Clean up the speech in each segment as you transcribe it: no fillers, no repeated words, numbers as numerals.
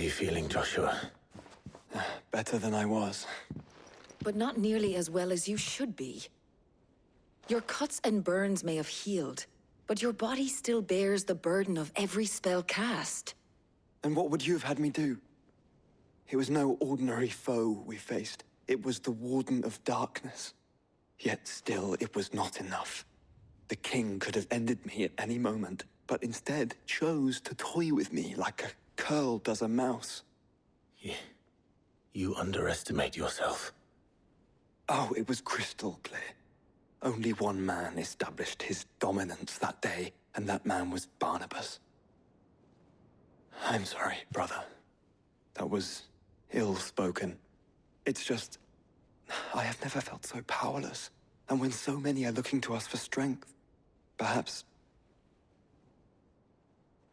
you feeling, Joshua? Better than I was. But not nearly as well as you should be. Your cuts and burns may have healed, but your body still bears the burden of every spell cast. And what would you have had me do? It was no ordinary foe we faced. It was the Warden of Darkness. Yet still, it was not enough. The king could have ended me at any moment, but instead chose to toy with me like a curl does a mouse. You underestimate yourself. Oh, it was crystal clear. Only one man established his dominance that day, and that man was Barnabas. I'm sorry, brother. That was ill-spoken. It's just, I have never felt so powerless. And when so many are looking to us for strength, perhaps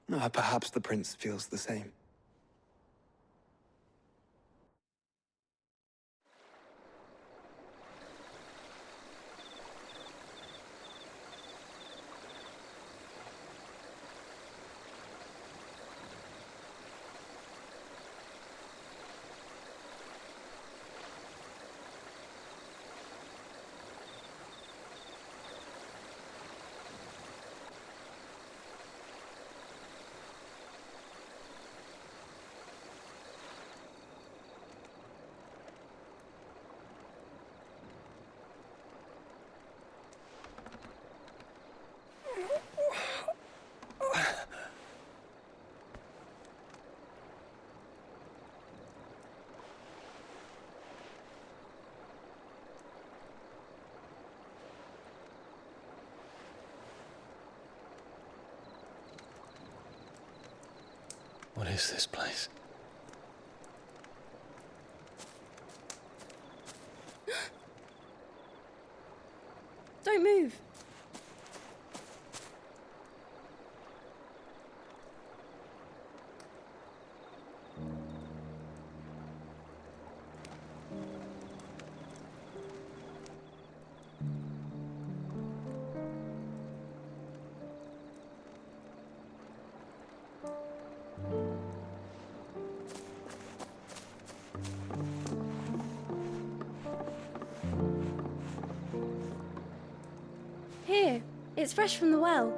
the prince feels the same. What is this place? Don't move. Here, it's fresh from the well.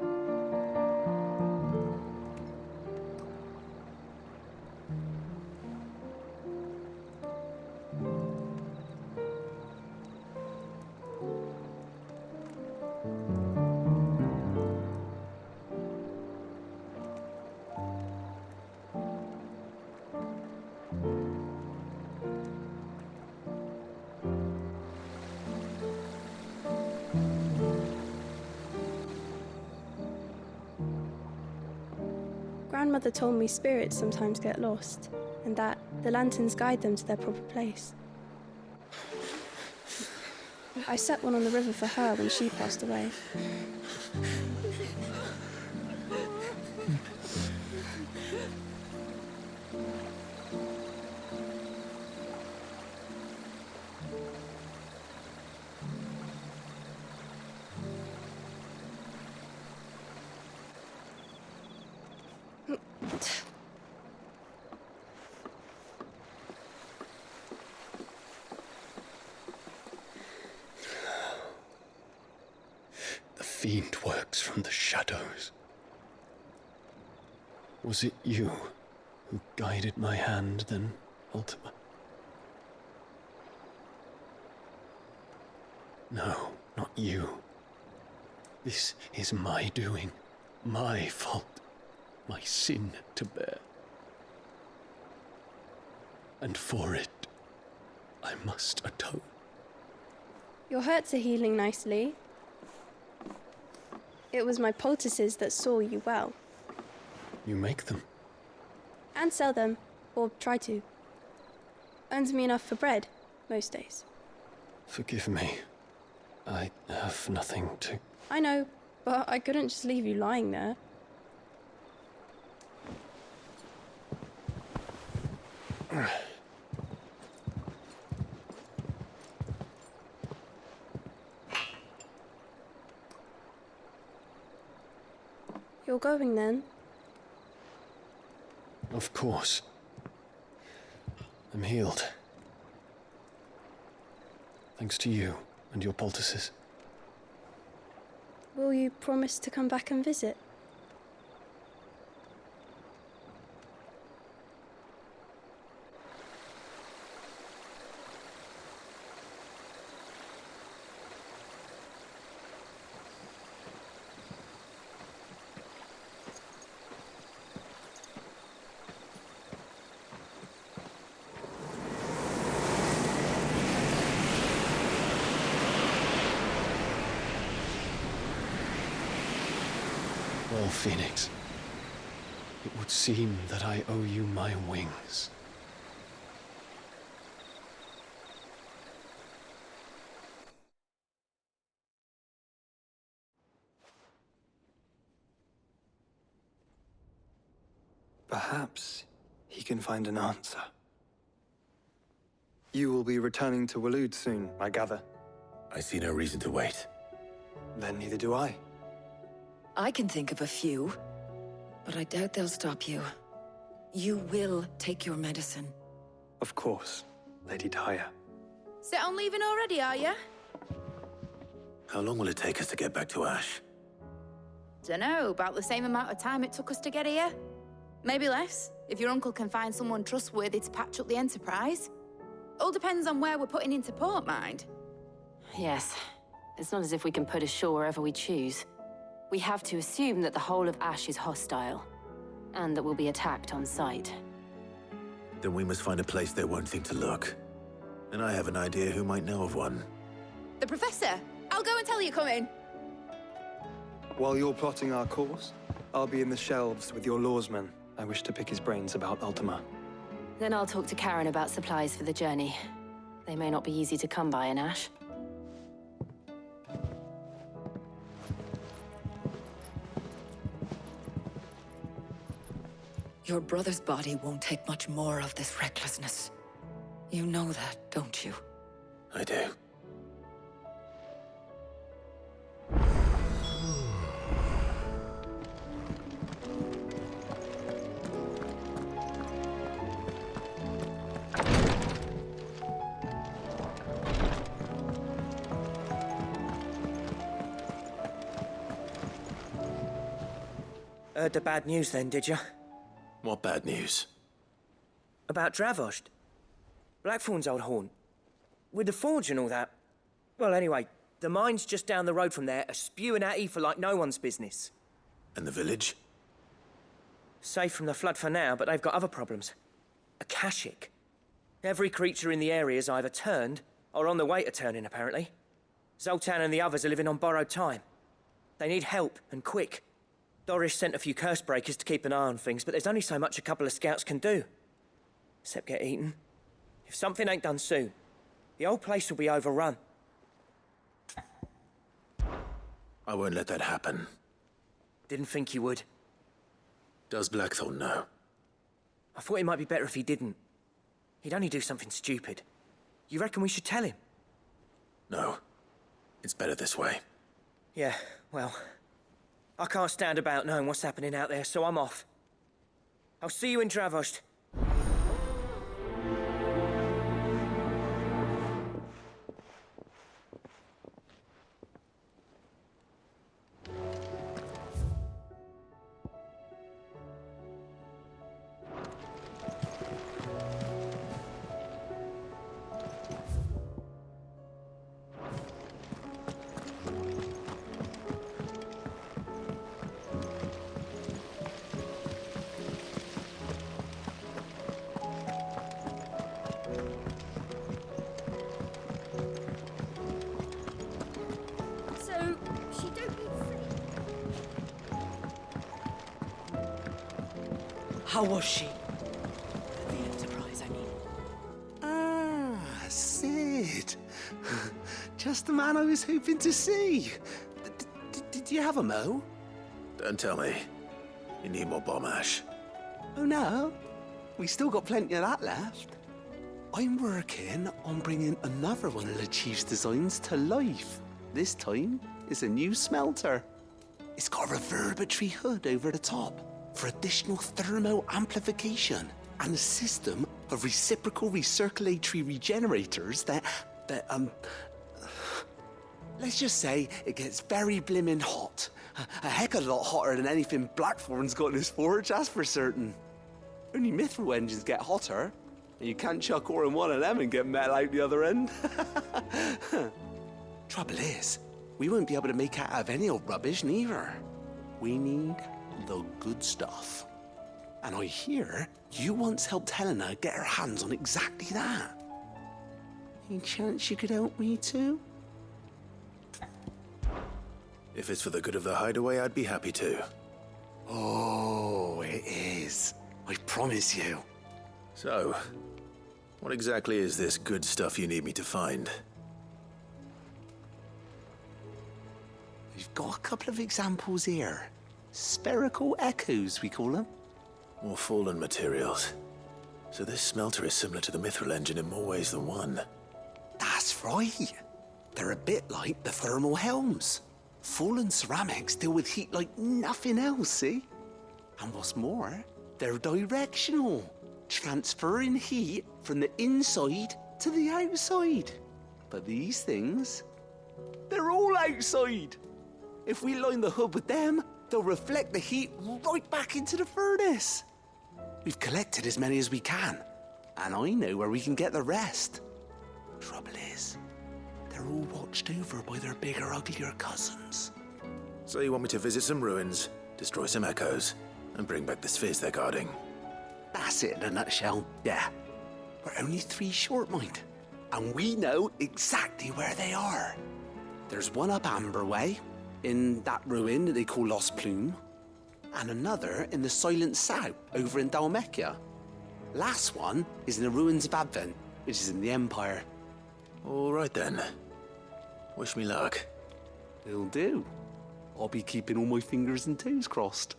Grandmother told me spirits sometimes get lost, and that the lanterns guide them to their proper place. I set one on the river for her when she passed away. The fiend works from the shadows. Was it you who guided my hand, then, Ultima? No, not you. This is my doing, my fault, my sin to bear. And for it, I must atone. Your hurts are healing nicely. It was my poultices that saw you well. You make them? And sell them, or try to. Earns me enough for bread, most days. Forgive me. I have nothing to... I know, but I couldn't just leave you lying there. You're going then? Of course. I'm healed. Thanks to you and your poultices. Will you promise to come back and visit? Well, Phoenix, it would seem that I owe you my wings. Perhaps he can find an answer. You will be returning to Waloed soon, I gather. I see no reason to wait. Then neither do I. I can think of a few, but I doubt they'll stop you. You will take your medicine. Of course, Lady Daya. Set on leaving already, are you? How long will it take us to get back to Ash? Dunno, about the same amount of time it took us to get here. Maybe less, if your uncle can find someone trustworthy to patch up the Enterprise. All depends on where we're putting into port, mind. Yes. It's not as if we can put ashore wherever we choose. We have to assume that the whole of Ash is hostile, and that we'll be attacked on sight. Then we must find a place they won't think to look. And I have an idea who might know of one. The Professor! I'll go and tell you coming. While you're plotting our course, I'll be in the shelves with your lawsman. I wish to pick his brains about Ultima. Then I'll talk to Karen about supplies for the journey. They may not be easy to come by in Ash. Your brother's body won't take much more of this recklessness. You know that, don't you? I do. Heard the bad news then, did you? What bad news? About Dravos. Blackthorn's old haunt. With the forge and all that. Well, anyway, the mines just down the road from there are spewing out ether like no one's business. And the village? Safe from the flood for now, but they've got other problems. Akashic. Every creature in the area is either turned or on the way to turning, apparently. Zoltan and the others are living on borrowed time. They need help, and quick. Doris sent a few curse breakers to keep an eye on things, but there's only so much a couple of scouts can do. Except get eaten. If something ain't done soon, the old place will be overrun. I won't let that happen. Didn't think you would. Does Blackthorn know? I thought it might be better if he didn't. He'd only do something stupid. You reckon we should tell him? No. It's better this way. Yeah, well, I can't stand about knowing what's happening out there, so I'm off. I'll see you in Dravos. How was she? The Enterprise, I mean. Ah, Sid. Just the man I was hoping to see. Did you have a mo? Don't tell me. You need more bomb ash. Oh, no. We still got plenty of that left. I'm working on bringing another one of the Chief's designs to life. This time, it's a new smelter. It's got a reverberatory hood over the top for additional thermo amplification and a system of reciprocal recirculatory regenerators that, let's just say it gets very blimmin' hot. A heck of a lot hotter than anything Blackthorn's got in his forge, that's for certain. Only mithril engines get hotter, and you can't chuck ore in one of them and get metal out the other end. Trouble is, we won't be able to make out of any old rubbish neither. We need the good stuff. And I hear you once helped Helena get her hands on exactly that. Any chance you could help me too? If it's for the good of the hideaway, I'd be happy to. Oh, it is. I promise you. So, what exactly is this good stuff you need me to find? We've got a couple of examples here. Spherical echoes, we call them. More fallen materials. So this smelter is similar to the mithril engine in more ways than one. That's right. They're a bit like the thermal helms. Fallen ceramics deal with heat like nothing else, see? And what's more, they're directional, transferring heat from the inside to the outside. But these things, they're all outside. If we line the hood with them, they'll reflect the heat right back into the furnace. We've collected as many as we can, and I know where we can get the rest. Trouble is, they're all watched over by their bigger, uglier cousins. So you want me to visit some ruins, destroy some echoes, and bring back the spheres they're guarding? That's it in a nutshell, yeah. We're only 3 short, mind, and we know exactly where they are. There's one up Amber Way, in that ruin that they call Lost Plume, and another in the Silent South, over in Dalmekia. Last one is in the ruins of Advent, which is in the Empire. All right then. Wish me luck. It'll do. I'll be keeping all my fingers and toes crossed.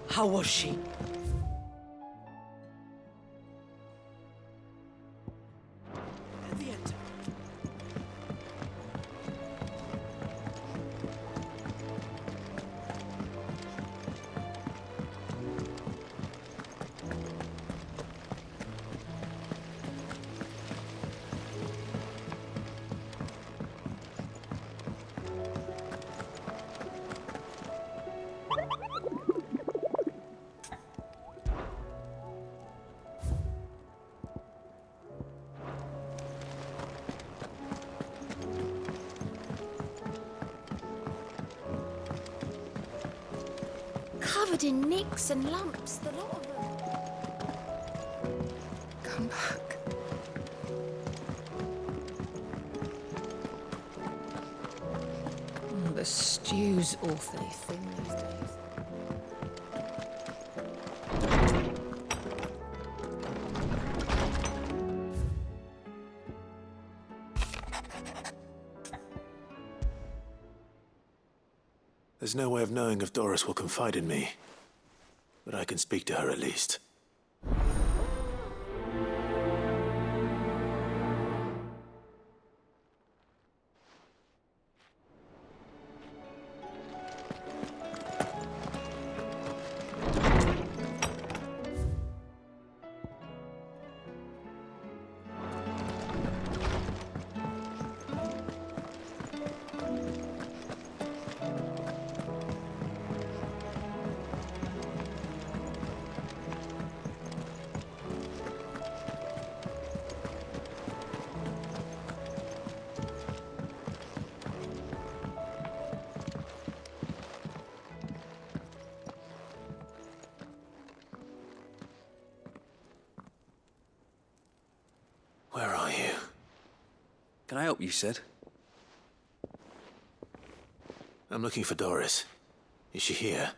How was she? At the end. Covered in nicks and lumps, the lot of them. Come back. Oh, the stew's awfully thin these days. There's no way of knowing if Doris will confide in me, but I can speak to her at least. Where are you? Can I help you, Sid? I'm looking for Doris. Is she here?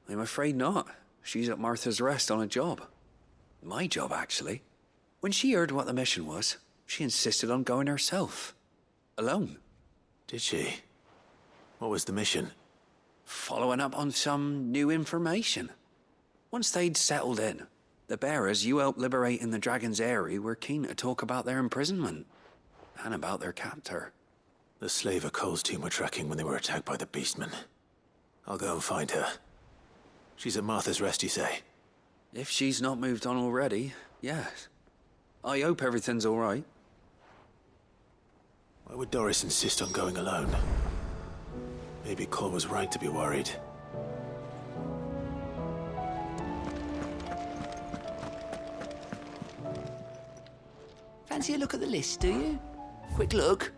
I'm afraid not. She's at Martha's Rest on a job. My job, actually. When she heard what the mission was, she insisted on going herself. Alone. Did she? What was the mission? Following up on some new information. Once they'd settled in, the bearers you helped liberate in the Dragon's Eyrie were keen to talk about their imprisonment. And about their captor. The slaver Cole's team were tracking when they were attacked by the Beastmen. I'll go and find her. She's at Martha's Rest, you say? If she's not moved on already, yes. I hope everything's all right. Why would Doris insist on going alone? Maybe Cole was right to be worried. Fancy a look at the list, do you? Quick look.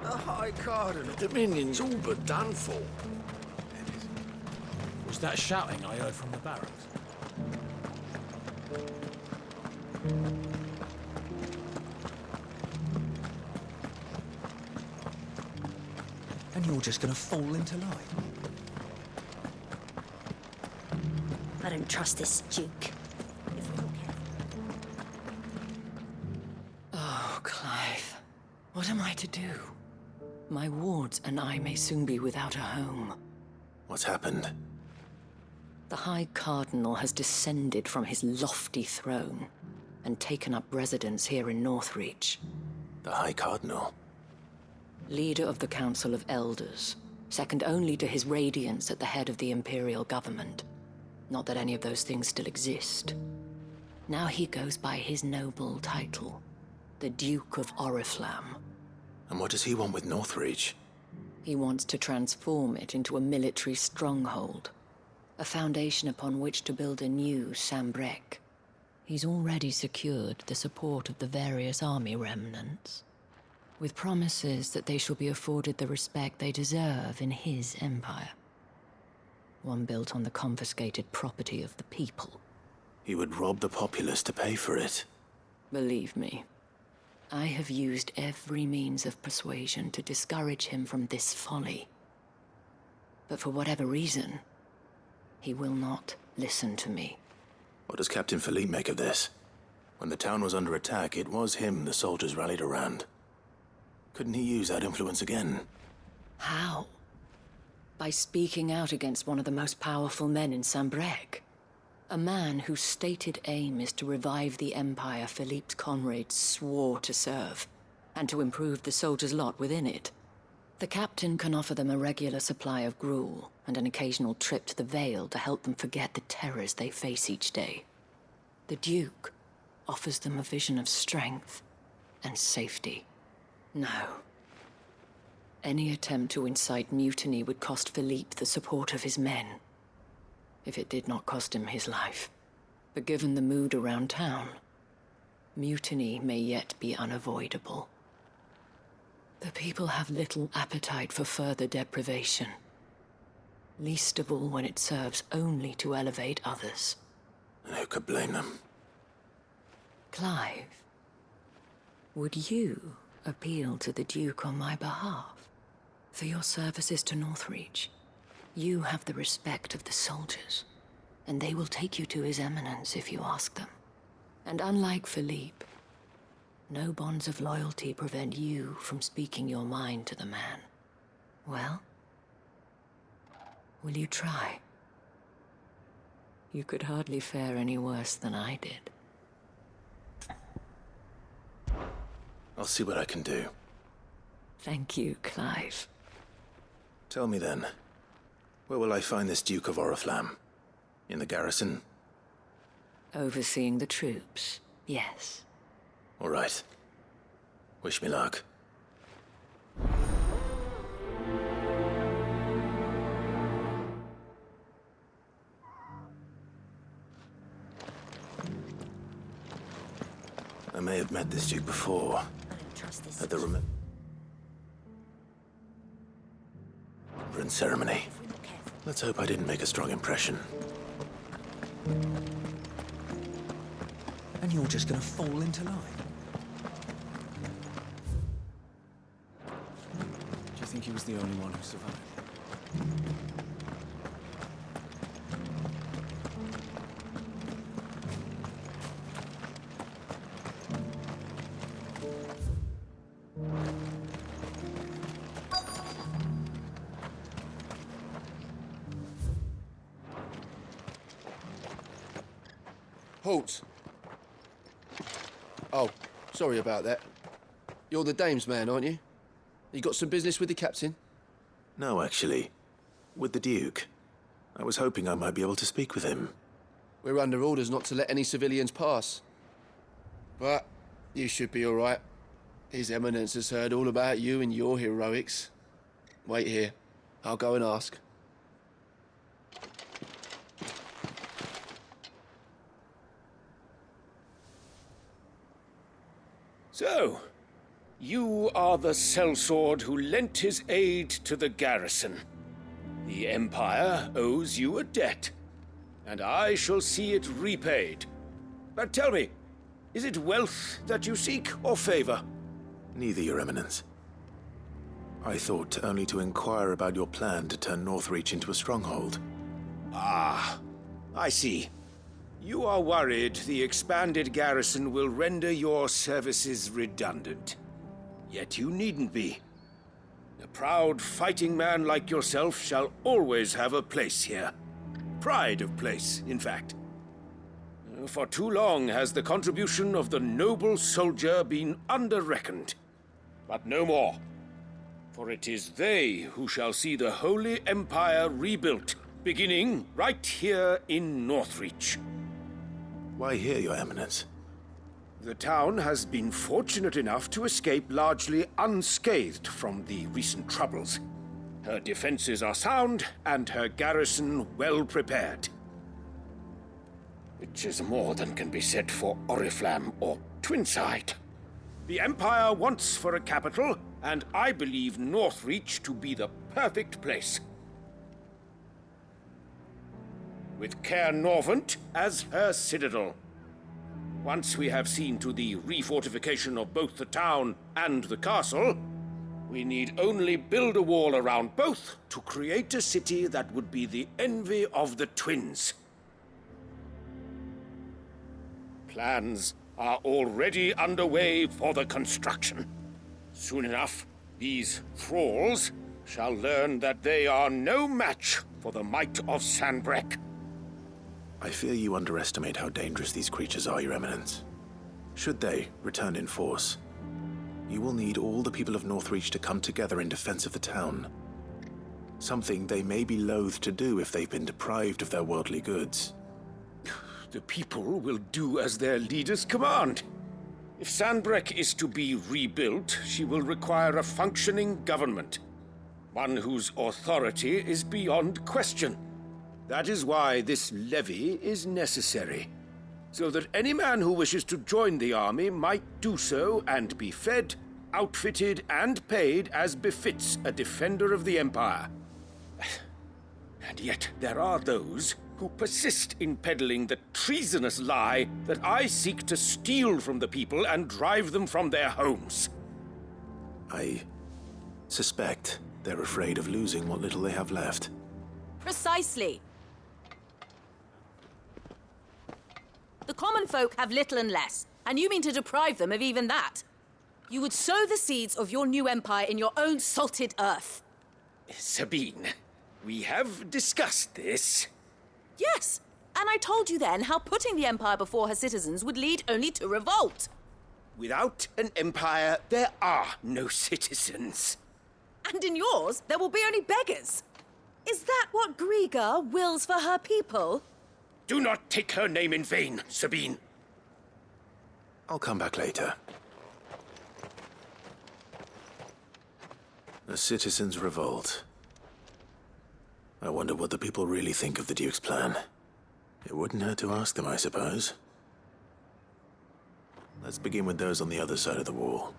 The High Cardinal. The Dominion's all but done for. Was that shouting I heard from the barracks? And you're just gonna fall into line? I don't trust this Duke. Oh, Clive. What am I to do? My wards and I may soon be without a home. What's happened? The High Cardinal has descended from his lofty throne and taken up residence here in Northreach. The High Cardinal? Leader of the Council of Elders, second only to his Radiance at the head of the Imperial government. Not that any of those things still exist. Now he goes by his noble title, the Duke of Oriflamme. And what does he want with Northreach? He wants to transform it into a military stronghold, a foundation upon which to build a new Sambrec. He's already secured the support of the various army remnants, with promises that they shall be afforded the respect they deserve in his empire. One built on the confiscated property of the people. He would rob the populace to pay for it. Believe me, I have used every means of persuasion to discourage him from this folly. But for whatever reason, he will not listen to me. What does Captain Philippe make of this? When the town was under attack, it was him the soldiers rallied around. Couldn't he use that influence again? How? By speaking out against one of the most powerful men in Sambrec. A man whose stated aim is to revive the empire Philippe's comrades swore to serve, and to improve the soldiers' lot within it. The captain can offer them a regular supply of gruel, and an occasional trip to the Vale to help them forget the terrors they face each day. The Duke offers them a vision of strength and safety. No. Any attempt to incite mutiny would cost Philippe the support of his men. If it did not cost him his life. But given the mood around town, mutiny may yet be unavoidable. The people have little appetite for further deprivation. Least of all when it serves only to elevate others. And who could blame them? Clive, would you appeal to the Duke on my behalf? For your services to Northreach, you have the respect of the soldiers, and they will take you to his eminence if you ask them. And unlike Philippe, no bonds of loyalty prevent you from speaking your mind to the man. Well, will you try? You could hardly fare any worse than I did. I'll see what I can do. Thank you, Clive. Tell me then, where will I find this Duke of Oriflamme? In the garrison? Overseeing the troops, yes. All right. Wish me luck. I may have met this Duke before. I don't trust this. At the remembrance ceremony. Let's hope I didn't make a strong impression. And you're just gonna fall into line? think he was the only one who survived. Halt! Oh, sorry about that. You're the dame's man, aren't you? You got some business with the captain? No, actually. With the Duke. I was hoping I might be able to speak with him. We're under orders not to let any civilians pass. But you should be all right. His Eminence has heard all about you and your heroics. Wait here. I'll go and ask. So, you are the sellsword who lent his aid to the garrison. The Empire owes you a debt, and I shall see it repaid. But tell me, is it wealth that you seek, or favor? Neither, Your Eminence. I thought only to inquire about your plan to turn Northreach into a stronghold. Ah, I see. You are worried the expanded garrison will render your services redundant. Yet you needn't be. A proud fighting man like yourself shall always have a place here. Pride of place, in fact. For too long has the contribution of the noble soldier been under-reckoned. But no more. For it is they who shall see the Holy Empire rebuilt, beginning right here in Northreach. Why here, Your Eminence? The town has been fortunate enough to escape largely unscathed from the recent troubles. Her defenses are sound, and her garrison well prepared. Which is more than can be said for Oriflamme or Twinside. The Empire wants for a capital, and I believe Northreach to be the perfect place. With Caer Norvent as her citadel. Once we have seen to the refortification of both the town and the castle, we need only build a wall around both to create a city that would be the envy of the twins. Plans are already underway for the construction. Soon enough, these thralls shall learn that they are no match for the might of Sanbreque. I fear you underestimate how dangerous these creatures are, Your Eminence. Should they return in force, you will need all the people of Northreach to come together in defense of the town. Something they may be loath to do if they've been deprived of their worldly goods. The people will do as their leaders command. If Sanbreque is to be rebuilt, she will require a functioning government. One whose authority is beyond question. That is why this levy is necessary, so that any man who wishes to join the army might do so and be fed, outfitted, and paid as befits a defender of the Empire. And yet there are those who persist in peddling the treasonous lie that I seek to steal from the people and drive them from their homes. I suspect they're afraid of losing what little they have left. Precisely. The common folk have little and less, and you mean to deprive them of even that. You would sow the seeds of your new empire in your own salted earth. Sabine, we have discussed this. Yes, and I told you then how putting the empire before her citizens would lead only to revolt. Without an empire, there are no citizens. And in yours, there will be only beggars. Is that what Griga wills for her people? Do not take her name in vain, Sabine. I'll come back later. The citizens revolt. I wonder what the people really think of the Duke's plan. It wouldn't hurt to ask them, I suppose. Let's begin with those on the other side of the wall.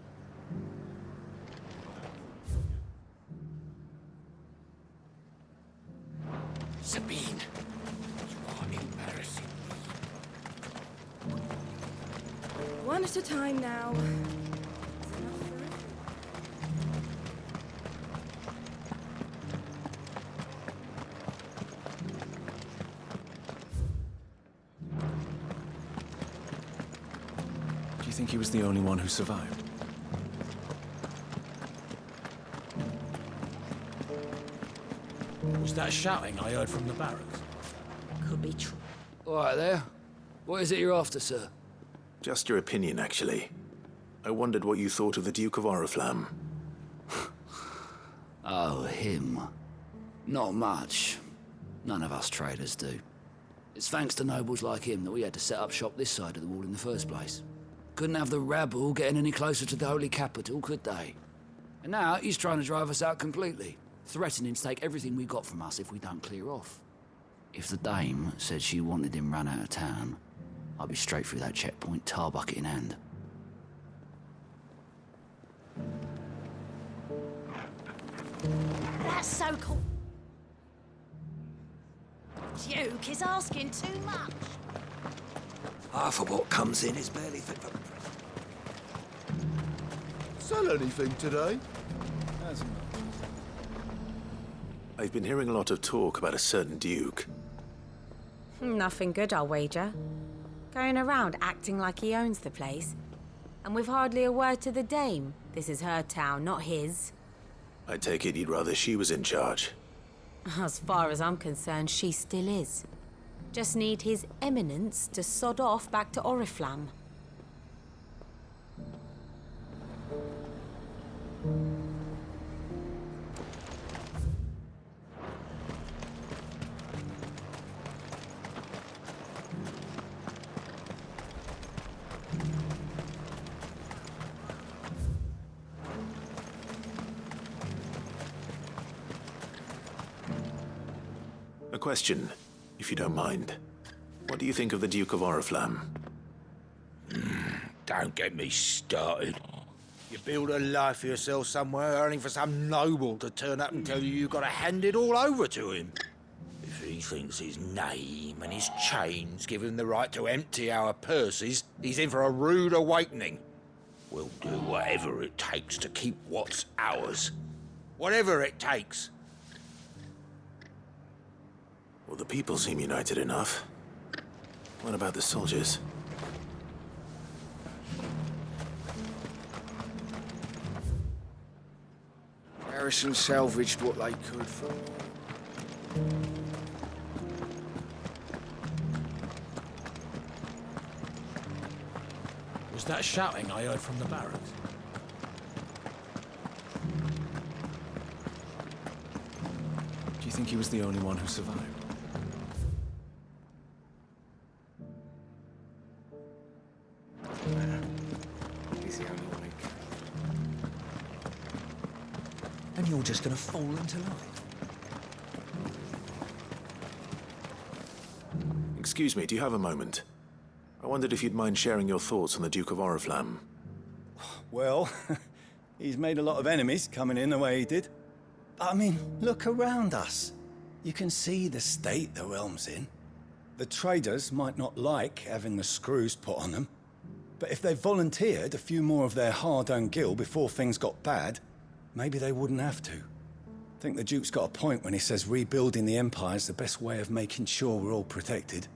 Sabine, you are embarrassing me. One at a time now. think he was the only one who survived? Was that shouting I heard from the barracks? Could be true. All right there. What is it you're after, sir? Just your opinion, actually. I wondered what you thought of the Duke of Oriflamme. Oh, him. Not much. None of us traders do. It's thanks to nobles like him that we had to set up shop this side of the wall in the first place. Couldn't have the rabble getting any closer to the holy capital, could they? And now he's trying to drive us out completely, threatening to take everything we got from us if we don't clear off. If the dame said she wanted him run out of town, I'd be straight through that checkpoint, tar bucket in hand. That's so cool. Duke is asking too much. Half of what comes in is barely fit for Sell anything today? I've been hearing a lot of talk about a certain Duke. Nothing good, I'll wager. Going around acting like he owns the place. And with hardly a word to the dame. This is her town, not his. I take it you'd rather she was in charge. As far as I'm concerned, she still is. Just need his eminence to sod off back to Oriflamme. A question, if you don't mind. What do you think of the Duke of Oriflamme? Don't get me started. You build a life for yourself somewhere, only for some noble to turn up and tell you you've got to hand it all over to him. If he thinks his name and his chains give him the right to empty our purses, he's in for a rude awakening. We'll do whatever it takes to keep what's ours. Whatever it takes. Well, the people seem united enough. What about the soldiers? Harrison salvaged what they could from... Was that shouting I heard from the barracks? Do you think he was the only one who survived? He's the only one who... And you're just gonna fall into life? Excuse me, do you have a moment? I wondered if you'd mind sharing your thoughts on the Duke of Oriflamme. Well, he's made a lot of enemies coming in the way he did. I mean, look around us. You can see the state the realm's in. The traders might not like having the screws put on them, but if they volunteered a few more of their hard-earned gil before things got bad, maybe they wouldn't have to. I think the Duke's got a point when he says rebuilding the Empire's the best way of making sure we're all protected.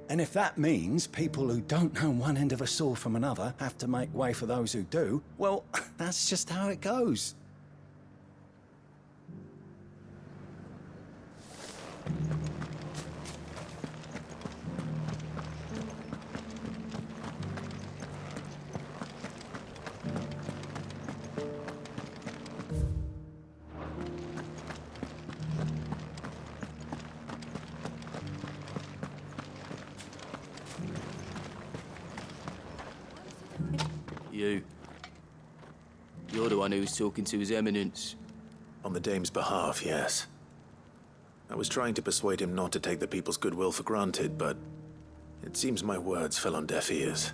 And if that means people who don't know one end of a sword from another have to make way for those who do, well, that's just how it goes. You're the one who was talking to His Eminence. On the dame's behalf, yes. I was trying to persuade him not to take the people's goodwill for granted, but it seems my words fell on deaf ears.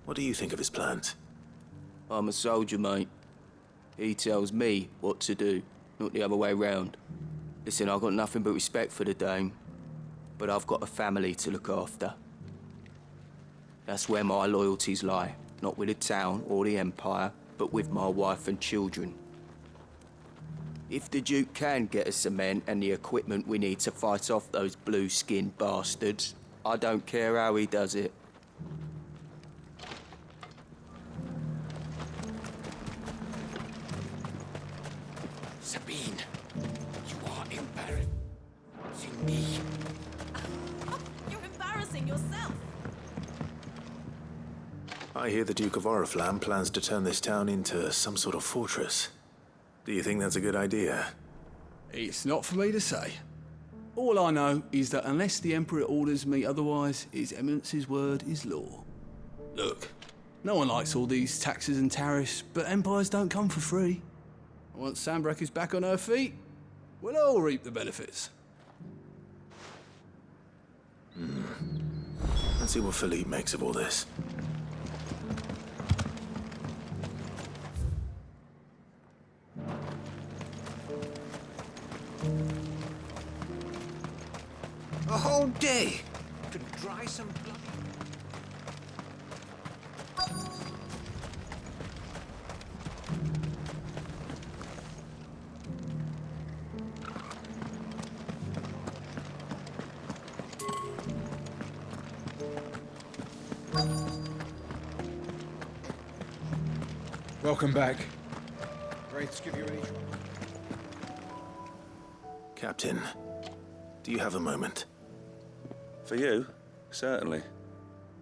What do you think of his plans? I'm a soldier, mate. He tells me what to do, not the other way round. Listen, I've got nothing but respect for the dame, but I've got a family to look after. That's where my loyalties lie. Not with the town or the Empire, but with my wife and children. If the Duke can get us cement and the equipment we need to fight off those blue-skinned bastards, I don't care how he does it. Sabine, you are embarrassing me. You're embarrassing yourself. I hear the Duke of Oriflamme plans to turn this town into some sort of fortress. Do you think that's a good idea? It's not for me to say. All I know is that unless the Emperor orders me otherwise, His Eminence's word is law. Look, no one likes all these taxes and tariffs, but empires don't come for free. Once Sanbreque is back on her feet, we'll all reap the benefits. Let's see what Philippe makes of all this. A whole day to dry some blood. Welcome back. Wraiths give you any trouble? Captain, do you have a moment? For you? Certainly.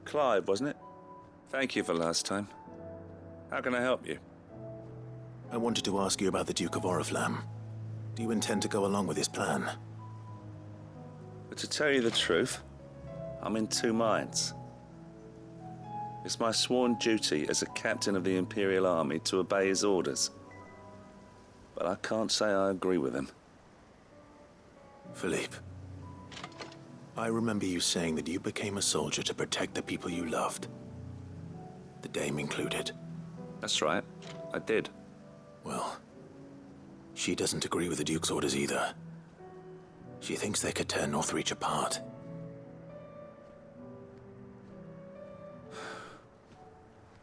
Clive, wasn't it? Thank you for last time. How can I help you? I wanted to ask you about the Duke of Oriflamme. Do you intend to go along with his plan? But to tell you the truth, I'm in two minds. It's my sworn duty as a captain of the Imperial Army to obey his orders. But I can't say I agree with him. Philippe, I remember you saying that you became a soldier to protect the people you loved. The Dame included. That's right, I did. Well, she doesn't agree with the Duke's orders either. She thinks they could tear Northreach apart.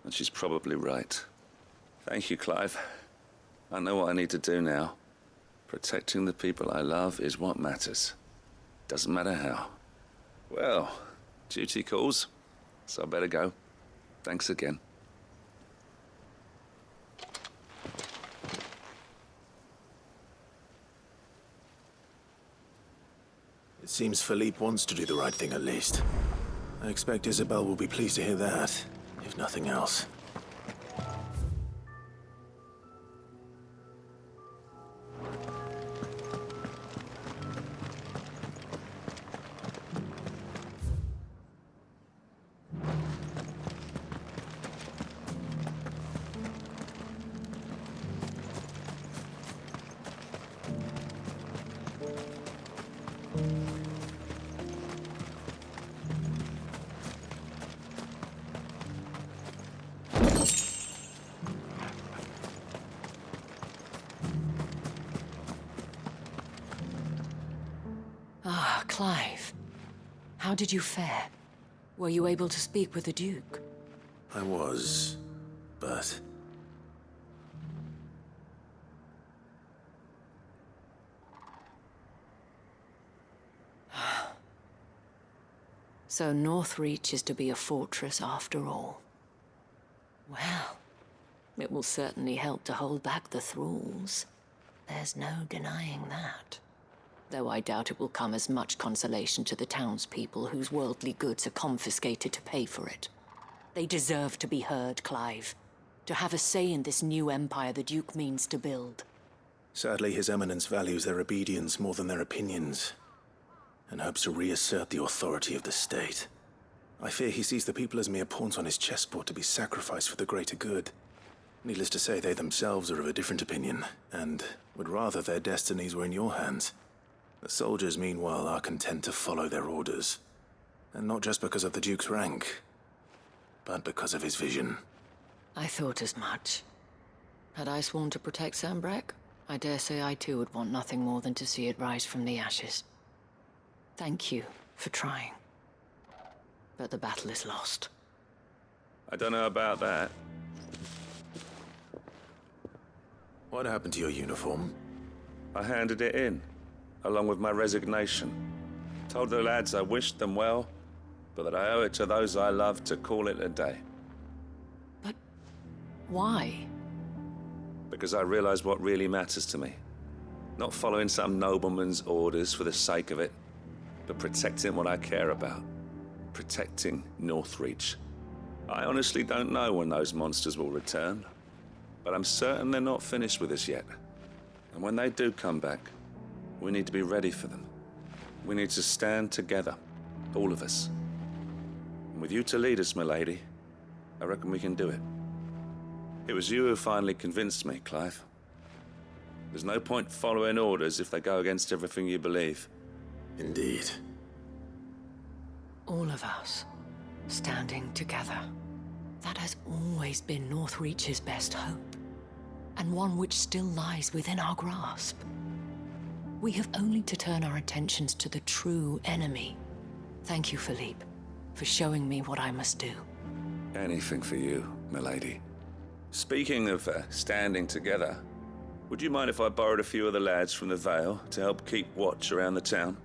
And she's probably right. Thank you, Clive. I know what I need to do now. Protecting the people I love is what matters. Doesn't matter how. Well, duty calls, so I better go. Thanks again. It seems Philippe wants to do the right thing at least. I expect Isabel will be pleased to hear that, if nothing else. Ah, Clive. How did you fare? Were you able to speak with the Duke? I was, but... So Northreach is to be a fortress after all. Well, it will certainly help to hold back the thralls. There's no denying that. Though I doubt it will come as much consolation to the townspeople whose worldly goods are confiscated to pay for it. They deserve to be heard, Clive. To have a say in this new empire the Duke means to build. Sadly, His Eminence values their obedience more than their opinions, and hopes to reassert the authority of the state. I fear he sees the people as mere pawns on his chessboard to be sacrificed for the greater good. Needless to say, they themselves are of a different opinion, and would rather their destinies were in your hands. The soldiers, meanwhile, are content to follow their orders. And not just because of the Duke's rank, but because of his vision. I thought as much. Had I sworn to protect Sanbreque, I dare say I too would want nothing more than to see it rise from the ashes. Thank you for trying. But the battle is lost. I don't know about that. What happened to your uniform? I handed it in, along with my resignation. Told the lads I wished them well, but that I owe it to those I love to call it a day. But why? Because I realized what really matters to me. Not following some nobleman's orders for the sake of it, but protecting what I care about. Protecting Northreach. I honestly don't know when those monsters will return, but I'm certain they're not finished with us yet. And when they do come back, we need to be ready for them. We need to stand together, all of us. And with you to lead us, milady, I reckon we can do it. It was you who finally convinced me, Clive. There's no point following orders if they go against everything you believe. Indeed. All of us, standing together. That has always been Northreach's best hope, and one which still lies within our grasp. We have only to turn our attentions to the true enemy. Thank you, Philippe, for showing me what I must do. Anything for you, milady. Speaking of standing together, would you mind if I borrowed a few of the lads from the Vale to help keep watch around the town?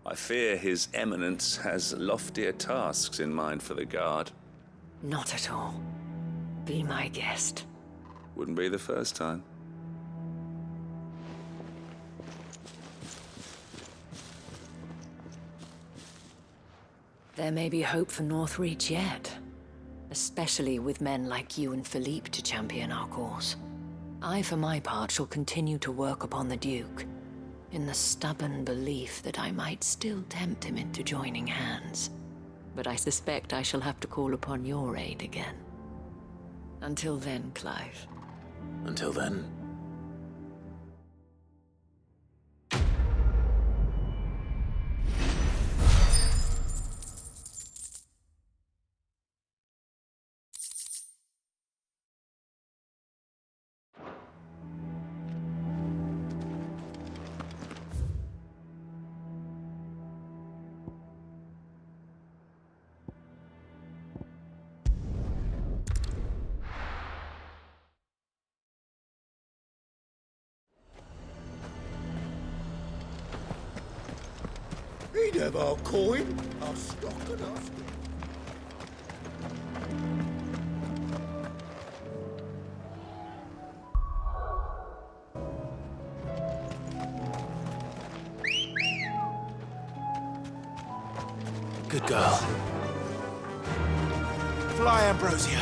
I fear His Eminence has loftier tasks in mind for the guard. Not at all. Be my guest. Wouldn't be the first time. There may be hope for Northreach yet. Especially with men like you and Philippe to champion our cause. I, for my part, shall continue to work upon the Duke, in the stubborn belief that I might still tempt him into joining hands. But I suspect I shall have to call upon your aid again. Until then, Clive. Until then. He'd have our coin, our stock and our stock. Good girl. Fly, Ambrosia.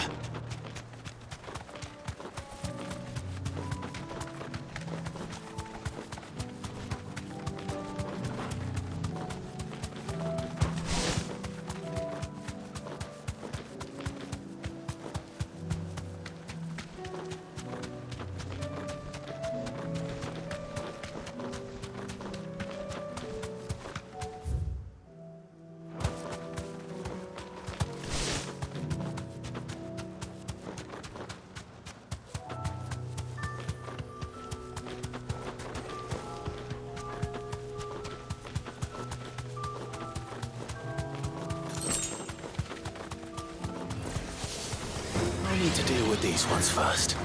I need to deal with these ones first.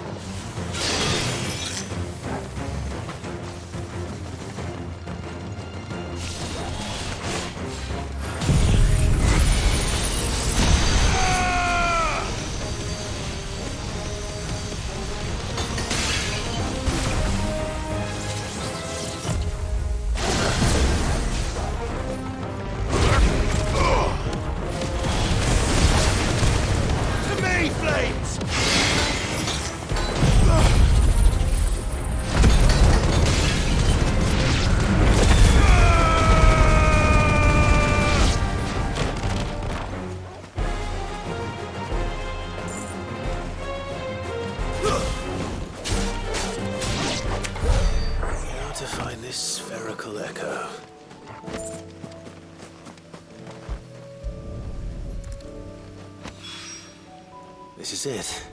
This is it.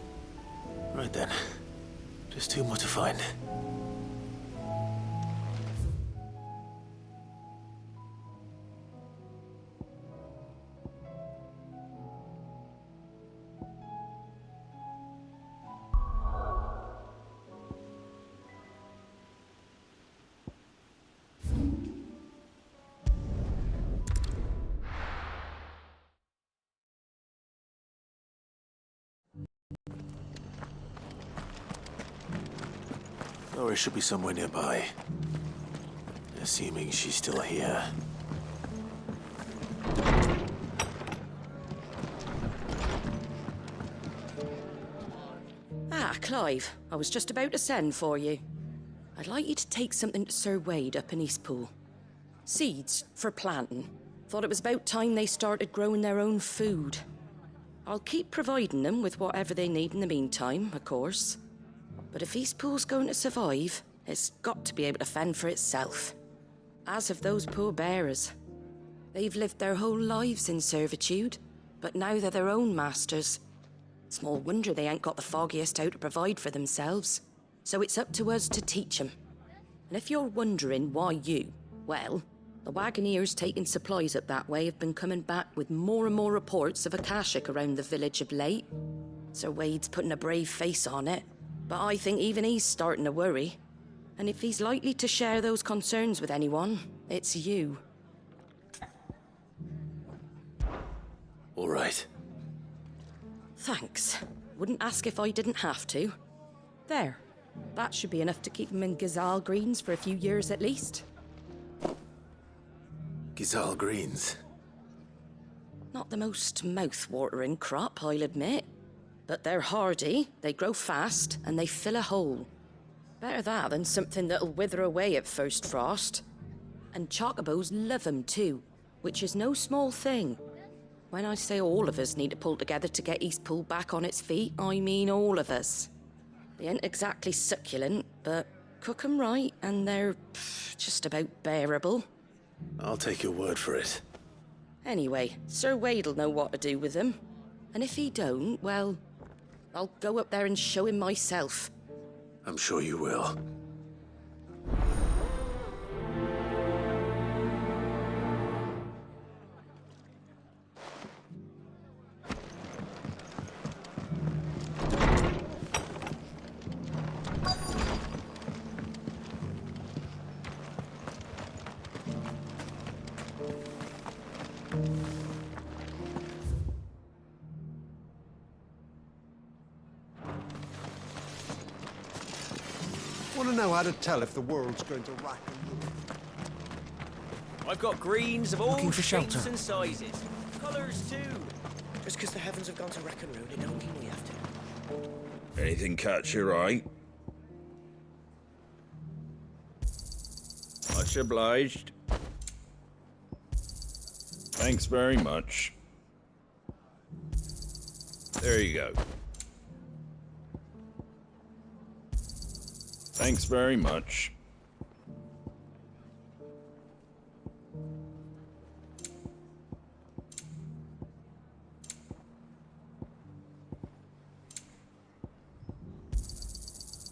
Right then. Just two more to find. Doris should be somewhere nearby. Assuming she's still here. Ah, Clive. I was just about to send for you. I'd like you to take something to Sir Wade up in Eastpool. Seeds for planting. Thought it was about time they started growing their own food. I'll keep providing them with whatever they need in the meantime, of course. But if Eastpool's going to survive, it's got to be able to fend for itself. As have those poor bearers. They've lived their whole lives in servitude, but now they're their own masters. Small wonder they ain't got the foggiest how to provide for themselves. So it's up to us to teach them. And if you're wondering why you, well, the wagoneers taking supplies up that way have been coming back with more and more reports of Akashic around the village of late. Sir Wade's putting a brave face on it, but I think even he's starting to worry. And if he's likely to share those concerns with anyone, it's you. All right. Thanks. Wouldn't ask if I didn't have to. There. That should be enough to keep them in Gazal Greens for a few years at least. Gazal Greens? Not the most mouth-watering crop, I'll admit. But they're hardy, they grow fast, and they fill a hole. Better that than something that'll wither away at first frost. And chocobos love 'em too, which is no small thing. When I say all of us need to pull together to get Eastpool back on its feet, I mean all of us. They ain't exactly succulent, but cook 'em right and they're just about bearable. I'll take your word for it. Anyway, Sir Wade'll know what to do with them. And if he don't, well, I'll go up there and show him myself. I'm sure you will. Want to know how to tell if the world's going to rack and ruin? I've got greens of all Looking for shapes shelter. and sizes. Colours too. Just because the heavens have gone to rack and ruin, it don't mean we have to. Anything catch your eye? Much obliged. Thanks very much. There you go. Thanks very much.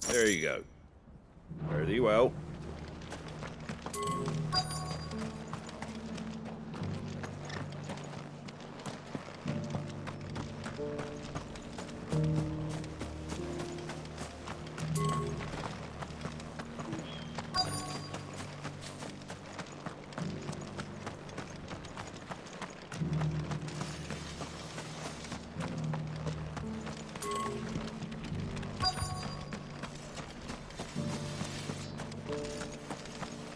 There you go. Fare thee well.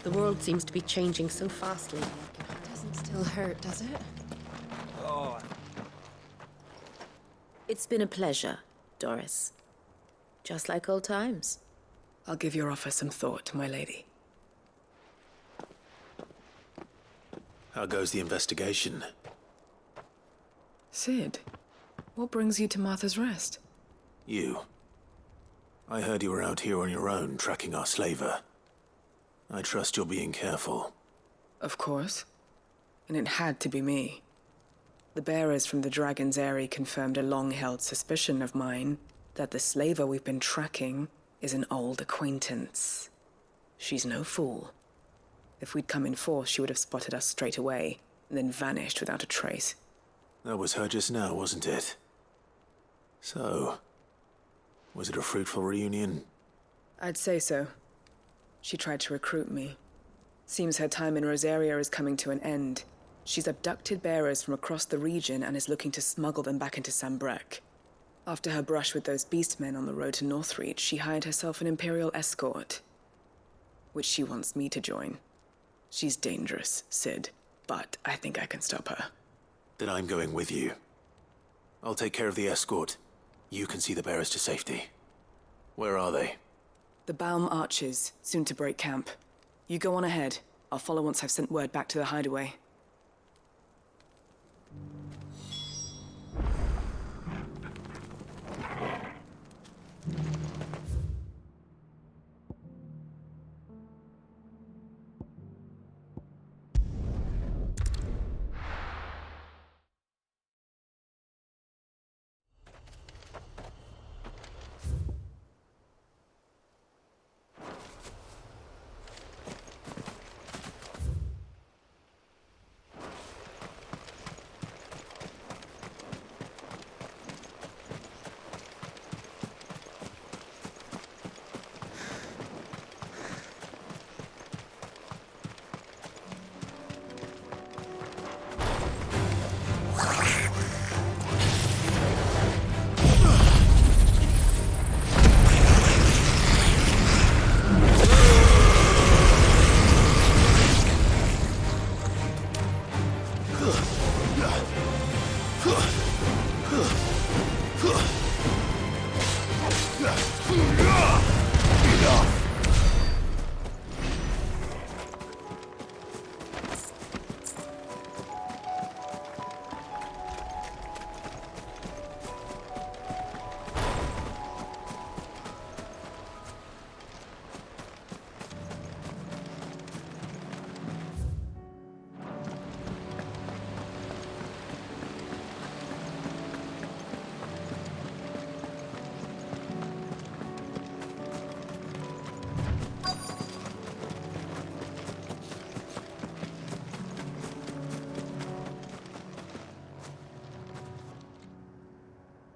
The world seems to be changing so fastly. It doesn't still hurt, does it? Oh. It's been a pleasure, Doris. Just like old times. I'll give your offer some thought, my lady. How goes the investigation? Sid, what brings you to Martha's Rest? You. I heard you were out here on your own, tracking our slaver. I trust you're being careful. Of course. And it had to be me. The bearers from the Dragon's Eyrie confirmed a long-held suspicion of mine that the slaver we've been tracking is an old acquaintance. She's no fool. If we'd come in force, she would have spotted us straight away, and then vanished without a trace. That was her just now, wasn't it? So, was it a fruitful reunion? I'd say so. She tried to recruit me. Seems her time in Rosaria is coming to an end. She's abducted bearers from across the region and is looking to smuggle them back into Sambrec. After her brush with those beastmen on the road to Northreach, she hired herself an Imperial escort, which she wants me to join. She's dangerous, Sid, but I think I can stop her. Then I'm going with you. I'll take care of the escort. You can see the bearers to safety. Where are they? The Baum archers, soon to break camp. You go on ahead. I'll follow once I've sent word back to the hideaway.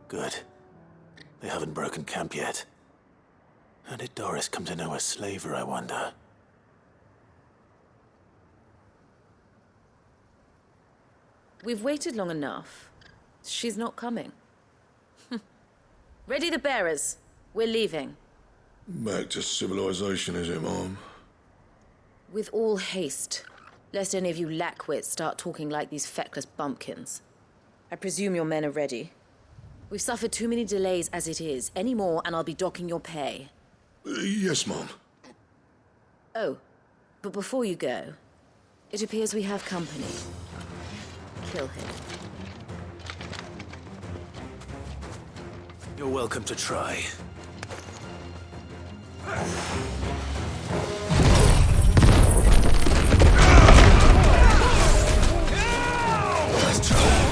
Good. They haven't broken camp yet. How did Doris come to know a slaver, I wonder? We've waited long enough. She's not coming. Ready the bearers. We're leaving. Back to civilization, is it, Mom? With all haste, lest any of you lackwits start talking like these feckless bumpkins. I presume your men are ready. We've suffered too many delays as it is. Any more, and I'll be docking your pay. Yes, Mom. Oh, but before you go, it appears we have company. Kill him. You're welcome to try. Let's try.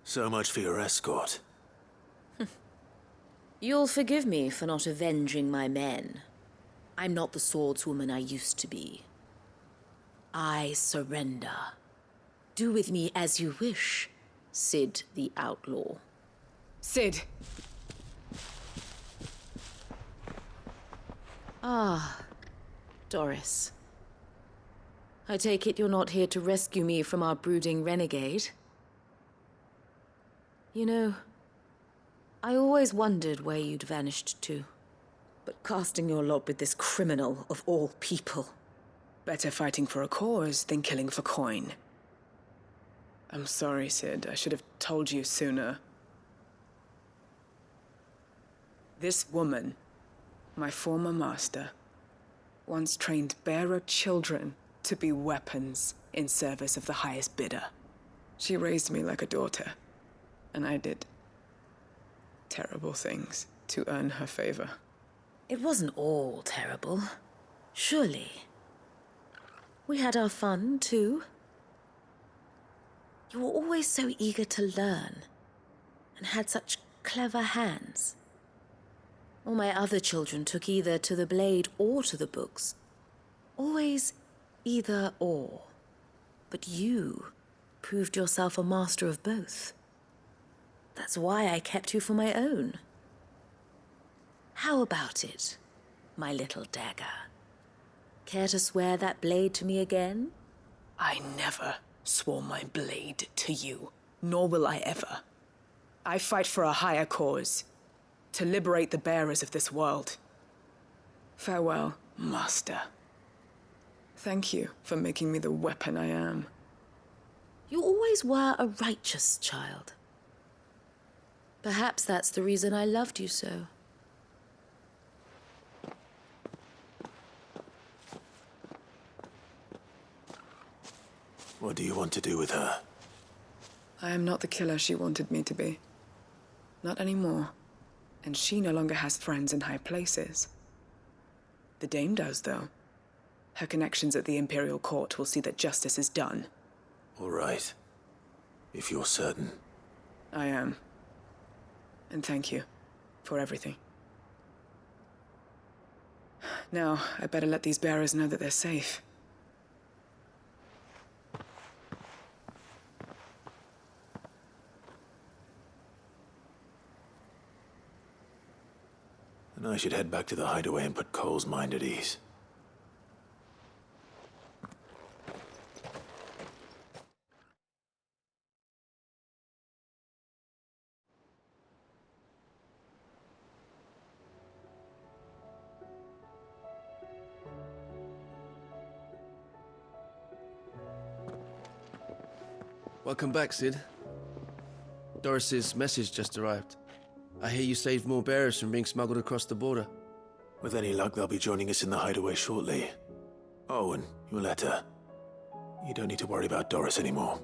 So much for your escort. You'll forgive me for not avenging my men. I'm not the swordswoman I used to be. I surrender. Do with me as you wish, Sid the Outlaw. Sid! Ah, Doris. I take it you're not here to rescue me from our brooding renegade? You know, I always wondered where you'd vanished to. But casting your lot with this criminal of all people. Better fighting for a cause than killing for coin. I'm sorry, Sid. I should have told you sooner. This woman, my former master, once trained bearer children to be weapons in service of the highest bidder. She raised me like a daughter, and I did terrible things to earn her favor. It wasn't all terrible, surely. We had our fun, too. You were always so eager to learn, and had such clever hands. All my other children took either to the blade or to the books. Always either or. But you proved yourself a master of both. That's why I kept you for my own. How about it, my little dagger? Care to swear that blade to me again? I never swore my blade to you, nor will I ever. I fight for a higher cause, to liberate the bearers of this world. Farewell, Master. Thank you for making me the weapon I am. You always were a righteous child. Perhaps that's the reason I loved you so. What do you want to do with her? I am not the killer she wanted me to be. Not anymore. And she no longer has friends in high places. The Dame does, though. Her connections at the Imperial Court will see that justice is done. All right. If you're certain. I am. And thank you for everything. Now, I better let these bearers know that they're safe. And I should head back to the hideaway and put Cole's mind at ease. Welcome back, Sid. Doris's message just arrived. I hear you saved more bearers from being smuggled across the border. With any luck, they'll be joining us in the hideaway shortly. Oh, and your letter. You don't need to worry about Doris anymore.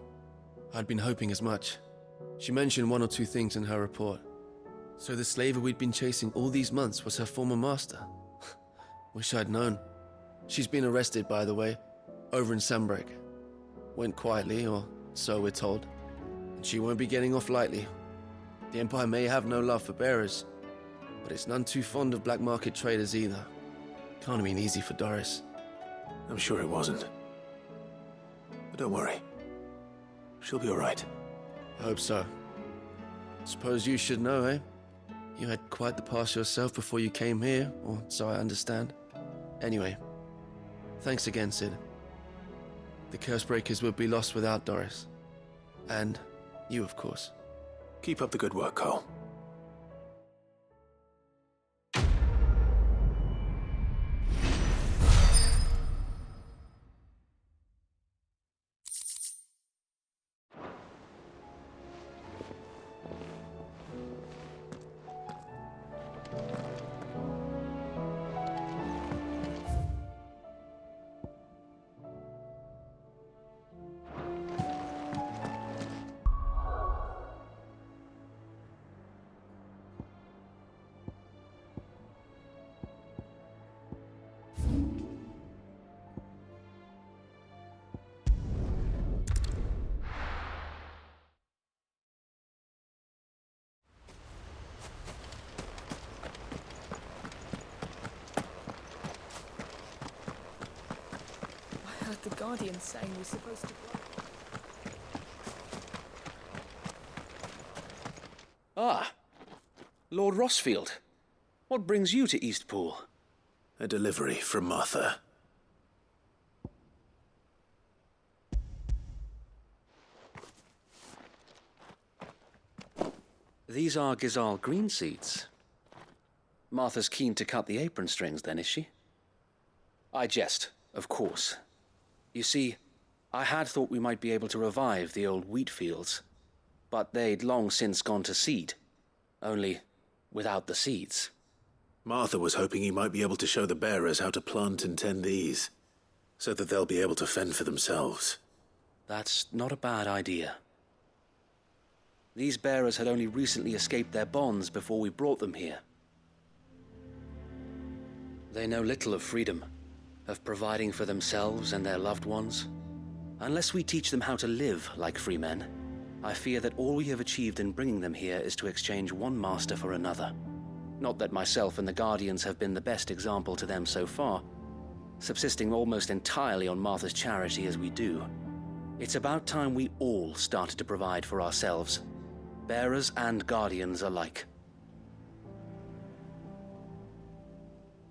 I'd been hoping as much. She mentioned one or two things in her report. So the slaver we'd been chasing all these months was her former master. Wish I'd known. She's been arrested, by the way, over in Sanbreque. Went quietly, or so we're told. And she won't be getting off lightly. The Empire may have no love for bearers, but it's none too fond of black market traders either. Can't have been easy for Doris. I'm sure it wasn't. But don't worry. She'll be all right. I hope so. Suppose you should know, eh? You had quite the past yourself before you came here, or so I understand. Anyway, thanks again, Sid. The Cursebreakers would be lost without Doris. And you, of course. Keep up the good work, Cole. The Guardian saying we're supposed to... Ah, Lord Rossfield. What brings you to Eastpool? A delivery from Martha. These are Gizal green seeds. Martha's keen to cut the apron strings, then, is she? I jest, of course. You see, I had thought we might be able to revive the old wheat fields, but they'd long since gone to seed, only without the seeds. Martha was hoping he might be able to show the bearers how to plant and tend these, so that they'll be able to fend for themselves. That's not a bad idea. These bearers had only recently escaped their bonds before we brought them here. They know little of freedom, of providing for themselves and their loved ones. Unless we teach them how to live like free men, I fear that all we have achieved in bringing them here is to exchange one master for another. Not that myself and the Guardians have been the best example to them so far, subsisting almost entirely on Martha's charity as we do. It's about time we all started to provide for ourselves, bearers and Guardians alike.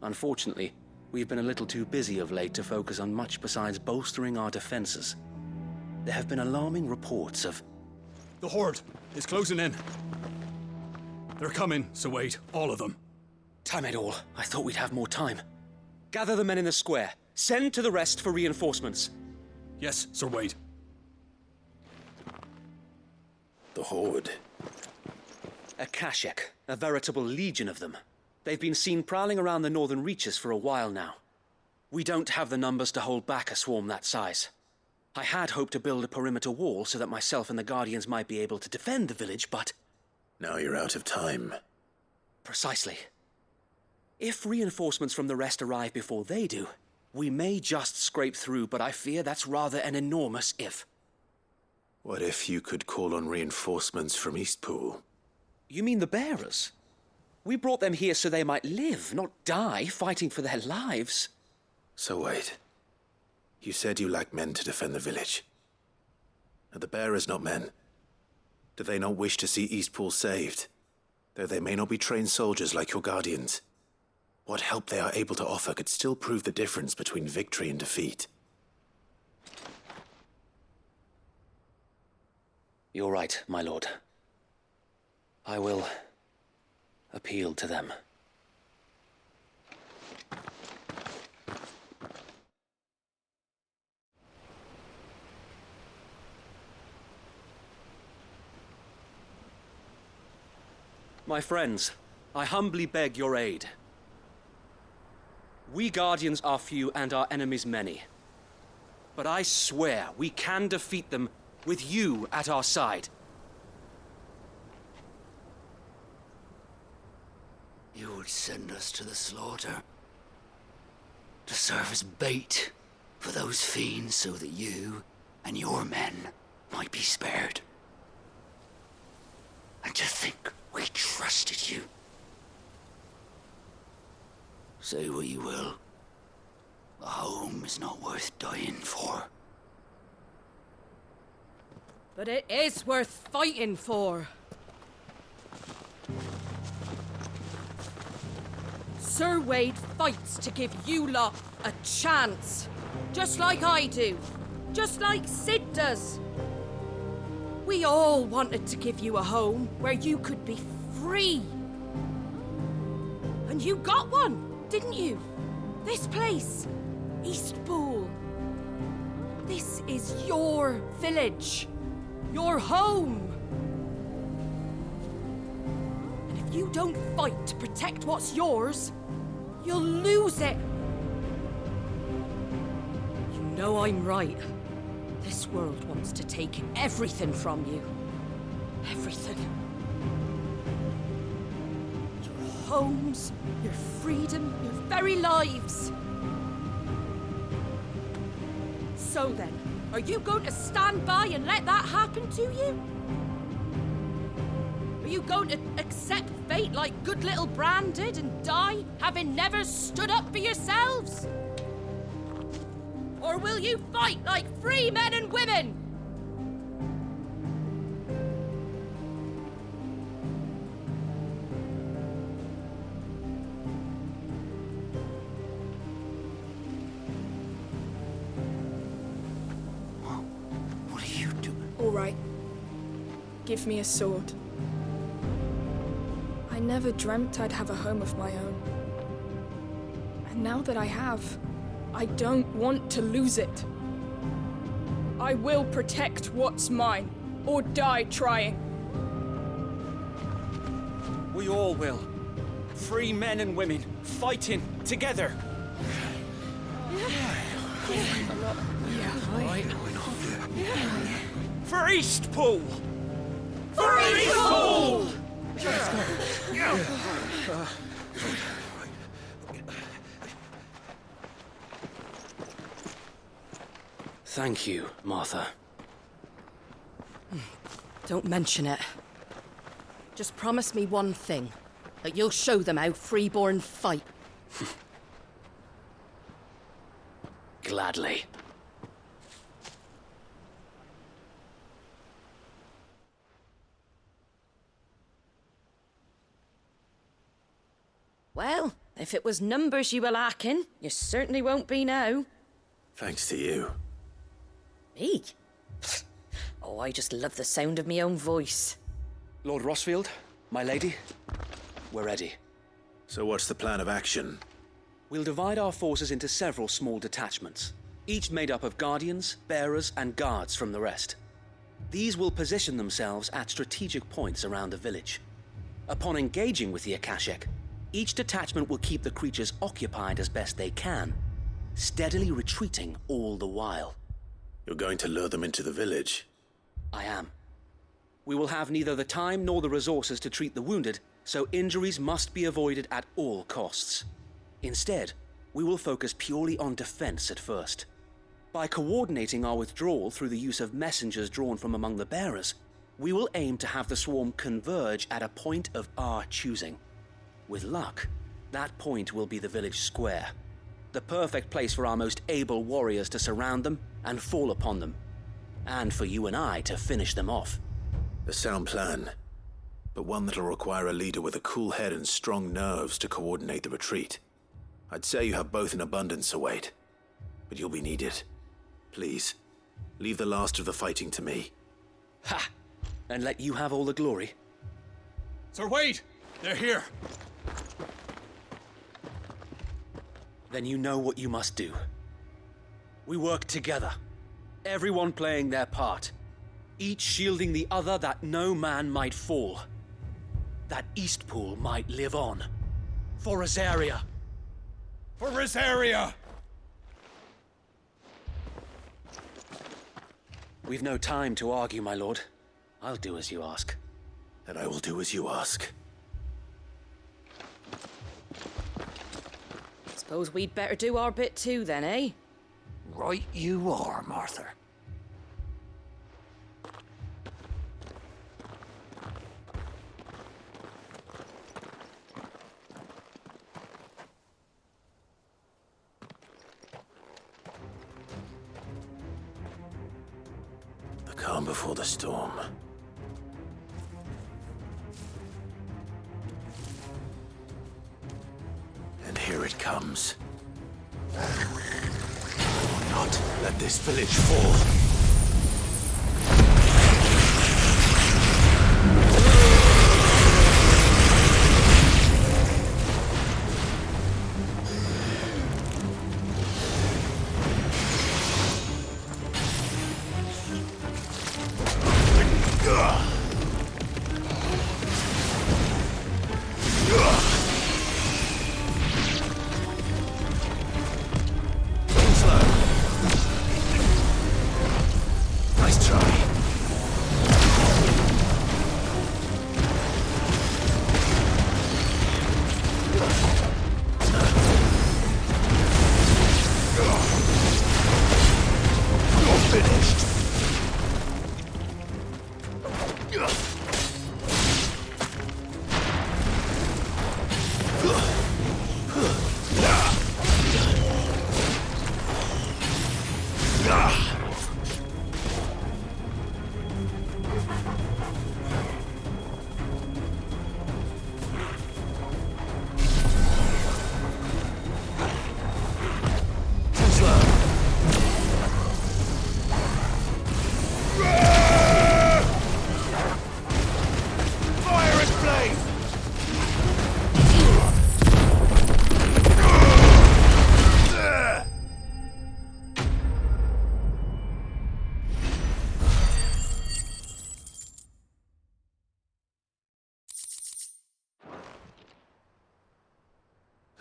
Unfortunately, we've been a little too busy of late to focus on much besides bolstering our defenses. There have been alarming reports of... The Horde is closing in. They're coming, Sir Wade, all of them. Damn it all, I thought we'd have more time. Gather the men in the square. Send to the rest for reinforcements. Yes, Sir Wade. The Horde. A Kashek, a veritable legion of them. They've been seen prowling around the northern reaches for a while now. We don't have the numbers to hold back a swarm that size. I had hoped to build a perimeter wall so that myself and the Guardians might be able to defend the village, but... Now you're out of time. Precisely. If reinforcements from the rest arrive before they do, we may just scrape through, but I fear that's rather an enormous if. What if you could call on reinforcements from Eastpool? You mean the bearers? We brought them here so they might live, not die, fighting for their lives. So wait. You said you lack men to defend the village. Are the bearers not men? Do they not wish to see Eastpool saved? Though they may not be trained soldiers like your Guardians. What help they are able to offer could still prove the difference between victory and defeat. You're right, my lord. I will appeal to them. My friends, I humbly beg your aid. We Guardians are few and our enemies many. But I swear we can defeat them with you at our side. You would send us to the slaughter, to serve as bait for those fiends so that you and your men might be spared. And to think we trusted you. Say what you will, a home is not worth dying for. But it is worth fighting for. Sir Wade fights to give you lot a chance. Just like I do. Just like Sid does. We all wanted to give you a home where you could be free. And you got one, didn't you? This place, Eastpool. This is your village. Your home. And if you don't fight to protect what's yours, you'll lose it. You know I'm right. This world wants to take everything from you. Everything. Your homes, your freedom, your very lives. So then, are you going to stand by and let that happen to you? Are you going to accept fate like good little Bran did and die, having never stood up for yourselves? Or will you fight like free men and women? All right. Give me a sword. never dreamt I'd have a home of my own. And now that I have, I don't want to lose it. I will protect what's mine, or die trying. We all will. Free men and women, fighting together. For Eastpool! For Eastpool! Thank you, Martha. Don't mention it. Just promise me one thing. That you'll show them how freeborn fight. Gladly. Well, if it was numbers you were lacking, you certainly won't be now. Thanks to you. Me? Oh, I just love the sound of my own voice. Lord Rossfield, my lady, we're ready. So what's the plan of action? We'll divide our forces into several small detachments, each made up of guardians, bearers, and guards from the rest. These will position themselves at strategic points around the village. Upon engaging with the Akashic, each detachment will keep the creatures occupied as best they can, steadily retreating all the while. You're going to lure them into the village? I am. We will have neither the time nor the resources to treat the wounded, so injuries must be avoided at all costs. Instead, we will focus purely on defense at first. By coordinating our withdrawal through the use of messengers drawn from among the bearers, we will aim to have the swarm converge at a point of our choosing. With luck, that point will be the village square, the perfect place for our most able warriors to surround them and fall upon them, and for you and I to finish them off. A sound plan, but one that'll require a leader with a cool head and strong nerves to coordinate the retreat. I'd say you have both in abundance, Sir Wade, but you'll be needed. Please, leave the last of the fighting to me. Ha! And let you have all the glory. Sir Wade! They're here! Then you know what you must do. We work together, everyone playing their part, each shielding the other that no man might fall, that Eastpool might live on. For Rosaria! For Rosaria! We've no time to argue, my lord. I'll do as you ask. And I will do as you ask. Suppose we'd better do our bit too then, eh? Right you are, Martha. The calm before the storm. And here it comes. Not let this village fall.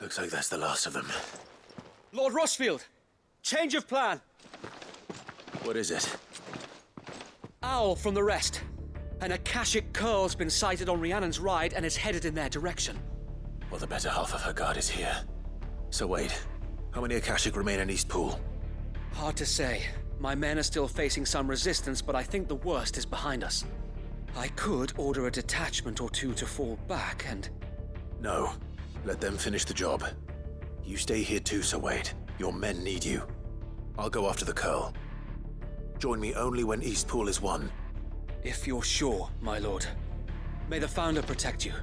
Looks like that's the last of them. Lord Rosfield! Change of plan! What is it? Owl from the rest. An Akashic curl's been sighted on Rhiannon's ride and is headed in their direction. Well, the better half of her guard is here. So wait, how many Akashic remain in Eastpool? Hard to say. My men are still facing some resistance, but I think the worst is behind us. I could order a detachment or two to fall back and... No. Let them finish the job. You stay here too, Sir Wade. Your men need you. I'll go after the curl. Join me only when Eastpool is won. If you're sure, my lord. May the Founder protect you.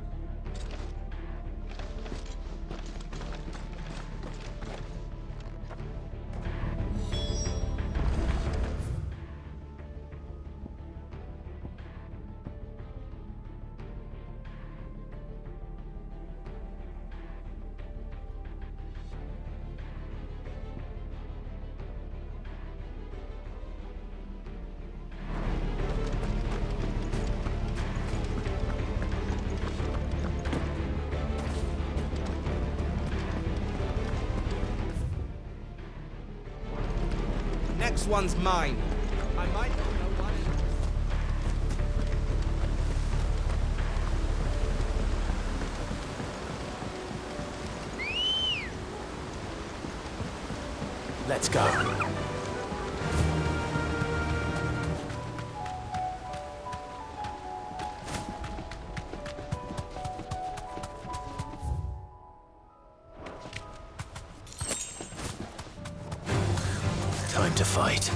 Next one's mine. I might not know what it is. Let's go. Time to fight.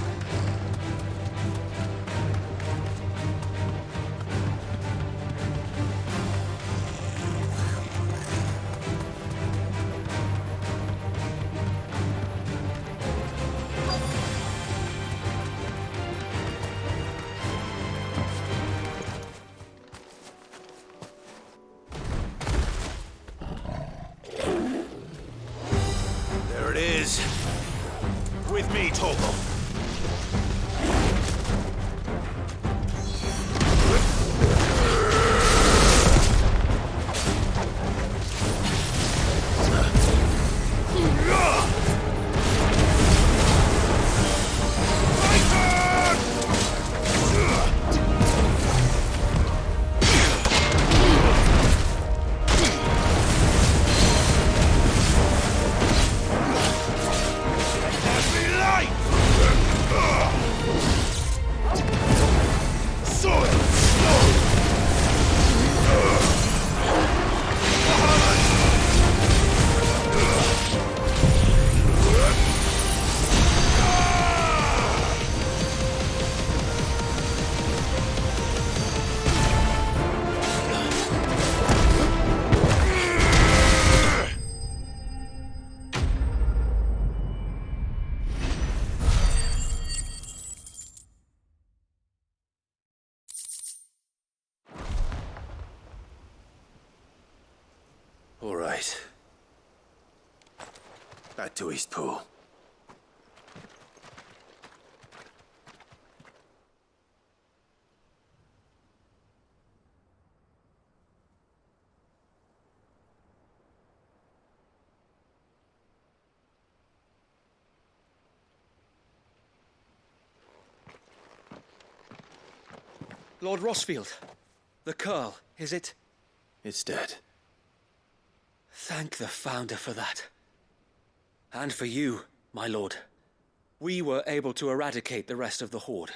There it is. With me, Torgal. All right. Back to Eastpool. Lord Rosfield, the curl, is it? It's dead. Thank the Founder for that. And for you, my lord. We were able to eradicate the rest of the Horde.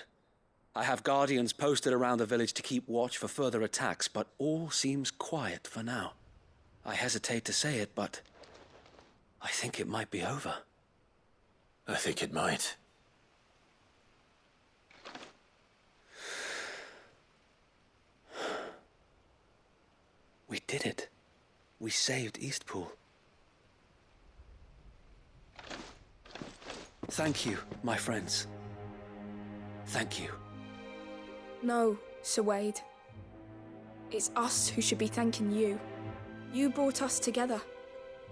I have guardians posted around the village to keep watch for further attacks, but all seems quiet for now. I hesitate to say it, but I think it might be over. I think it might. We did it. We saved Eastpool. Thank you, my friends. Thank you. No, Sir Wade. It's us who should be thanking you. You brought us together.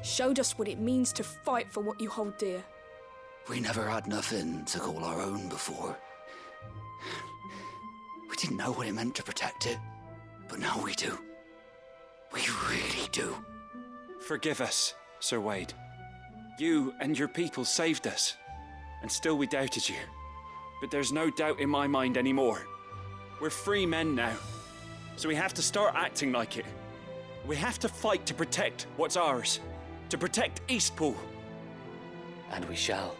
Showed us what it means to fight for what you hold dear. We never had nothing to call our own before. We didn't know what it meant to protect it, but now we do. We really do. Forgive us, Sir Wade. You and your people saved us, and still we doubted you. But there's no doubt in my mind anymore. We're free men now, so we have to start acting like it. We have to fight to protect what's ours, to protect Eastpool. And we shall.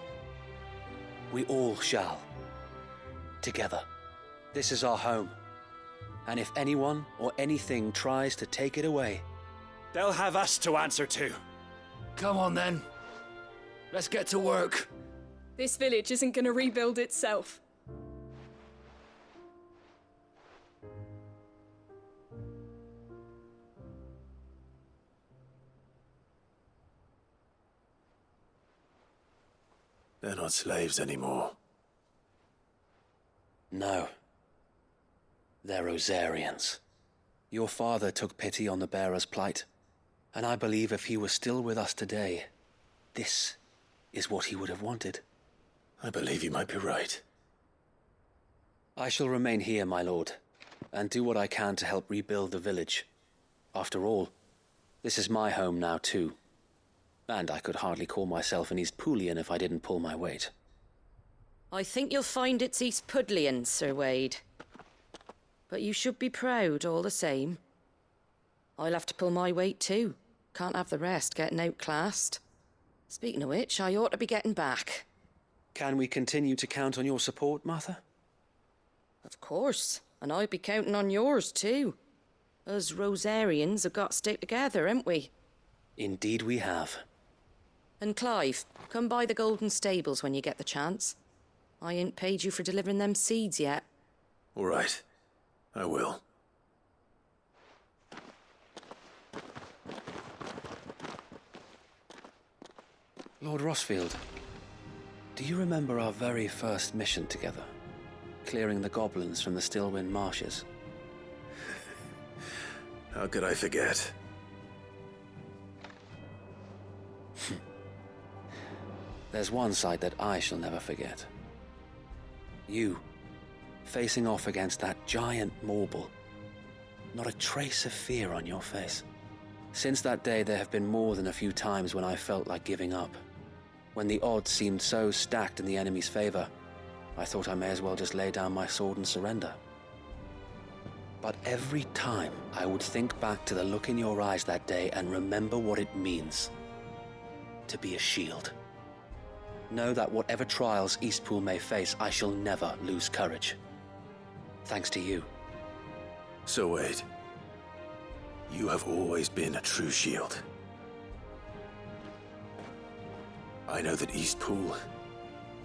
We all shall. Together. This is our home. And if anyone or anything tries to take it away, they'll have us to answer to. Come on then. Let's get to work. This village isn't gonna rebuild itself. They're not slaves anymore. No. They're Rosarians. Your father took pity on the bearer's plight, and I believe if he were still with us today, this is what he would have wanted. I believe you might be right. I shall remain here, my lord, and do what I can to help rebuild the village. After all, this is my home now too. And I could hardly call myself an Eastpoolian if I didn't pull my weight. I think you'll find it's Eastpudlian, Sir Wade. But you should be proud all the same. I'll have to pull my weight too. Can't have the rest getting outclassed. Speaking of which, I ought to be getting back. Can we continue to count on your support, Martha? Of course, and I'll be counting on yours too. Us Rosarians have got to stick together, haven't we? Indeed we have. And Clive, come by the Golden Stables when you get the chance. I ain't paid you for delivering them seeds yet. All right. I will. Lord Rossfield, do you remember our very first mission together? Clearing the goblins from the Stillwind marshes? How could I forget? There's one sight that I shall never forget. You, facing off against that giant Morble. Not a trace of fear on your face. Since that day, there have been more than a few times when I felt like giving up. When the odds seemed so stacked in the enemy's favor, I thought I may as well just lay down my sword and surrender. But every time, I would think back to the look in your eyes that day and remember what it means to be a shield. Know that whatever trials Eastpool may face, I shall never lose courage. Thanks to you. So Wade, you have always been a true shield. I know that Eastpool,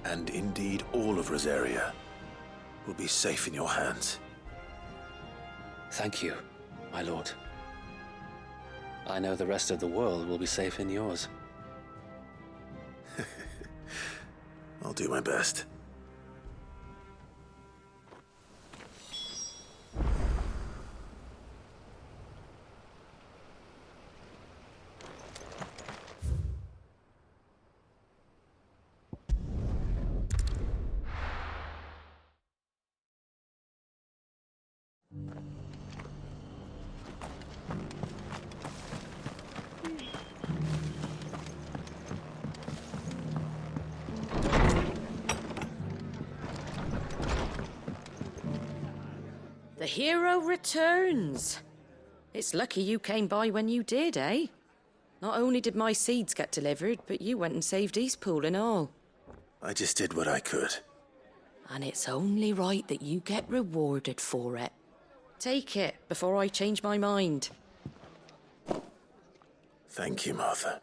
and indeed all of Rosaria, will be safe in your hands. Thank you, my lord. I know the rest of the world will be safe in yours. I'll do my best. The hero returns. It's lucky you came by when you did, eh? Not only did my seeds get delivered, but you went and saved Eastpool and all. I just did what I could. And it's only right that you get rewarded for it. Take it before I change my mind. Thank you, Martha.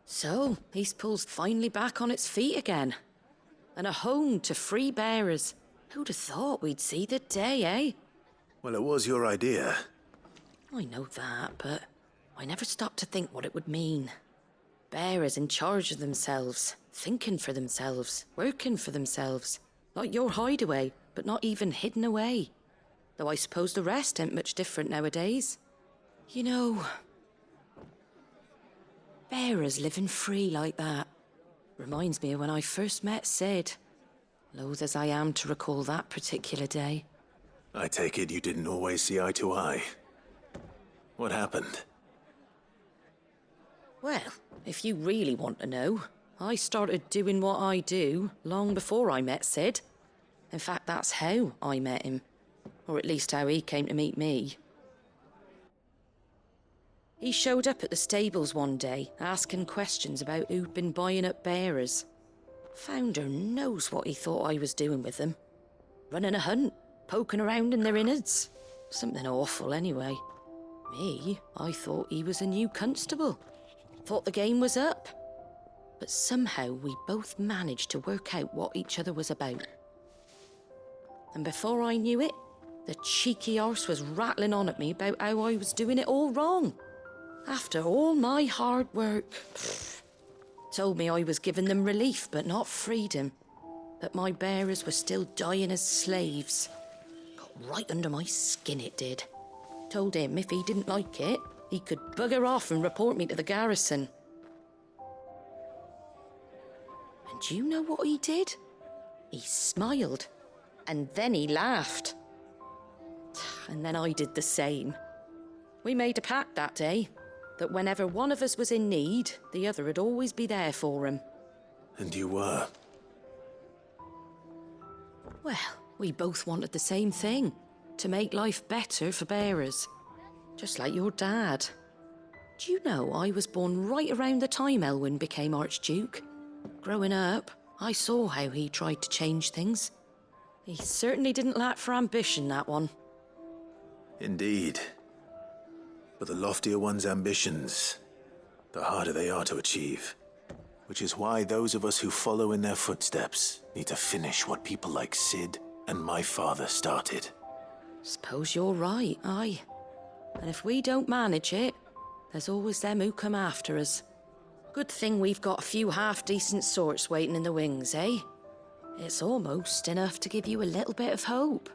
So, Eastpool's finally back on its feet again. And a home to free bearers. Who'd have thought we'd see the day, eh? Well, it was your idea. I know that, but I never stopped to think what it would mean. Bearers in charge of themselves, thinking for themselves, working for themselves. Like your hideaway, but not even hidden away. Though I suppose the rest ain't much different nowadays. You know, bearers living free like that reminds me of when I first met Sid. Loath as I am to recall that particular day. I take it you didn't always see eye to eye. What happened? Well, if you really want to know, I started doing what I do long before I met Sid. In fact, that's how I met him. Or at least how he came to meet me. He showed up at the stables one day, asking questions about who'd been buying up bearers. Founder knows what he thought I was doing with them. Running a hunt, poking around in their innards. Something awful anyway. Me, I thought he was a new constable. Thought the game was up. But somehow we both managed to work out what each other was about. And before I knew it, the cheeky arse was rattling on at me about how I was doing it all wrong. After all my hard work. Told me I was giving them relief, but not freedom. That my bearers were still dying as slaves. Got right under my skin, it did. Told him if he didn't like it, he could bugger off and report me to the garrison. And do you know what he did? He smiled. And then he laughed. And then I did the same. We made a pact that day, that whenever one of us was in need, the other would always be there for him. And you were? Well, we both wanted the same thing. To make life better for bearers. Just like your dad. Do you know I was born right around the time Elwyn became Archduke? Growing up, I saw how he tried to change things. He certainly didn't lack for ambition, that one. Indeed. But the loftier one's ambitions, the harder they are to achieve. Which is why those of us who follow in their footsteps need to finish what people like Sid and my father started. Suppose you're right, aye. And if we don't manage it, there's always them who come after us. Good thing we've got a few half-decent sorts waiting in the wings, eh? It's almost enough to give you a little bit of hope.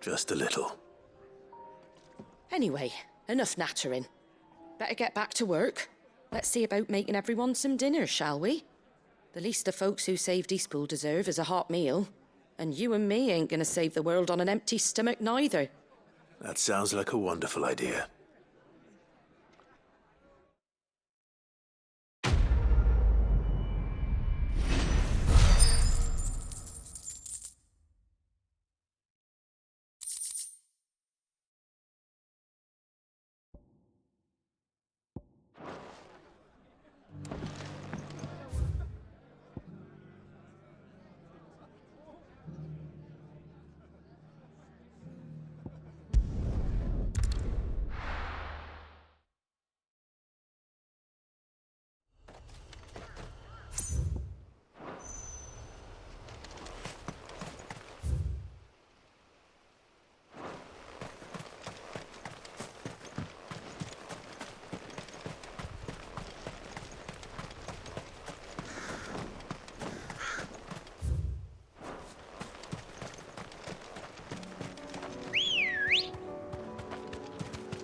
Just a little. Anyway, enough nattering. Better get back to work. Let's see about making everyone some dinner, shall we? The least the folks who saved Eastpool deserve is a hot meal. And you and me ain't gonna save the world on an empty stomach neither. That sounds like a wonderful idea.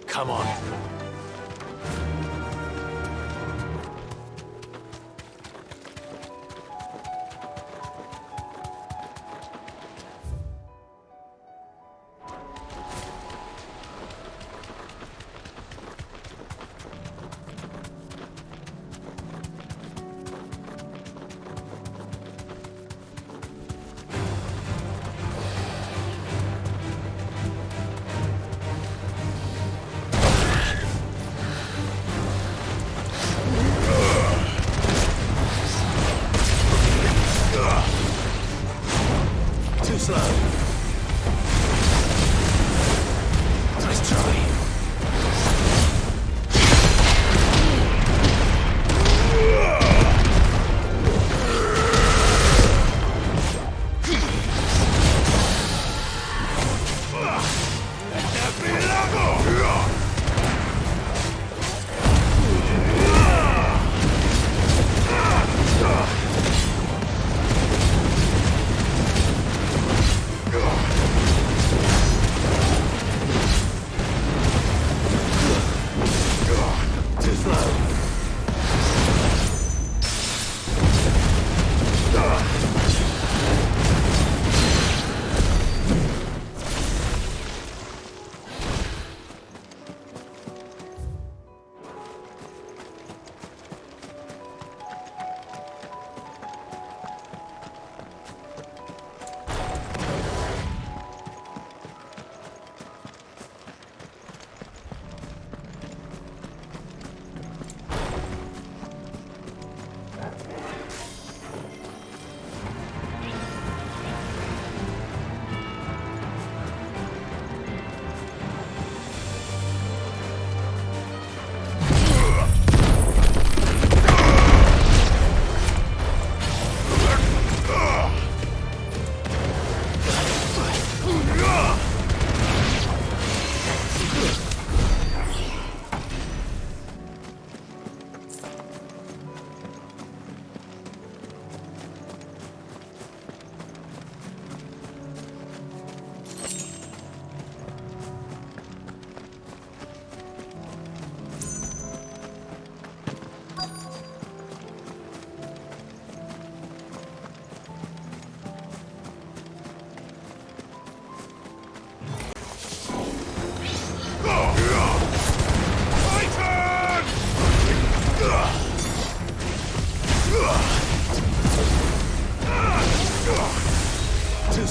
Come on.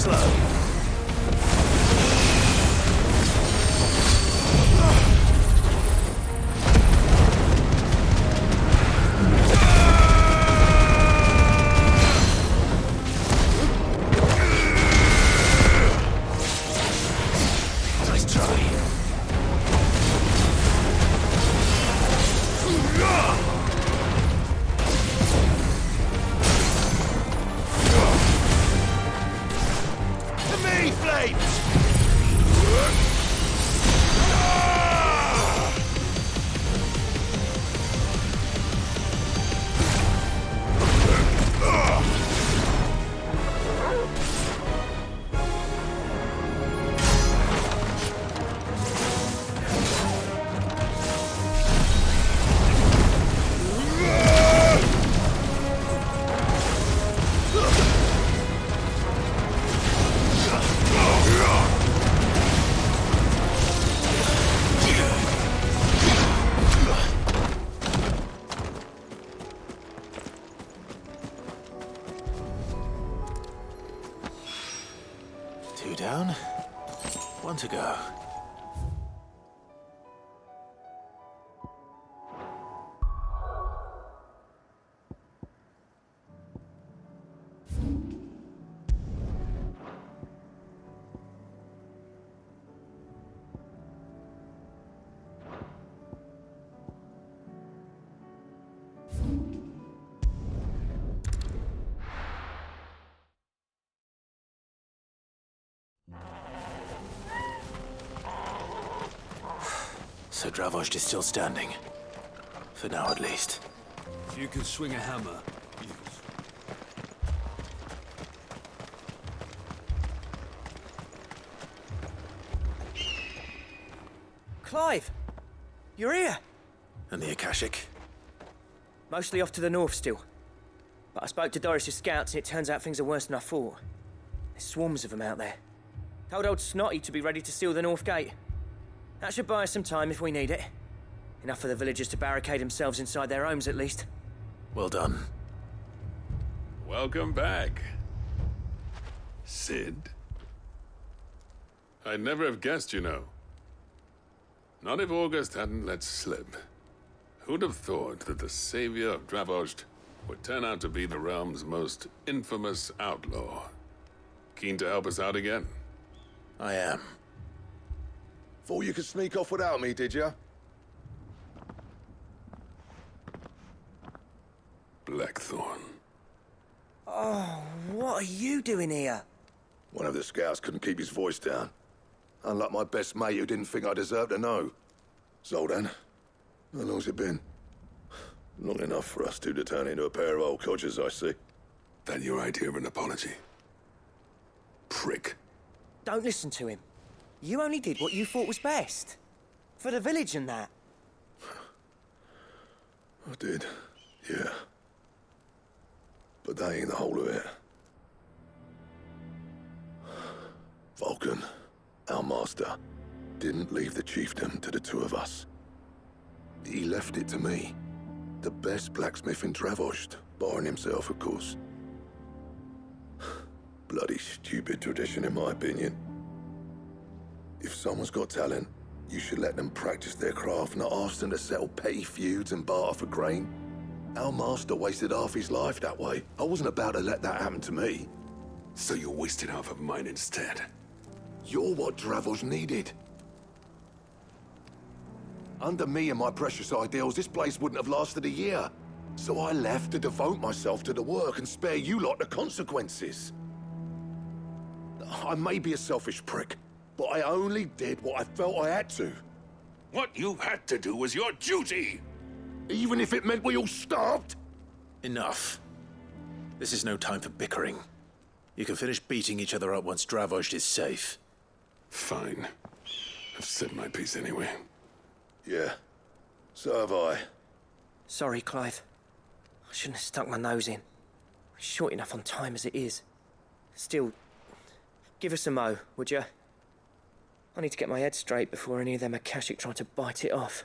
slow. Down. One to go. So Dravos is still standing. For now, at least. If you can swing a hammer, you can... Clive! You're here! And the Akashic? Mostly off to the north still. But I spoke to Doris' scouts and it turns out things are worse than I thought. There's swarms of them out there. Told old Snotty to be ready to seal the north gate. That should buy us some time if we need it. Enough for the villagers to barricade themselves inside their homes, at least. Well done. Welcome back, Sid. I'd never have guessed, you know. Not if August hadn't let slip. Who'd have thought that the savior of Dravos would turn out to be the realm's most infamous outlaw? Keen to help us out again? I am. Thought you could sneak off without me, did ya? Blackthorn. Oh, what are you doing here? One of the scouts couldn't keep his voice down. Unlike my best mate who didn't think I deserved to know. So then, how long's it been? Long enough for us two to turn into a pair of old codgers, I see. That your idea of an apology? Prick. Don't listen to him. You only did what you thought was best. For the village and that. I did, yeah. But that ain't the whole of it. Vulcan, our master, didn't leave the chiefdom to the two of us. He left it to me. The best blacksmith in Dravos, barring himself, of course. Bloody stupid tradition, in my opinion. If someone's got talent, you should let them practice their craft, not ask them to settle petty feuds and barter for grain. Our master wasted half his life that way. I wasn't about to let that happen to me. So you wasted half of mine instead? You're what Dravos needed. Under me and my precious ideals, this place wouldn't have lasted a year. So I left to devote myself to the work and spare you lot the consequences. I may be a selfish prick, but I only did what I felt I had to. What you had to do was your duty! Even if it meant we all starved? Enough. This is no time for bickering. You can finish beating each other up once Dravos is safe. Fine. I've said my piece anyway. Yeah, so have I. Sorry, Clive. I shouldn't have stuck my nose in. We're short enough on time as it is. Still, give us a mo, would you? I need to get my head straight before any of them Akashic try to bite it off.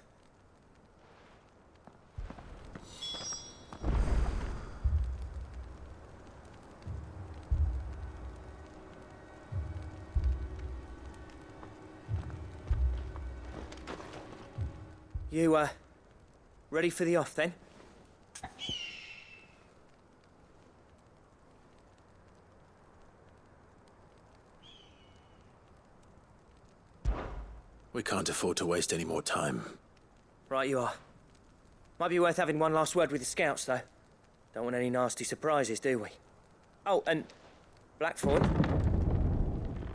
You, ready for the off then? We can't afford to waste any more time. Right you are. Might be worth having one last word with the scouts, though. Don't want any nasty surprises, do we? Oh, and Blackthorn,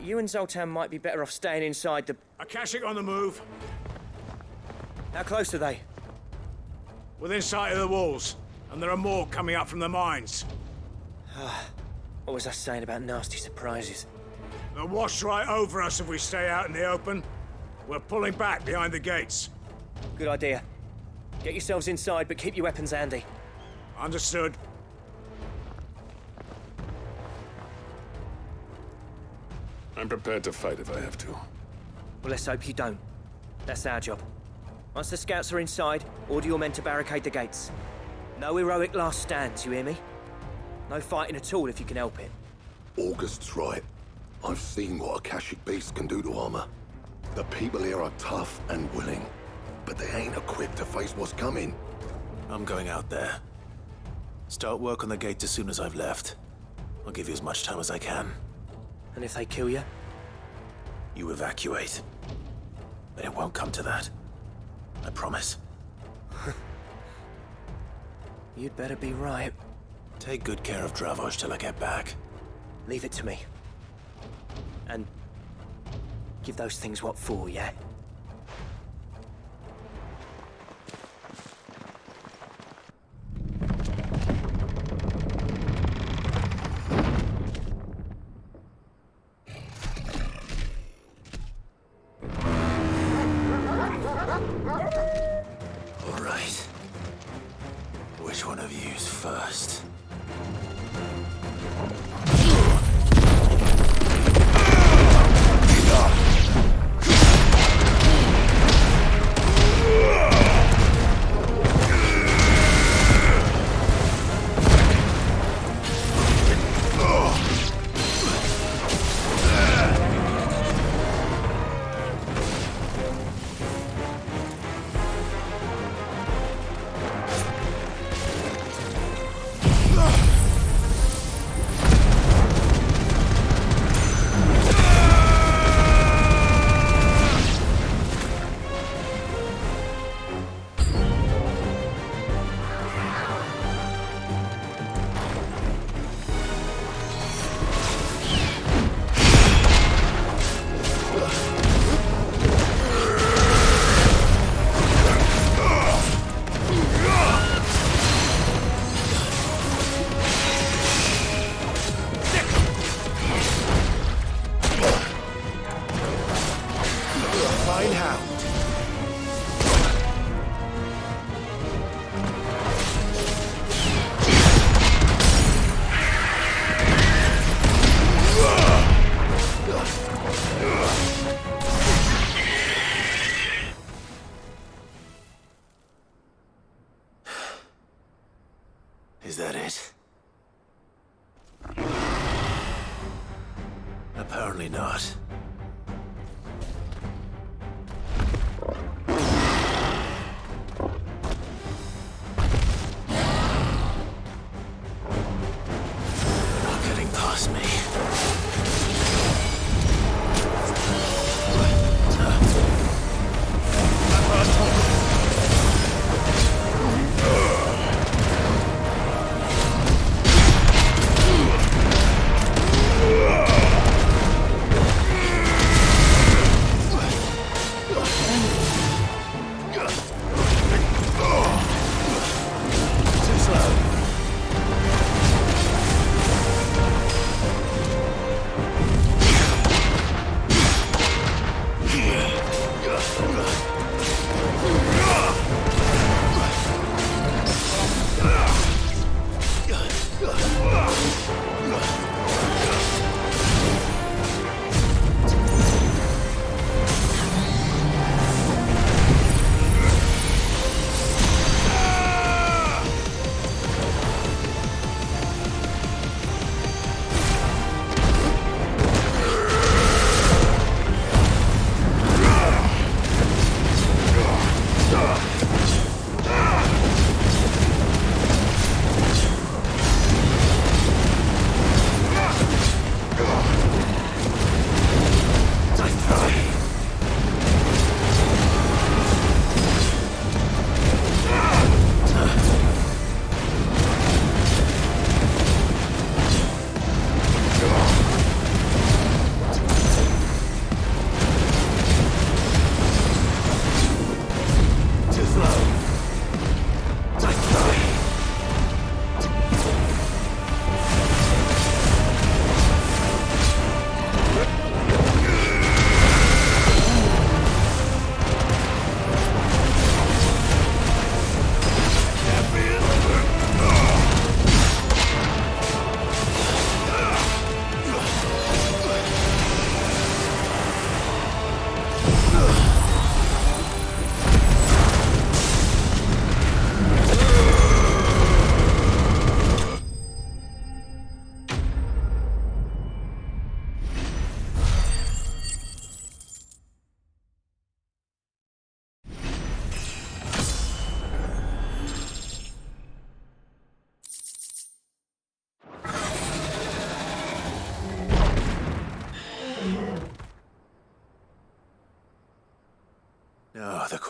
you and Zoltan might be better off staying inside the... Akashic on the move. How close are they? Within sight of the walls, and there are more coming up from the mines. What was I saying about nasty surprises? They'll wash right over us if we stay out in the open. We're pulling back behind the gates. Good idea. Get yourselves inside, but keep your weapons handy. Understood. I'm prepared to fight if I have to. Well, let's hope you don't. That's our job. Once the scouts are inside, order your men to barricade the gates. No heroic last stands, you hear me? No fighting at all if you can help it. August's right. I've seen what Akashic beasts can do to armor. The people here are tough and willing, but they ain't equipped to face what's coming. I'm going out there. Start work on the gate as soon as I've left. I'll give you as much time as I can. And if they kill you? You evacuate. But it won't come to that. I promise. You'd better be right. Take good care of Dravos till I get back. Leave it to me. And give those things what for, yeah? All right. Which one of you's first? Is that it? Apparently not. Not getting past me.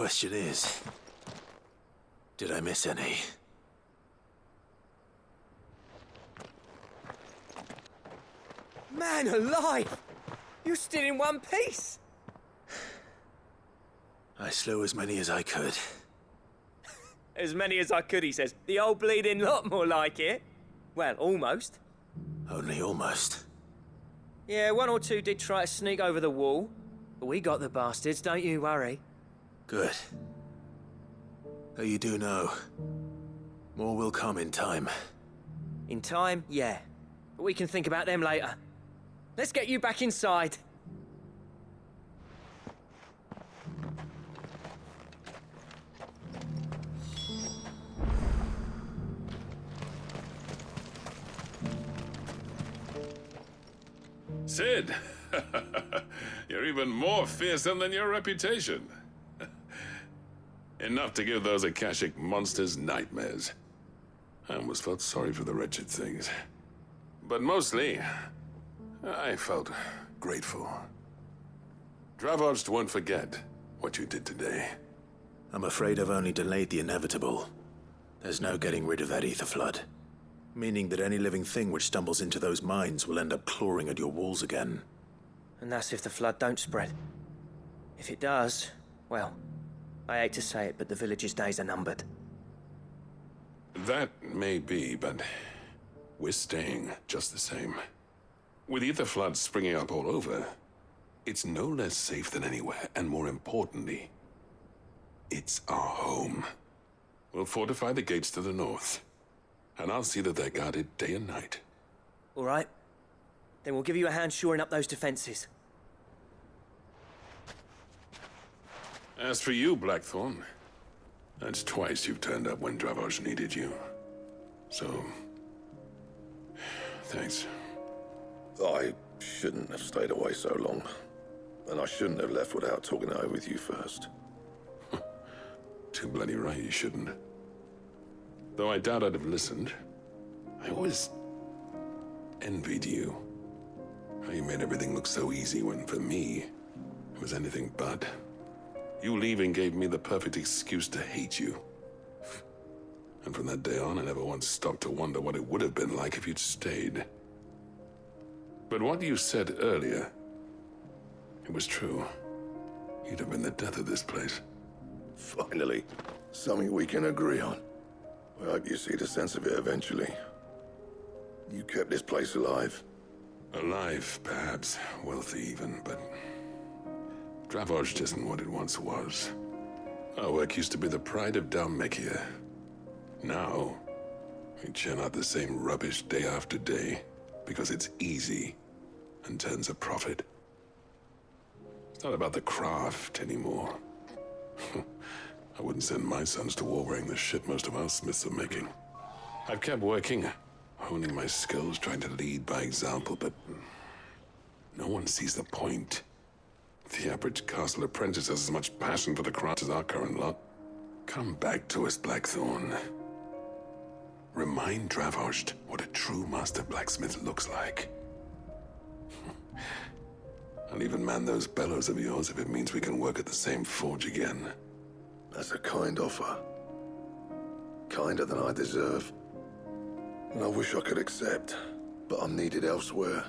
question is, did I miss any? Man alive! You're still in one piece! I slew as many as I could. As many as I could, he says. The old bleeding lot, more like it. Well, almost. Only almost. Yeah, one or two did try to sneak over the wall. But we got the bastards, don't you worry. Good. Though you do know, more will come in time. In time, yeah. But we can think about them later. Let's get you back inside. Sid! You're even more fearsome than your reputation. Enough to give those Akashic monsters nightmares. I almost felt sorry for the wretched things. But mostly, I felt grateful. Dravos won't forget what you did today. I'm afraid I've only delayed the inevitable. There's no getting rid of that ether flood. Meaning that any living thing which stumbles into those mines will end up clawing at your walls again. And that's if the flood don't spread. If it does, well, I hate to say it, but the village's days are numbered. That may be, but we're staying just the same. With ether floods springing up all over, it's no less safe than anywhere, and more importantly, it's our home. We'll fortify the gates to the north, and I'll see that they're guarded day and night. All right. Then we'll give you a hand shoring up those defenses. As for you, Blackthorn, that's twice you've turned up when Dravos needed you. So, thanks. I shouldn't have stayed away so long. And I shouldn't have left without talking it over with you first. Too bloody right you shouldn't. Though I doubt I'd have listened. I always envied you. How you made everything look so easy when, for me, it was anything but. You leaving gave me the perfect excuse to hate you. And from that day on, I never once stopped to wonder what it would have been like if you'd stayed. But what you said earlier, it was true. You'd have been the death of this place. Finally, something we can agree on. I hope you see the sense of it eventually. You kept this place alive. Alive, perhaps. Wealthy even, but Dravos isn't what it once was. Our work used to be the pride of Dalmekia. Now, we churn out the same rubbish day after day because it's easy and turns a profit. It's not about the craft anymore. I wouldn't send my sons to war wearing the shit most of our smiths are making. I've kept working, honing my skills, trying to lead by example, but no one sees the point. The average castle apprentice has as much passion for the craft as our current lot. Come back to us, Blackthorn. Remind Dravos what a true master blacksmith looks like. I'll even man those bellows of yours if it means we can work at the same forge again. That's a kind offer. Kinder than I deserve. And I wish I could accept, but I'm needed elsewhere.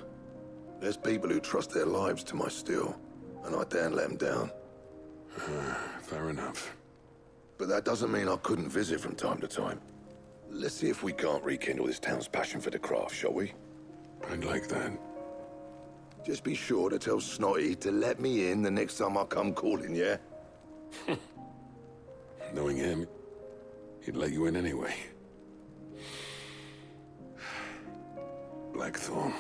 There's people who trust their lives to my steel, and I daren't let them down. Fair enough. But that doesn't mean I couldn't visit from time to time. Let's see if we can't rekindle this town's passion for the craft, shall we? I'd like that. Just be sure to tell Snotty to let me in the next time I come calling, yeah? Knowing him, he'd let you in anyway. Blackthorn.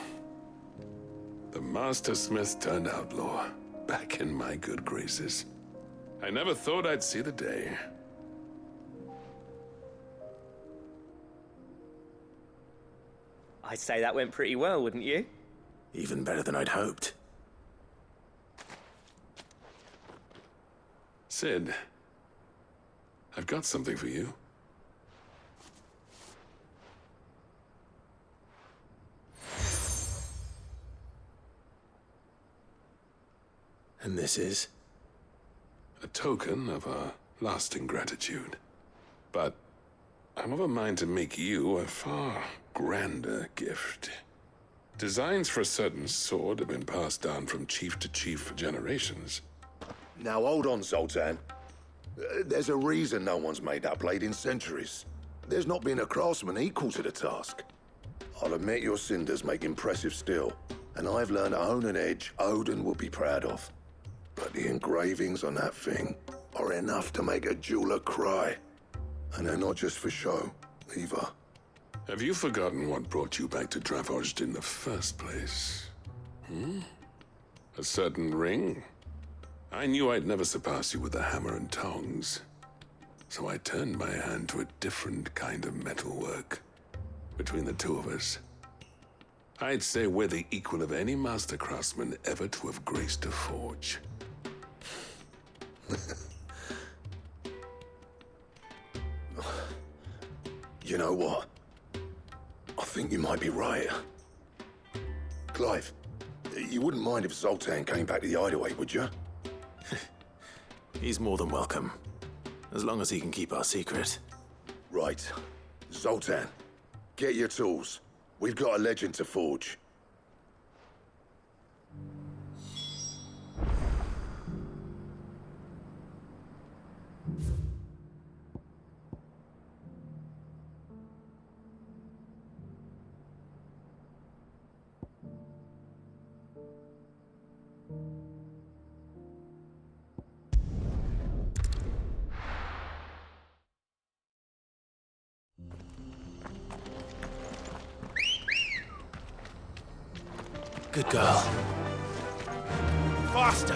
The Master Smith turned outlaw, back in my good graces. I never thought I'd see the day. I'd say that went pretty well, wouldn't you? Even better than I'd hoped. Sid, I've got something for you. And this is? A token of our lasting gratitude. But I'm of a mind to make you a far grander gift. Designs for a certain sword have been passed down from chief to chief for generations. Now hold on, Zoltan. There's a reason no one's made that blade in centuries. There's not been a craftsman equal to the task. I'll admit your cinders make impressive steel, and I've learned to own an edge Odin will be proud of. But the engravings on that thing are enough to make a jeweler cry. And they're not just for show, either. Have you forgotten what brought you back to Dravos in the first place? A certain ring? I knew I'd never surpass you with a hammer and tongs. So I turned my hand to a different kind of metalwork. Between the two of us, I'd say we're the equal of any master craftsman ever to have graced a forge. You know what? I think you might be right. Clive, you wouldn't mind if Zoltan came back to the hideaway, would you? He's more than welcome, as long as he can keep our secret. Right. Zoltan, get your tools. We've got a legend to forge. Good girl. Faster!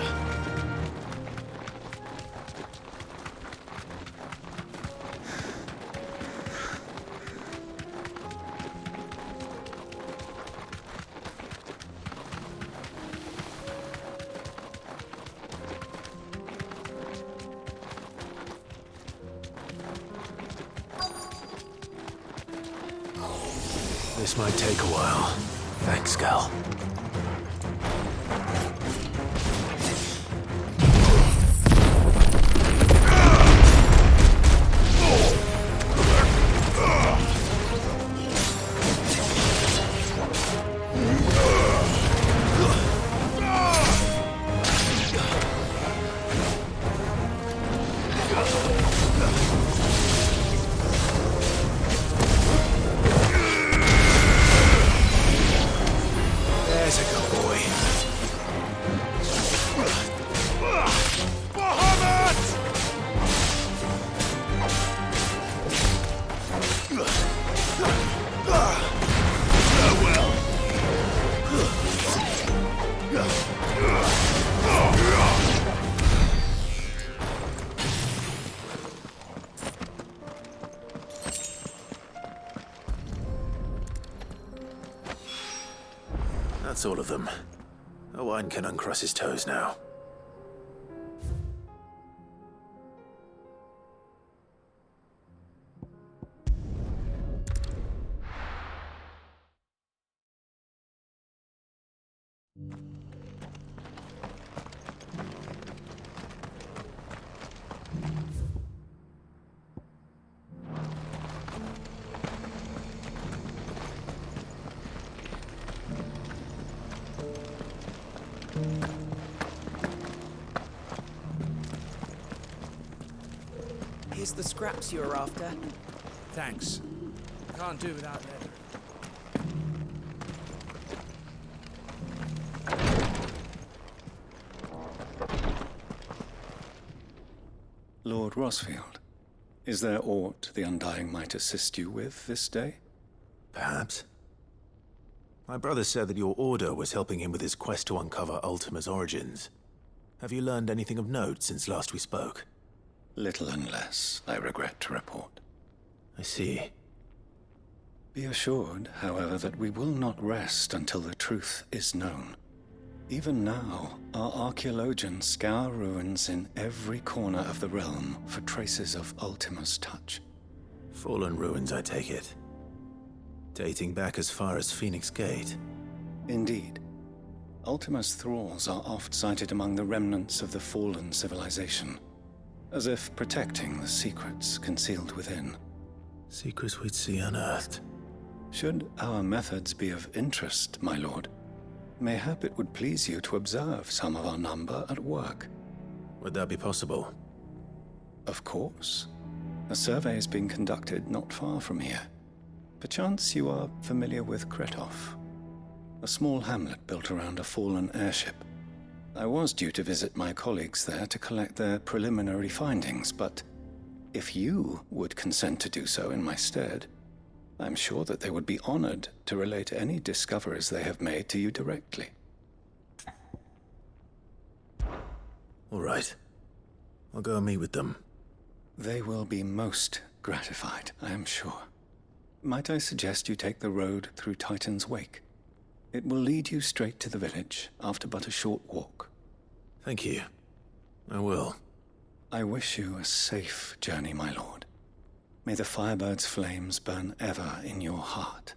This might take a while. Thanks, Gal. That's all of them. Owen can uncross his toes now. Here's the scraps you were after. Thanks. Can't do without leather. Lord Rosfield, is there aught the Undying might assist you with this day? Perhaps. My brother said that your order was helping him with his quest to uncover Ultima's origins. Have you learned anything of note since last we spoke? Little unless, I regret to report. I see. Be assured, however, that we will not rest until the truth is known. Even now, our archaeologians scour ruins in every corner of the realm for traces of Ultima's touch. Fallen ruins, I take it. Dating back as far as Phoenix Gate. Indeed. Ultima's thralls are oft sighted among the remnants of the fallen civilization. as if protecting the secrets concealed within. Secrets we'd see unearthed. Should our methods be of interest, my lord, mayhap it would please you to observe some of our number at work. Would that be possible? Of course. A survey is being conducted not far from here. Perchance you are familiar with Kretov, a small hamlet built around a fallen airship. I was due to visit my colleagues there to collect their preliminary findings, but if you would consent to do so in my stead, I'm sure that they would be honored to relate any discoveries they have made to you directly. All right. I'll go and meet with them. They will be most gratified, I am sure. Might I suggest you take the road through Titan's Wake? It will lead you straight to the village after but a short walk. Thank you. I will. I wish you a safe journey, my lord. May the Firebird's flames burn ever in your heart.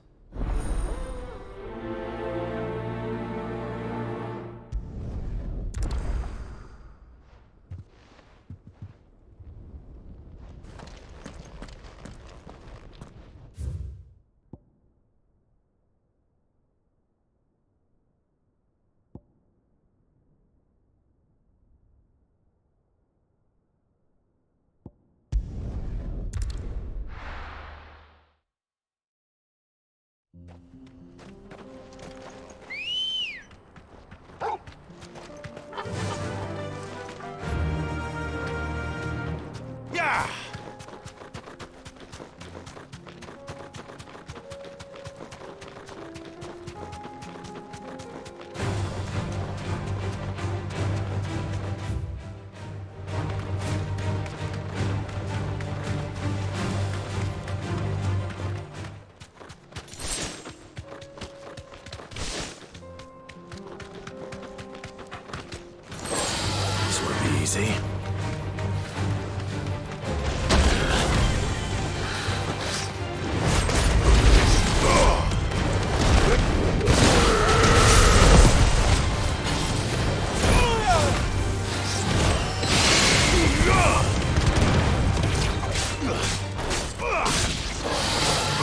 Easy.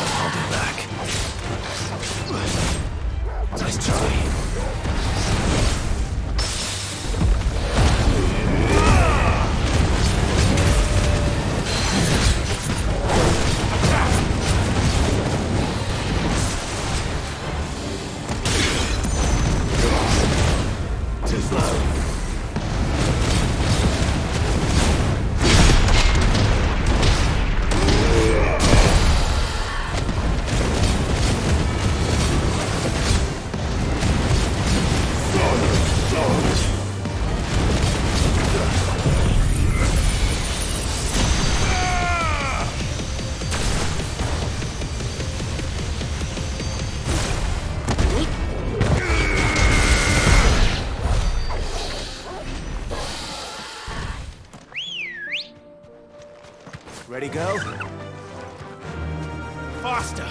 I'll be back. Nice try. Ready, go? Faster!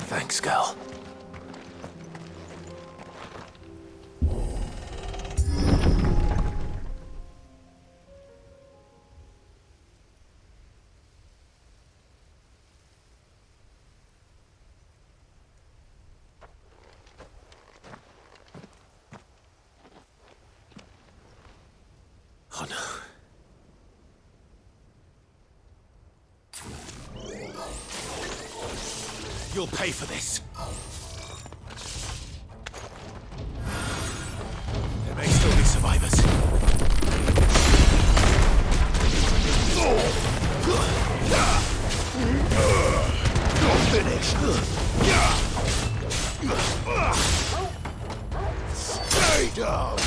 Thanks, girl. Oh no. You'll pay for this. There may still be survivors. You're finished. Stay down.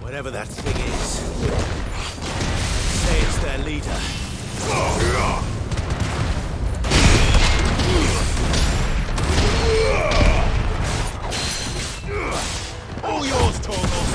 Whatever that thing is, say it's their leader. All yours, Torgal.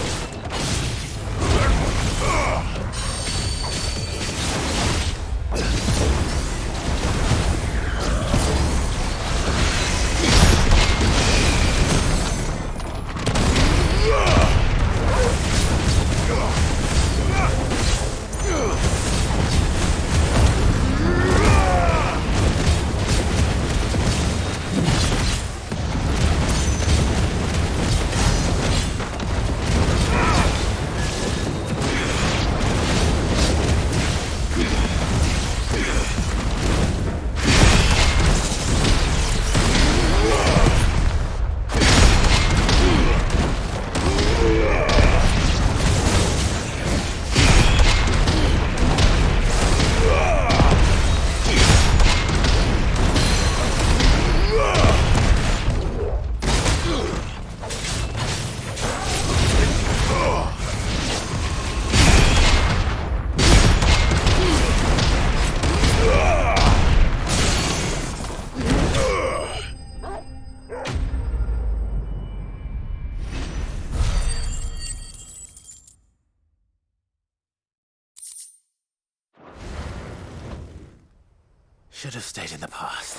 Should have stayed in the past.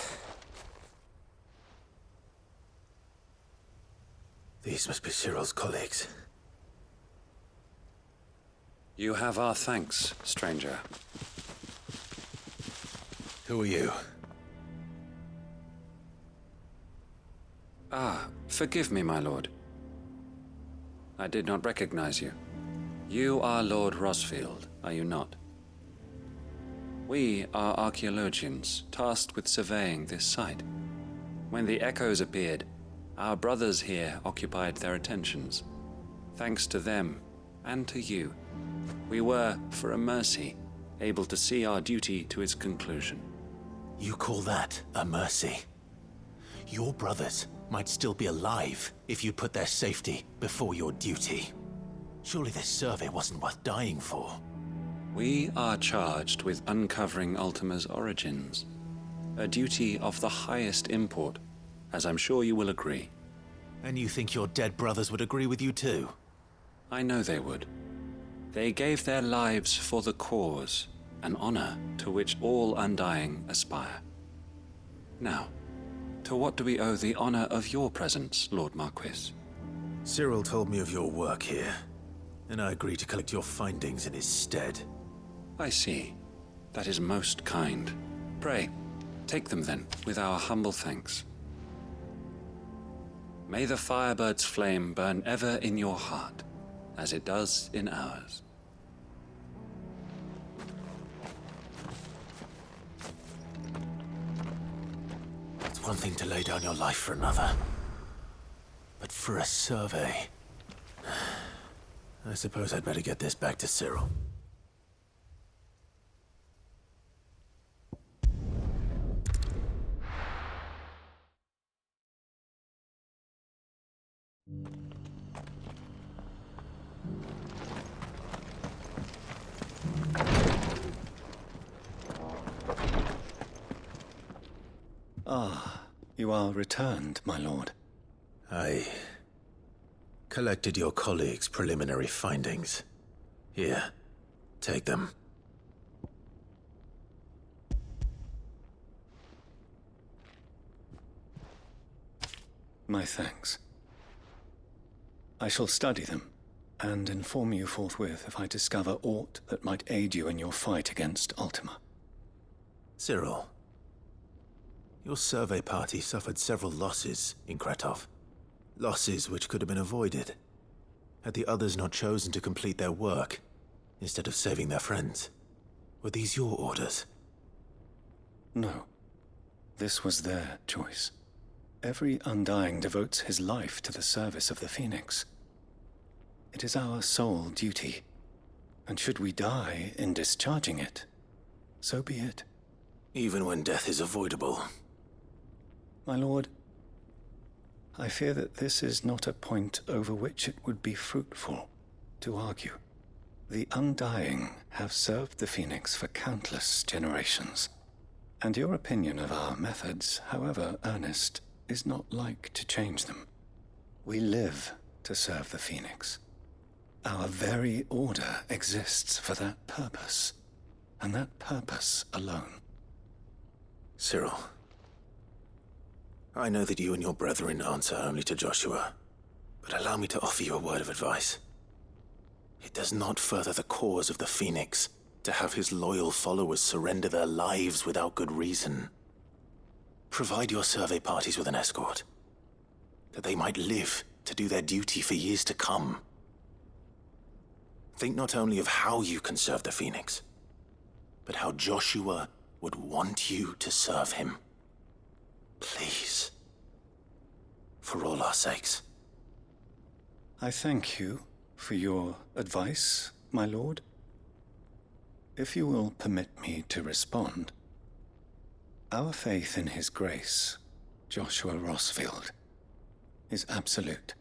These must be Cyril's colleagues. You have our thanks, stranger. Who are you? Ah, forgive me, my lord. I did not recognize you. You are Lord Rosfield, are you not? We are archaeologians, tasked with surveying this site. When the echoes appeared, our brothers here occupied their attentions. Thanks to them, and to you, we were, for a mercy, able to see our duty to its conclusion. You call that a mercy? Your brothers might still be alive if you put their safety before your duty. Surely this survey wasn't worth dying for. We are charged with uncovering Ultima's origins, a duty of the highest import, as I'm sure you will agree. And you think your dead brothers would agree with you too? I know they would. They gave their lives for the cause, an honor to which all Undying aspire. Now, to what do we owe the honor of your presence, Lord Marquis? Cyril told me of your work here, and I agreed to collect your findings in his stead. I see. That is most kind. Pray, take them then, with our humble thanks. May the Firebird's flame burn ever in your heart, as it does in ours. It's one thing to lay down your life for another, but for a survey... I suppose I'd better get this back to Cyril. Ah, you are returned, my lord. I collected your colleagues' preliminary findings. Here, take them. My thanks. I shall study them, and inform you forthwith if I discover aught that might aid you in your fight against Ultima. Cyril, your survey party suffered several losses in Kratov. Losses which could have been avoided, had the others not chosen to complete their work instead of saving their friends. Were these your orders? No. This was their choice. Every Undying devotes his life to the service of the Phoenix. It is our sole duty, and should we die in discharging it, so be it. Even when death is avoidable. My lord, I fear that this is not a point over which it would be fruitful to argue. The Undying have served the Phoenix for countless generations, and your opinion of our methods, however earnest, is not like to change them. We live to serve the Phoenix. Our very order exists for that purpose, and that purpose alone. Cyril, I know that you and your brethren answer only to Joshua, but allow me to offer you a word of advice. It does not further the cause of the Phoenix to have his loyal followers surrender their lives without good reason. Provide your survey parties with an escort, that they might live to do their duty for years to come. Think not only of how you can serve the Phoenix, but how Joshua would want you to serve him. Please. For all our sakes. I thank you for your advice, my lord. If you will permit me to respond, our faith in his grace, Joshua Rossfield, is absolute.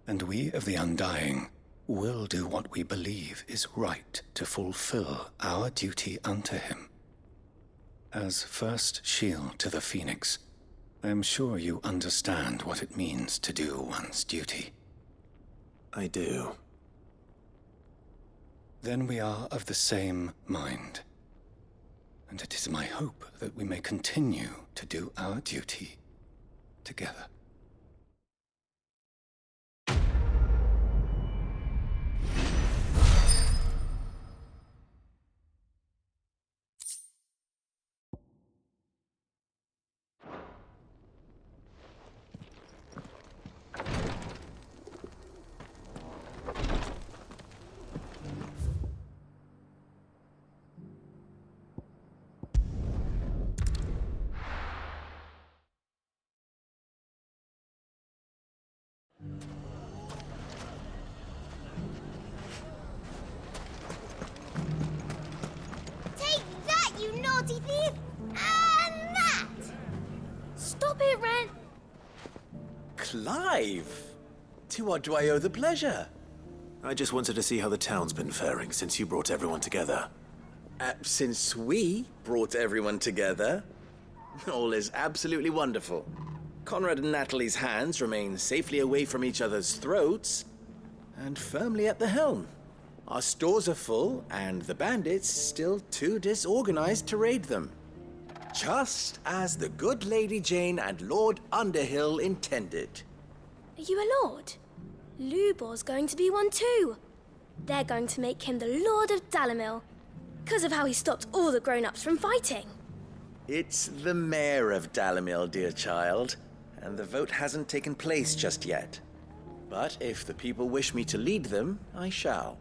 And we of the Undying will do what we believe is right to fulfill our duty unto him. As first shield to the Phoenix, I am sure you understand what it means to do one's duty. I do. Then we are of the same mind. And it is my hope that we may continue to do our duty together. Clive! To what do I owe the pleasure? I just wanted to see how the town's been faring since you brought everyone together. Since we brought everyone together, all is absolutely wonderful. Conrad and Natalie's hands remain safely away from each other's throats, and firmly at the helm. Our stores are full, and the bandits still too disorganized to raid them. Just as the good Lady Jane and Lord Underhill intended. Are you a lord? Lubor's going to be one too. They're going to make him the Lord of Dalimil, because of how he stopped all the grown-ups from fighting. It's the mayor of Dalimil, dear child, and the vote hasn't taken place just yet. But if the people wish me to lead them, I shall.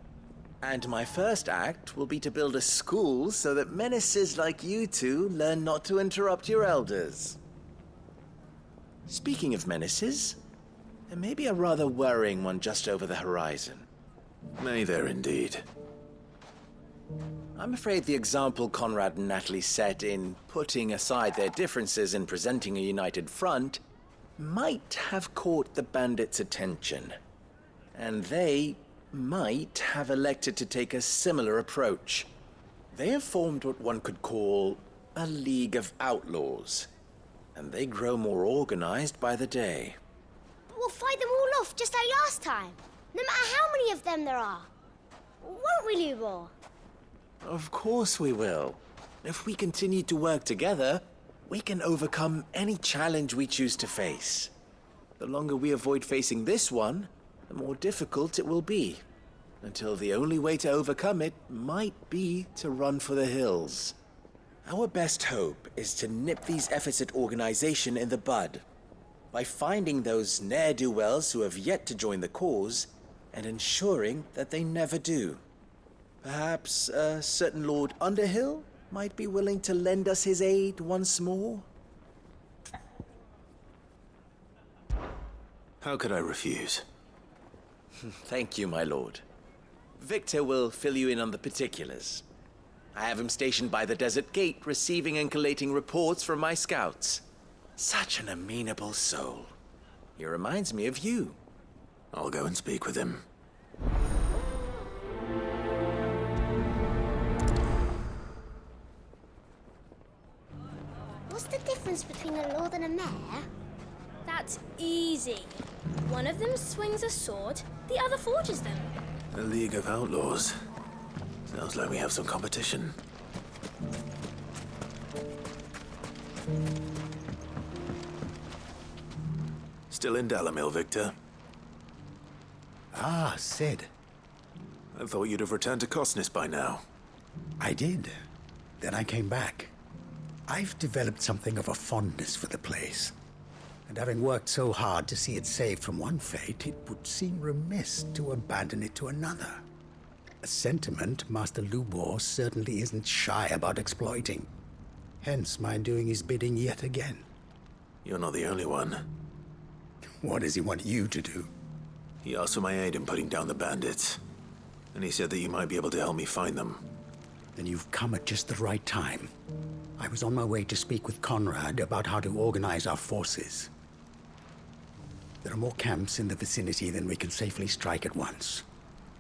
And my first act will be to build a school so that menaces like you two learn not to interrupt your elders. Speaking of menaces, there may be a rather worrying one just over the horizon. May there indeed. I'm afraid the example Conrad and Natalie set in putting aside their differences and presenting a united front might have caught the bandits' attention. And they might have elected to take a similar approach. They have formed what one could call a League of Outlaws, and they grow more organized by the day. But we'll fight them all off just like last time, no matter how many of them there are. Won't we, Lubor? Of course we will. If we continue to work together, we can overcome any challenge we choose to face. The longer we avoid facing this one, the more difficult it will be, until the only way to overcome it might be to run for the hills. Our best hope is to nip these efforts at organization in the bud by finding those ne'er-do-wells who have yet to join the cause and ensuring that they never do. Perhaps a certain Lord Underhill might be willing to lend us his aid once more? How could I refuse? Thank you, my lord. Victor will fill you in on the particulars. I have him stationed by the desert gate, receiving and collating reports from my scouts. Such an amenable soul. He reminds me of you. I'll go and speak with him. What's the difference between a lord and a mayor? That's easy. One of them swings a sword, the other forges them. A League of Outlaws. Sounds like we have some competition. Still in Dalamil, Victor? Ah, Sid. I thought you'd have returned to Cosnis by now. I did. Then I came back. I've developed something of a fondness for the place. And having worked so hard to see it saved from one fate, it would seem remiss to abandon it to another. A sentiment Master Lubor certainly isn't shy about exploiting. Hence my doing his bidding yet again. You're not the only one. What does he want you to do? He asked for my aid in putting down the bandits. And he said that you might be able to help me find them. Then you've come at just the right time. I was on my way to speak with Conrad about how to organize our forces. There are more camps in the vicinity than we can safely strike at once.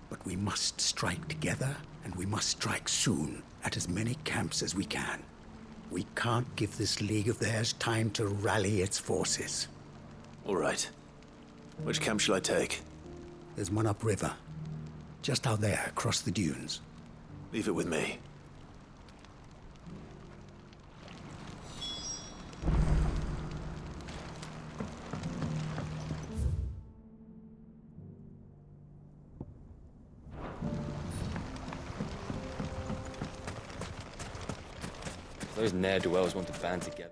But we must strike together, and we must strike soon at as many camps as we can. We can't give this league of theirs time to rally its forces. All right. Which camp shall I take? There's one upriver. Just out there, across the dunes. Leave it with me. Those ne'er-do-wells want to band together.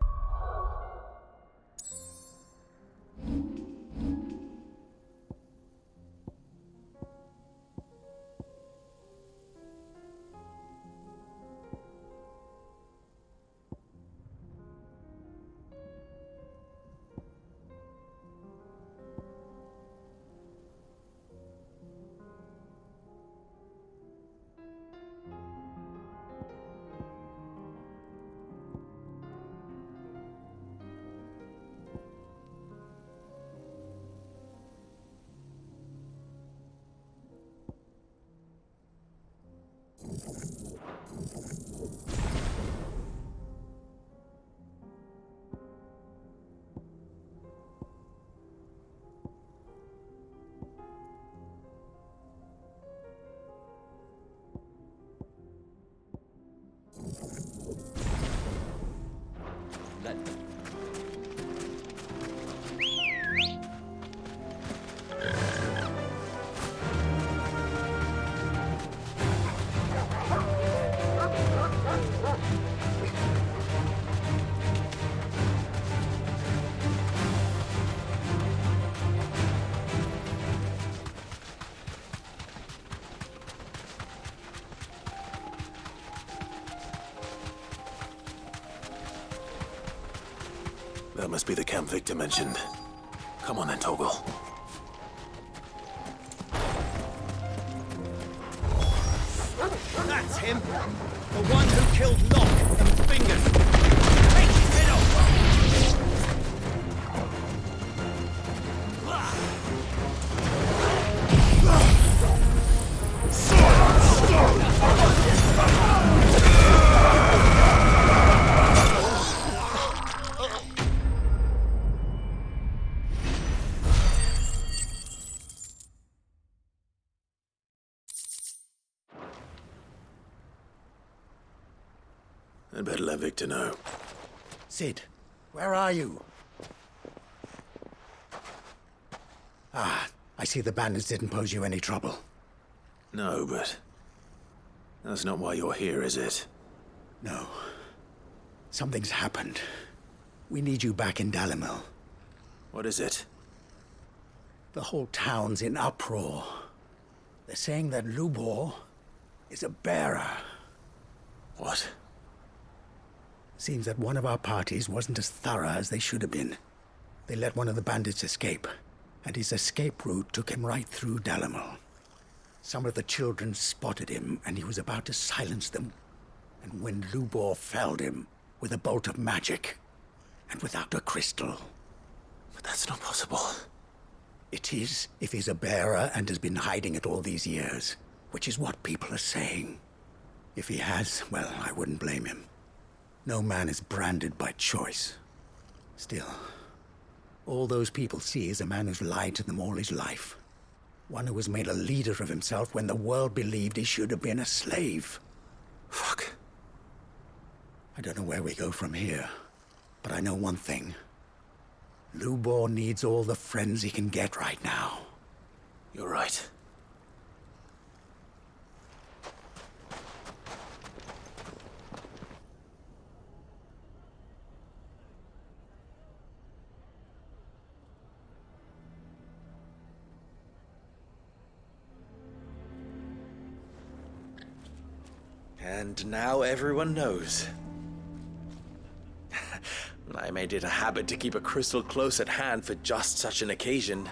That must be the camp Victor mentioned. Come on then, Toggle. That's him! The one who killed Locke and Fingers! Take his head off! I'd better let Victor know. Sid, where are you? Ah, I see the bandits didn't pose you any trouble. No, but that's not why you're here, is it? No. Something's happened. We need you back in Dalimil. What is it? The whole town's in uproar. They're saying that Lubor is a bearer. What? Seems that one of our parties wasn't as thorough as they should have been. They let one of the bandits escape, and his escape route took him right through Dalimil. Some of the children spotted him, and he was about to silence them. And when Lubor felled him with a bolt of magic, and without a crystal. But that's not possible. It is, if he's a bearer and has been hiding it all these years, which is what people are saying. If he has, well, I wouldn't blame him. No man is branded by choice. Still, all those people see is a man who's lied to them all his life. One who was made a leader of himself when the world believed he should have been a slave. Fuck. I don't know where we go from here, but I know one thing. Lubor needs all the friends he can get right now. You're right. And now everyone knows. I made it a habit to keep a crystal close at hand for just such an occasion.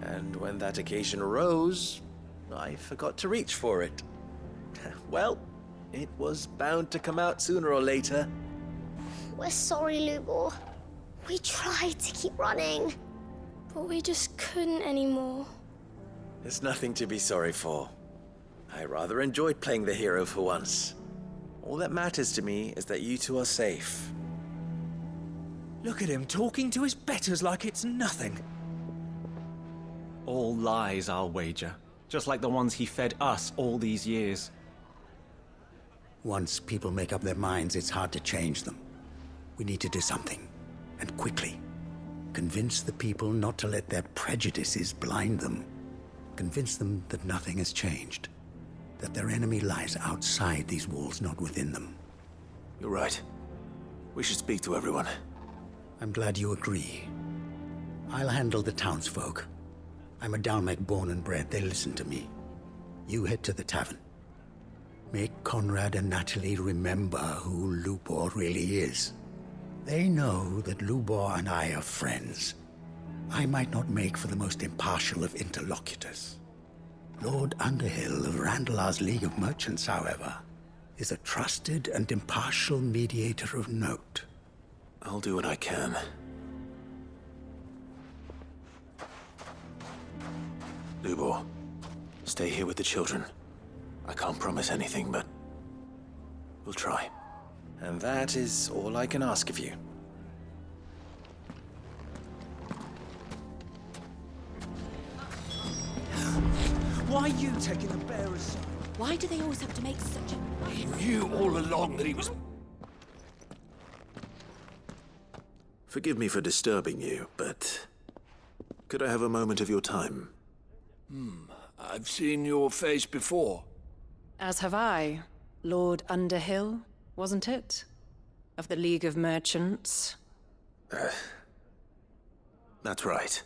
And when that occasion arose, I forgot to reach for it. Well, it was bound to come out sooner or later. We're sorry, Lubor. We tried to keep running, but we just couldn't anymore. There's nothing to be sorry for. I rather enjoyed playing the hero for once. All that matters to me is that you two are safe. Look at him talking to his betters like it's nothing. All lies, I'll wager. Just like the ones he fed us all these years. Once people make up their minds, it's hard to change them. We need to do something, and quickly. Convince the people not to let their prejudices blind them. Convince them that nothing has changed. That their enemy lies outside these walls, not within them. You're right. We should speak to everyone. I'm glad you agree. I'll handle the townsfolk. I'm a Dalmec born and bred. They listen to me. You head to the tavern. Make Conrad and Natalie remember who Lubor really is. They know that Lubor and I are friends. I might not make for the most impartial of interlocutors. Lord Underhill of Randalar's League of Merchants, however, is a trusted and impartial mediator of note. I'll do what I can. Lubor, stay here with the children. I can't promise anything, but we'll try. And that is all I can ask of you. Why are you taking the bearer's side? Why do they always have to make such a... He knew all along that he was... Forgive me for disturbing you, but could I have a moment of your time? I've seen your face before. As have I. Lord Underhill, wasn't it? Of the League of Merchants. That's right.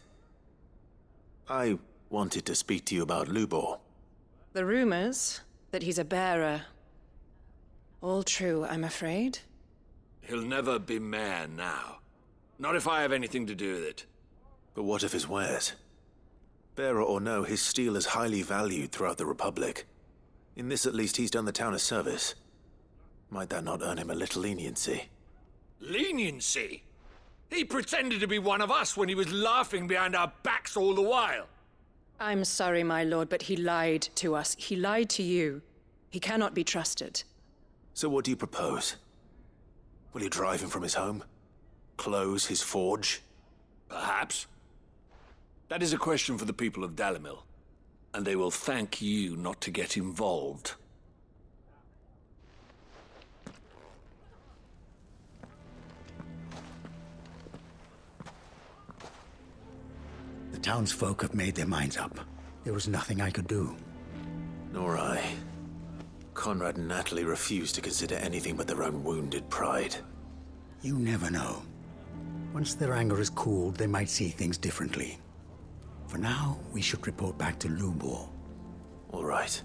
I wanted to speak to you about Lubor. The rumors that he's a bearer. All true, I'm afraid. He'll never be mayor now. Not if I have anything to do with it. But what of his wares? Bearer or no, his steel is highly valued throughout the Republic. In this at least he's done the town a service. Might that not earn him a little leniency? Leniency? He pretended to be one of us when he was laughing behind our backs all the while. I'm sorry, my lord, but he lied to us. He lied to you. He cannot be trusted. So what do you propose? Will you drive him from his home? Close his forge? Perhaps. That is a question for the people of Dalimil, and they will thank you not to get involved. The townsfolk have made their minds up. There was nothing I could do. Nor I. Conrad and Natalie refused to consider anything but their own wounded pride. You never know. Once their anger is cooled, they might see things differently. For now, we should report back to Lubor. All right.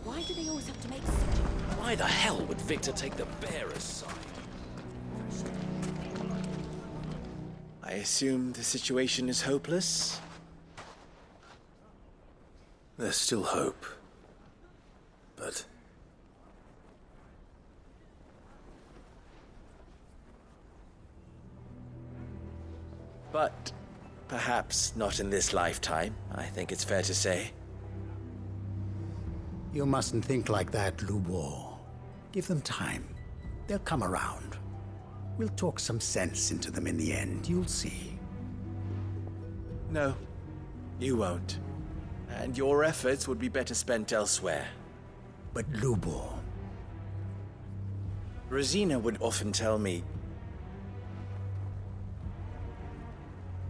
Why do they always have to make such a... Why the hell would Victor take the bearer's side? I assume the situation is hopeless? There's still hope. But... But perhaps not in this lifetime, I think it's fair to say. You mustn't think like that, Lubor. Give them time. They'll come around. We'll talk some sense into them in the end, you'll see. No, you won't. And your efforts would be better spent elsewhere. But Lubor... Rosina would often tell me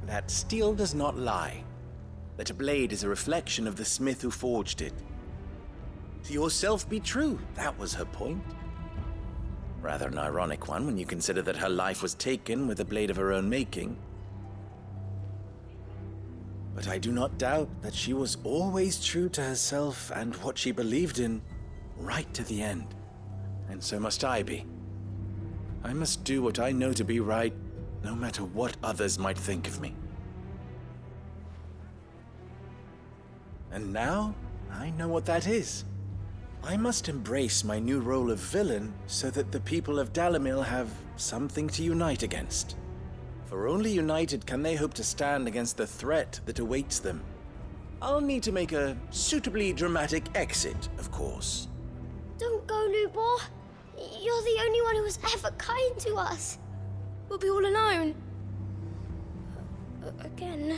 that steel does not lie, that a blade is a reflection of the smith who forged it. To yourself be true, that was her point. Rather an ironic one when you consider that her life was taken with a blade of her own making. But I do not doubt that she was always true to herself and what she believed in, right to the end. And so must I be. I must do what I know to be right, no matter what others might think of me. And now, I know what that is. I must embrace my new role of villain so that the people of Dalimil have something to unite against. For only united can they hope to stand against the threat that awaits them. I'll need to make a suitably dramatic exit, of course. Don't go, Lubor. You're the only one who was ever kind to us. We'll be all alone. Again.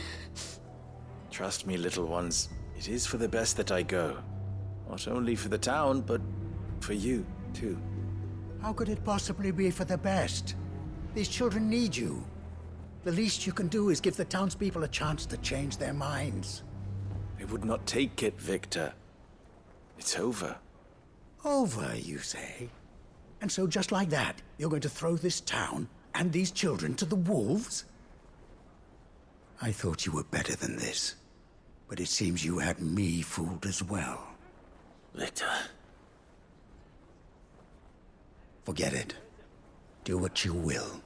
Trust me, little ones. It is for the best that I go. Not only for the town, but for you, too. How could it possibly be for the best? These children need you. The least you can do is give the townspeople a chance to change their minds. They would not take it, Victor. It's over. Over, you say? And so just like that, you're going to throw this town and these children to the wolves? I thought you were better than this. But it seems you had me fooled as well. Victor. Forget it. Do what you will.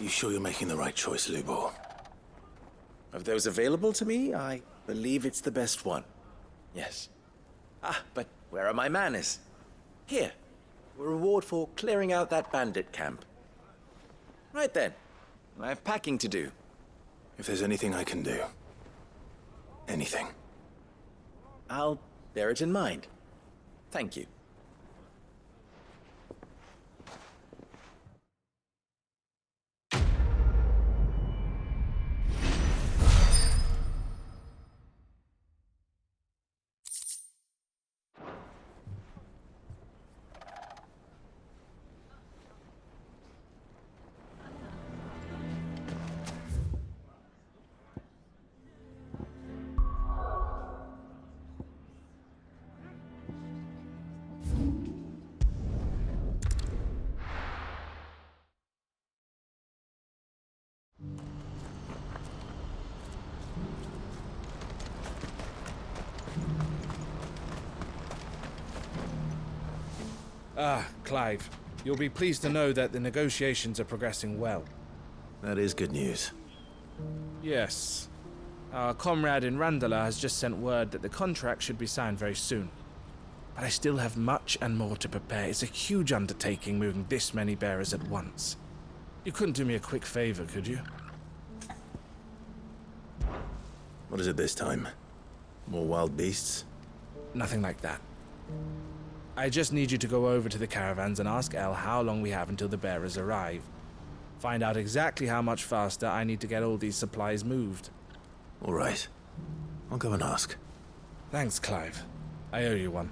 You sure you're making the right choice, Lubor? Of those available to me, I believe it's the best one. Yes. Ah, but where are my manners? Here. A reward for clearing out that bandit camp. Right then. I have packing to do. If there's anything I can do. Anything. I'll bear it in mind. Thank you. Ah, Clive. You'll be pleased to know that the negotiations are progressing well. That is good news. Yes. Our comrade in Randala has just sent word that the contract should be signed very soon. But I still have much and more to prepare. It's a huge undertaking moving this many bearers at once. You couldn't do me a quick favor, could you? What is it this time? More wild beasts? Nothing like that. I just need you to go over to the caravans and ask El how long we have until the bearers arrive. Find out exactly how much faster I need to get all these supplies moved. All right. I'll go and ask. Thanks, Clive. I owe you one.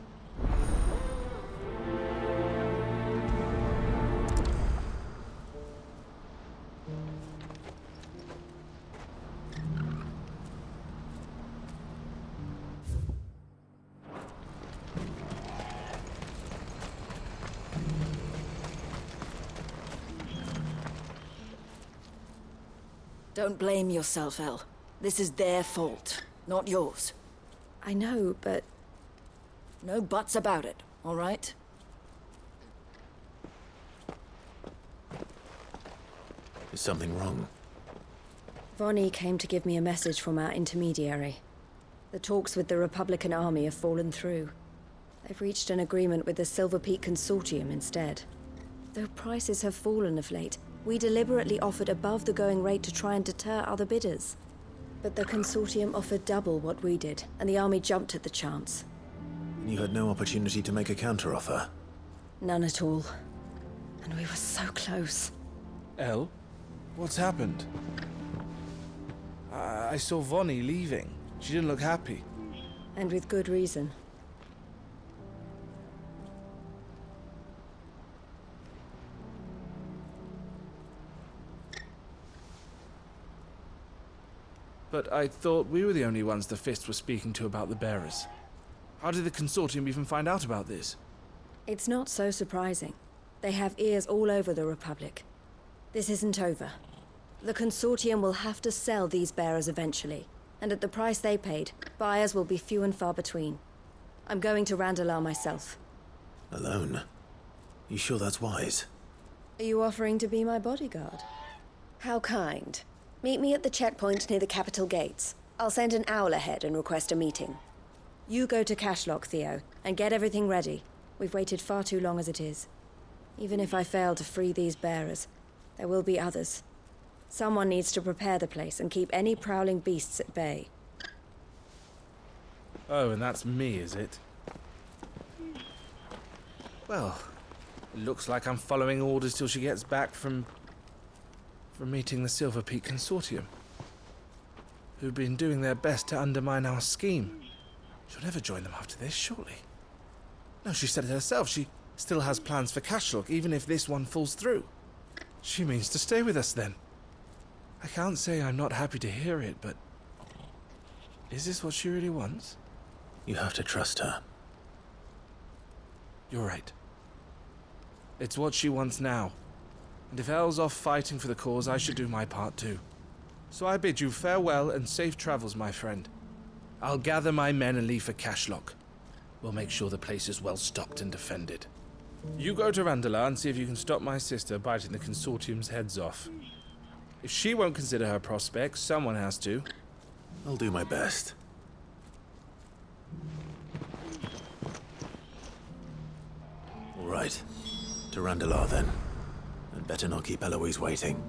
Don't blame yourself, El. This is their fault, not yours. I know, but... No buts about it, all right? Is something wrong? Vonnie came to give me a message from our intermediary. The talks with the Republican army have fallen through. They've reached an agreement with the Silver Peak Consortium instead. Though prices have fallen of late, we deliberately offered above the going rate to try and deter other bidders. But the Consortium offered double what we did, and the army jumped at the chance. You had no opportunity to make a counteroffer? None at all. And we were so close. Elle? What's happened? I saw Vonnie leaving. She didn't look happy. And with good reason. But I thought we were the only ones the Fist were speaking to about the bearers. How did the Consortium even find out about this? It's not so surprising. They have ears all over the Republic. This isn't over. The Consortium will have to sell these bearers eventually, and at the price they paid, buyers will be few and far between. I'm going to Randalar myself. Alone? You sure that's wise? Are you offering to be my bodyguard? How kind. Meet me at the checkpoint near the capital gates. I'll send an owl ahead and request a meeting. You go to Cashlock, Theo, and get everything ready. We've waited far too long as it is. Even if I fail to free these bearers, there will be others. Someone needs to prepare the place and keep any prowling beasts at bay. Oh, and that's me, is it? Well, it looks like I'm following orders till she gets back from meeting the Silver Peak Consortium, who've been doing their best to undermine our scheme. She'll never join them after this, surely. No, she said it herself. She still has plans for Cashlock, even if this one falls through. She means to stay with us, then. I can't say I'm not happy to hear it, but... is this what she really wants? You have to trust her. You're right. It's what she wants now. And if Elle's off fighting for the cause, I should do my part too. So I bid you farewell and safe travels, my friend. I'll gather my men and leave for Cashlock. We'll make sure the place is well stocked and defended. You go to Randalar and see if you can stop my sister biting the Consortium's heads off. If she won't consider her prospects, someone has to. I'll do my best. All right. To Randalar, then. And better not keep Eloise waiting.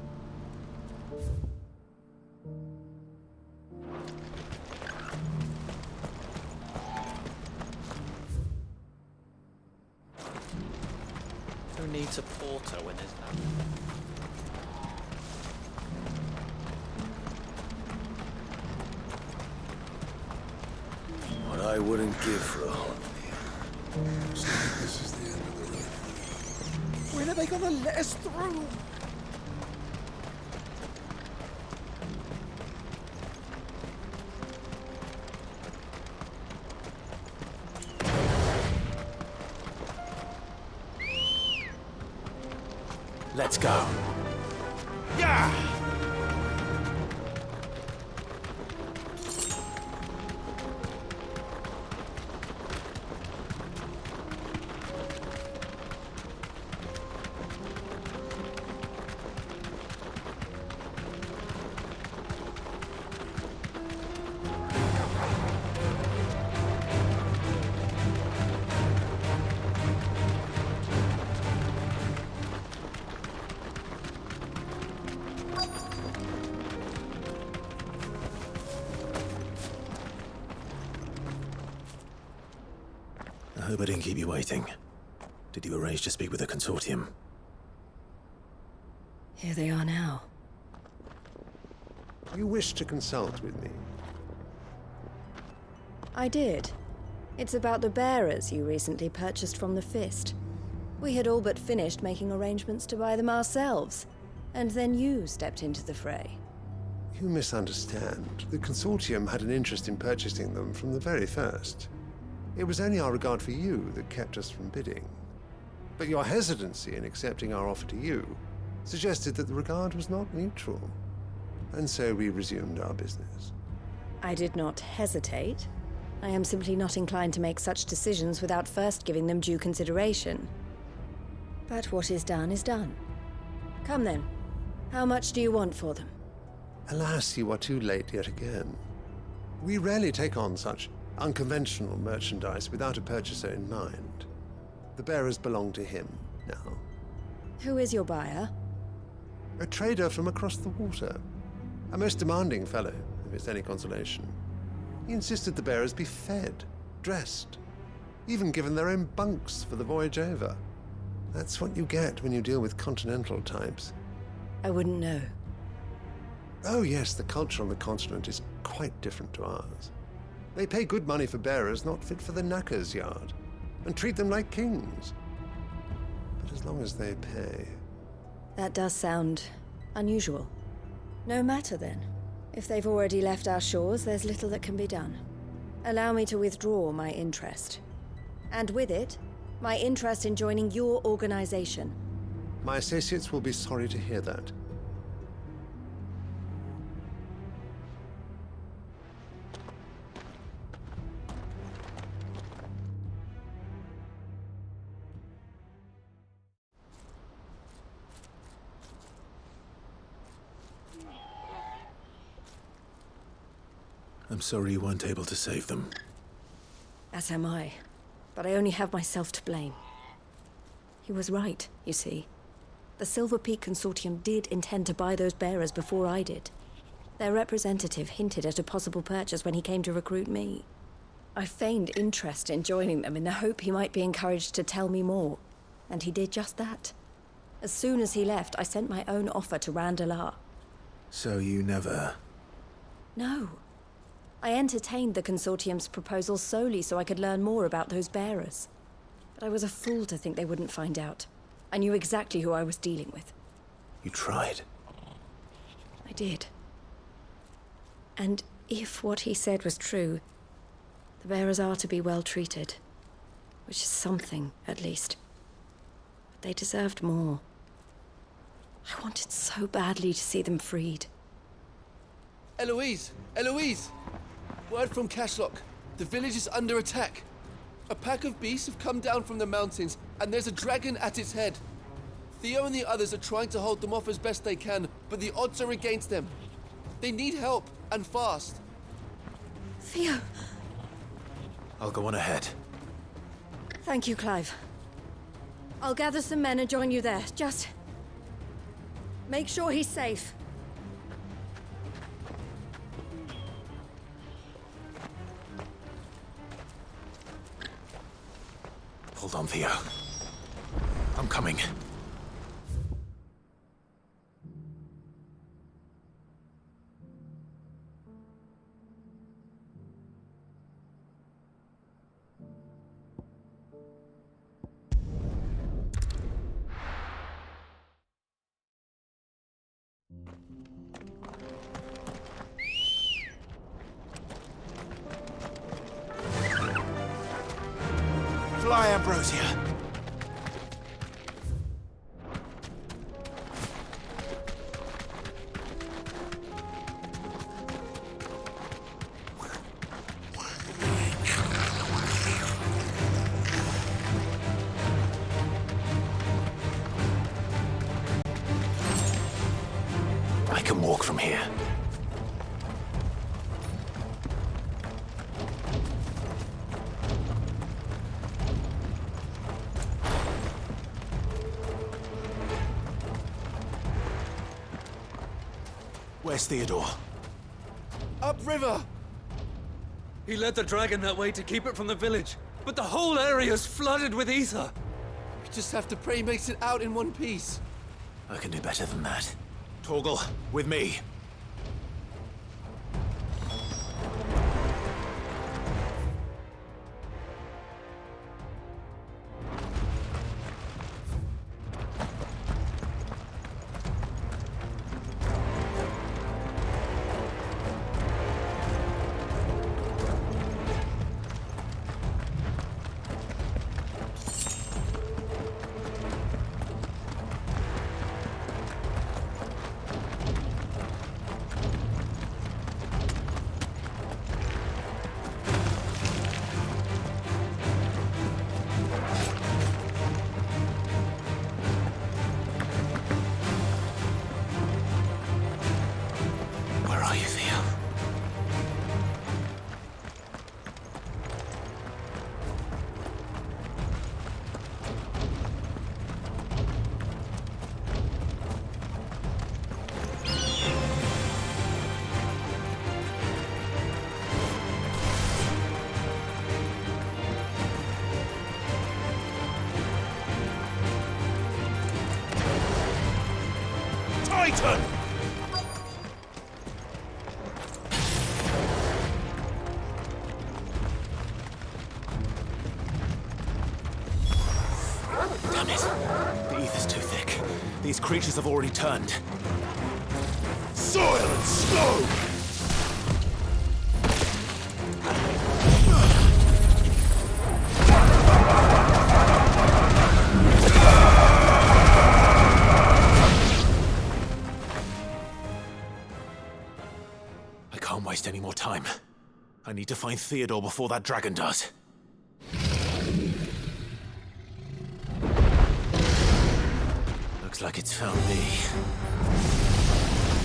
Who needs a porter when there's none? What I wouldn't give for a home. This is the end of the road. When are they gonna let us through? Let's go. Yeah! I hope I didn't keep you waiting. Did you arrange to speak with the Consortium? Here they are now. You wish to consult with me? I did. It's about the bearers you recently purchased from the Fist. We had all but finished making arrangements to buy them ourselves, and then you stepped into the fray. You misunderstand. The Consortium had an interest in purchasing them from the very first. It was only our regard for you that kept us from bidding. But your hesitancy in accepting our offer to you suggested that the regard was not mutual. and so we resumed our business. I did not hesitate. I am simply not inclined to make such decisions without first giving them due consideration. But what is done is done. Come then. How much do you want for them? Alas, you are too late yet again. We rarely take on such unconventional merchandise without a purchaser in mind. The bearers belong to him now. Who is your buyer? A trader from across the water. A most demanding fellow, if it's any consolation. He insisted the bearers be fed, dressed, even given their own bunks for the voyage over. That's what you get when you deal with continental types. I wouldn't know. Oh yes, the culture on the continent is quite different to ours. They pay good money for bearers not fit for the knacker's yard, and treat them like kings. But as long as they pay... That does sound unusual. No matter then. If they've already left our shores, there's little that can be done. Allow me to withdraw my interest. And with it, my interest in joining your organization. My associates will be sorry to hear that. I'm sorry you weren't able to save them. As am I. But I only have myself to blame. He was right, you see. The Silver Peak Consortium did intend to buy those bearers before I did. Their representative hinted at a possible purchase when he came to recruit me. I feigned interest in joining them in the hope he might be encouraged to tell me more. And he did just that. As soon as he left, I sent my own offer to Ragnarok. So you never... No. I entertained the Consortium's proposal solely so I could learn more about those bearers. But I was a fool to think they wouldn't find out. I knew exactly who I was dealing with. You tried. I did. And if what he said was true, the bearers are to be well treated. Which is something, at least. But they deserved more. I wanted so badly to see them freed. Eloise! Eloise! Word from Cashlock. The village is under attack. A pack of beasts have come down from the mountains, and there's a dragon at its head. Theo and the others are trying to hold them off as best they can, but the odds are against them. They need help, and fast. Theo! I'll go on ahead. Thank you, Clive. I'll gather some men and join you there. Just... make sure he's safe. Hold on, Theo. I'm coming. Fly, Ambrosia! I can walk from here. Where's Theodore? Upriver! He led the dragon that way to keep it from the village, but the whole area's flooded with ether. We just have to pray he makes it out in one piece. I can do better than that. Torgal, with me. These creatures have already turned. Soil and stone! I can't waste any more time. I need to find Theodore before that dragon does. Looks like it's found me.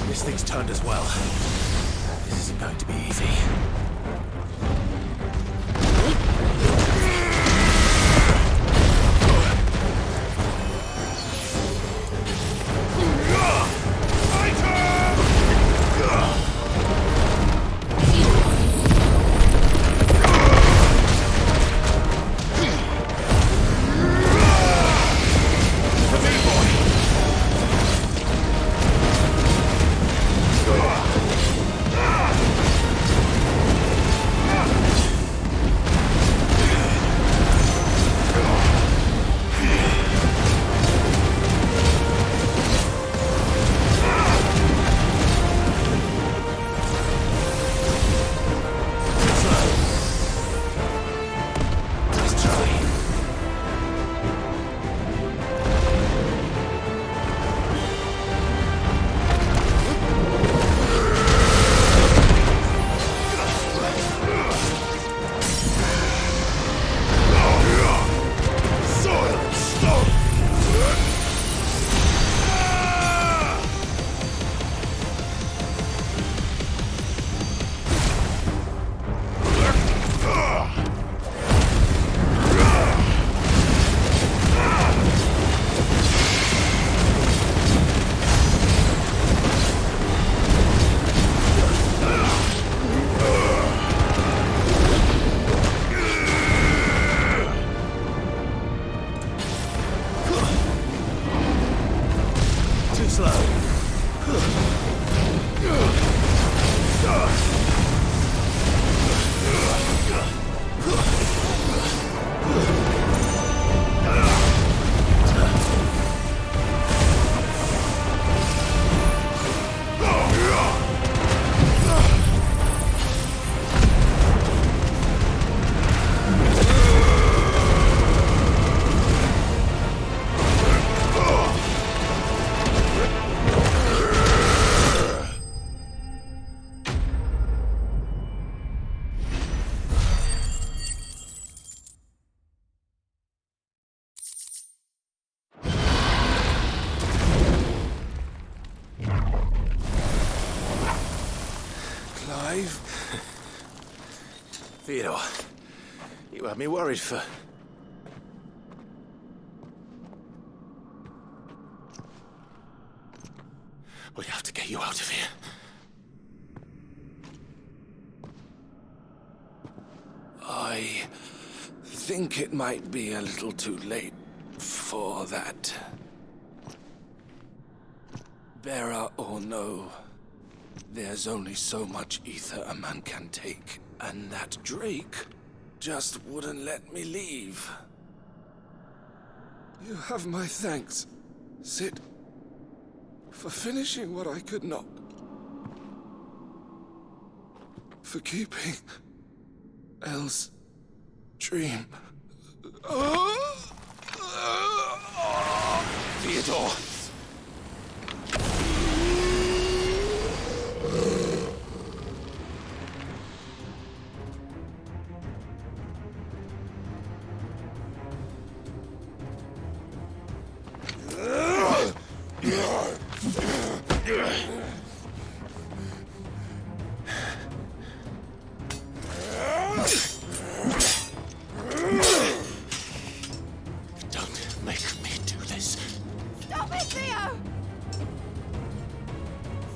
This thing's turned as well. This isn't going to be easy. Theodore, you had me worried for... We have to get you out of here. I think it might be a little too late for that. Bearer or no, there's only so much ether a man can take. And that Drake just wouldn't let me leave. You have my thanks, Sid, for finishing what I could not. For keeping Elle's dream. Theodore! Don't make me do this. Stop it, Theo!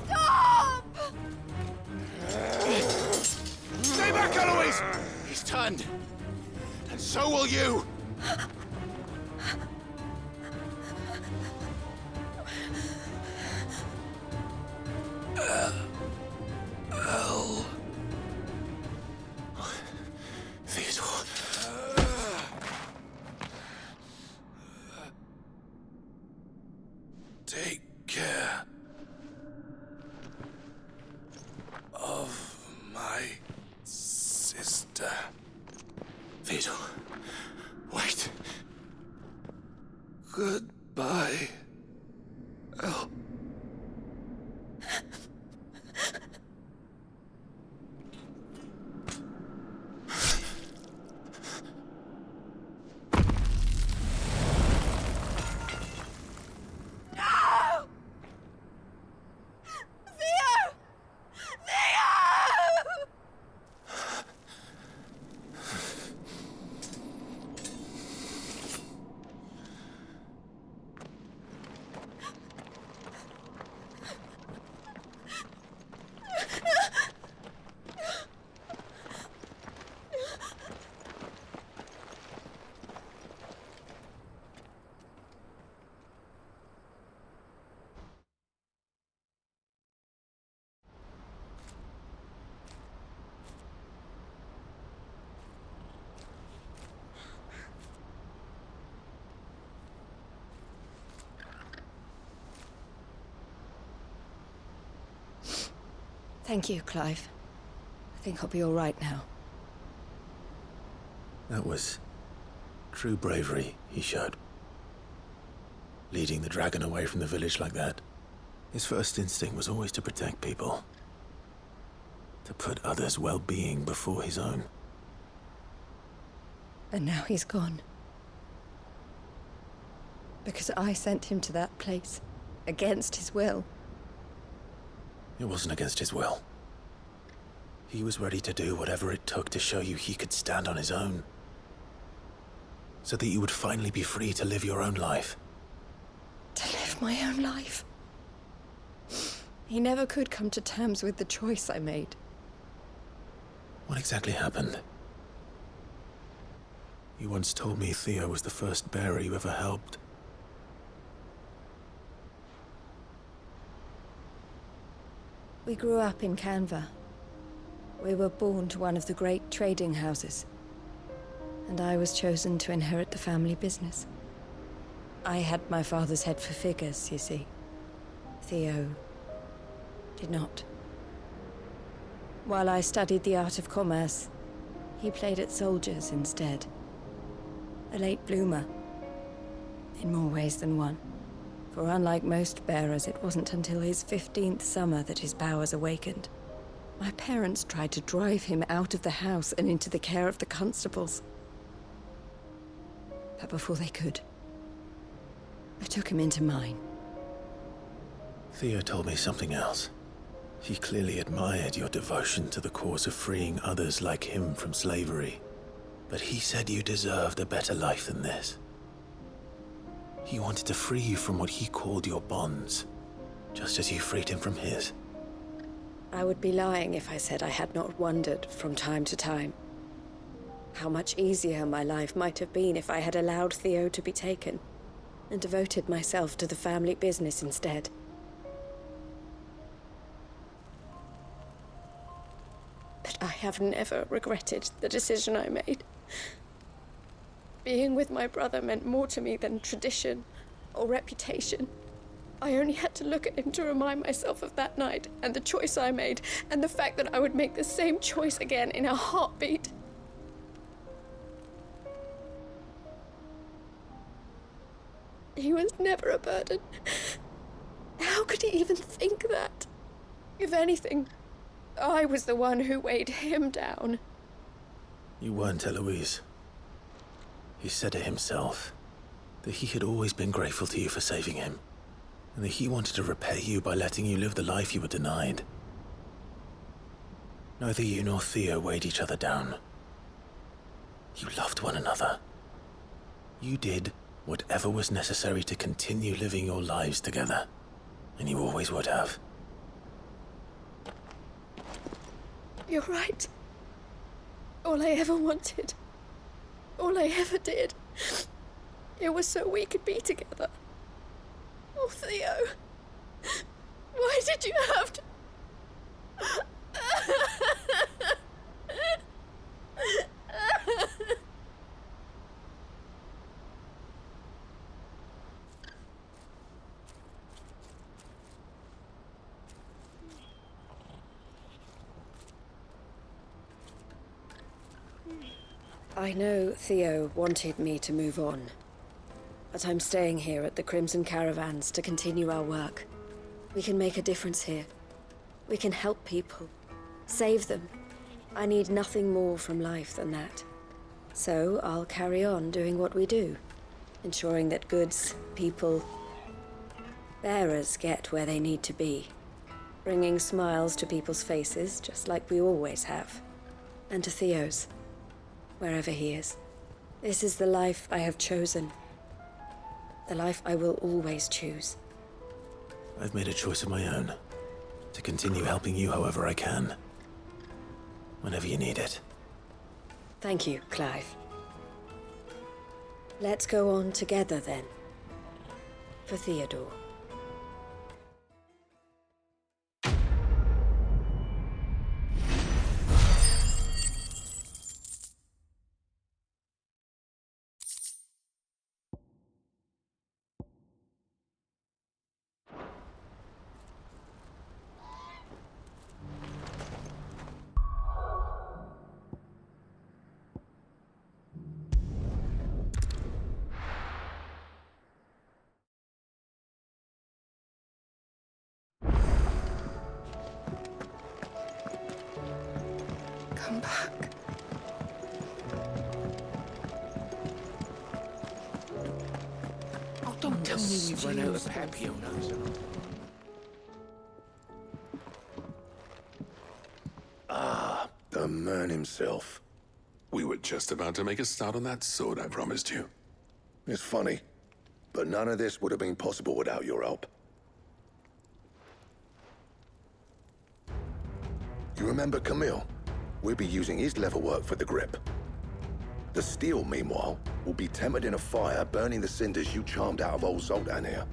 Stop! Stay back, Eloise! He's turned. And so will you! Theodore. Take Goodbye. Oh. Thank you, Clive. I think I'll be all right now. That was true bravery he showed. Leading the dragon away from the village like that. His first instinct was always to protect people. To put others' well-being before his own. And now he's gone. Because I sent him to that place, against his will. It wasn't against his will. He was ready to do whatever it took to show you he could stand on his own. So that you would finally be free to live your own life. To live my own life? He never could come to terms with the choice I made. What exactly happened? You once told me Theo was the first bearer you ever helped. We grew up in Canva. We were born to one of the great trading houses. And I was chosen to inherit the family business. I had my father's head for figures, you see. Theo did not. While I studied the art of commerce, he played at soldiers instead. A late bloomer, in more ways than one. For unlike most bearers, it wasn't until his 15th summer that his powers awakened. My parents tried to drive him out of the house and into the care of the constables. But before they could, I took him into mine. Theo told me something else. He clearly admired your devotion to the cause of freeing others like him from slavery. But he said you deserved a better life than this. He wanted to free you from what he called your bonds, just as you freed him from his. I would be lying if I said I had not wondered from time to time how much easier my life might have been if I had allowed Theo to be taken and devoted myself to the family business instead. But I have never regretted the decision I made. Being with my brother meant more to me than tradition or reputation. I only had to look at him to remind myself of that night and the choice I made and the fact that I would make the same choice again in a heartbeat. He was never a burden. How could he even think that? If anything, I was the one who weighed him down. You weren't, Eloise. He said it himself, that he had always been grateful to you for saving him, and that he wanted to repay you by letting you live the life you were denied. Neither you nor Theo weighed each other down. You loved one another. You did whatever was necessary to continue living your lives together, and you always would have. You're right. All I ever wanted, all I ever did, it was so we could be together. Oh, Theo, why did you have to... I know Theo wanted me to move on. But I'm staying here at the Crimson Caravans to continue our work. We can make a difference here. We can help people. Save them. I need nothing more from life than that. So I'll carry on doing what we do. Ensuring that goods, people, bearers get where they need to be. Bringing smiles to people's faces, just like we always have. And to Theo's, wherever he is. This is the life I have chosen. The life I will always choose. I've made a choice of my own. To continue helping you however I can. Whenever you need it. Thank you, Clive. Let's go on together then. For Theodore. Come back. Oh, don't tell me we've run out of papionas. Ah, the man himself. We were just about to make a start on that sword I promised you. It's funny, but none of this would have been possible without your help. You remember Camille? We'll be using his leatherwork for the grip. The steel, meanwhile, will be tempered in a fire, burning the cinders you charmed out of old Zoltan here.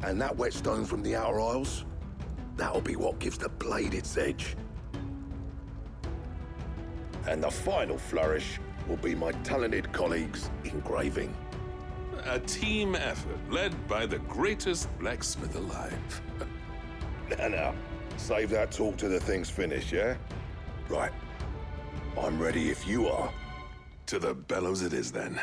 And that whetstone from the Outer Isles, that'll be what gives the blade its edge. And the final flourish will be my talented colleagues' engraving. A team effort led by the greatest blacksmith alive. Now, save that talk till the thing's finished, yeah? Right. I'm ready if you are. To the bellows it is, then.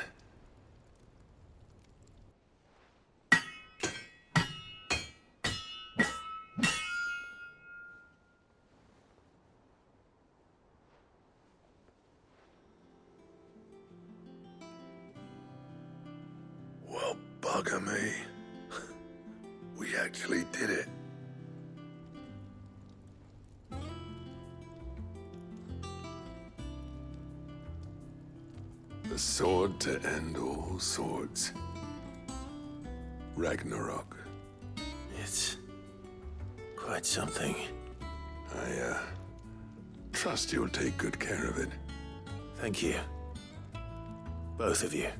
Well, bugger me. We actually did it. The sword to end all swords. Ragnarok. It's quite something. I, trust you'll take good care of it. Thank you. Both of you.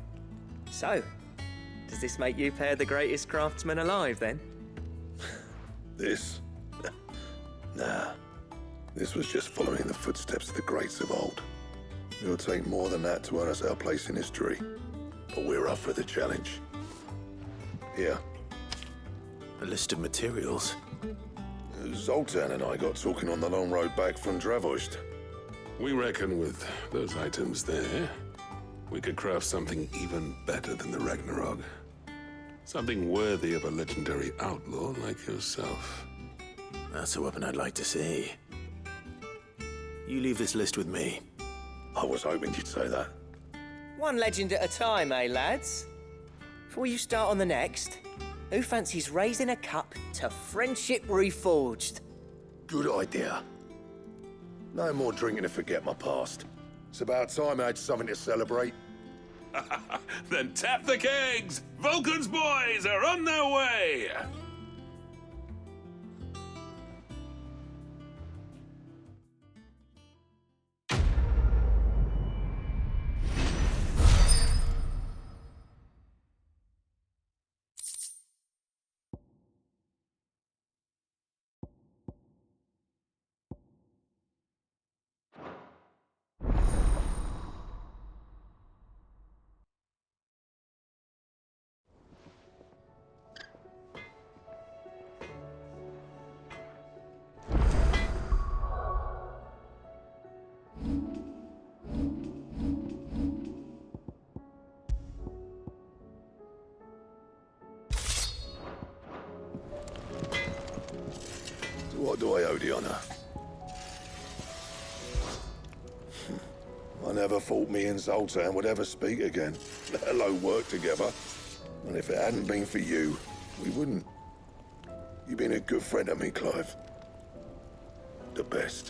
So, does this make you pair the greatest craftsmen alive, then? This? Nah. This was just following the footsteps of the greats of old. It'll take more than that to earn us our place in history. But we're up for the challenge. Here. A list of materials. Zoltan and I got talking on the long road back from Dravos. We reckon with those items there, we could craft something even better than the Ragnarok. Something worthy of a legendary outlaw like yourself. That's a weapon I'd like to see. You leave this list with me. I was hoping you'd say that. One legend at a time, eh, lads? Before you start on the next, who fancies raising a cup to friendship reforged? Good idea. No more drinking to forget my past. It's about time I had something to celebrate. Then tap the kegs! Vulcan's boys are on their way! do I owe the honor? I never thought me and Zoltan would ever speak again, let alone work together. And if it hadn't been for you, we wouldn't. You've been a good friend to me, Clive. The best.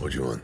What do you want?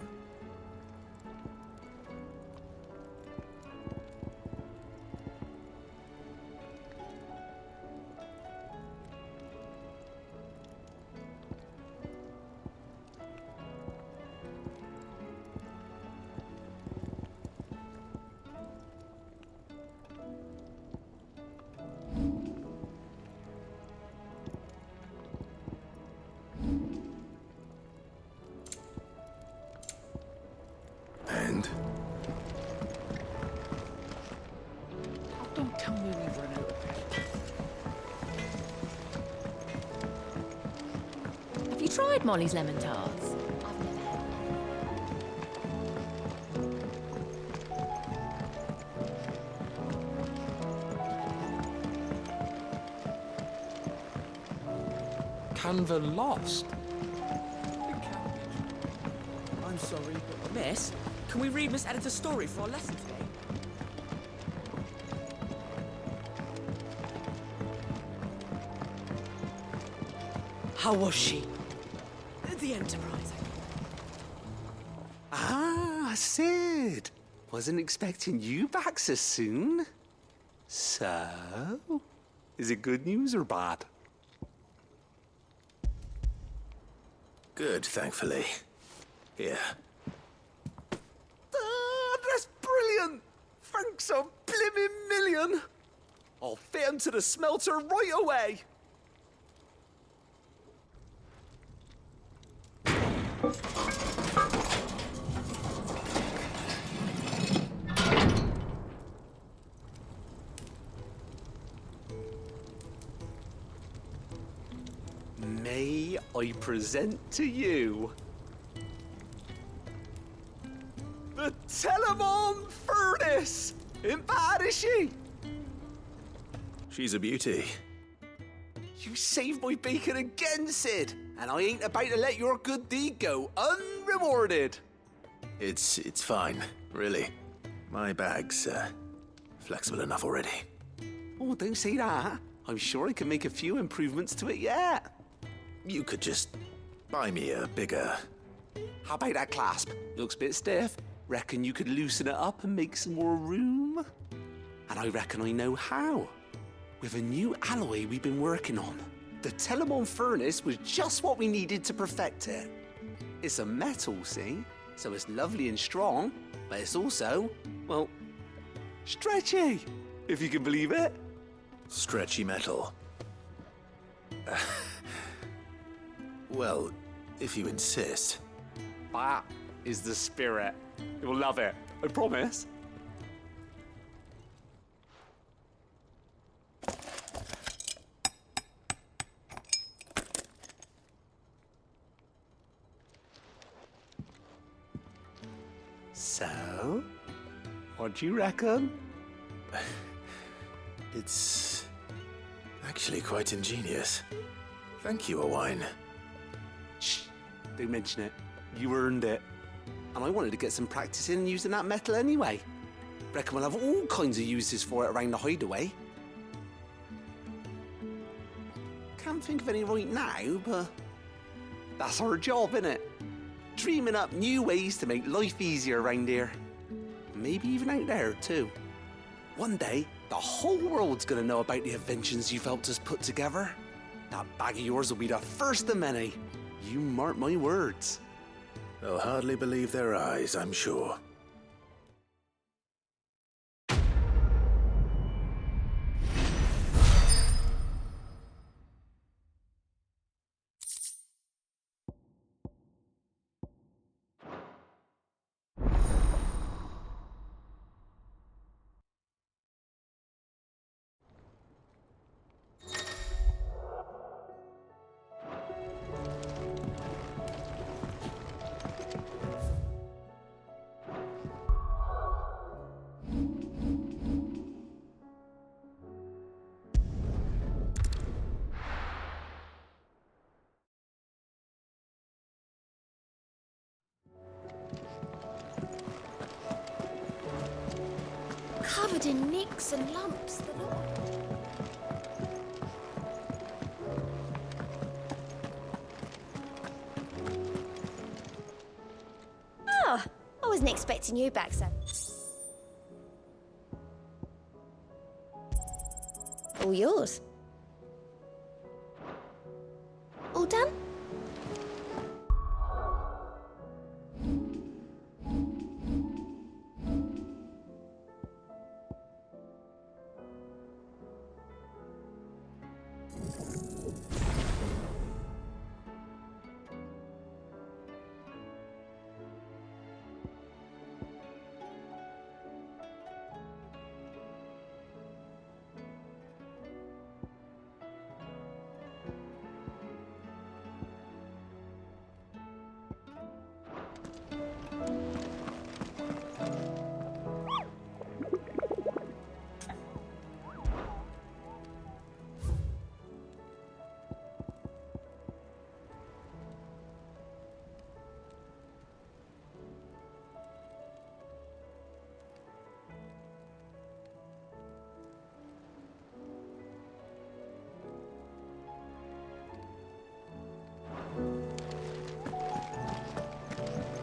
And? Oh, don't tell me we've run out of petrol. Have you tried Molly's lemon tarts? Canva lost. I'm sorry, but Miss, can we read Miss Editor's story for our lesson today? How was she? The Enterprise. Ah, Sid. Wasn't expecting you back so soon. So, is it good news or bad? Good, thankfully. Here. Ah, that's brilliant! Thanks a blimmin' million! I'll fit him to the smelter right away! May I present to you the Telemon Furnace! Ain't bad, is she? She's a beauty. You saved my bacon again, Sid, and I ain't about to let your good deed go unrewarded. It's fine, really. My bag's flexible enough already. Oh, don't say that. I'm sure I can make a few improvements to it yet. You could just buy me a bigger... How about that clasp? Looks a bit stiff. Reckon you could loosen it up and make some more room? And I reckon I know how. With a new alloy we've been working on. The Telemon Furnace was just what we needed to perfect it. It's a metal, see? So it's lovely and strong, but it's also, well, stretchy, if you can believe it. Stretchy metal. Well, if you insist. That is the spirit. You'll love it, I promise. So, what do you reckon? It's actually quite ingenious. Thank you, Owain. Shh, don't mention it. You earned it. And I wanted to get some practice in using that metal anyway. Reckon we'll have all kinds of uses for it around the hideaway. Can't think of any right now, but that's our job, innit? Dreaming up new ways to make life easier around here. Maybe even out there, too. One day, the whole world's gonna know about the inventions you've helped us put together. That bag of yours will be the first of many. You mark my words. They'll hardly believe their eyes, I'm sure. covered in nicks and lumps, the lot. Oh, I wasn't expecting you back, son. All yours. All done?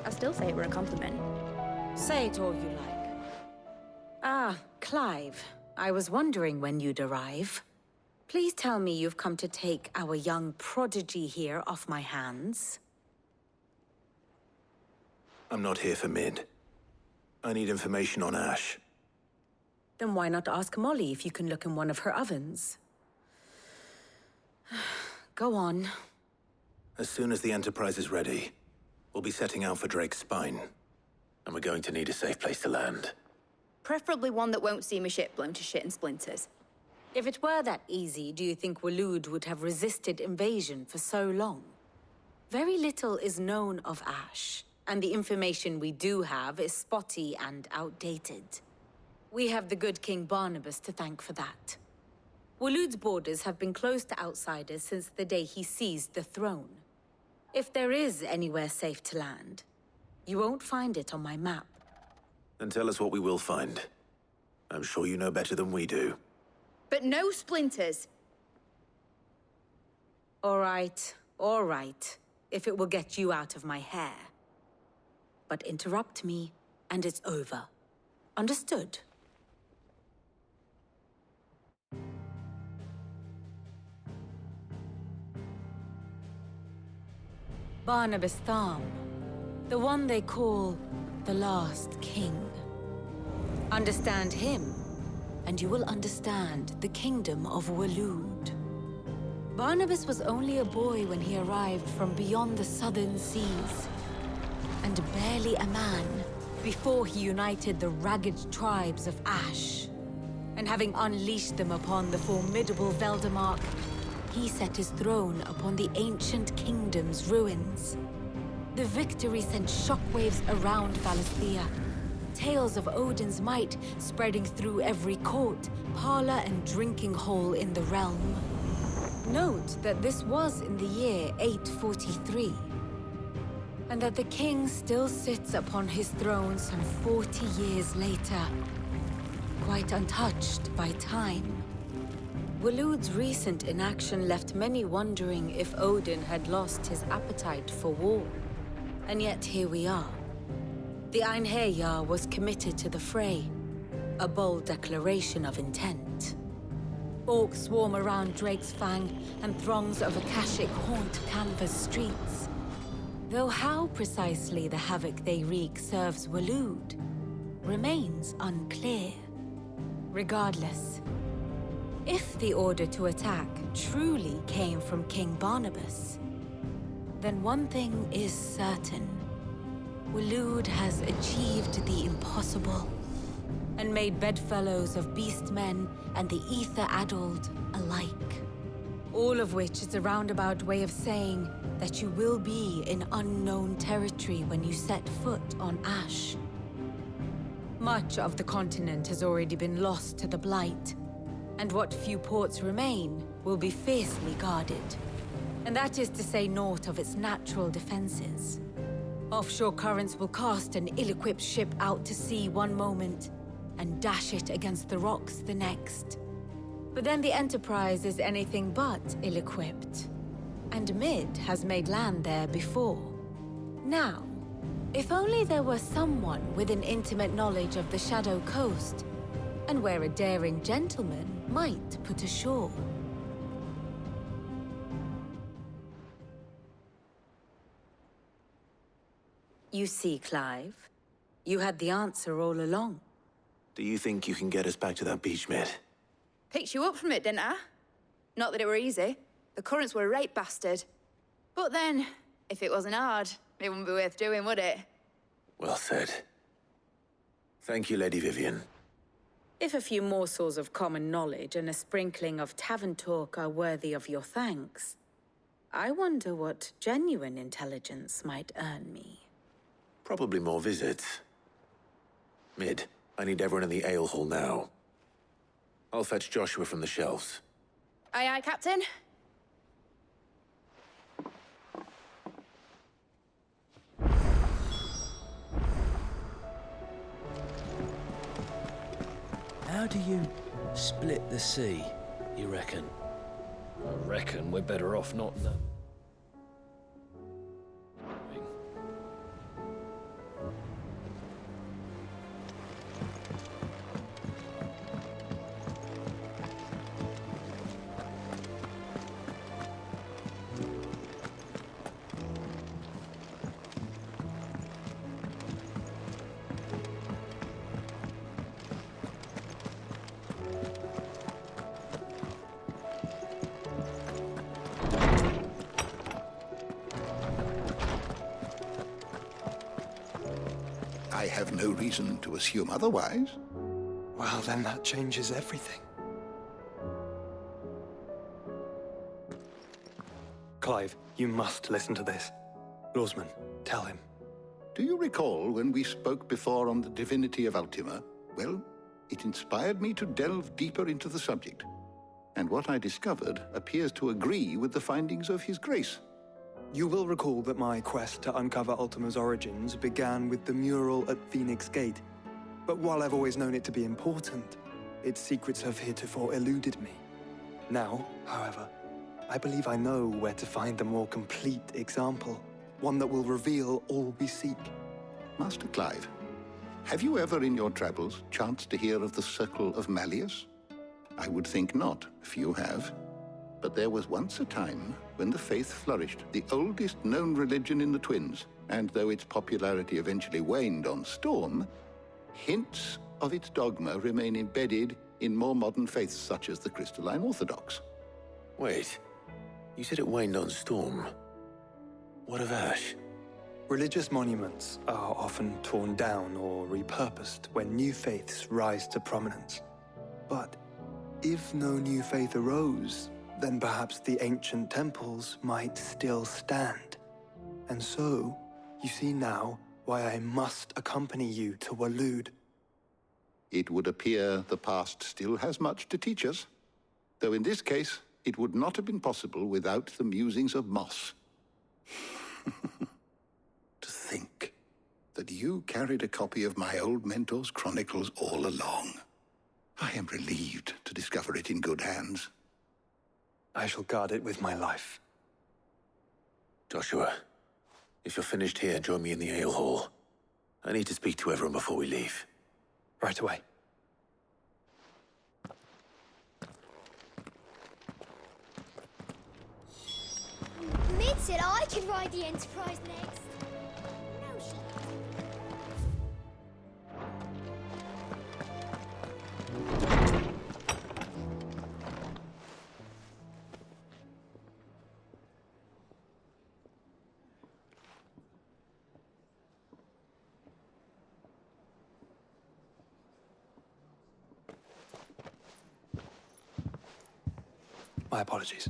Still say it were a compliment. Say it all you like. Ah, Clive. I was wondering when you'd arrive. Please tell me you've come to take our young prodigy here off my hands. I'm not here for Mid. I need information on Ash. Then why not ask Molly if you can look in one of her ovens? Go on. As soon as the Enterprise is ready, we'll be setting out for Drake's Spine. And we're going to need a safe place to land. Preferably one that won't see my ship blown to shit and splinters. If it were that easy, do you think Waloed would have resisted invasion for so long? Very little is known of Ash, and the information we do have is spotty and outdated. We have the good King Barnabas to thank for that. Waloed's borders have been closed to outsiders since the day he seized the throne. If there is anywhere safe to land, you won't find it on my map. Then tell us what we will find. I'm sure you know better than we do. But no splinters! All right, if it will get you out of my hair. But interrupt me, and it's over. Understood? Barnabas Tharm, the one they call the Last King. Understand him, and you will understand the kingdom of Waloed. Barnabas was only a boy when he arrived from beyond the southern seas, and barely a man before he united the ragged tribes of Ash. And having unleashed them upon the formidable Veldamark, he set his throne upon the ancient kingdom's ruins. The victory sent shockwaves around Valisthea, tales of Odin's might spreading through every court, parlor, and drinking hole in the realm. Note that this was in the year 843, and that the king still sits upon his throne some 40 years later, quite untouched by time. Waloed's recent inaction left many wondering if Odin had lost his appetite for war. And yet here we are. The Einherjar was committed to the fray, a bold declaration of intent. Orcs swarm around Drake's Fang, and throngs of Akashic haunt Canva's streets. Though how precisely the havoc they wreak serves Waloed remains unclear. Regardless, if the order to attack truly came from King Barnabas, then one thing is certain. Waloed has achieved the impossible, and made bedfellows of beastmen and the ether-addled alike. All of which is a roundabout way of saying that you will be in unknown territory when you set foot on Ash. Much of the continent has already been lost to the Blight, and what few ports remain will be fiercely guarded. And that is to say naught of its natural defenses. Offshore currents will cast an ill-equipped ship out to sea one moment, and dash it against the rocks the next. But then the Enterprise is anything but ill-equipped. And Mid has made land there before. Now, if only there were someone with an intimate knowledge of the Shadow Coast, and where a daring gentleman might put ashore. You see, Clive, you had the answer all along. Do you think you can get us back to that beach, Mid? Picked you up from it, didn't I? Not that it were easy. The currents were a right bastard. But then, if it wasn't hard, it wouldn't be worth doing, would it? Well said. Thank you, Lady Vivian. If a few morsels of common knowledge and a sprinkling of tavern talk are worthy of your thanks, I wonder what genuine intelligence might earn me. Probably more visits. Mid, I need everyone in the ale hall now. I'll fetch Joshua from the shelves. Aye, aye, Captain. How do you split the sea, you reckon? I reckon we're better off not knowing. I have no reason to assume otherwise. Well, then that changes everything. Clive, you must listen to this. Lawsman, tell him. Do you recall when we spoke before on the divinity of Ultima? Well, it inspired me to delve deeper into the subject. And what I discovered appears to agree with the findings of His Grace. You will recall that my quest to uncover Ultima's origins began with the mural at Phoenix Gate. But while I've always known it to be important, its secrets have heretofore eluded me. Now, however, I believe I know where to find the more complete example, one that will reveal all we seek. Master Clive, have you ever in your travels chanced to hear of the Circle of Malleus? I would think not, few have. But there was once a time when the faith flourished, the oldest known religion in the Twins, and though its popularity eventually waned on Storm, hints of its dogma remain embedded in more modern faiths such as the Crystalline Orthodox. Wait, you said it waned on Storm. What of Ash? Religious monuments are often torn down or repurposed when new faiths rise to prominence. But if no new faith arose, then perhaps the ancient temples might still stand. And so, you see now why I must accompany you to Waloed. It would appear the past still has much to teach us, though in this case, it would not have been possible without the musings of Moss. To think that you carried a copy of my old mentor's chronicles all along. I am relieved to discover it in good hands. I shall guard it with my life. Joshua, if you're finished here, join me in the ale hall. I need to speak to everyone before we leave. Right away. Mid said I could ride the Enterprise next. No, she My apologies.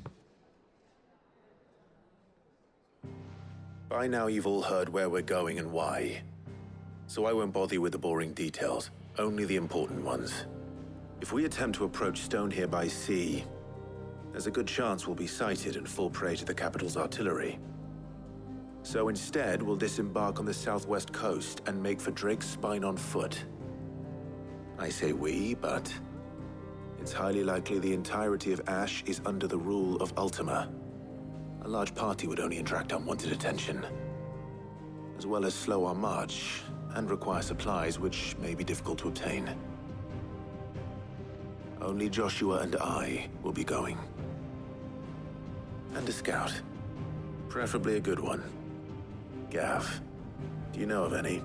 By now you've all heard where we're going and why. So I won't bother you with the boring details, only the important ones. If we attempt to approach Stonehyrr by sea, there's a good chance we'll be sighted and fall prey to the capital's artillery. So instead, we'll disembark on the southwest coast and make for Drake's Spine on foot. I say we, but it's highly likely the entirety of Ash is under the rule of Ultima. A large party would only attract unwanted attention, as well as slow our march and require supplies which may be difficult to obtain. Only Joshua and I will be going. And a scout. Preferably a good one. Gav, do you know of any?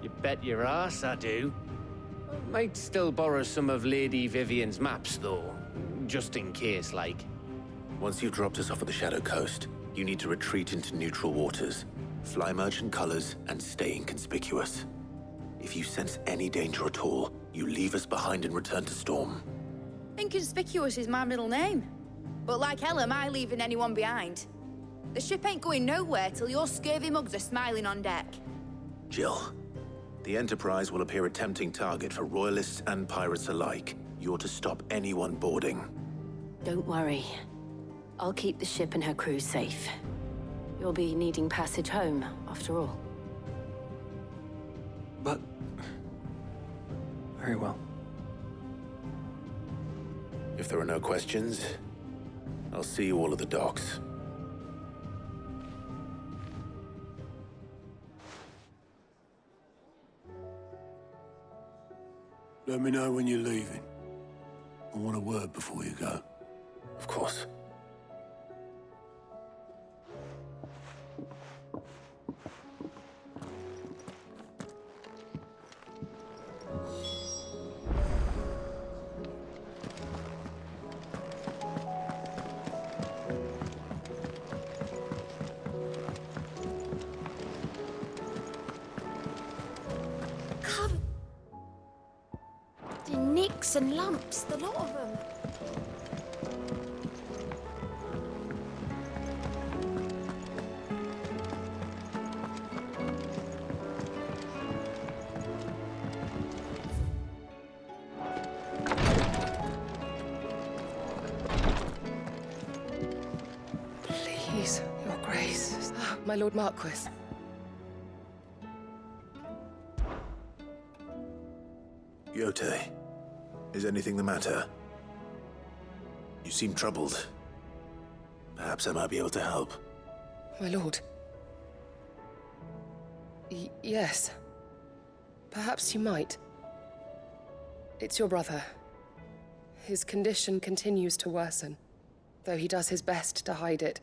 You bet your ass I do. Might still borrow some of Lady Vivian's maps, though. Just in case, like. Once you've dropped us off at the Shadow Coast, you need to retreat into neutral waters, fly merchant colors, and stay inconspicuous. If you sense any danger at all, you leave us behind and return to Storm. Inconspicuous is my middle name. But like hell am I leaving anyone behind. The ship ain't going nowhere till your scurvy mugs are smiling on deck. Jill, the Enterprise will appear a tempting target for royalists and pirates alike. You're to stop anyone boarding. Don't worry. I'll keep the ship and her crew safe. You'll be needing passage home, after all. But... very well. If there are no questions, I'll see you all at the docks. Let me know when you're leaving. I want a word before you go. Of course. Nicks and lumps, the lot of them. Please, Your Grace. My Lord Marquis. Yote, is anything the matter? You seem troubled. Perhaps I might be able to help. My lord. Yes. Perhaps you might. It's your brother. His condition continues to worsen, though he does his best to hide it.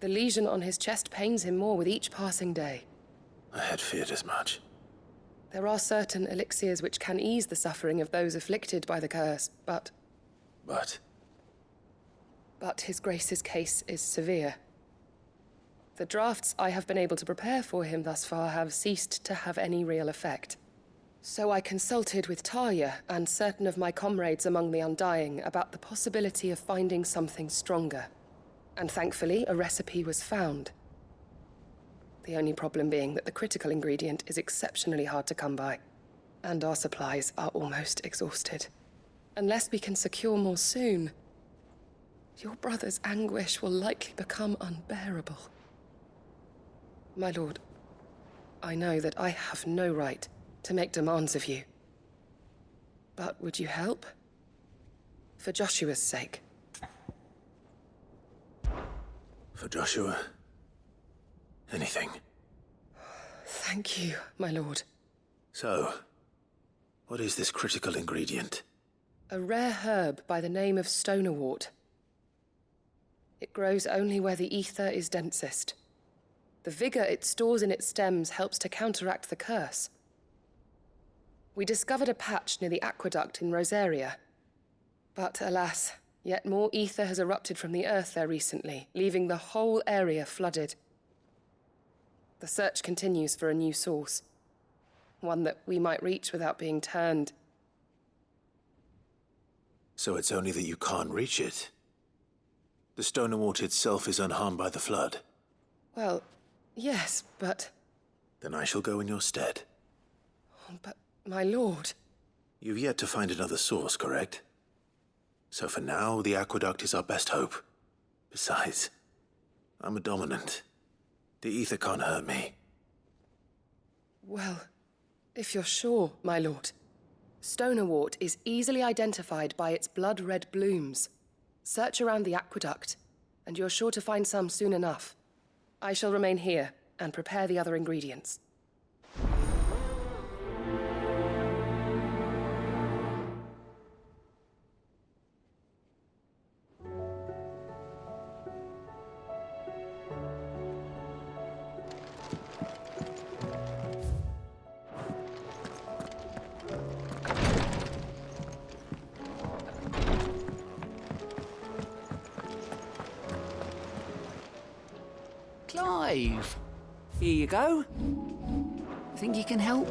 The lesion on his chest pains him more with each passing day. I had feared as much. There are certain elixirs which can ease the suffering of those afflicted by the curse, but... But His Grace's case is severe. The drafts I have been able to prepare for him thus far have ceased to have any real effect. So I consulted with Talia and certain of my comrades among the Undying about the possibility of finding something stronger. And thankfully, a recipe was found. The only problem being that the critical ingredient is exceptionally hard to come by, and our supplies are almost exhausted. Unless we can secure more soon, your brother's anguish will likely become unbearable. My lord, I know that I have no right to make demands of you. But would you help? For Joshua's sake. For Joshua? Anything. Thank you, my lord. So, what is this critical ingredient? A rare herb by the name of Stonehyrr. It grows only where the ether is densest. The vigor it stores in its stems helps to counteract the curse. We discovered a patch near the aqueduct in Rosaria. But alas, yet more ether has erupted from the earth there recently, leaving the whole area flooded. The search continues for a new source. One that we might reach without being turned. So it's only that you can't reach it? The Stonehyrr itself is unharmed by the flood? Well, yes, but... Then I shall go in your stead. But, my lord... You've yet to find another source, correct? So for now, the aqueduct is our best hope. Besides, I'm a dominant. The ether can't hurt me. Well, if you're sure, my lord. Stonehyrr is easily identified by its blood-red blooms. Search around the aqueduct, and you're sure to find some soon enough. I shall remain here and prepare the other ingredients. Clive, here you go. Think you can help?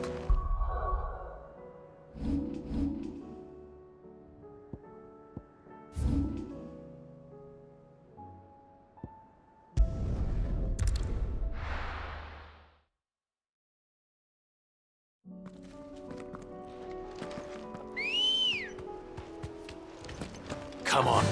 Come on.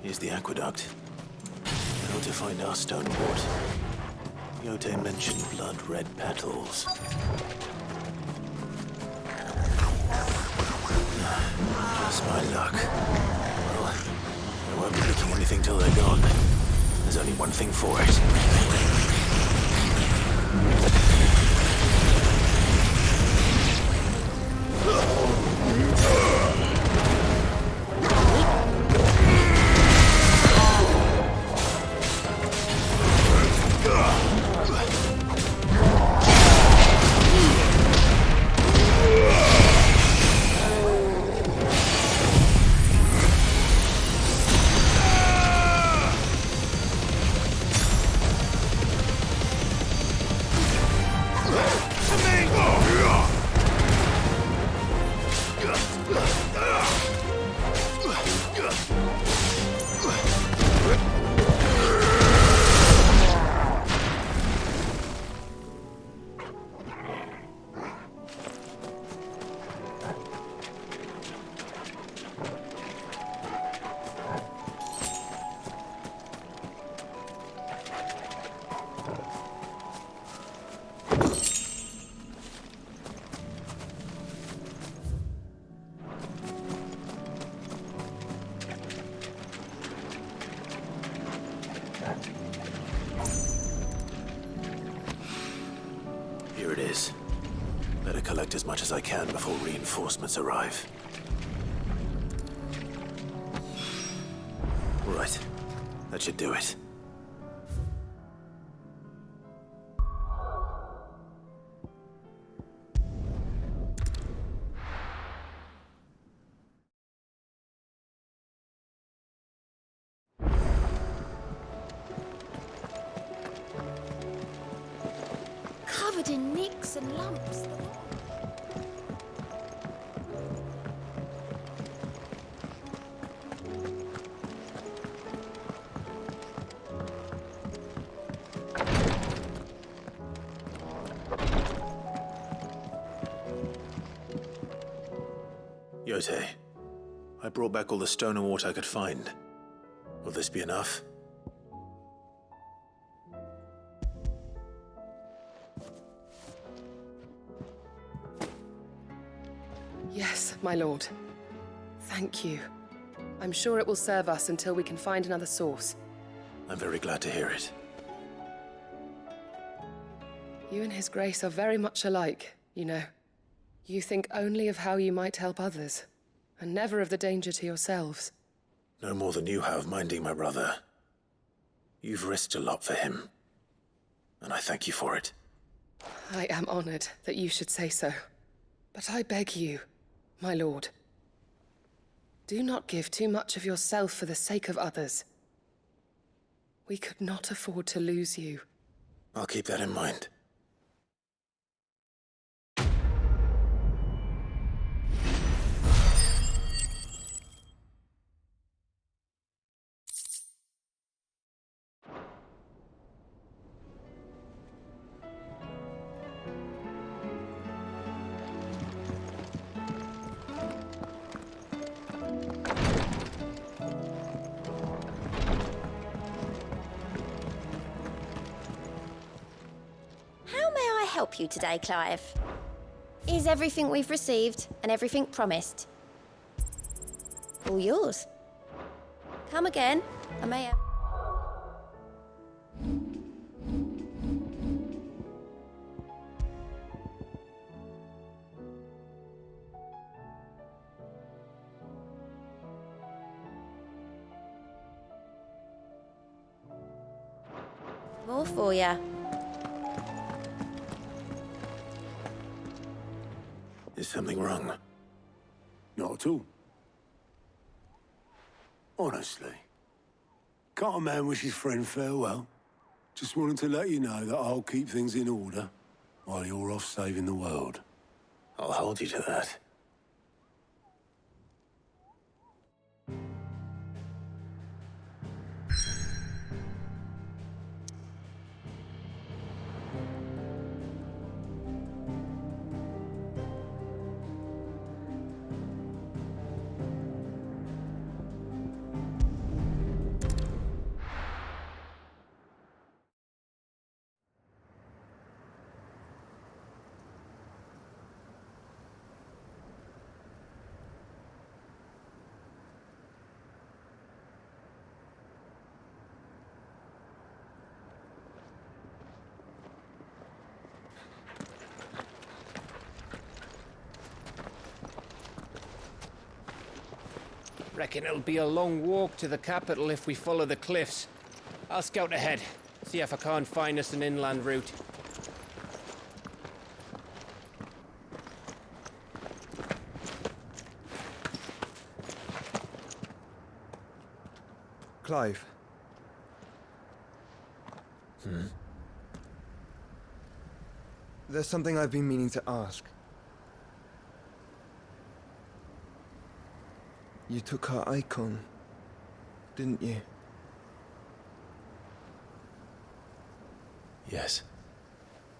Here's the aqueduct. How to find our stone port. Yote mentioned blood-red petals. Just my luck. Well, I won't be leaking anything till they're gone. There's only one thing for it. Here it is. Better collect as much as I can before reinforcements arrive. Right. That should do it. Covered in nicks and lumps. Yote, I brought back all the stone and water I could find. Will this be enough? Yes, my lord. Thank you. I'm sure it will serve us until we can find another source. I'm very glad to hear it. You and His Grace are very much alike, you know. You think only of how you might help others, and never of the danger to yourselves. No more than you have minding my brother. You've risked a lot for him, and I thank you for it. I am honored that you should say so. But I beg you, my lord, do not give too much of yourself for the sake of others. We could not afford to lose you, I'll keep that in mind. Help you today, Clive? Is everything we've received and everything promised all yours? Come again. I may have... More for ya. Is something wrong? Not at all. Honestly. Can't a man wish his friend farewell? Just wanted to let you know that I'll keep things in order while you're off saving the world. I'll hold you to that. Reckon it'll be a long walk to the capital if we follow the cliffs. I'll scout ahead, see if I can't find us an inland route. Clive. There's something I've been meaning to ask. You took her icon, didn't you? Yes,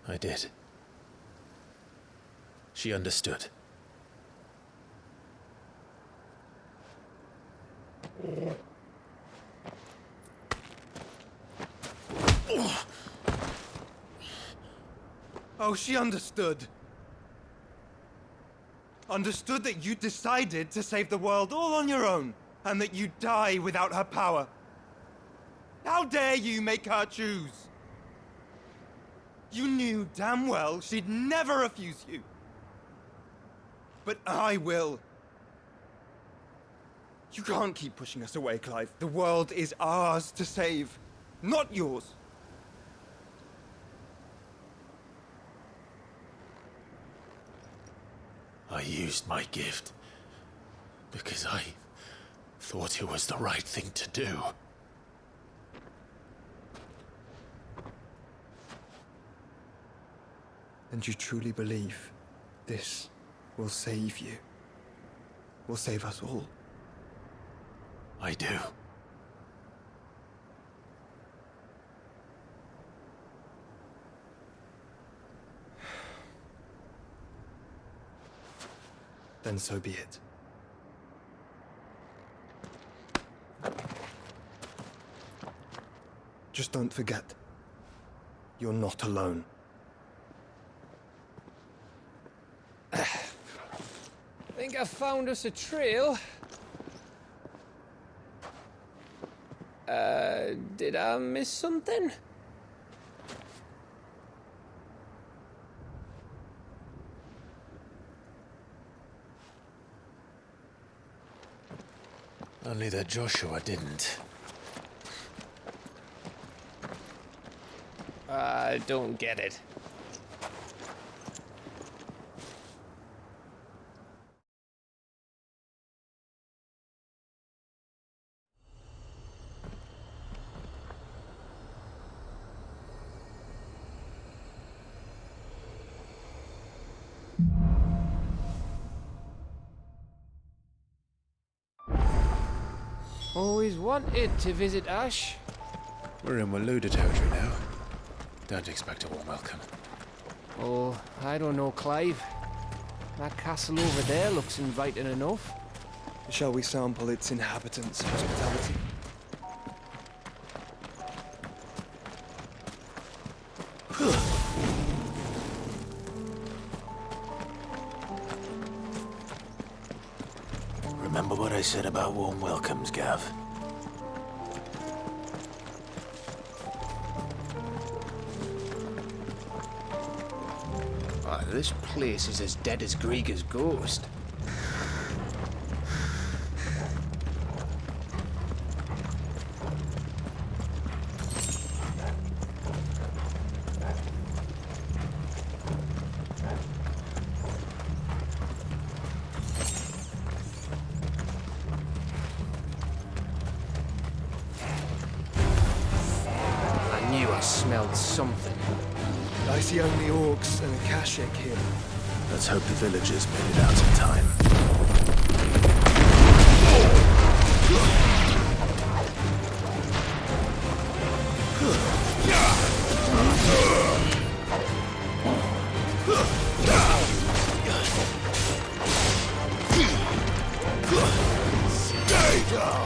I did. She understood. Oh, she understood. Understood that you decided to save the world all on your own, and that you'd die without her power. How dare you make her choose? You knew damn well she'd never refuse you. But I will. You can't keep pushing us away, Clive. The world is ours to save, not yours. I used my gift because I thought it was the right thing to do. And you truly believe this will save you? Will save us all? I do. Then so be it. Just don't forget, you're not alone. Think I found us a trail. Did I miss something? Only that Joshua didn't. I don't get it. Always wanted to visit Ash. We're in Waluda territory now. Don't expect a warm welcome. Oh, I don't know, Clive. That castle over there looks inviting enough. Shall we sample its inhabitants' hospitality? Remember what I said about warm welcomes, Gav? Ah, this place is as dead as Grieger's ghost. Smelled something. I see only orcs and a Kashik here. Let's hope the villagers made it out in time. Stay down!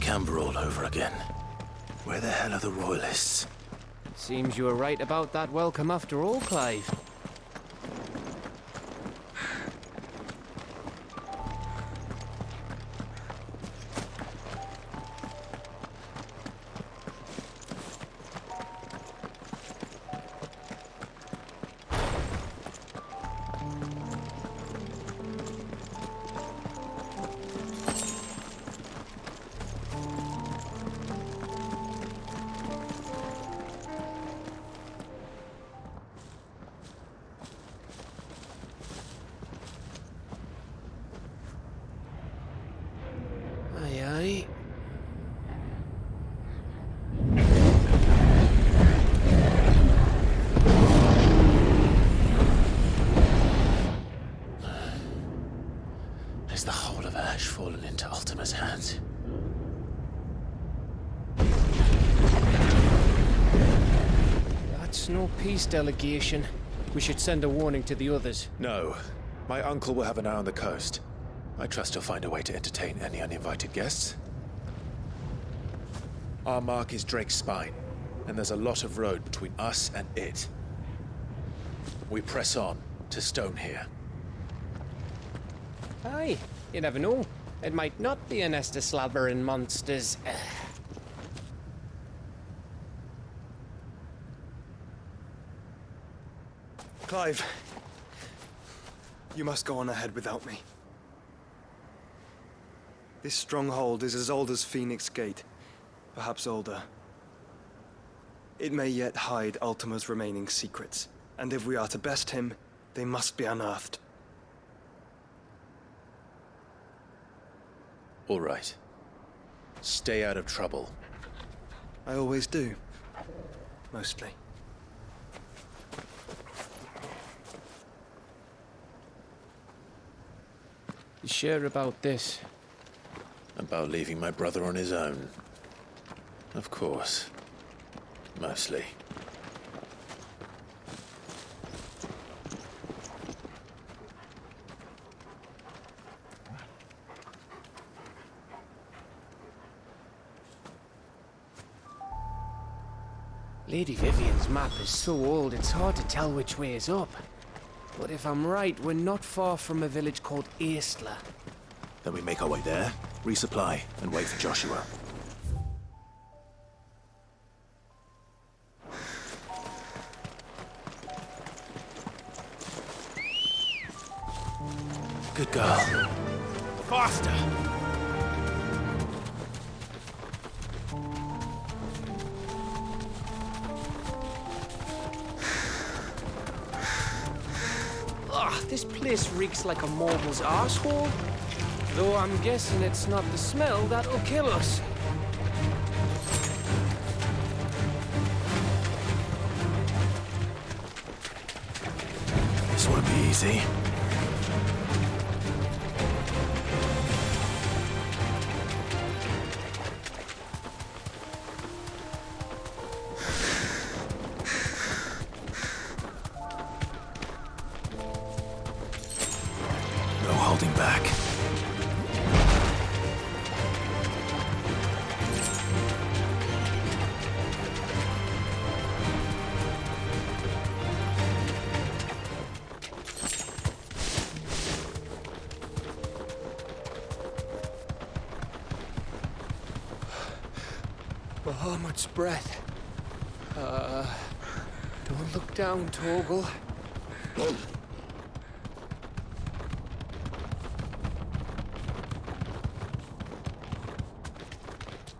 Camber all over again. Where the hell are the royalists? Seems you were right about that welcome after all, Clive. peace delegation. We should send a warning to the others. No. My uncle will have an eye on the coast. I trust he'll find a way to entertain any uninvited guests. Our mark is Drake's Spine, and there's a lot of road between us and it. We press on to Stonehyrr. Aye, you never know. It might not be a nest of slabbering monsters. Clive, you must go on ahead without me. This stronghold is as old as Phoenix Gate, perhaps older. It may yet hide Ultima's remaining secrets, and if we are to best him, they must be unearthed. All right. Stay out of trouble. I always do. Mostly. You sure about this? About leaving my brother on his own? Of course. Mostly. Lady Vivian's map is so old it's hard to tell which way is up. But if I'm right, we're not far from a village called Eastpool. Then we make our way there, resupply, and wait for Joshua. Good girl. Faster! This place reeks like a morble's arsehole. Though I'm guessing it's not the smell that'll kill us. This won't be easy. Bahamut's breath. Don't look down, Torgal.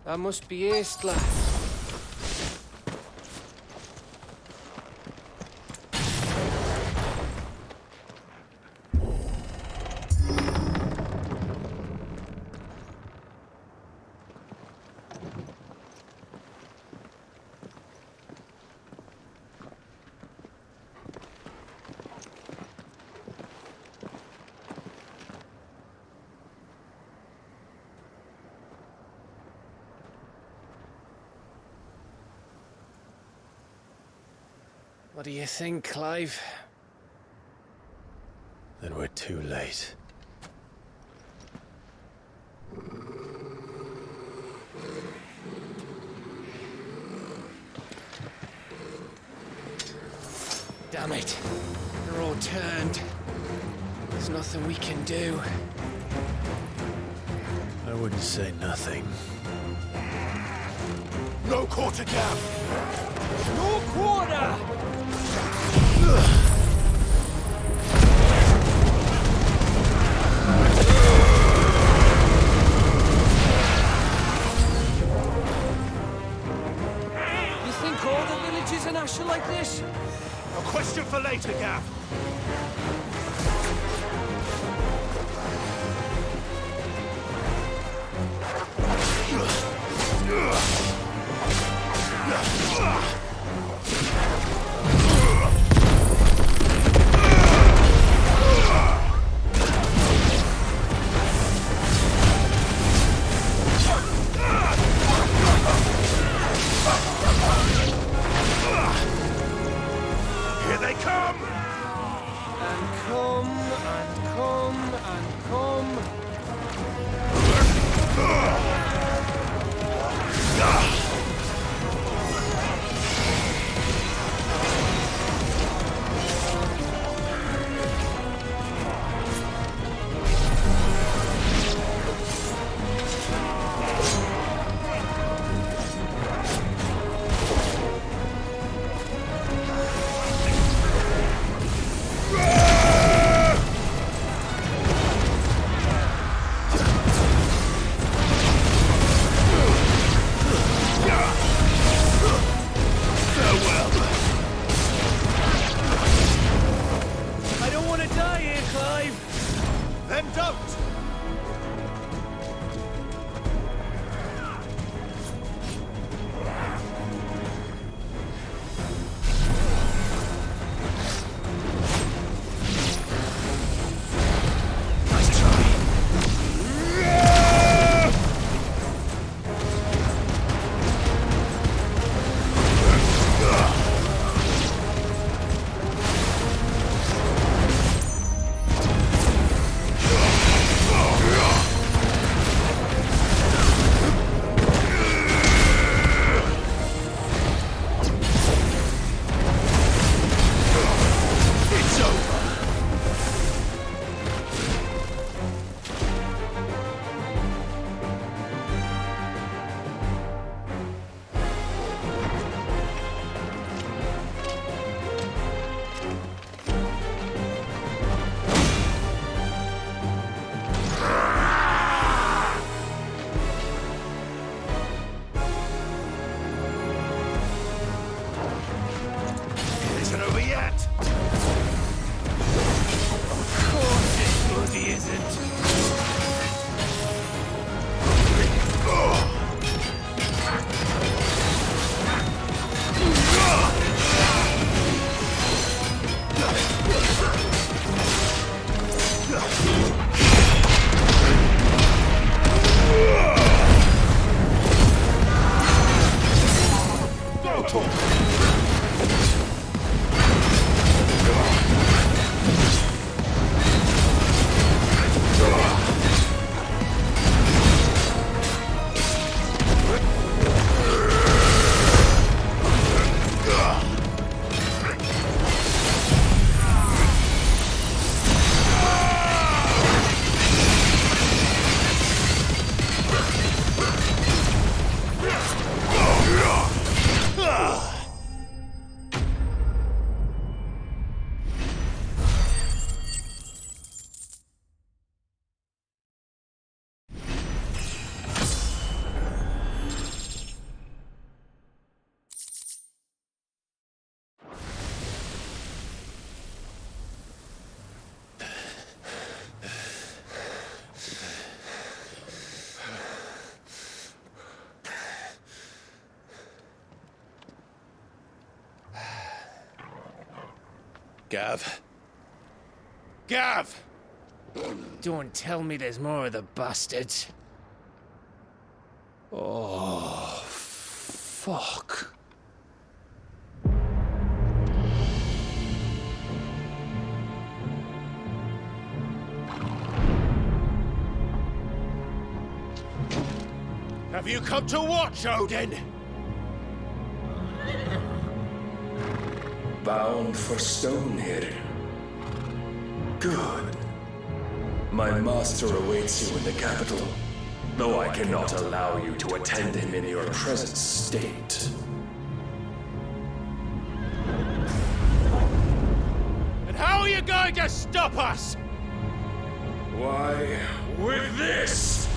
That must be Eastpool. What do you think, Clive? Then we're too late. Damn it. They're all turned. There's nothing we can do. I wouldn't say nothing. No quarter gap! No quarter! You think all the villages in Ash are like this? A question for later, Gav. come! And come, and come, and come. Gav. Gav! Don't tell me there's more of the bastards. Oh, fuck. Have you come to watch, Odin? Bound for Stonehyrr. Good. My master awaits you in the capital, though I cannot allow you to attend him in your present state. And how are you going to stop us? Why, with this!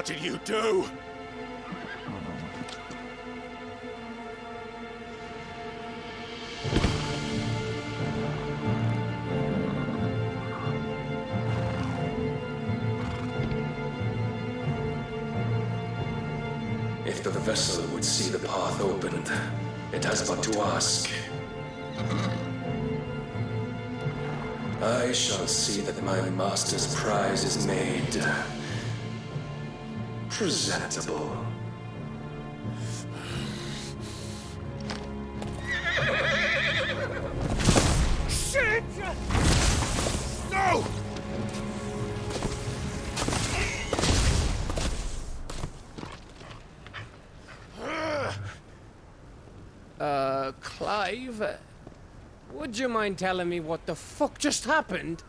What did you do? If the vessel would see the path opened, it has but to ask. I shall see that my master's prize is made presentable. Shit! No! Clive, would you mind telling me what the fuck just happened?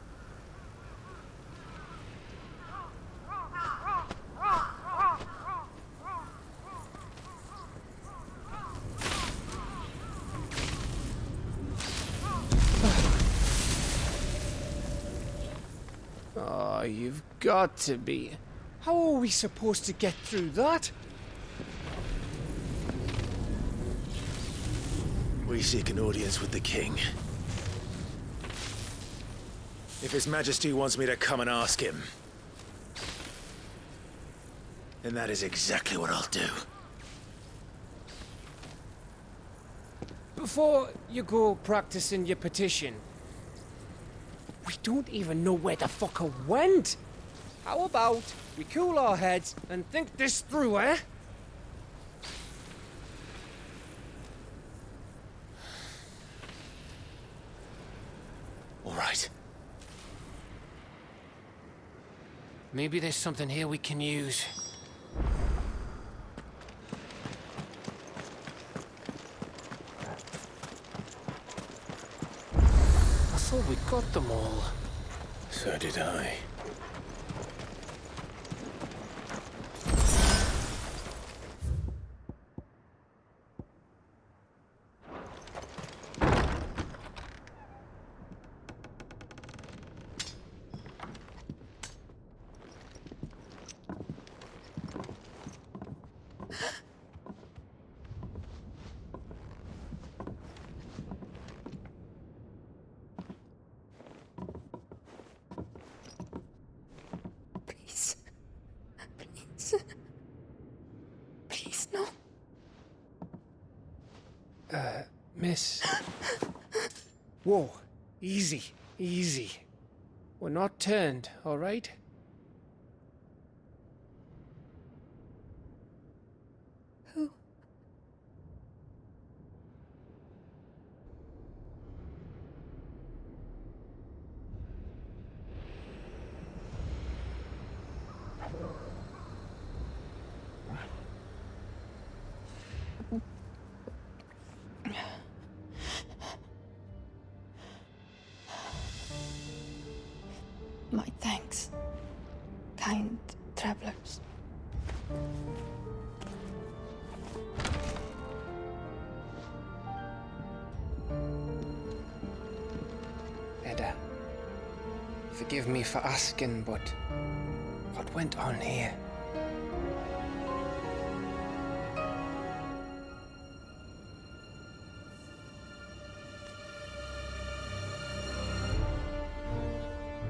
Oh, you've got to be. How are we supposed to get through that? We seek an audience with the king. If His Majesty wants me to come and ask him, then that is exactly what I'll do. Before you go practicing your petition, we don't even know where the fucker went. How about we cool our heads and think this through, eh? All right. Maybe there's something here we can use. I thought we got them all. So did I. Please, no. Miss. Whoa. Easy. Easy. We're not turned, all right? Who? My thanks, kind travelers. Edda, forgive me for asking, but what went on here?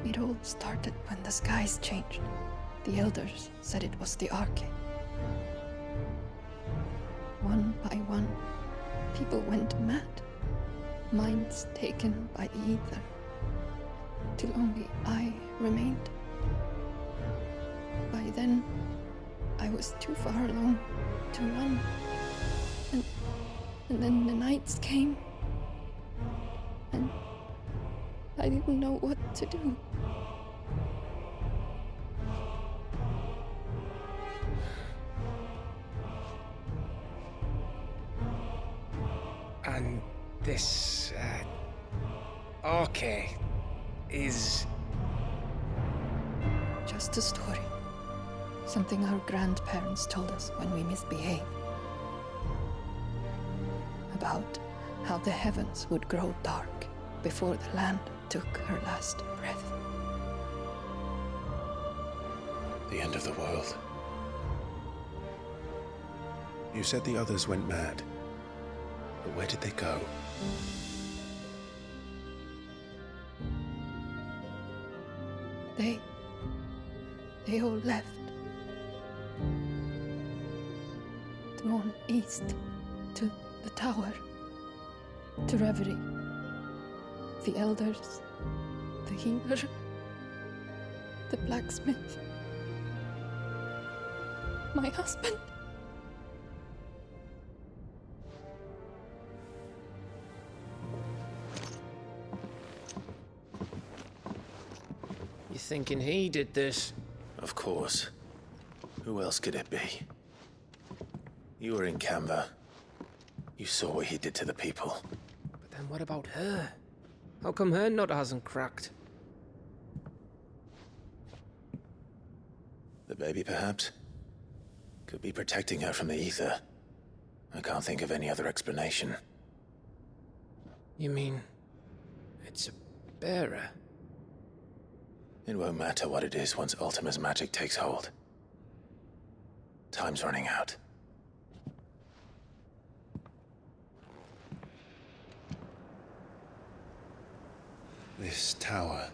It all started when the skies changed. The elders said it was the Arcade. One by one, people went mad. Minds taken by the ether. Till only I remained. By then, I was too far along to run. And then the nights came. And I didn't know what to do. And this, Arcade is... Just a story. Something our grandparents told us when we misbehaved. About how the heavens would grow dark before the land took her last breath. The end of the world. You said the others went mad. But where did they go? They all left. Drawn east to the tower, to Reverie. The elders, the healer, the blacksmith, my husband. You thinking he did this? Of course. Who else could it be? You were in Canva. You saw what he did to the people. But then what about her? How come her nut hasn't cracked? The baby, perhaps? Could be protecting her from the ether. I can't think of any other explanation. You mean... it's a bearer? It won't matter what it is once Ultima's magic takes hold. Time's running out. This tower.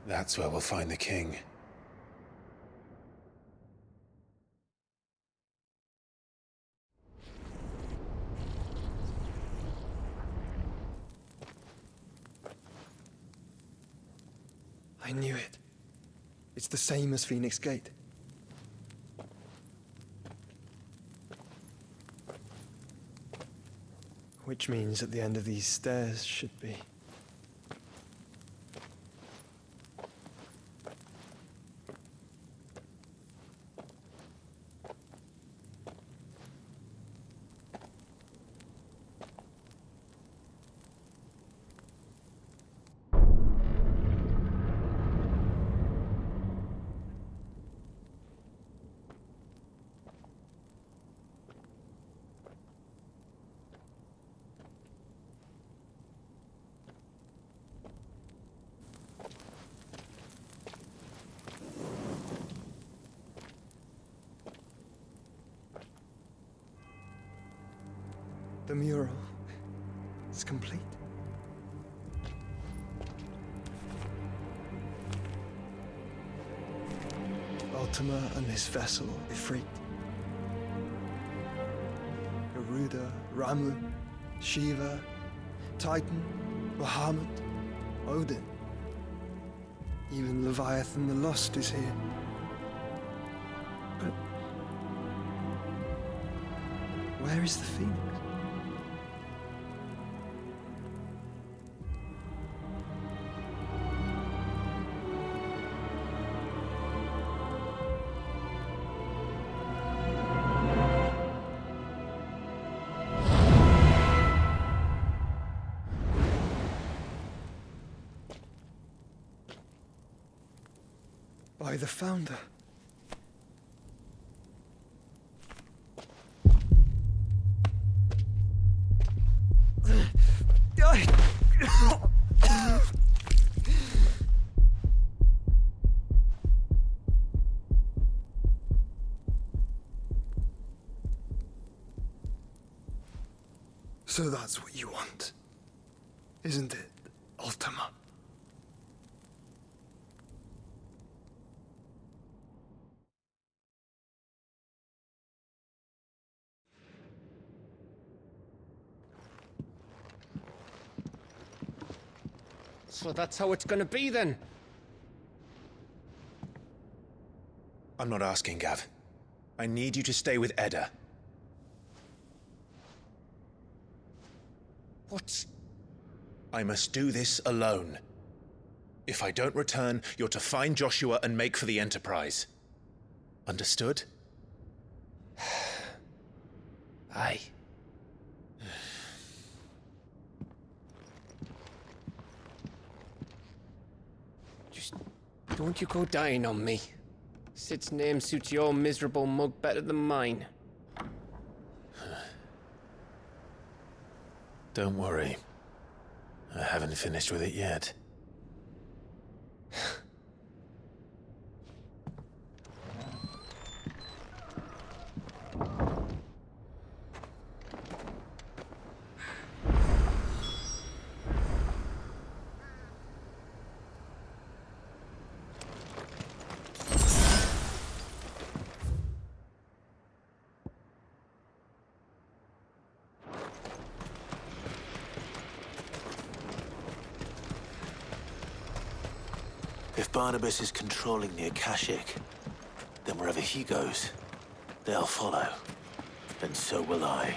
That's where we'll find the king. I knew it. It's the same as Phoenix Gate. Which means at the end of these stairs should be... The mural is complete. Ultima and his vessel, Ifrit. Garuda, Ramu, Shiva, Titan, Bahamut, Odin. Even Leviathan the Lost is here. But where is the Phoenix? By the Founder. So that's what you want, isn't it, Ultima? So that's how it's gonna be then? I'm not asking, Gav. I need you to stay with Edda. What? I must do this alone. If I don't return, you're to find Joshua and make for the Enterprise. Understood? Aye. Just don't you go dying on me. Sid's name suits your miserable mug better than mine. Don't worry. I haven't finished with it yet. If Barnabas is controlling the Akashic, then wherever he goes, they'll follow. And so will I.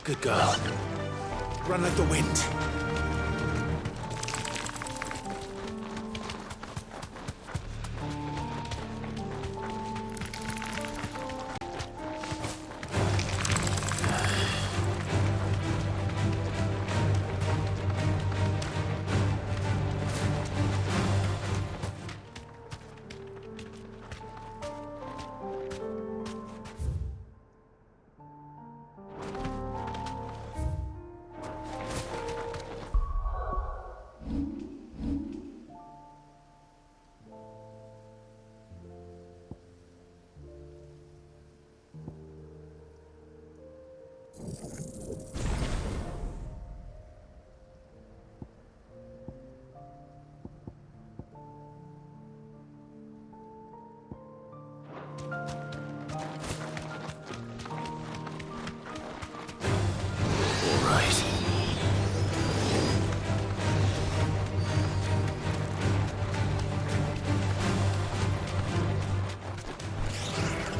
Good girl. Run like the wind.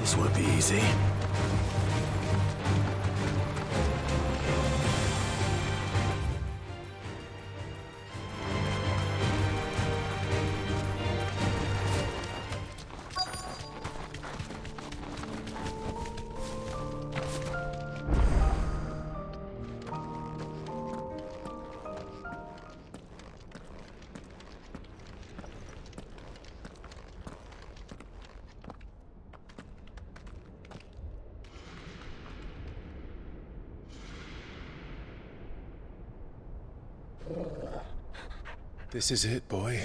This won't be easy. This is it, boy.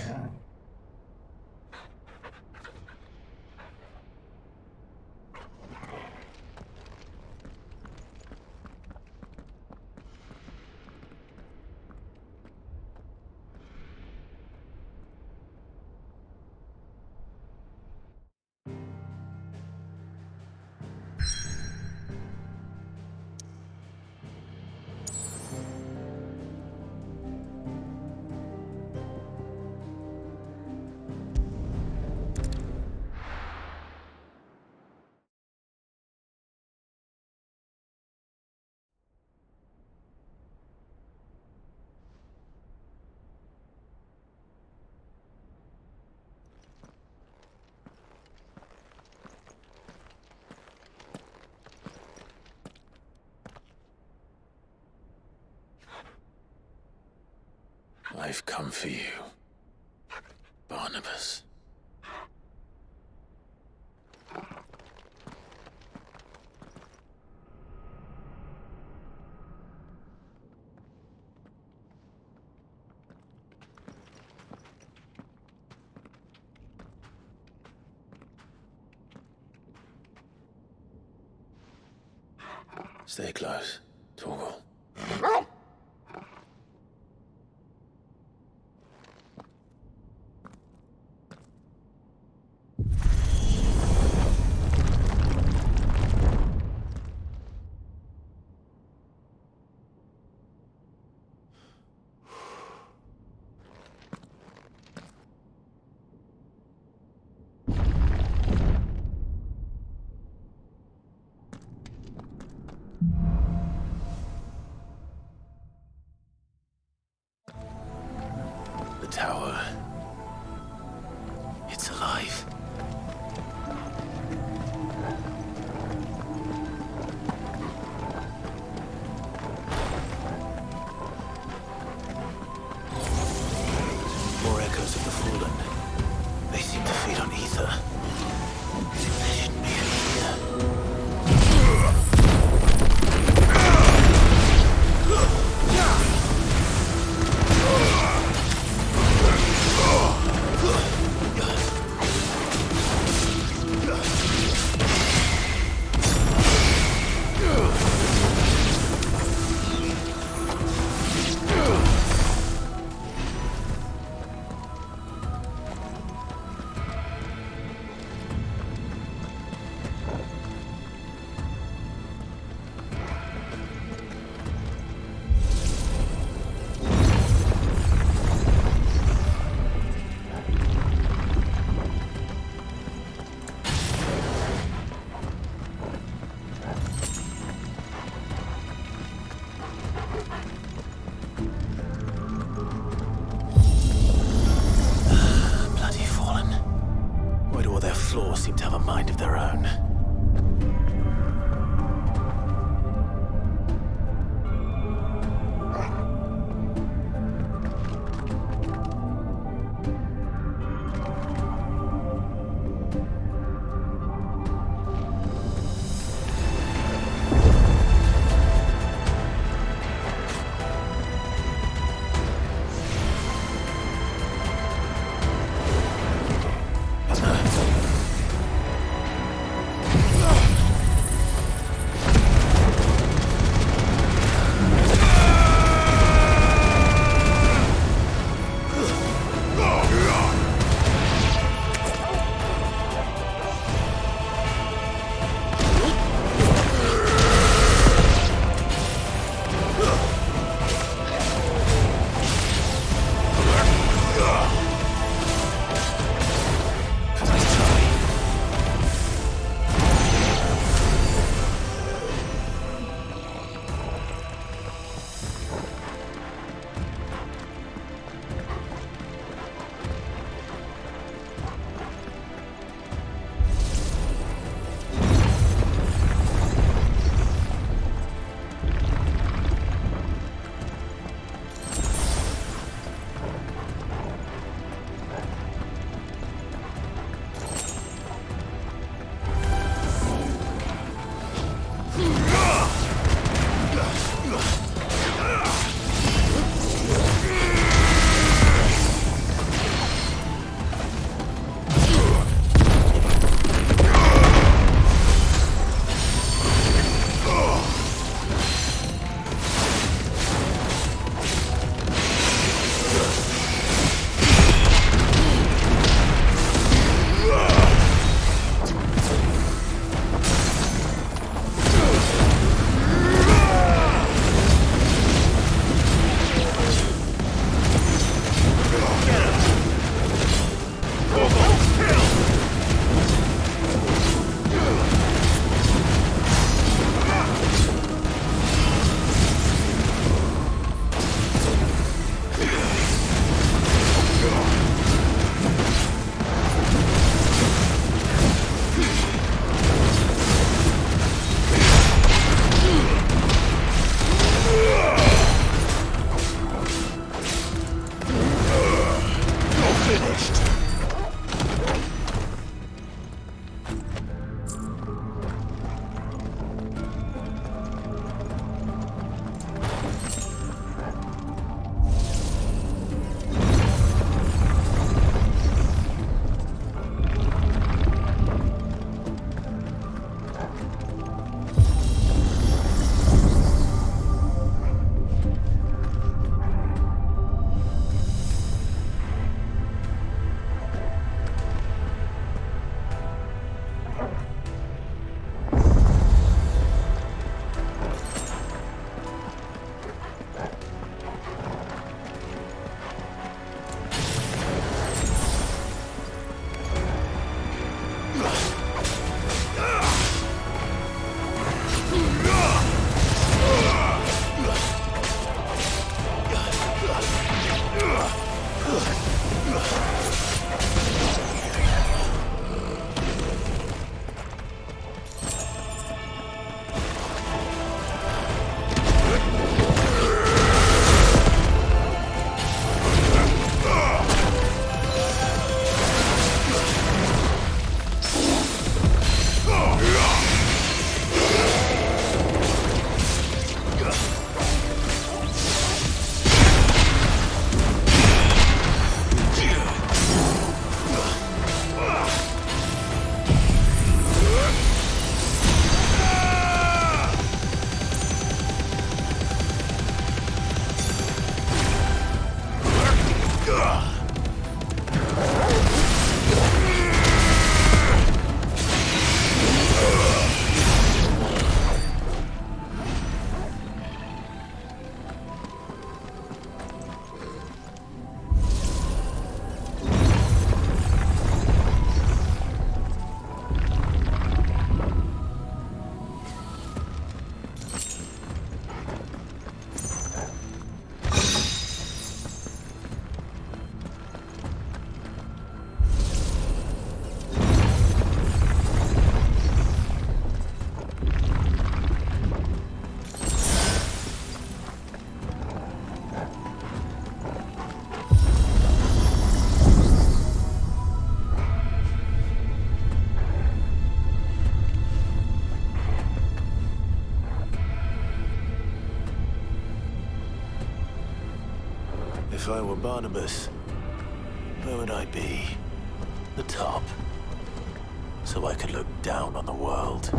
I've come for you, Barnabas. Stay close, Torgal. The tower. It's alive. More echoes of the fallen. They seem to feed on ether. If I were Barnabas, where would I be? The top. So I could look down on the world.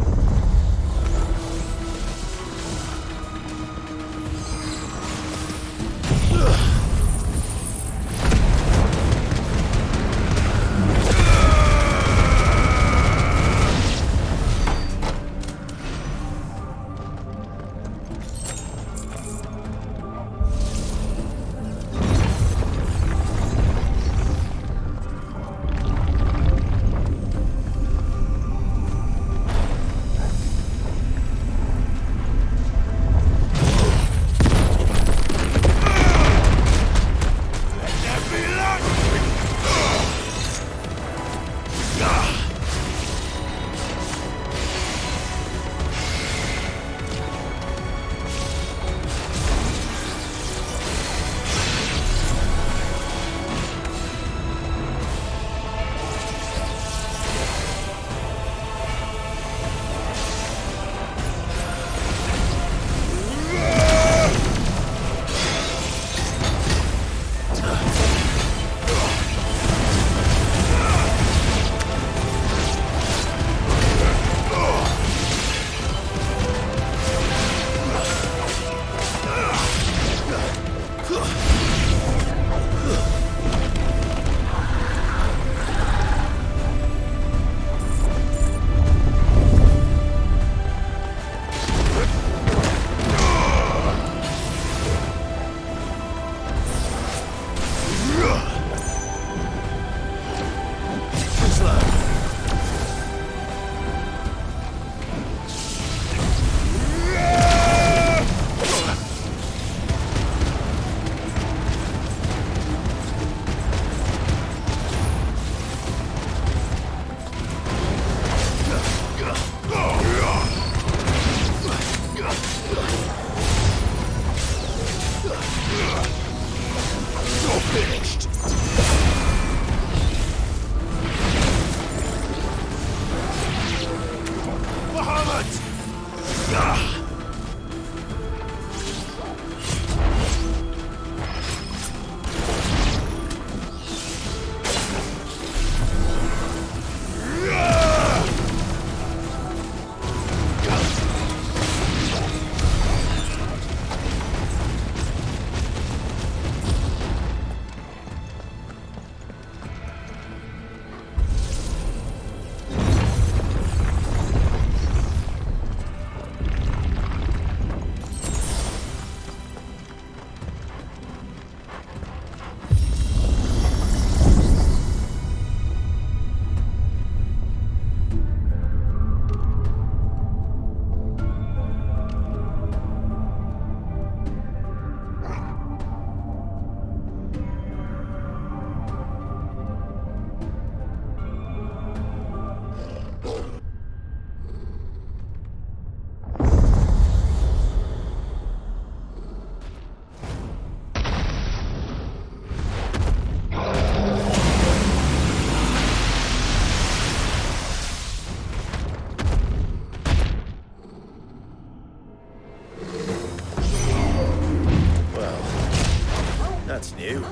That's new.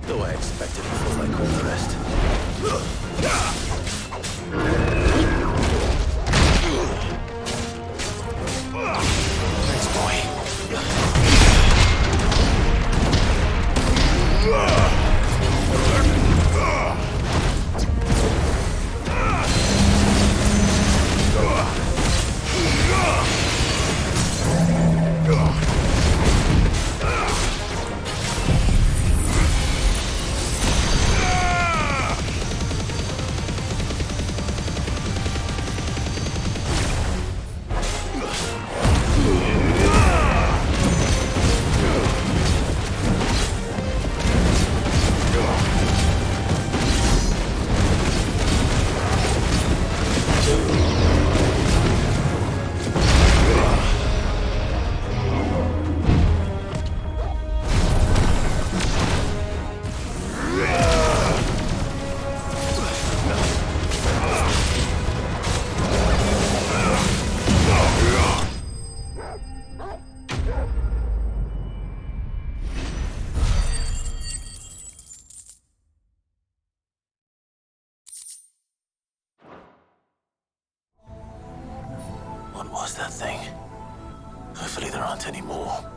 Though I expected it before I called the rest. Thanks, boy. was that thing? Hopefully there aren't any more.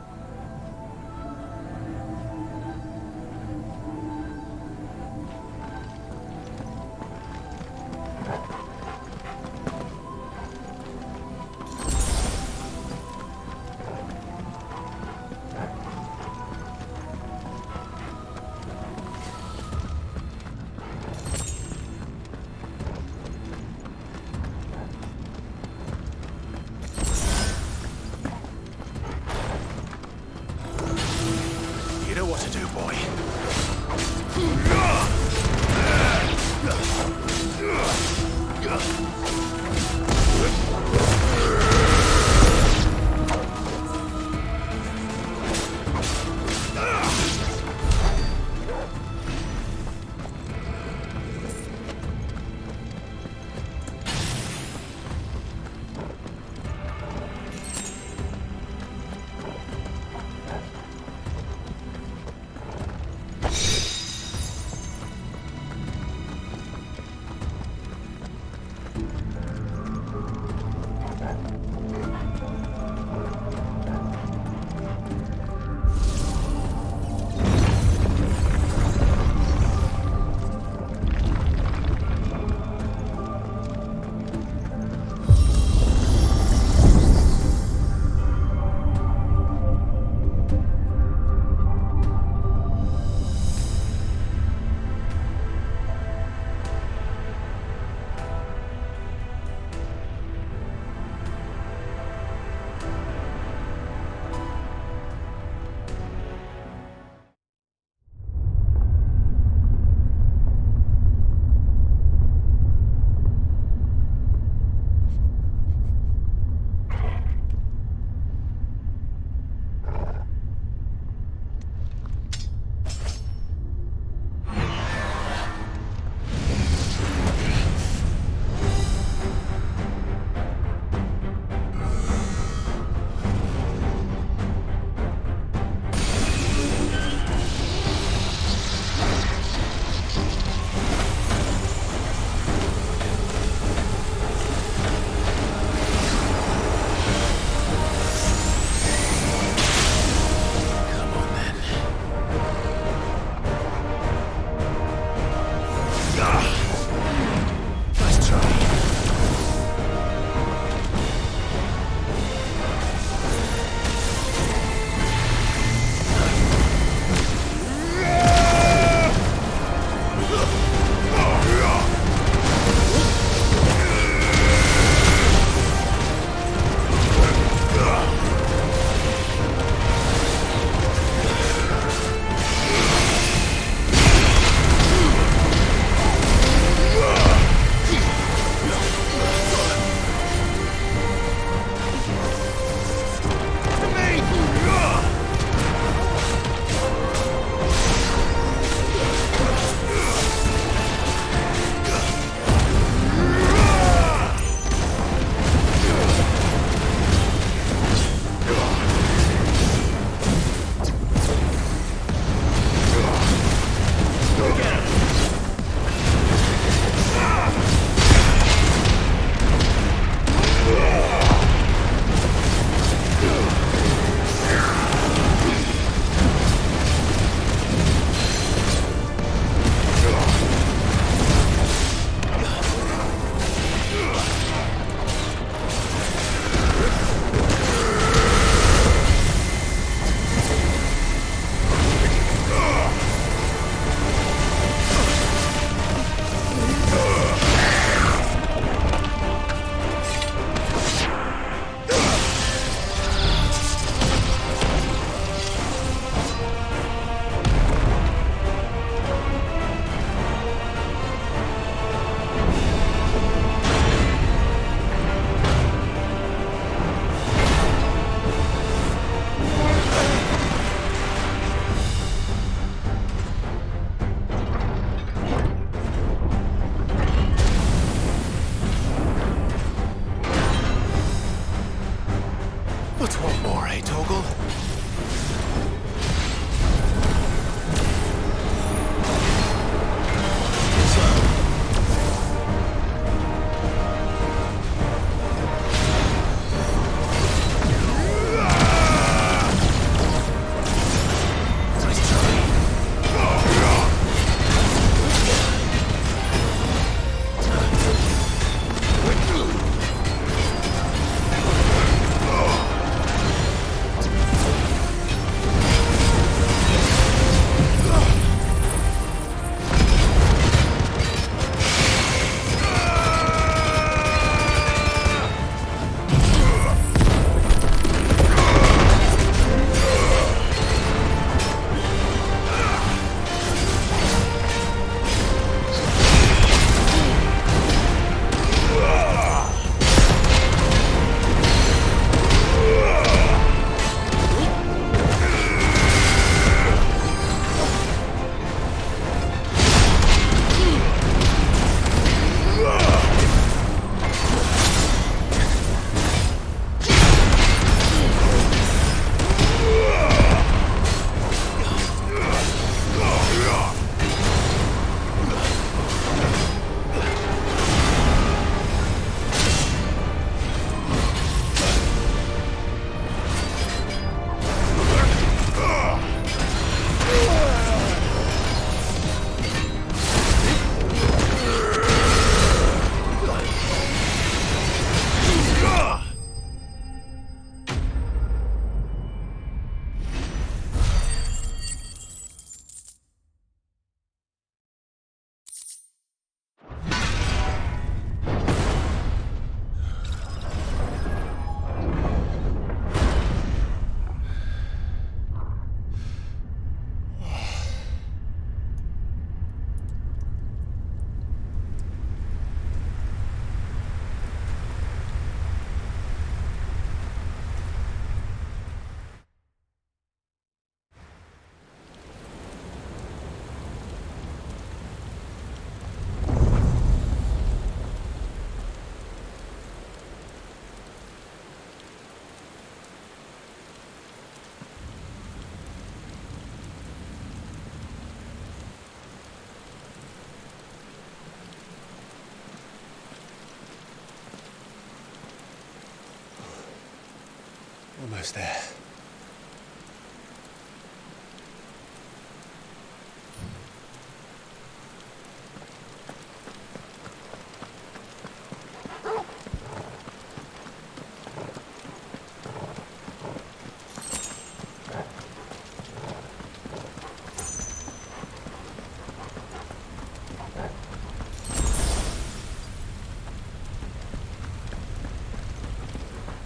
almost there.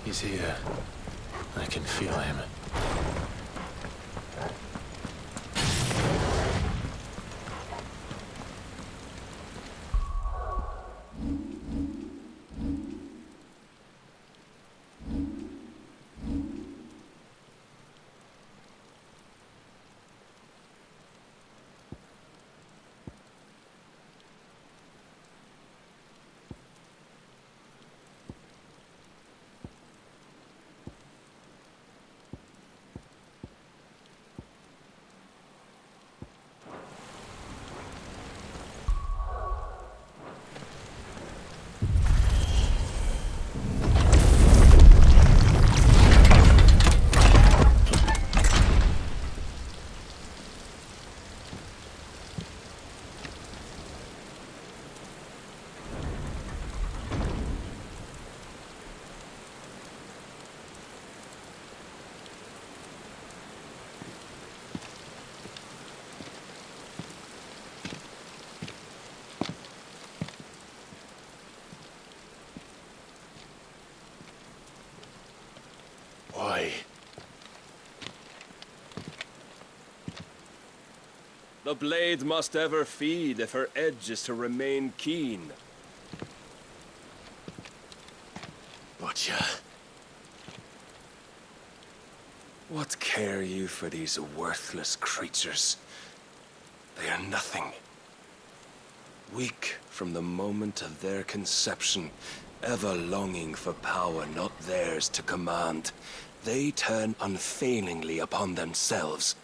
He's here. I can feel him. Why? The blade must ever feed if her edge is to remain keen. Butcher. What care you for these worthless creatures? They are nothing. Weak from the moment of their conception, ever longing for power not theirs to command, they turn unfailingly upon themselves.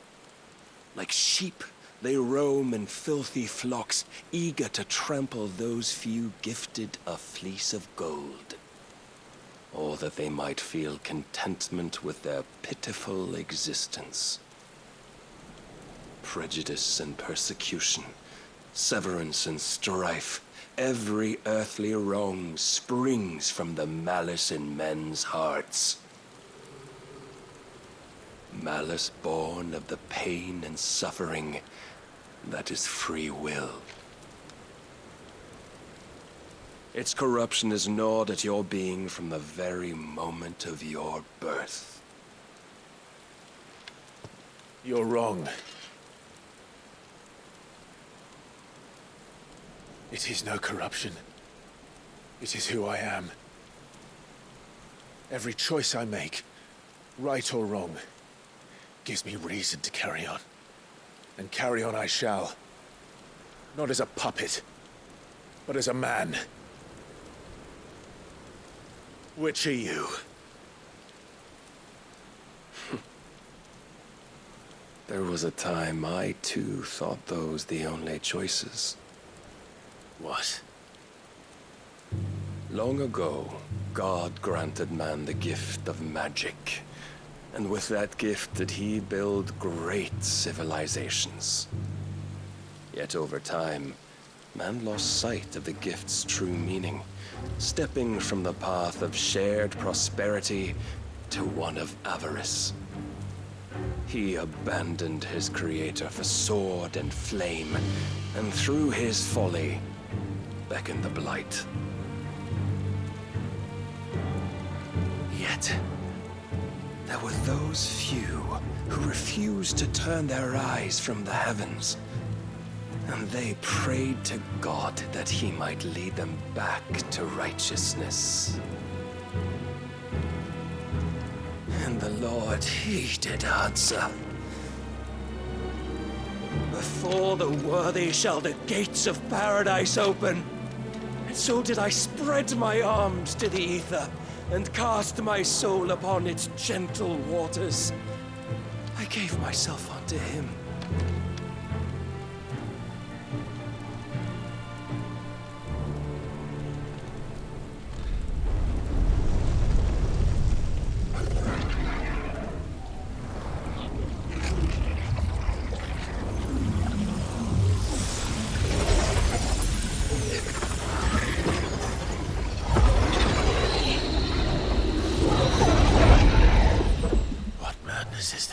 Like sheep, they roam in filthy flocks, eager to trample those few gifted a fleece of gold. Or that they might feel contentment with their pitiful existence. Prejudice and persecution, severance and strife, every earthly wrong springs from the malice in men's hearts. Malice born of the pain and suffering that is free will. Its corruption is gnawed at your being from the very moment of your birth. You're wrong. It is no corruption. It is who I am. Every choice I make, right or wrong, gives me reason to carry on. And carry on I shall. Not as a puppet, but as a man. Which are you? There was a time I too thought those the only choices. What? Long ago, God granted man the gift of magic. And with that gift did he build great civilizations. Yet over time, man lost sight of the gift's true meaning, stepping from the path of shared prosperity to one of avarice. He abandoned his creator for sword and flame, and through his folly, beckoned the blight. Yet, there were those few who refused to turn their eyes from the heavens, and they prayed to God that he might lead them back to righteousness. And the Lord, he did answer. Before the worthy shall the gates of paradise open. And so did I spread my arms to the ether, and cast my soul upon its gentle waters. I gave myself unto him.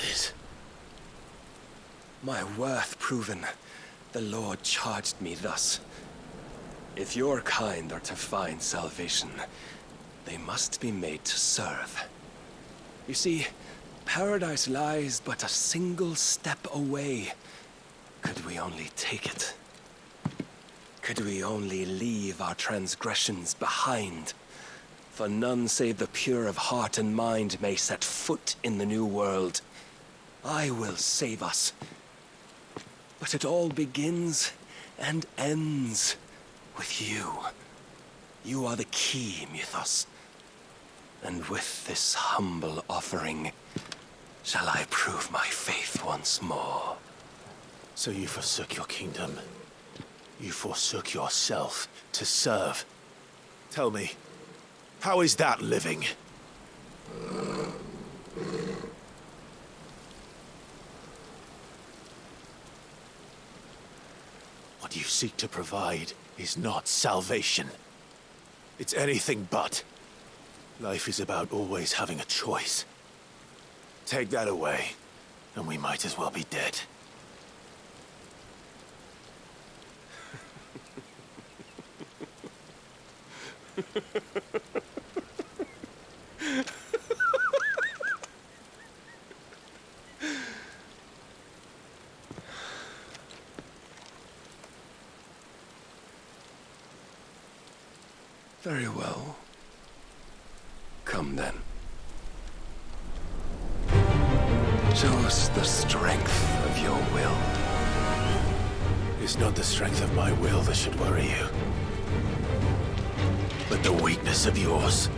this? My worth proven, the Lord charged me thus. If your kind are to find salvation, they must be made to serve. You see, paradise lies but a single step away. Could we only take it? Could we only leave our transgressions behind? For none save the pure of heart and mind may set foot in the new world. I will save us. But it all begins and ends with you. You are the key, Mythos. And with this humble offering, shall I prove my faith once more. So you forsook your kingdom. You forsook yourself to serve. Tell me, how is that living? What you seek to provide is not salvation. It's anything but. Life is about always having a choice. Take that away, and we might as well be dead. Very well. Come then. Show us the strength of your will. It's not the strength of my will that should worry you, but the weakness of yours.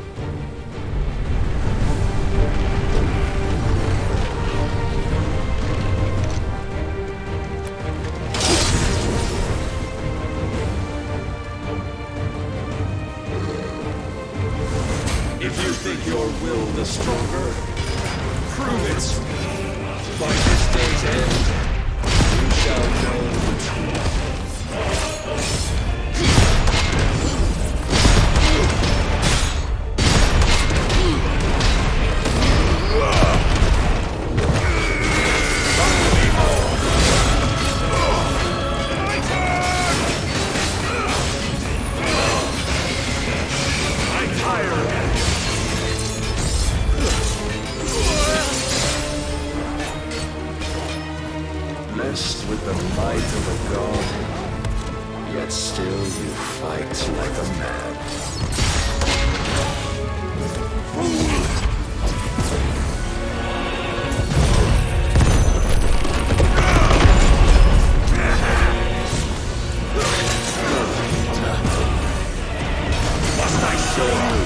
If you think your will the stronger, prove it. By this day's end, you shall know the truth. Blessed with the might of a god, yet still you fight like a man. Must I show you?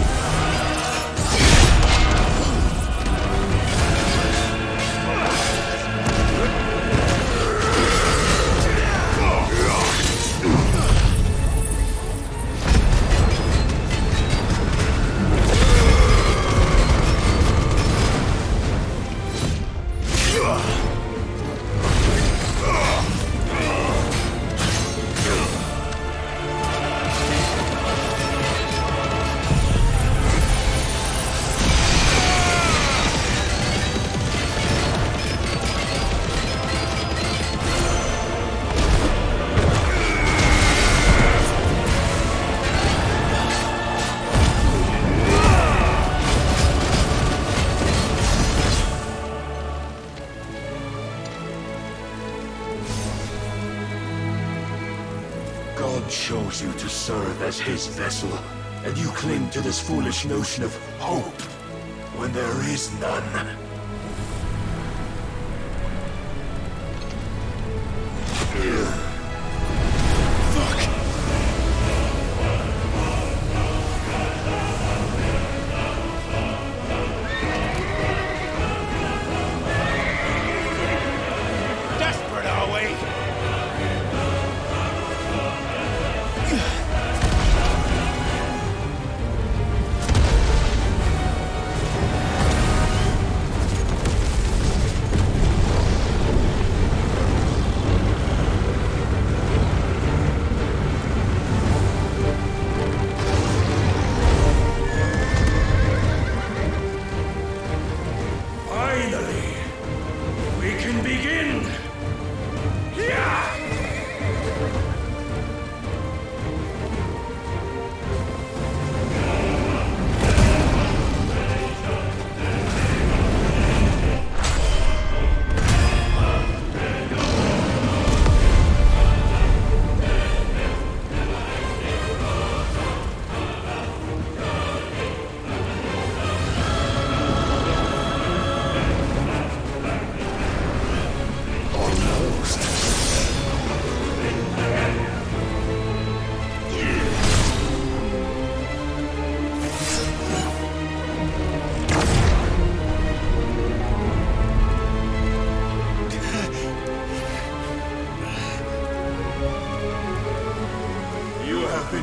God chose you to serve as his vessel, and you cling to this foolish notion of hope when there is none. Desperate, are we? can begin! Yeah!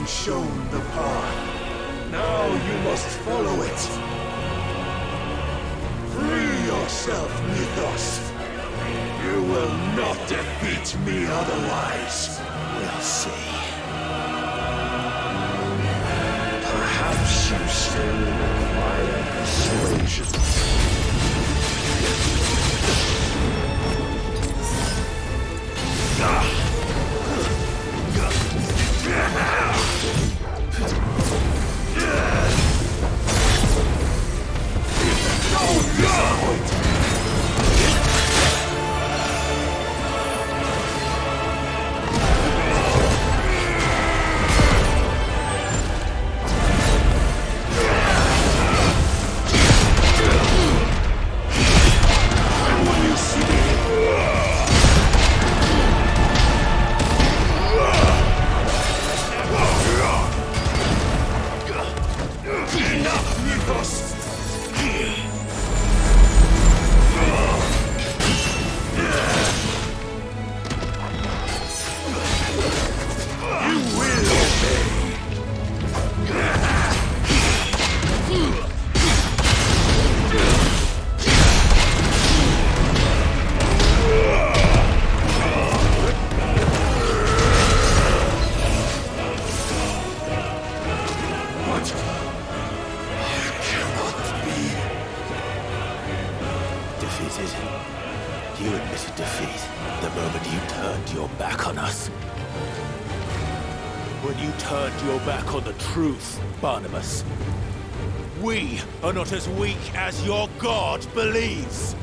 Shown the path. Now you must follow it. Free yourself, Mythos. You will not defeat me otherwise. We'll see. Perhaps you still require persuasion. You admitted defeat the moment you turned your back on us. When you turned your back on the truth, Barnabas. We are not as weak as your god believes.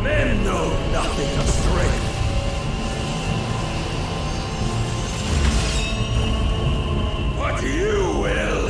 Men know nothing of strength. But you will.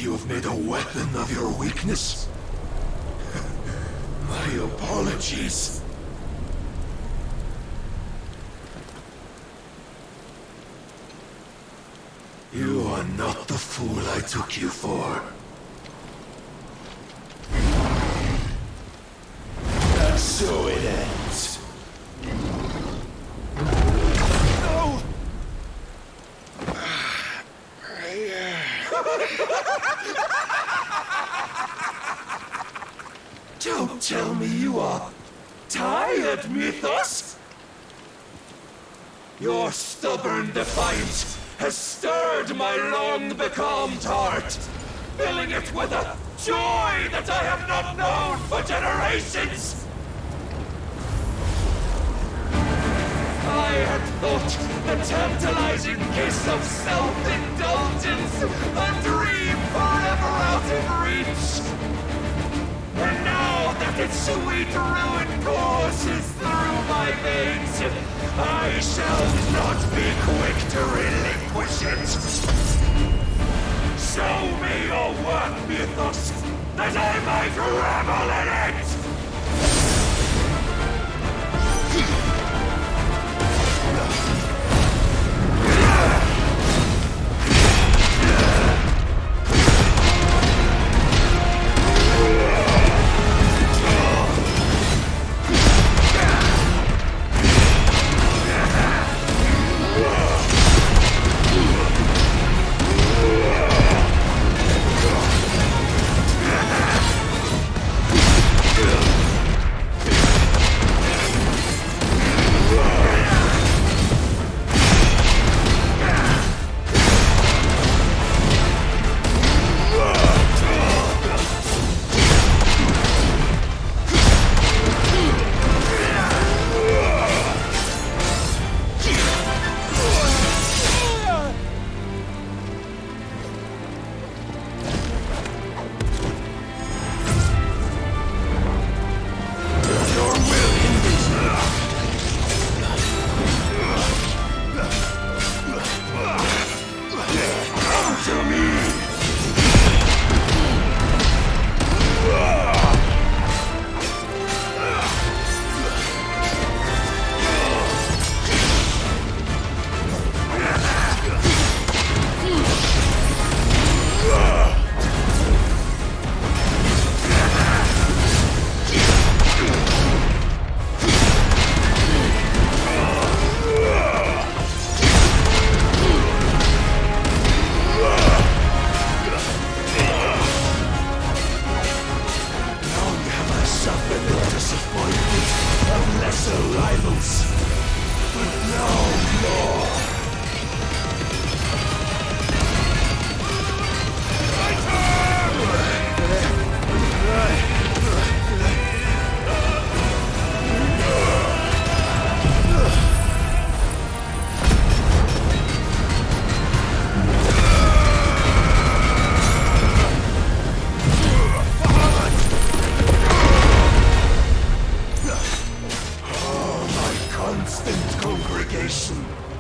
you have made a weapon of your weakness. My apologies. You are not the fool I took you for. And so it ends. No! Don't tell me you are tired, Mythos! Your stubborn defiance has stirred my long-becalmed heart, filling it with a joy that I have not known for generations! I had thought the tantalizing kiss of self-indulgence a dream forever out of reach. And now that its sweet ruin courses through my veins, I shall not be quick to relinquish it. Show me your work, Mythos, that I might revel in it!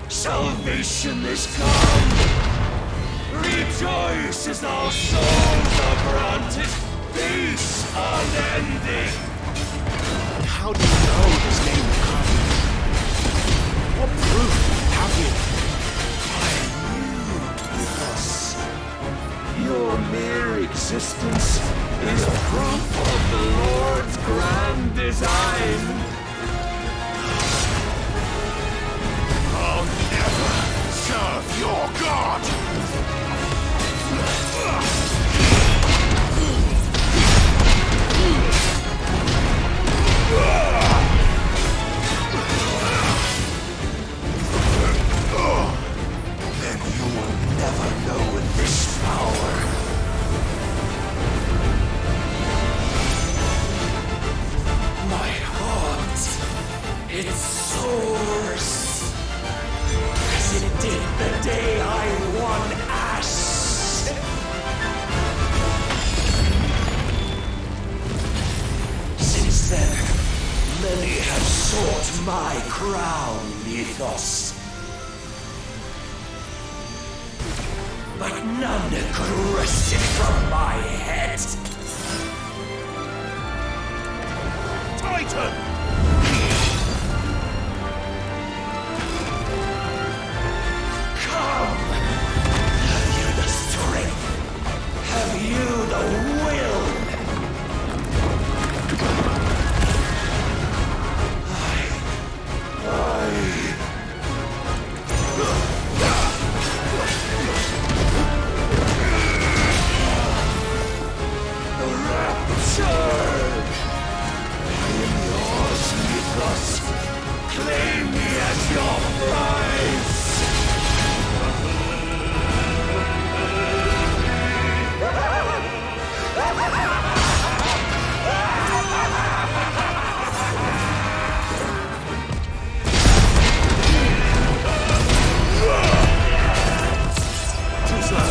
Salvation is come! Rejoice as our souls are granted peace unending! How do you know this day will come? What proof have you? Your mere existence is proof of the Lord's grand design! I'll never serve your god! Then you will never know this power. My heart, it soars. As it did the day I won Ash. Since then, many have sought my crown, Mythos. but none could wrest it from my head. Titan! Come! Have you the strength? Have you the will? Claim me as your prize! Too slow.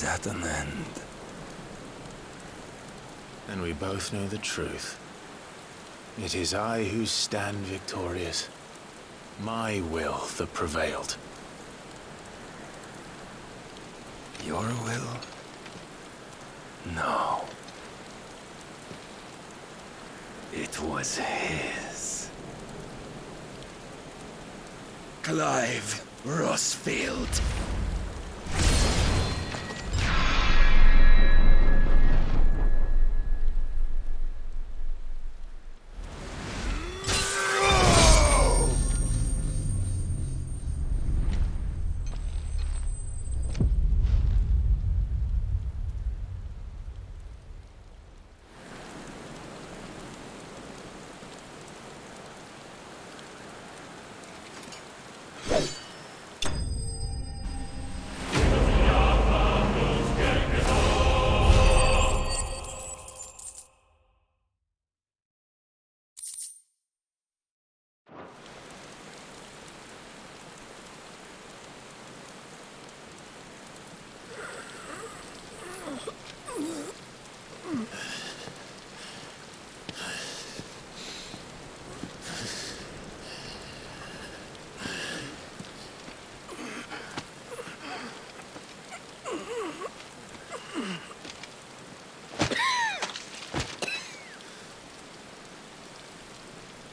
At an end. And we both know the truth. It is I who stand victorious. My will that prevailed. Your will? No. It was his. Clive Rossfield.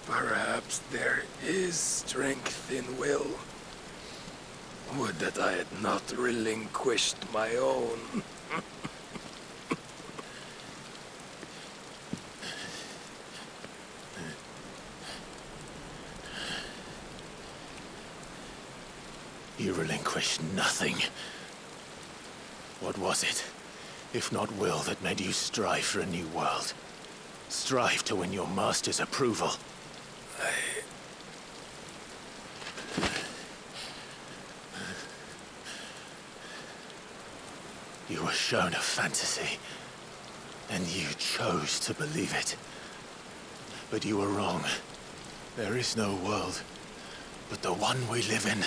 Perhaps there is strength in will. Would that I had not relinquished my own. You relinquished nothing. What was it, if not will, that made you strive for a new world? Strive to win your master's approval? You were shown a fantasy, and you chose to believe it. But you were wrong. There is no world, but the one we live in.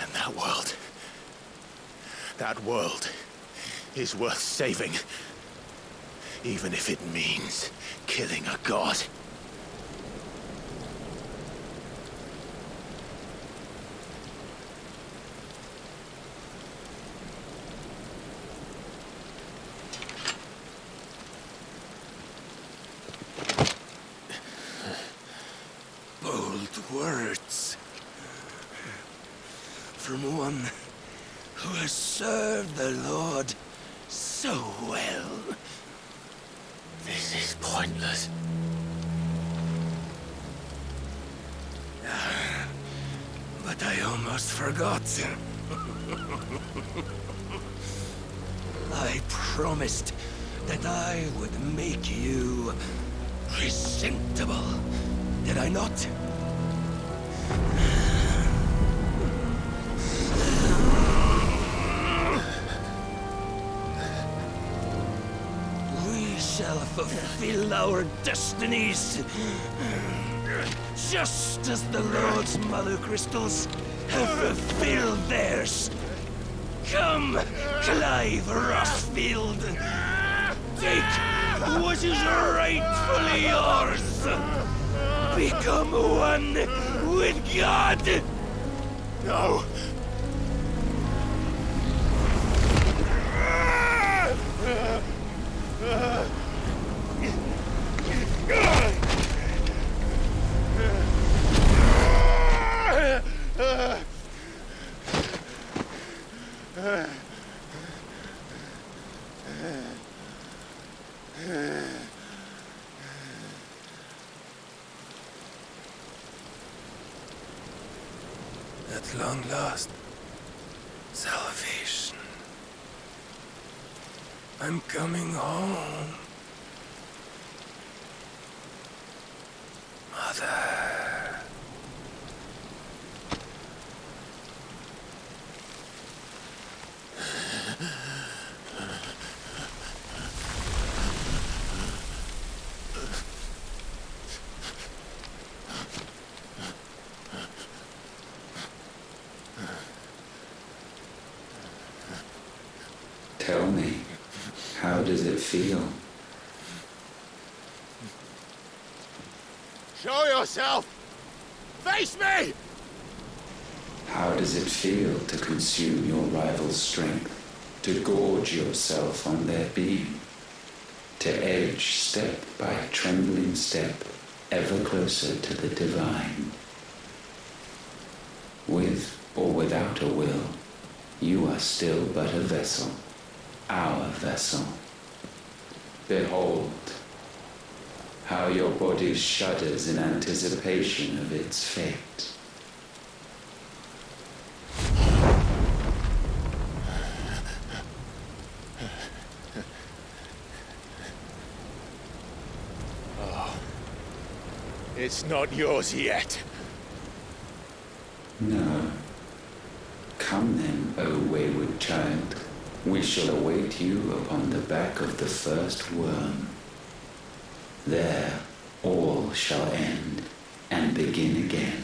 And that world is worth saving. Even if it means killing a god. Bold words. From one who has served the Lord so well. This is pointless. But I almost forgot. I promised that I would make you presentable. Did I not? We shall fulfill our destinies. Just as the Lord's Mother Crystals have fulfilled theirs. Come, Clive Rossfield. Take what is rightfully yours. Become one with God. No. At long last, salvation. I'm coming home. Mother. Tell me, how does it feel? Show yourself! Face me! How does it feel to consume your rival's strength, to gorge yourself on their beam, to edge step by trembling step ever closer to the divine? With or without a will, you are still but a vessel, our vessel. Behold, how your body shudders in anticipation of its fate. Oh, it's not yours yet. No. Come then, O wayward child. We shall await you upon the back of the first worm. There, all shall end and begin again.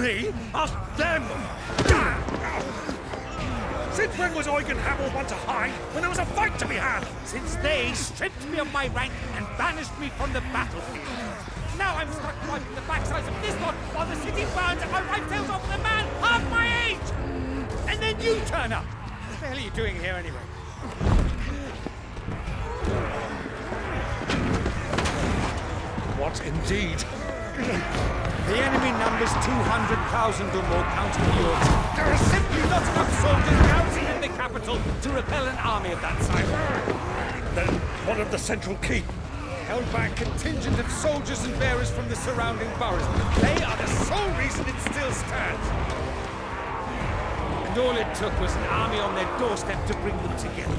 me, ask them! Since when was Eugen Hamel one to hide when there was a fight to be had? Since they stripped me of my rank and banished me from the battlefield. Now I'm stuck wiping the backsides of this lot while the city burns and my wife tails off with a man half my age! And then you turn up! What the hell are you doing here anyway? What indeed? The enemy numbers 200,000 or more counting yours. There are simply not enough soldiers garrisoning in the capital to repel an army of that size. Then what of the central keep? Held by a contingent of soldiers and bearers from the surrounding boroughs. They are the sole reason it still stands. And all it took was an army on their doorstep to bring them together.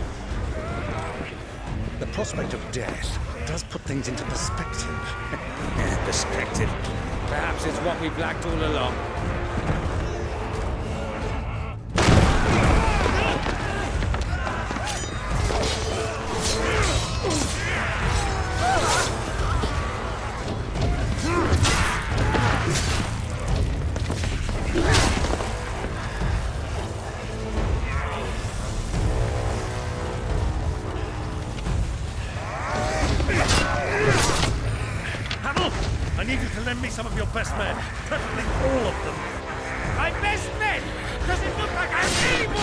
The prospect of death does put things into perspective. Perspective. Perhaps it's what we've lacked all along. Lend me some of your best men, preferably all of them. My best men? Does it look like I'm able?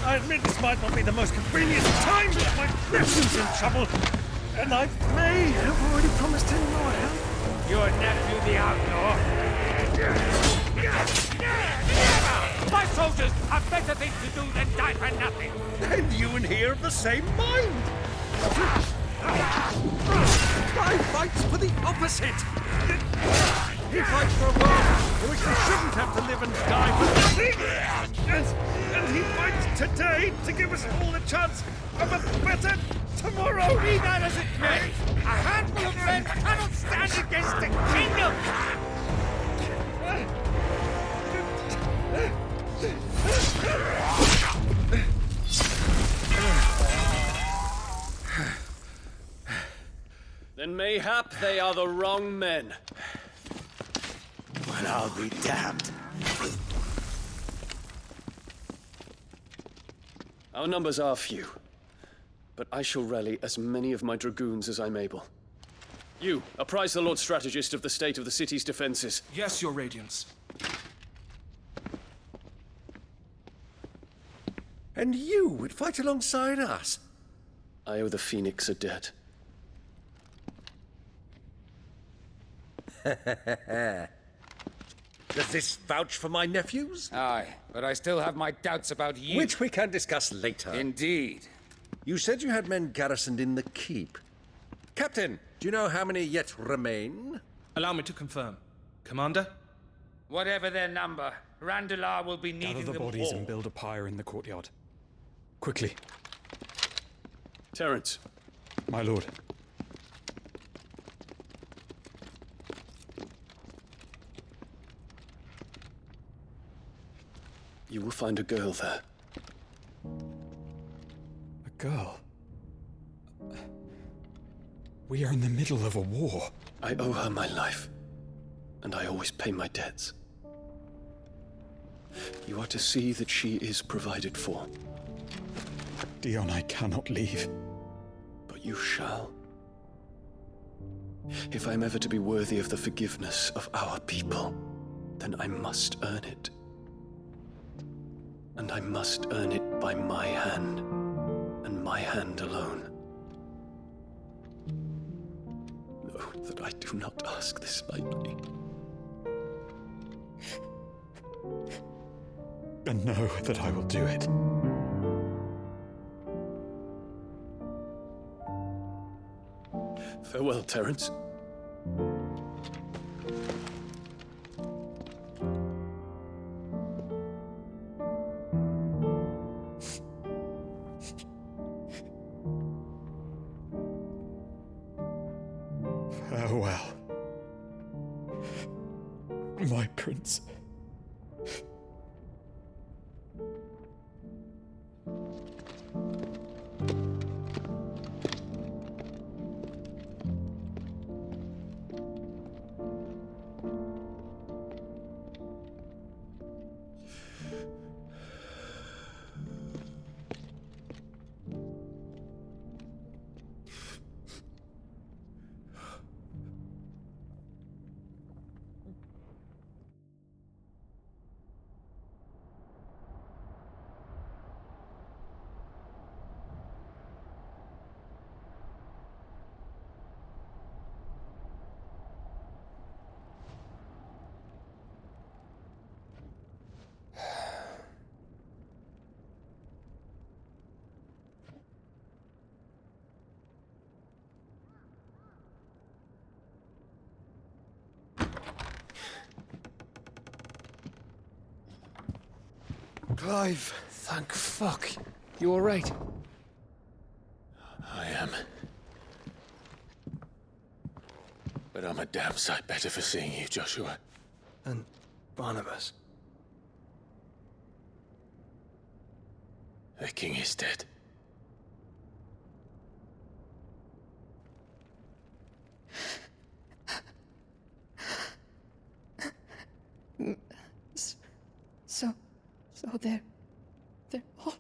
I admit this might not be the most convenient time, but my nephew's in trouble, and I may have already promised him more help. Your nephew, the outlaw? My soldiers have better things to do than die for nothing. And you and he are of the same mind. I fights for the opposite! He fights for a world in which we shouldn't have to live and die for nothing! And he fights today to give us all a chance of a better tomorrow! Be that as it may, a handful of men cannot stand against a kingdom! Then mayhap they are the wrong men. Well, I'll be damned. Our numbers are few, but I shall rally as many of my dragoons as I'm able. You, apprise the Lord Strategist of the state of the city's defenses. Yes, Your Radiance. And you would fight alongside us? I owe the Phoenix a debt. Does this vouch for my nephews? Aye, but I still have my doubts about you. Which we can discuss later. Indeed. You said you had men garrisoned in the keep. Captain, do you know how many yet remain? Allow me to confirm. Commander? Whatever their number, Randalar will be needing Gather the them bodies all. and build a pyre in the courtyard. Quickly. Terence. My lord. You will find a girl there. A girl? We are in the middle of a war. I owe her my life, and I always pay my debts. You are to see that she is provided for. Dion, I cannot leave. But you shall. If I am ever to be worthy of the forgiveness of our people, then I must earn it. And I must earn it by my hand, and my hand alone. Know that I do not ask this lightly. And know that I will do it. Farewell, Terence. Farewell, my prince. Clive! Thank fuck. You alright? I am. But I'm a damn sight better for seeing you, Joshua. And Barnabas. The king is dead. So they're all...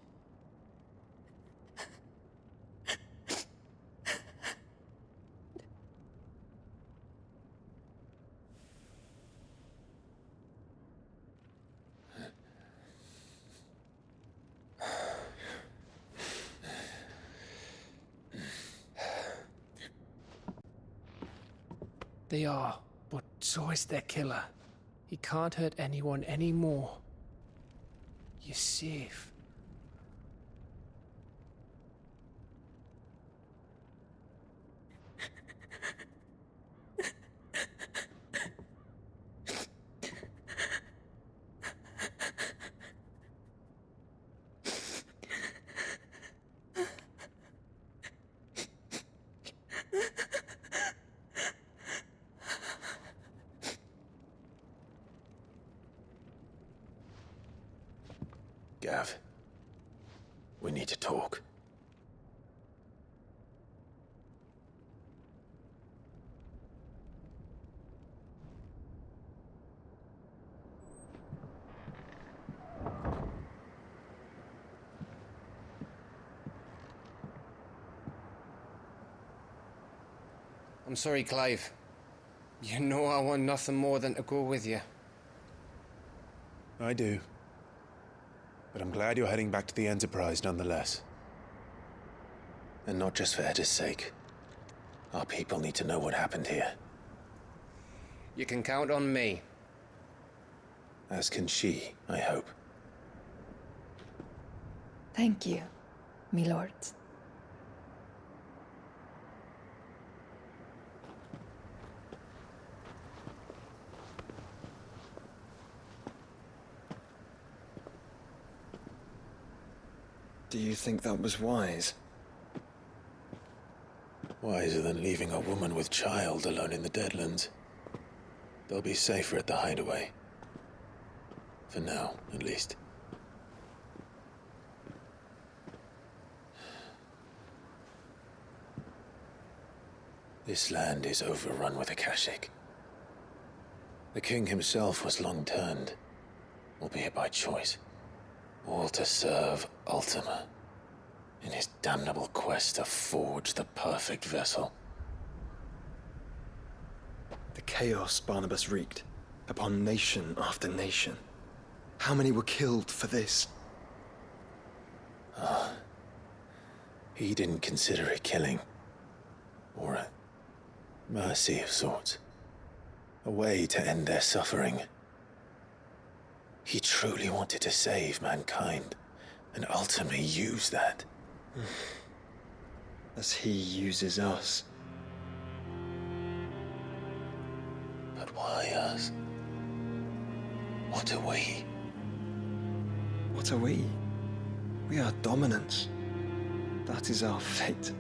They are, but so is their killer. He can't hurt anyone anymore. You're safe. Gav, we need to talk. I'm sorry, Clive. You know I want nothing more than to go with you. I do. But I'm glad you're heading back to the Enterprise nonetheless. And not just for Edda's sake. Our people need to know what happened here. You can count on me. As can she, I hope. Thank you, my lords. Do you think that was wise? Wiser than leaving a woman with child alone in the Deadlands. They'll be safer at the hideaway. For now, at least. This land is overrun with Akashic. The king himself was long turned, albeit by choice. All to serve Ultima, in his damnable quest to forge the perfect vessel. The chaos Barnabas wreaked upon nation after nation. How many were killed for this? He didn't consider it killing. Or a mercy of sorts. A way to end their suffering. He truly wanted to save mankind, and ultimately use that. As he uses us. But why us? What are we? What are we? We are dominance. That is our fate.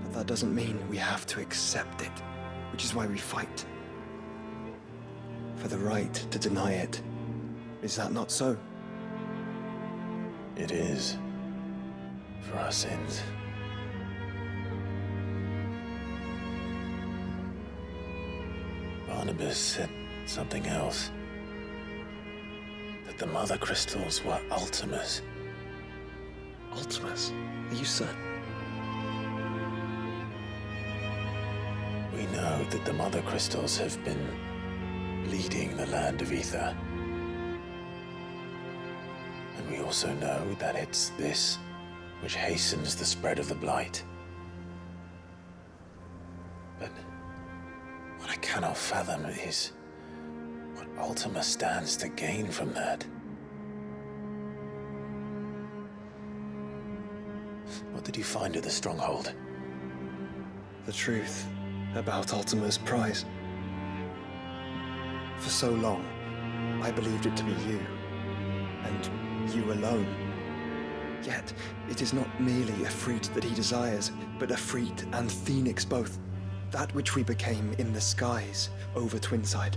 But that doesn't mean we have to accept it, which is why we fight. For the right to deny it. Is that not so? It is. For our sins. Barnabas said something else. That the mother crystals were Ultimas. Ultimas? Are you certain? We know that the mother crystals have been leading the land of Ether. And we also know that it's this which hastens the spread of the blight. But what I cannot fathom is what Ultima stands to gain from that. What did you find at the stronghold? The truth about Ultima's prize. For so long, I believed it to be you, and you alone. Yet, it is not merely Efreet that he desires, but Efreet and Phoenix both. That which we became in the skies over Twinside.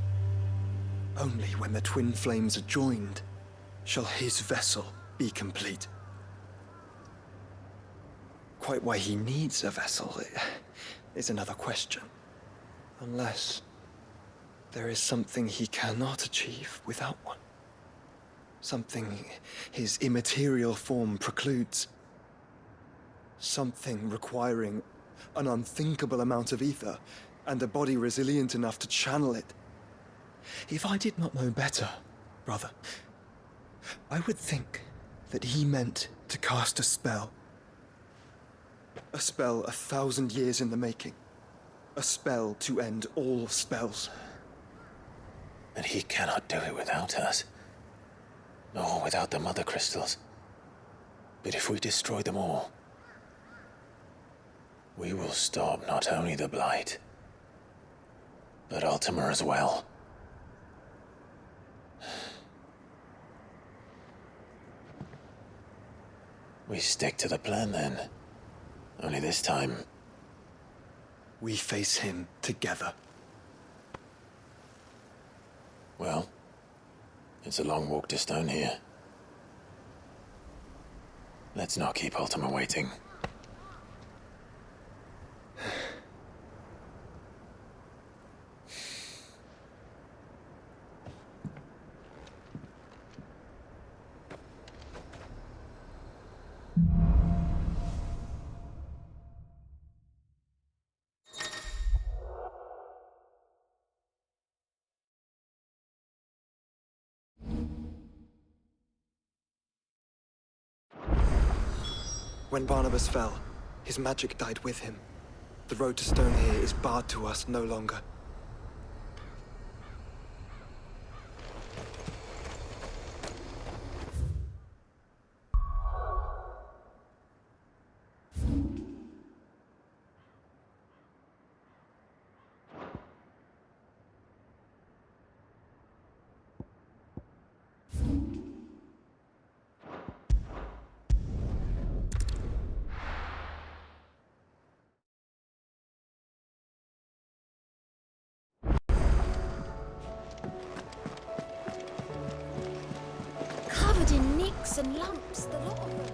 Only when the twin flames are joined shall his vessel be complete. Quite why he needs a vessel is another question. Unless there is something he cannot achieve without one. Something his immaterial form precludes. Something requiring an unthinkable amount of ether and a body resilient enough to channel it. If I did not know better, brother, I would think that he meant to cast a spell. A spell 1,000 years in the making. A spell to end all spells. And he cannot do it without us. Nor without the Mother Crystals. But if we destroy them all, we will stop not only the Blight, but Ultima as well. We stick to the plan then. Only this time, we face him together. Well, it's a long walk to Stonehyrr. Let's not keep Ultima waiting. When Barnabas fell, his magic died with him. The road to Stonehyrr is barred to us no longer. Covered in nicks and lumps, the lot of them.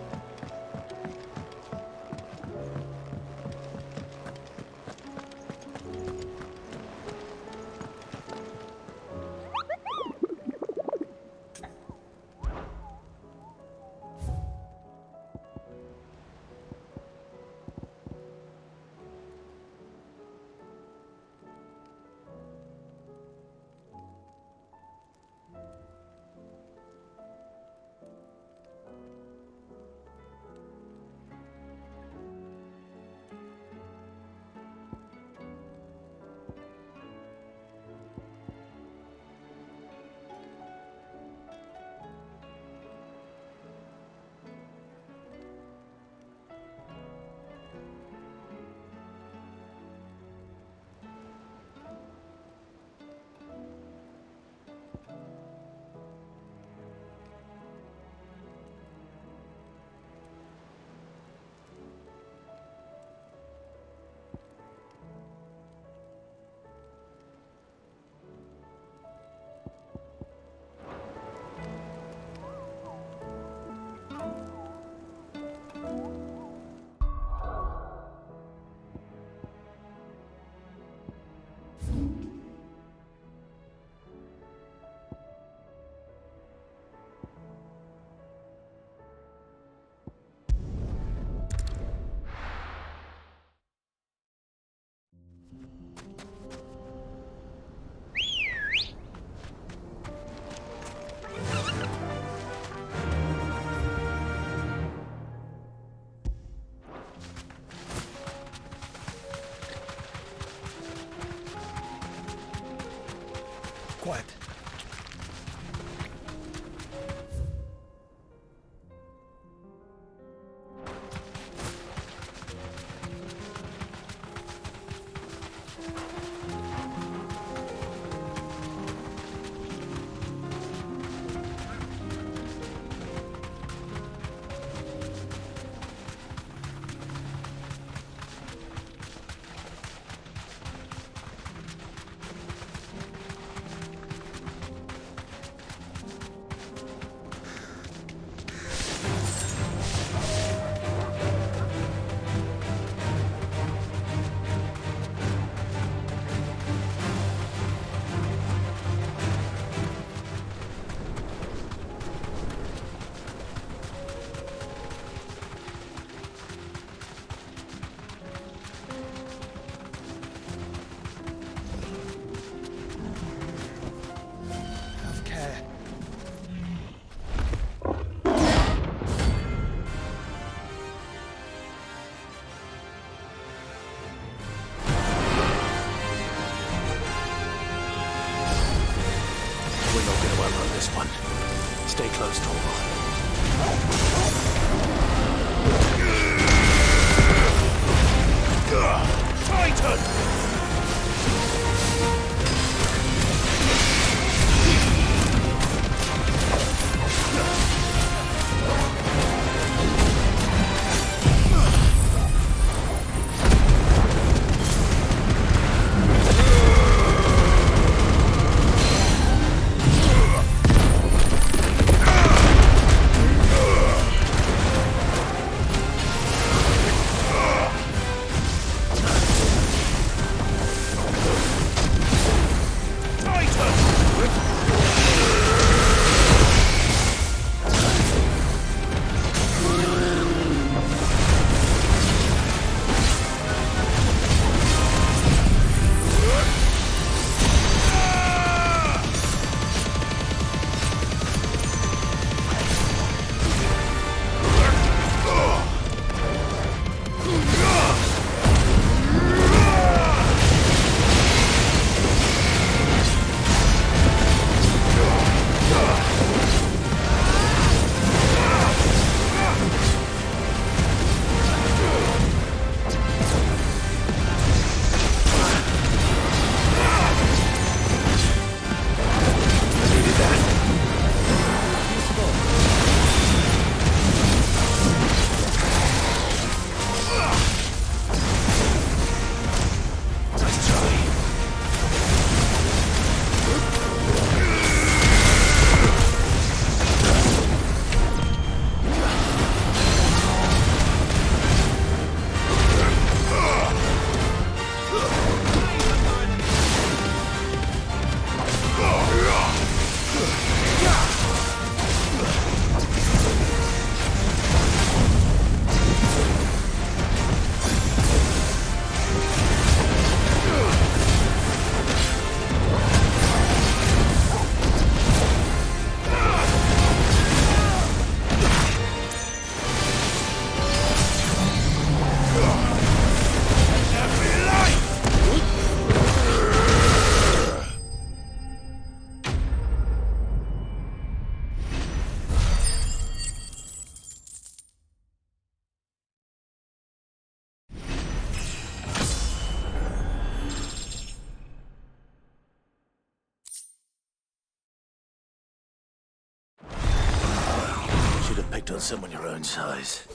must hold on. Titan! Picked on someone your own size.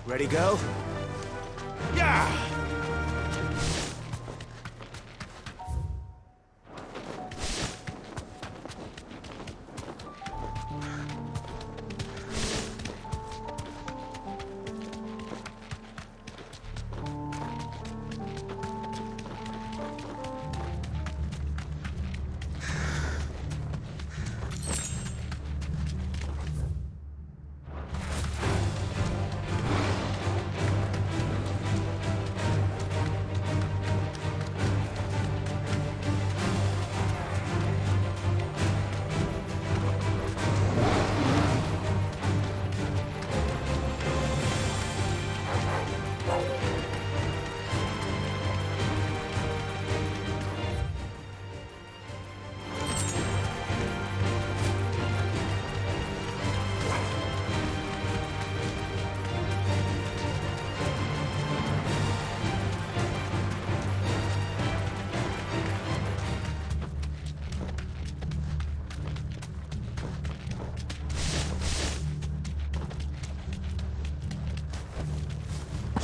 Ready, go? Yeah!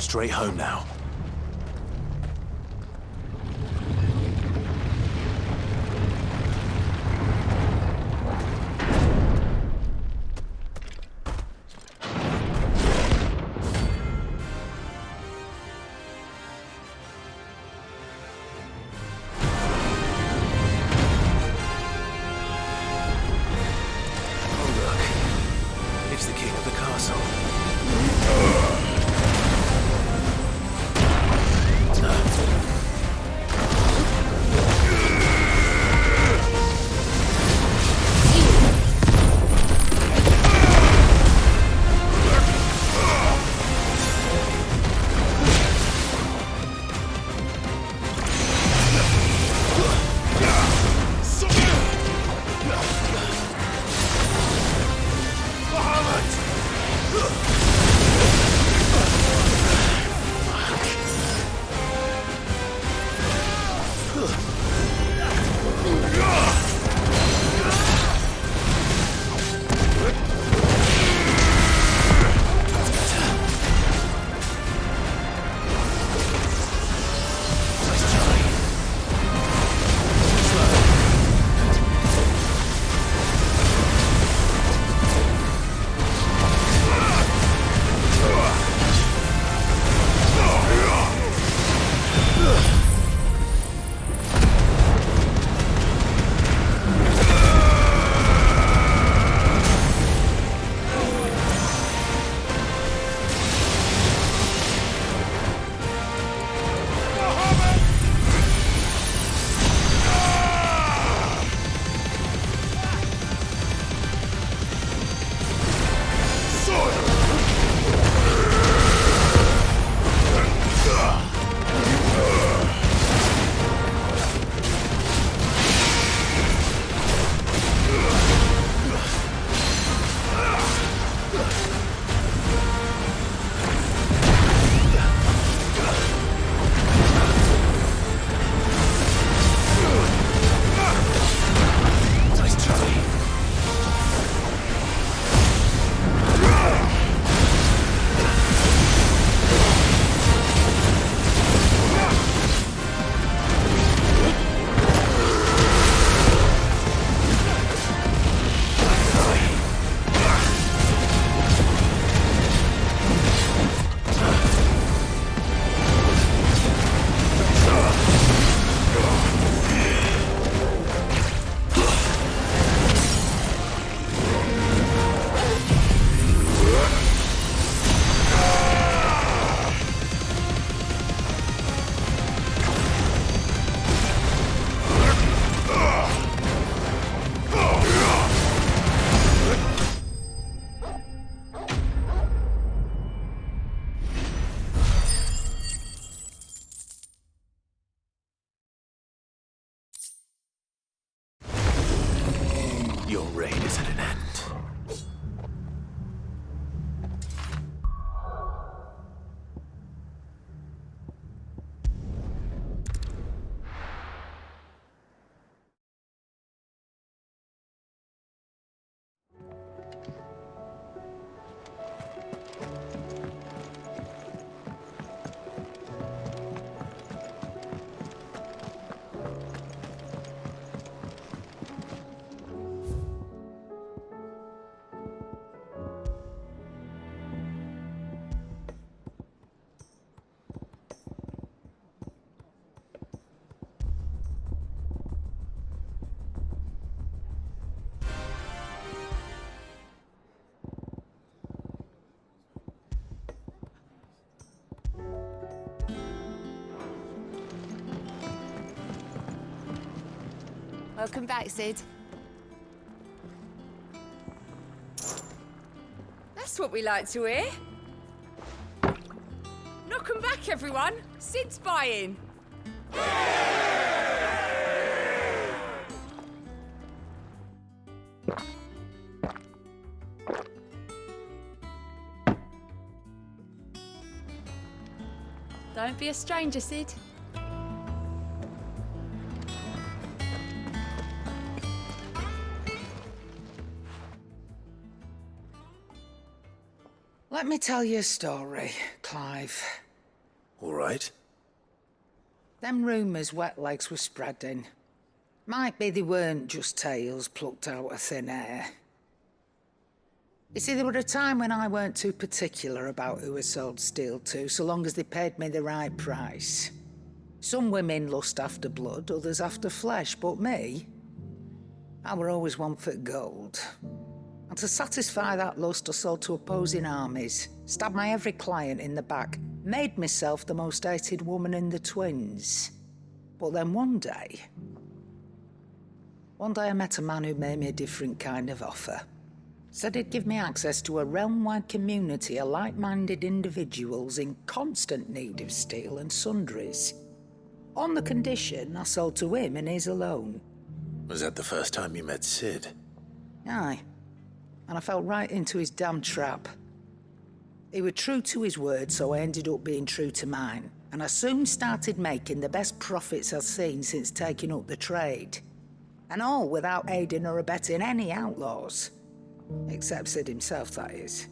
Straight home now. Your reign is at an end. Welcome back, Sid. That's what we like to hear. Knock 'em back, everyone. Sid's buying. Don't be a stranger, Sid. Let me tell you a story, Clive. All right. Them rumours Wetlegs were spreading. Might be they weren't just tales plucked out of thin air. You see, there were a time when I weren't too particular about who I sold steel to, so long as they paid me the right price. Some women lust after blood, others after flesh, but me, I were always one for gold. And to satisfy that lust, I sold to opposing armies, stabbed my every client in the back, made myself the most hated woman in the twins. But then one day I met a man who made me a different kind of offer. Said he'd give me access to a realm-wide community of like-minded individuals in constant need of steel and sundries. On the condition I sold to him and his alone. Was that the first time you met Sid? Aye. And I fell right into his damn trap. He was true to his word, so I ended up being true to mine. And I soon started making the best profits I've seen since taking up the trade. And all without aiding or abetting any outlaws. Except Sid himself, that is.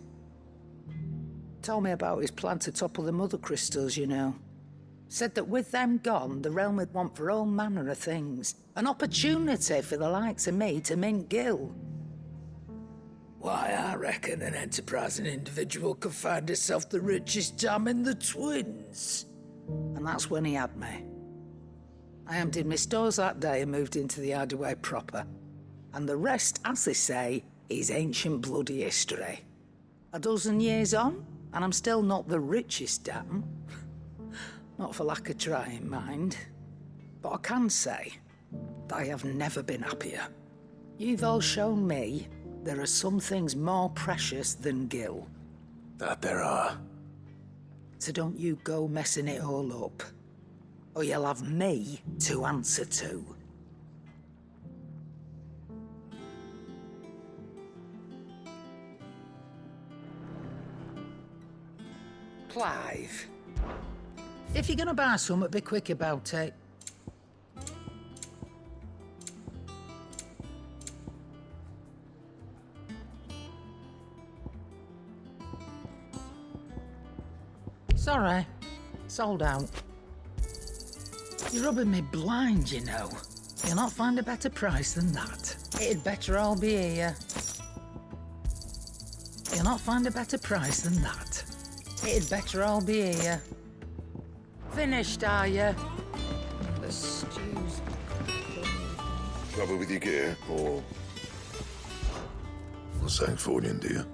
Told me about his plan to topple the mother crystals, you know. Said that with them gone, the realm would want for all manner of things. An opportunity for the likes of me to mint gil. Why, I reckon an enterprising individual could find himself the richest dam in the twins. And that's when he had me. I emptied my stores that day and moved into the hideaway proper. And the rest, as they say, is ancient bloody history. A dozen years on, and I'm still not the richest dam. Not for lack of trying, mind. But I can say that I have never been happier. You've all shown me there are some things more precious than gil. That there are. So don't you go messing it all up, or you'll have me to answer to. Clive, if you're gonna buy something, be quick about it. Sorry, sold out. You're rubbing me blind, you know. You'll not find a better price than that. It'd better all be here. You'll not find a better price than that. It'd better all be here. Finished, are you? The stews. Trouble with your gear, or something falling, do you?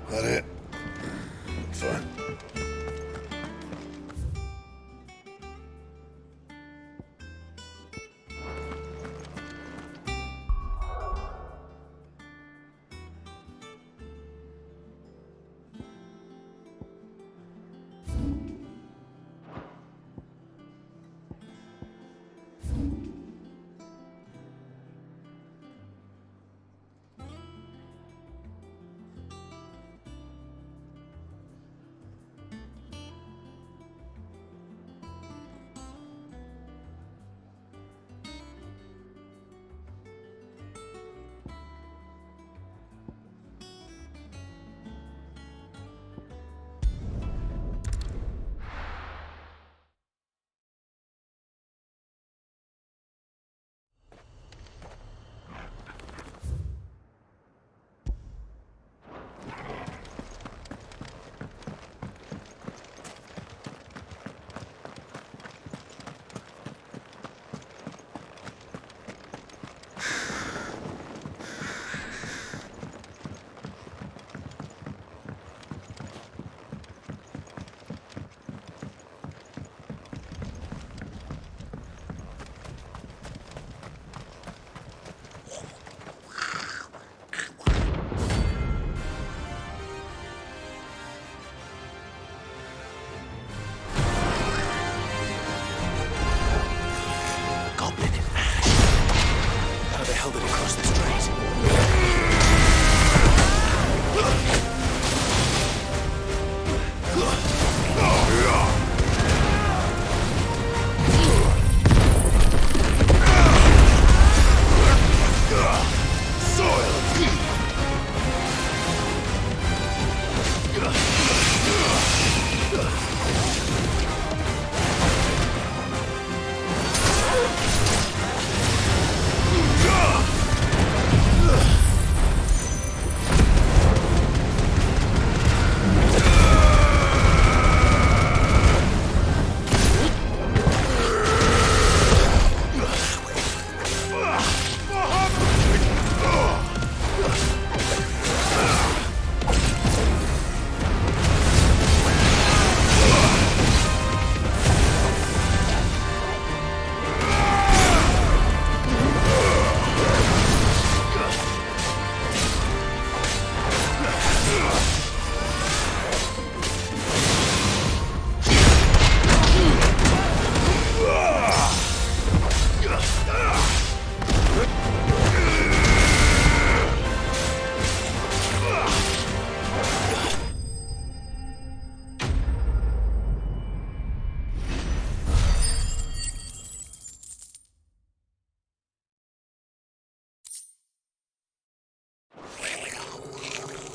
That it? Fine.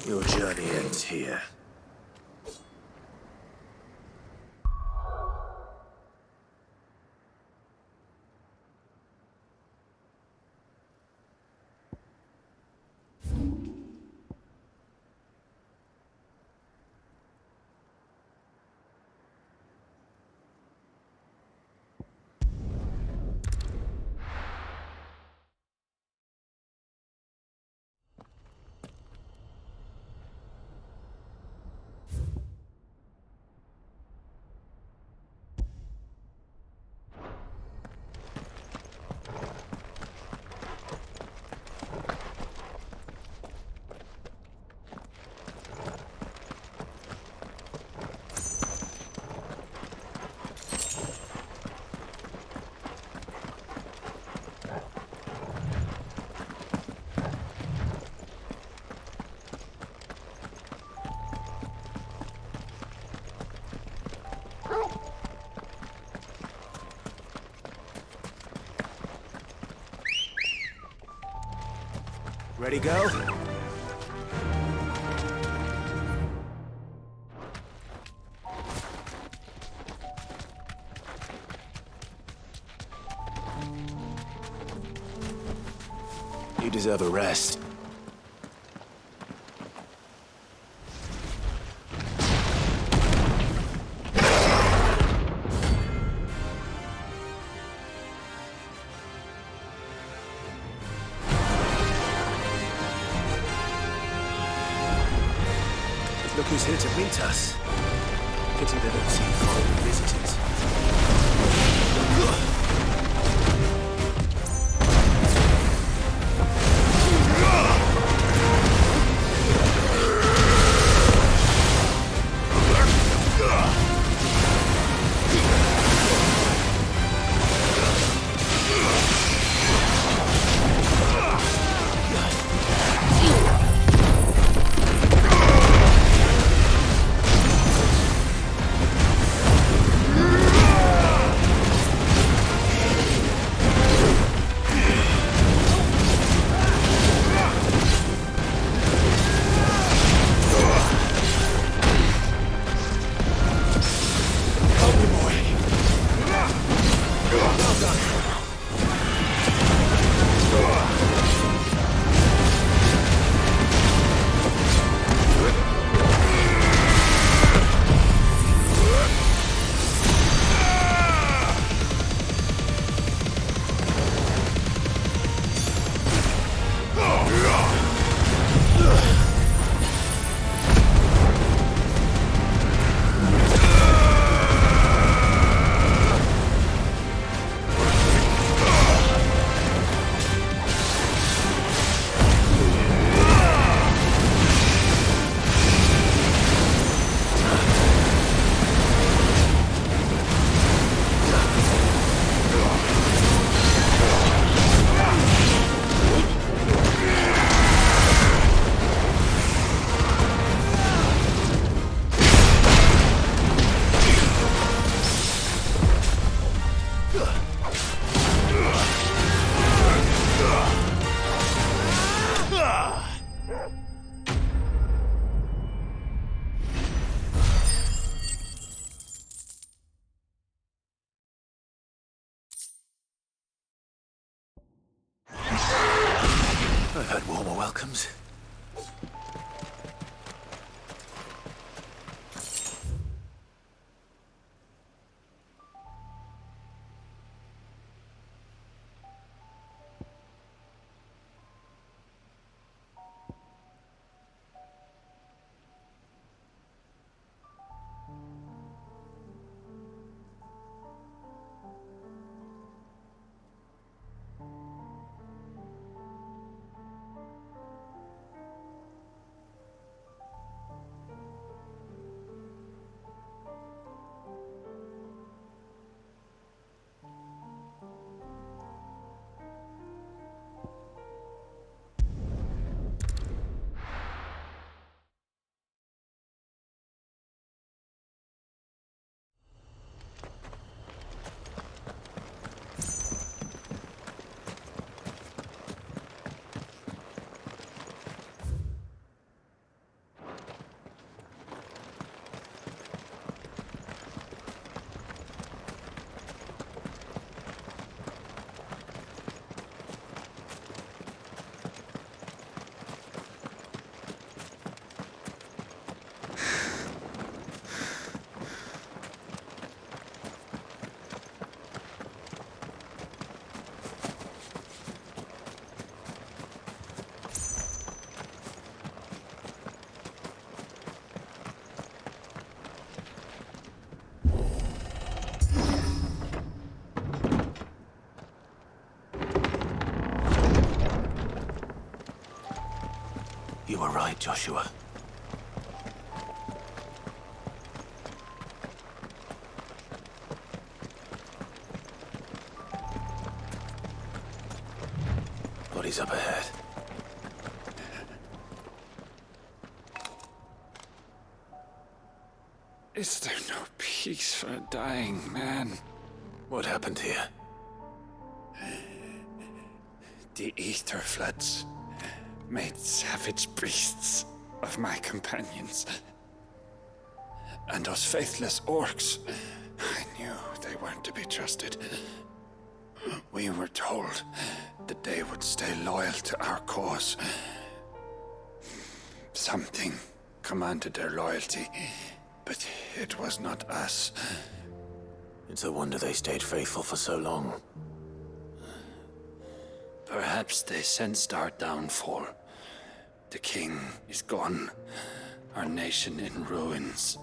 Your journey ends here. Ready, go? You deserve a rest. Look who's here to meet us. Pity they don't see foreign visitors. all right, Joshua? Bodies up ahead. Is there no peace for a dying man? What happened here? The ether floods made savage beasts of my companions. And those faithless orcs, I knew they weren't to be trusted. We were told that they would stay loyal to our cause. Something commanded their loyalty, but it was not us. It's a wonder they stayed faithful for so long. Perhaps they sensed our downfall. The king is gone, our nation in ruins.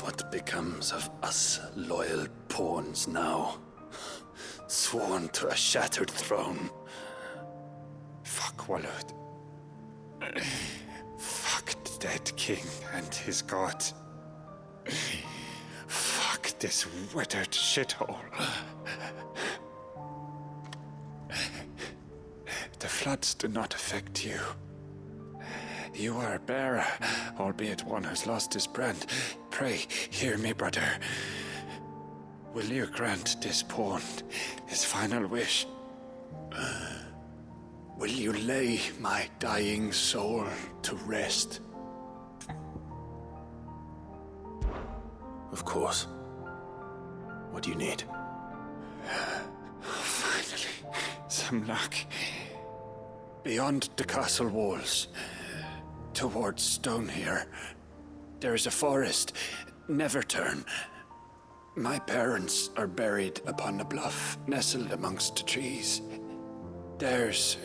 What becomes of us loyal pawns now? Sworn to a shattered throne. Fuck Walud. Fuck the dead king and his god. Fuck this withered shithole. The floods do not affect you. You are a bearer, albeit one who's lost his brand. Pray, hear me, brother. Will you grant this pawn his final wish? Will you lay my dying soul to rest? Of course. What do you need? Finally, some luck. Beyond the castle walls, towards Stonehyrr, there is a forest. Never turn. My parents are buried upon a bluff, nestled amongst the trees. Theirs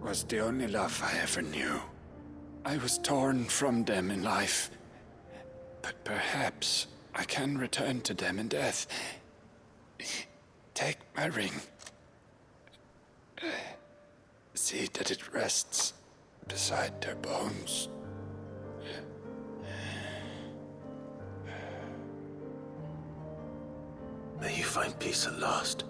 was the only love I ever knew. I was torn from them in life, but perhaps I can return to them in death. Take my ring. See that it rests beside their bones. May you find peace at last.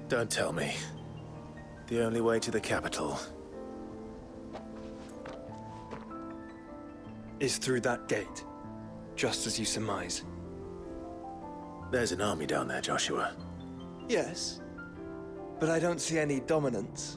Don't tell me. The only way to the capital is through that gate, just as you surmise. There's an army down there, Joshua. Yes, but I don't see any dominance.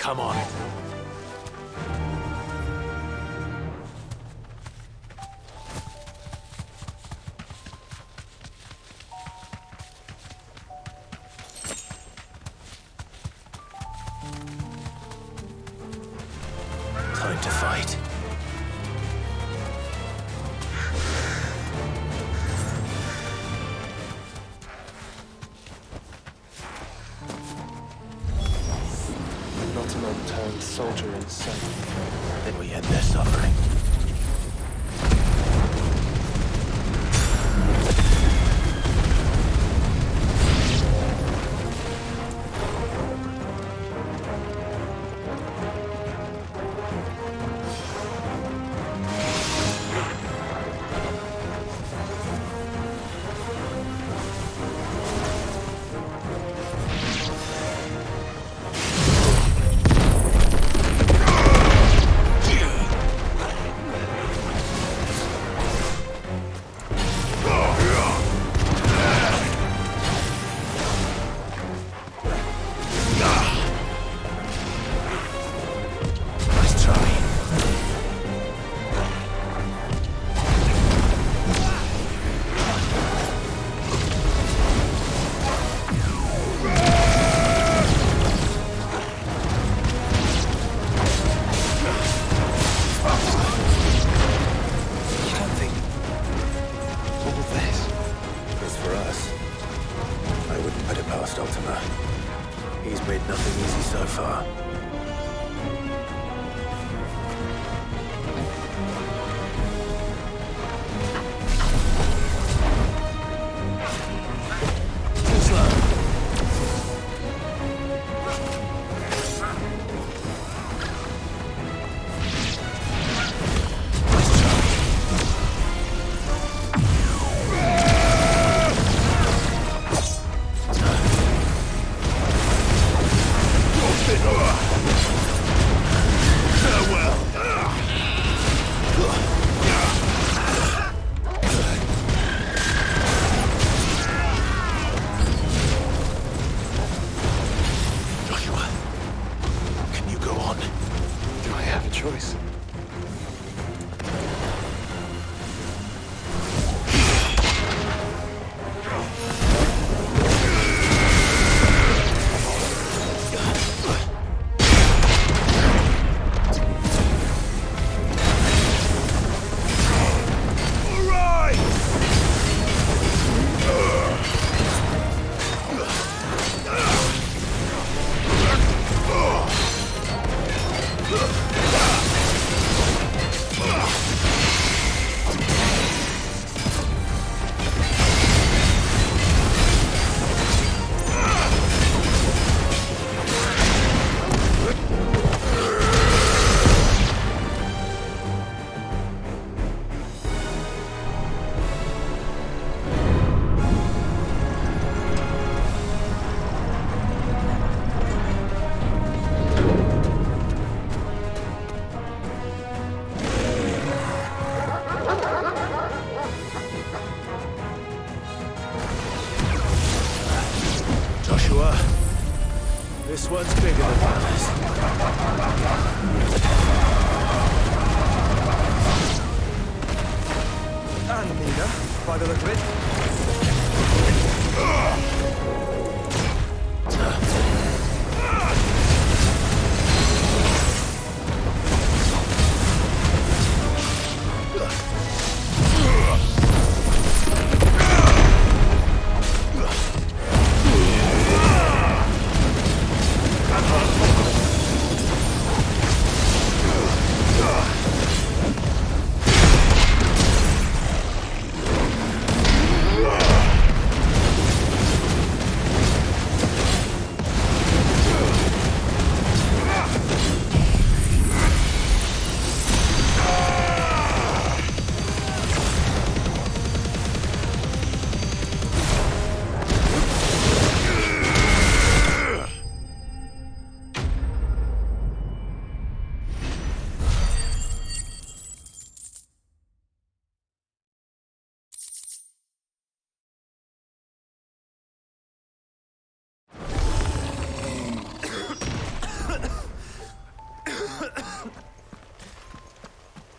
Come on. Time to fight. Not an unturned soldier in sight. Then we end their suffering. This one's bigger than the others. And Nina, by the look of it.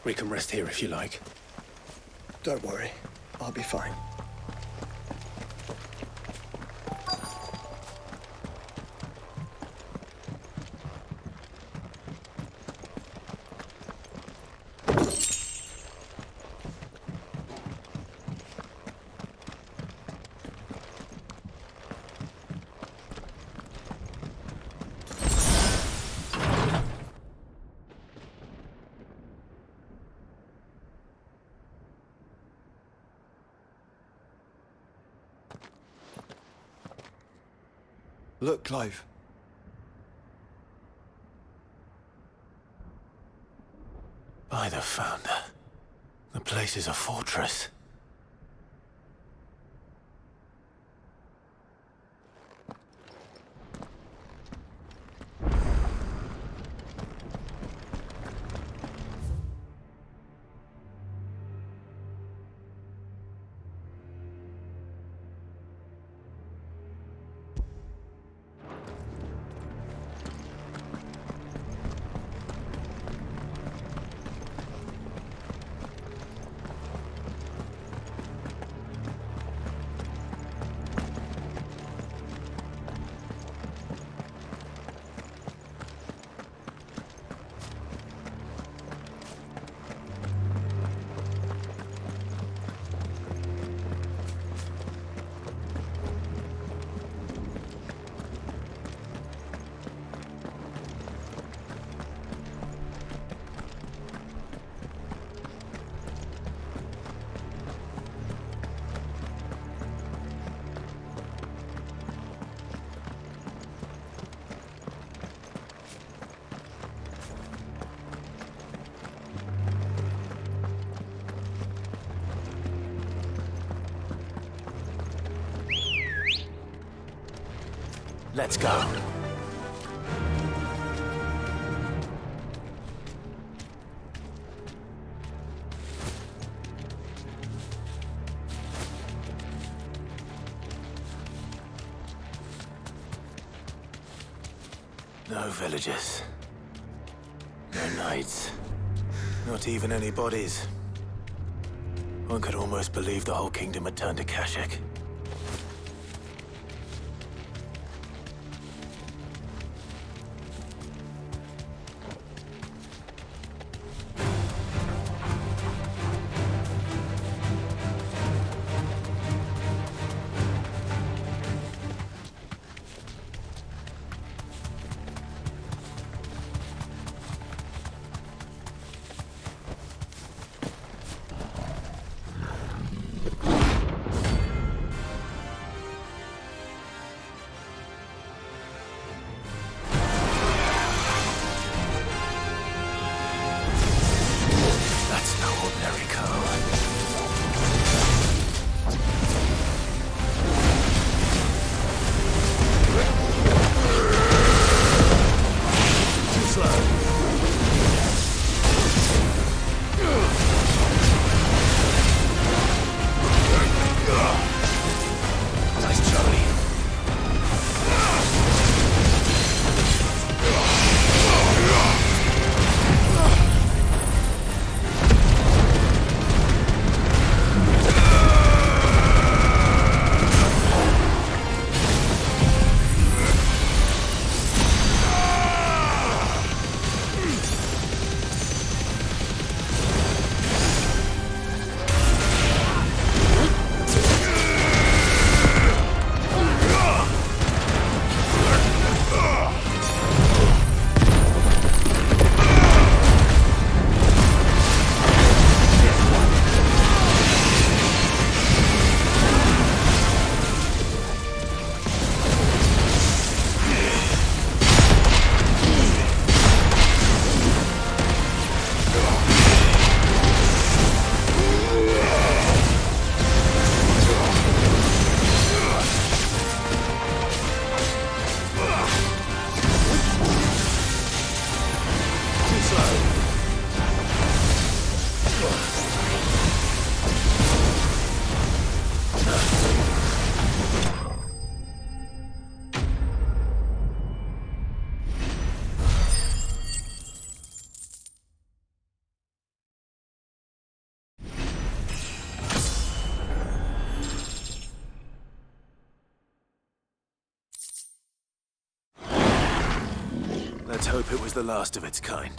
We can rest here if you like. Don't worry, I'll be fine. Look, Clive. By the Founder. The place is a fortress. Let's go. No villagers. No knights. Not even any bodies. One could almost believe the whole kingdom had turned to Kashyyyk. Let's hope it was the last of its kind.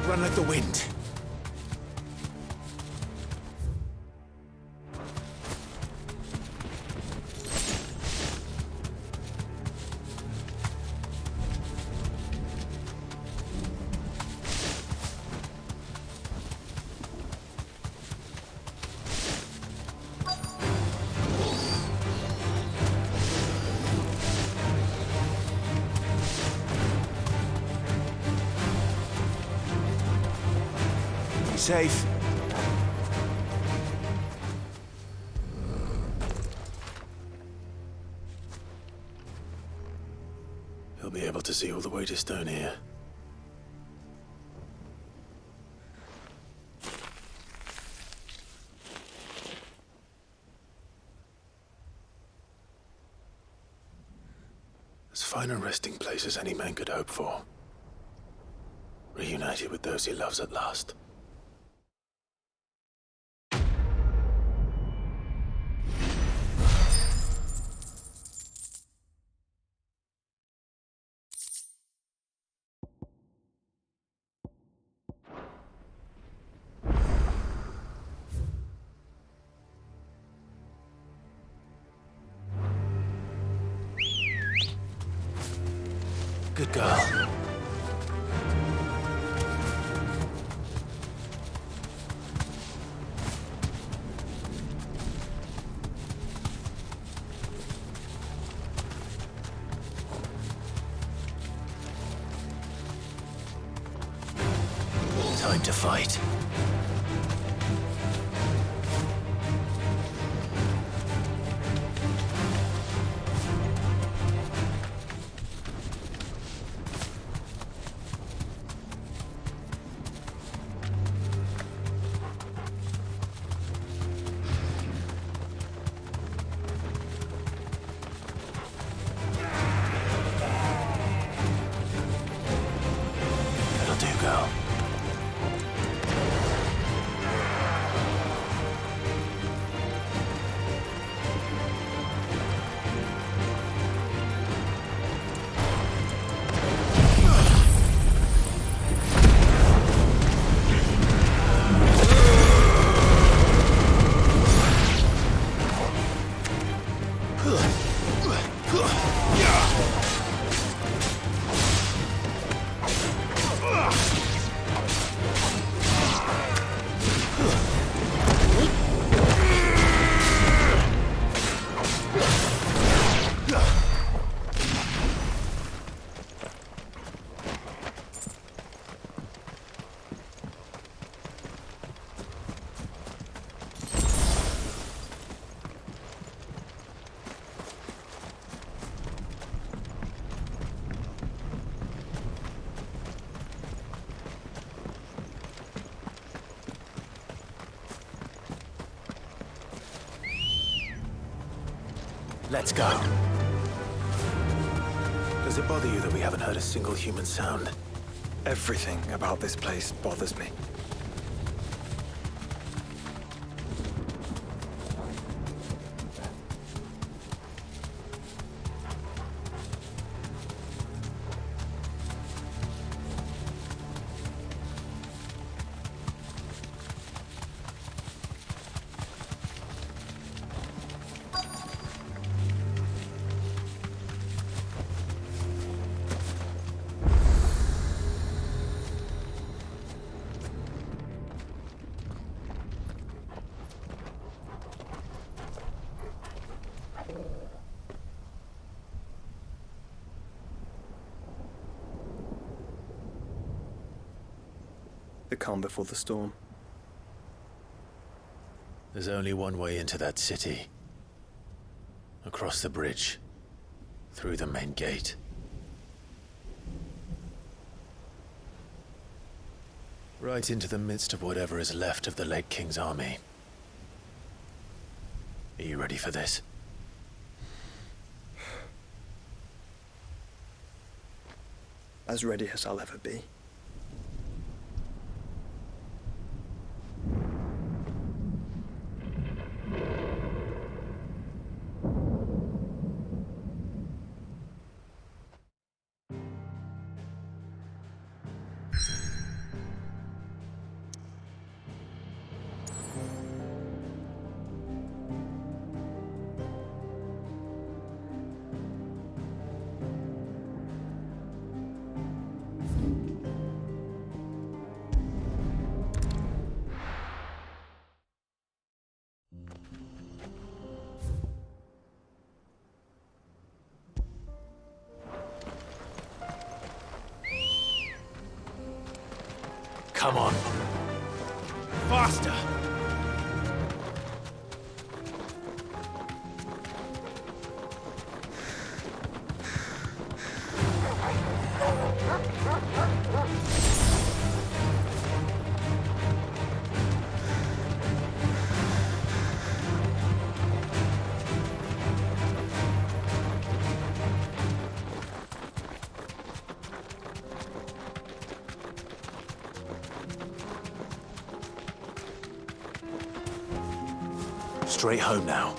Run like the wind. Safe. He'll be able to see all the way to Stonehyrr. As fine a resting place as any man could hope for. Reunited with those he loves at last. Good girl. Time to fight. Let's go. Does it bother you that we haven't heard a single human sound? Everything about this place bothers me. The calm before the storm. There's only one way into that city. Across the bridge. Through the main gate. Right into the midst of whatever is left of the late King's army. Are you ready for this? As ready as I'll ever be. Come on. Faster! Straight home now.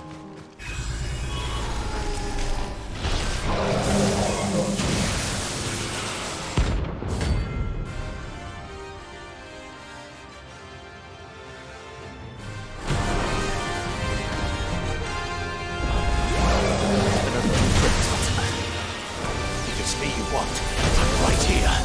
If it's me you want, I'm right here.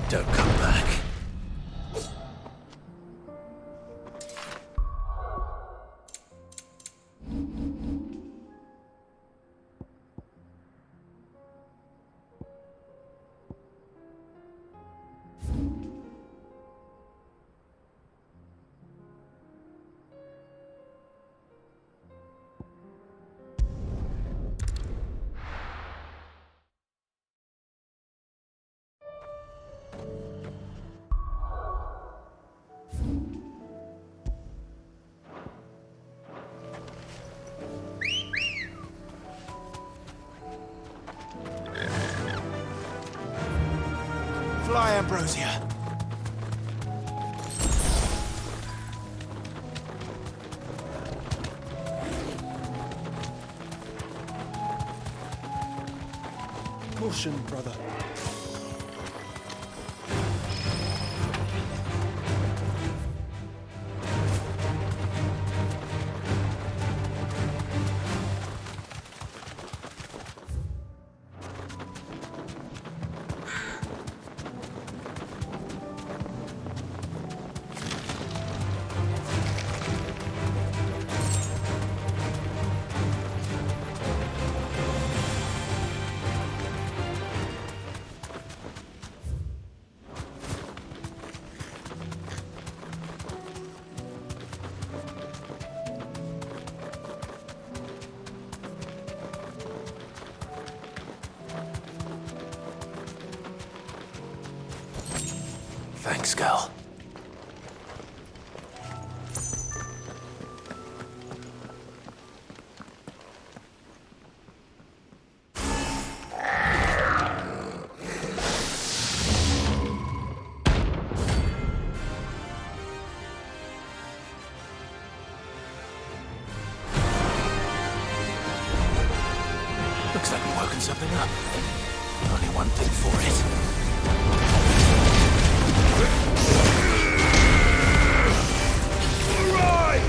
Don't come back. Fly, Ambrosia. Caution, brother. Thanks, girl. Looks like we're working something up. Only one thing for it. Right!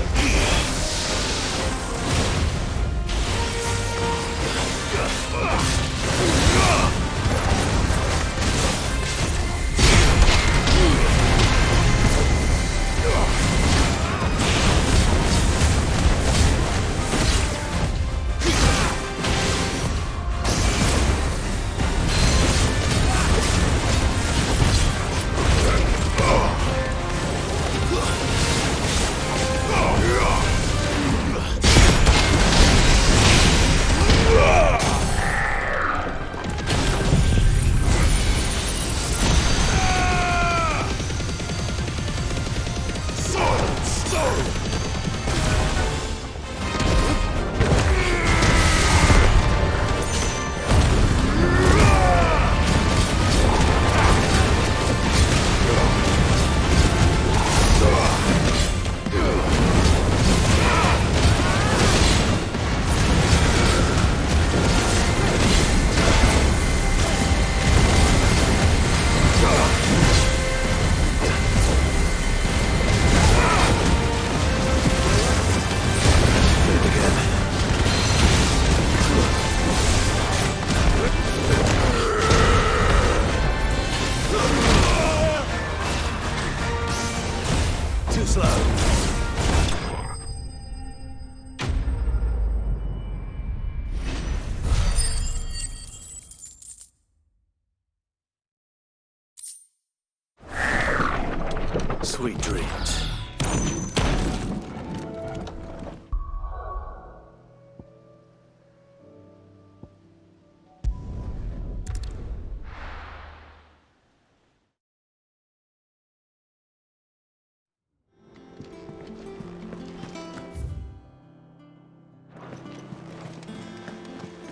Sweet dreams.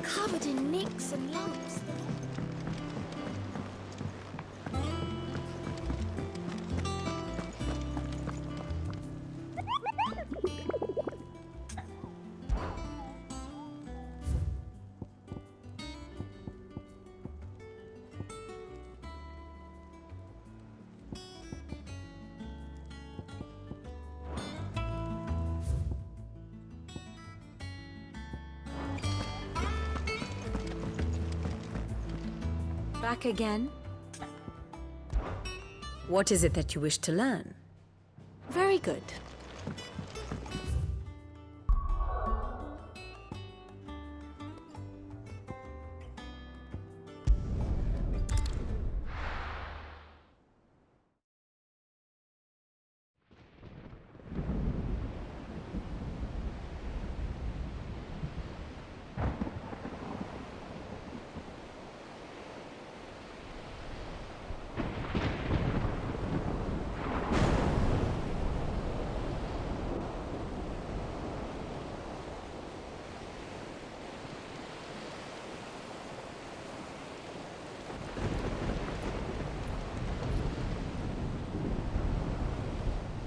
Covered in nicks and lumps. Back again? What is it that you wish to learn? Very good.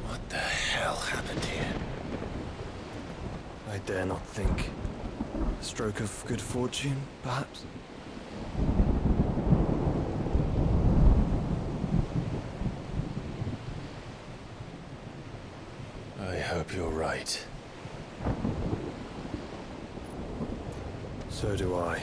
What the hell happened here? I dare not think. A stroke of good fortune, perhaps? I hope you're right. So do I.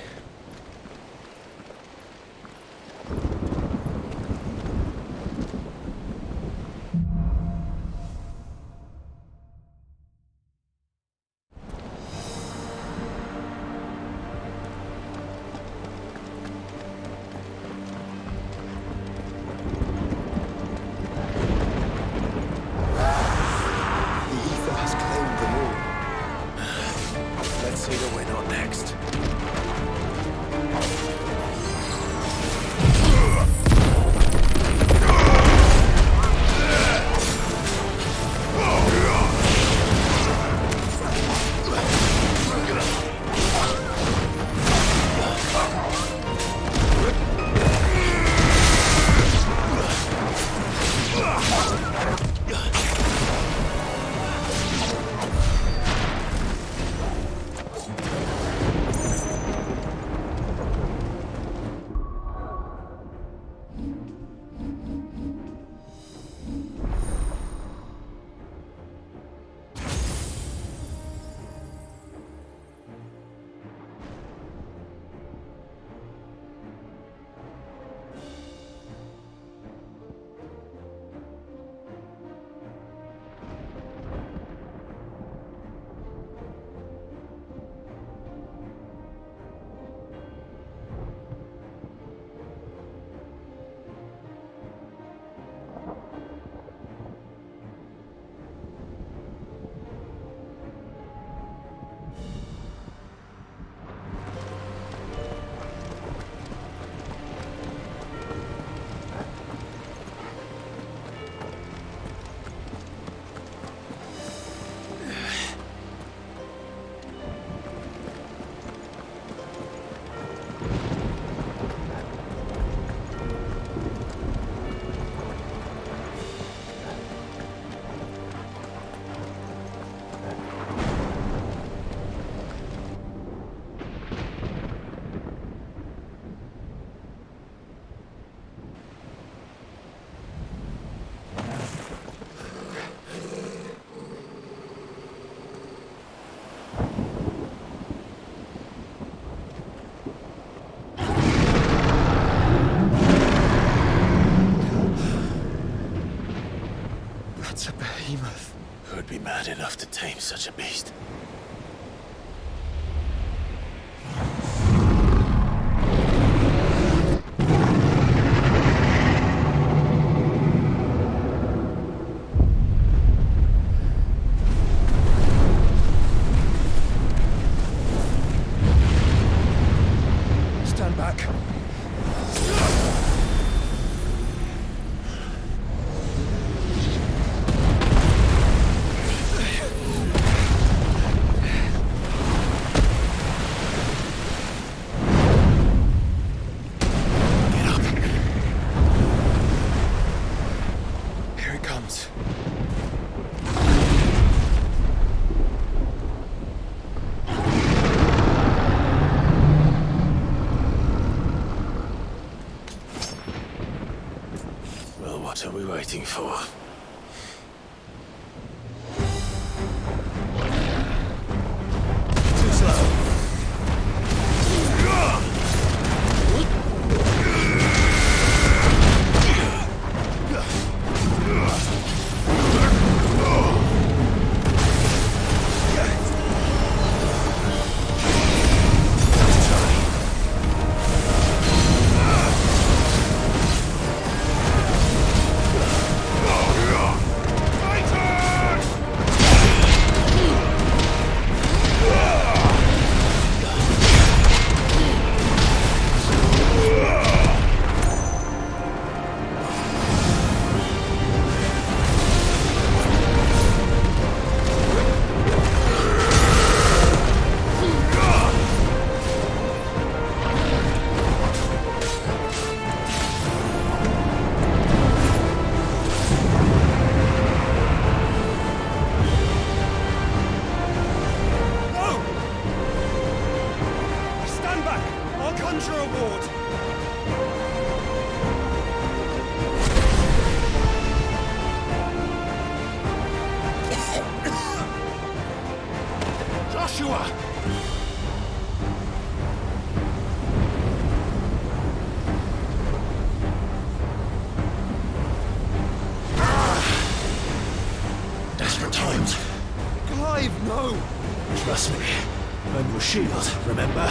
Who'd be mad enough to tame such a beast? comes. Well, what are we waiting for? Too slow. Trust me. I'm your shield, remember?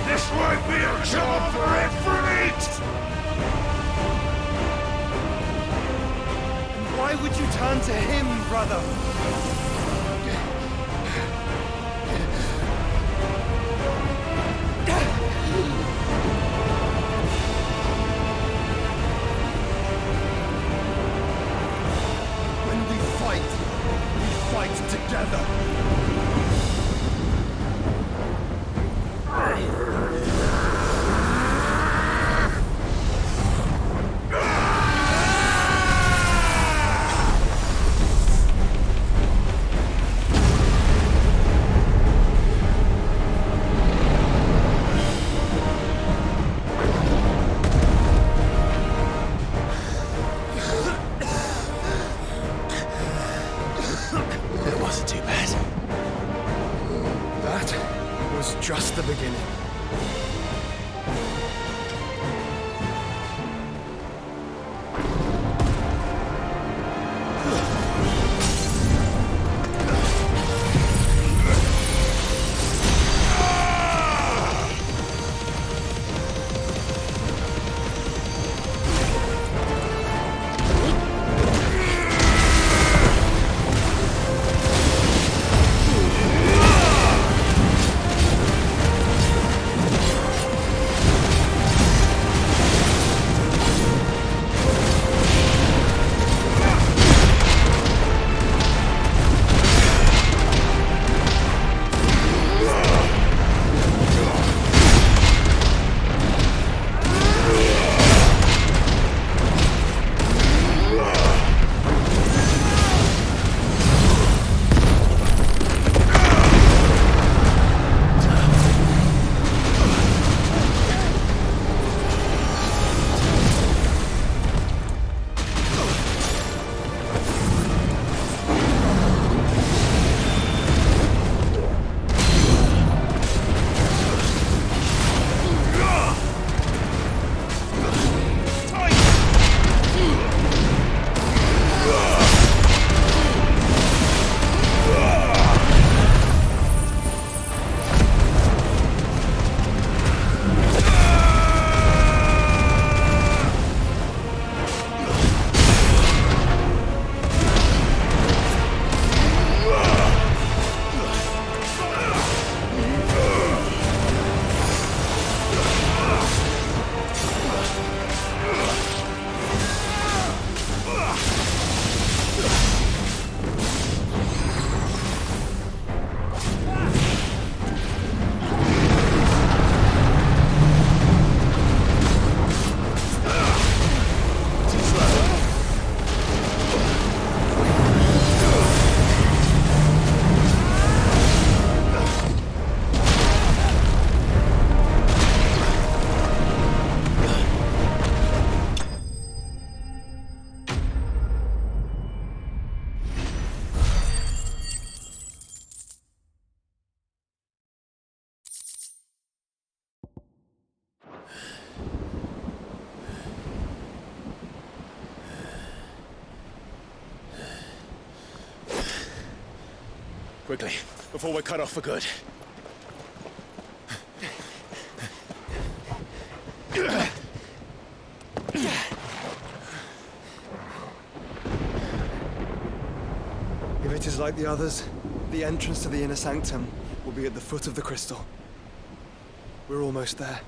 This won't be a job for every Why would you turn to him, brother? When we fight together. Just the beginning. Quickly, before we're cut off for good. If it is like the others, the entrance to the inner sanctum will be at the foot of the crystal. We're almost there.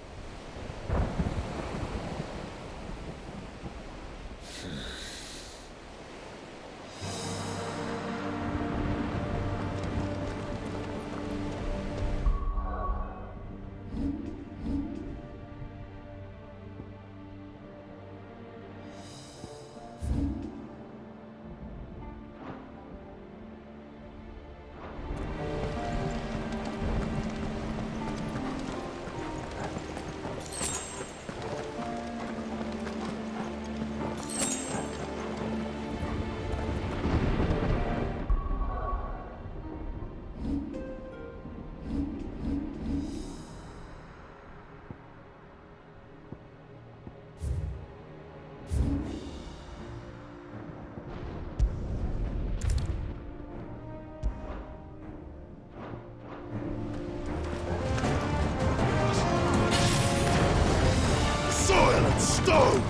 Stone!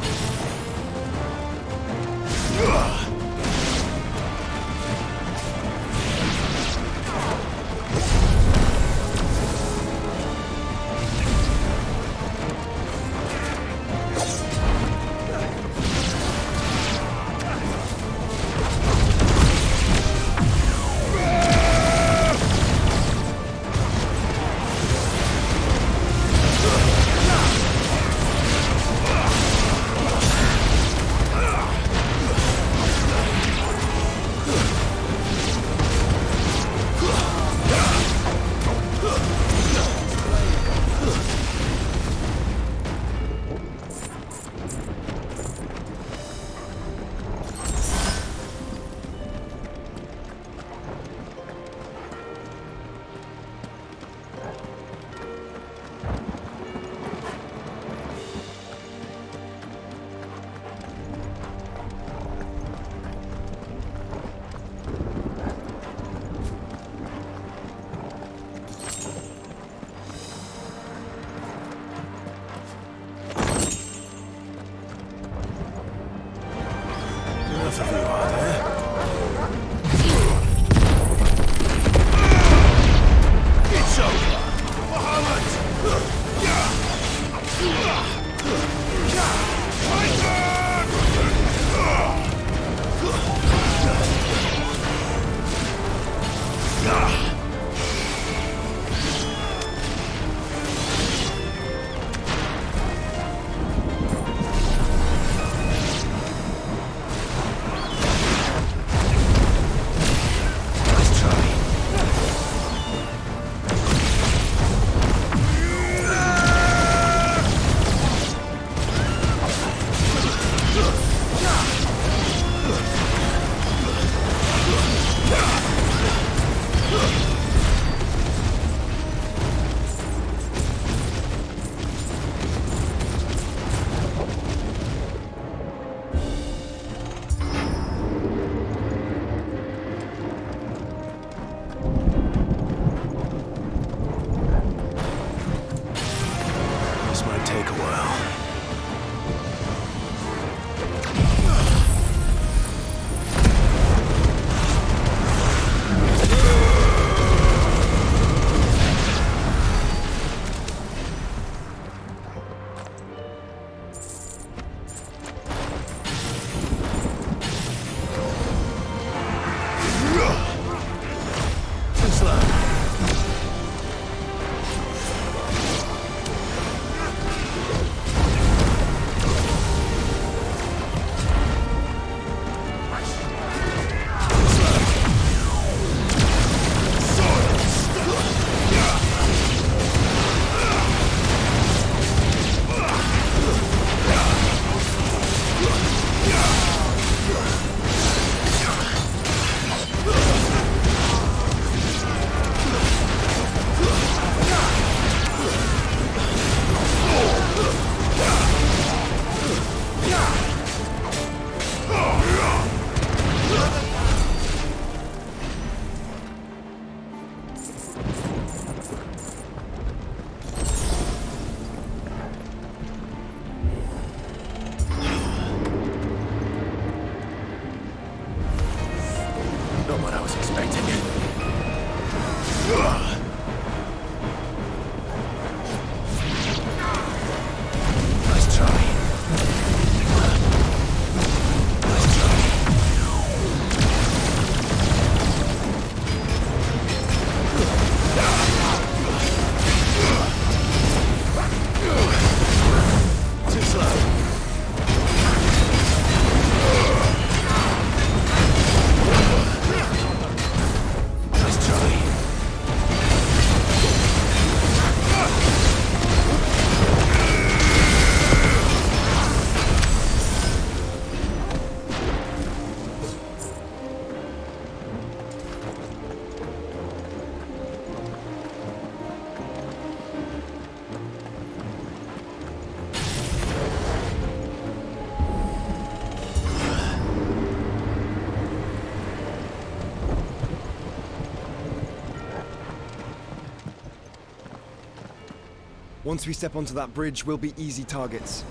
Once we step onto that bridge, we'll be easy targets.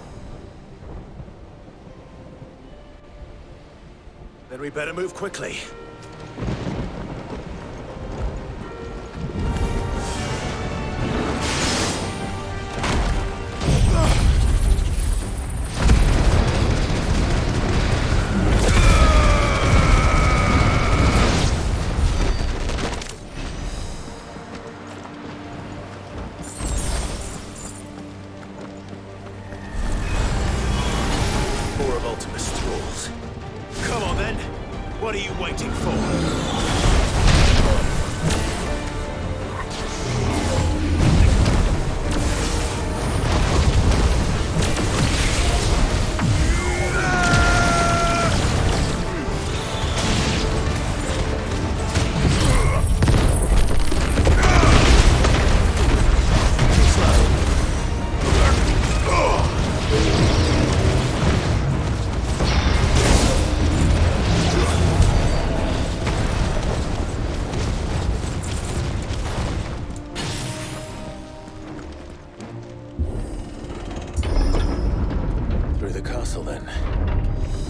Then we better move quickly. What are you waiting for?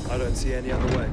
I don't see any other way.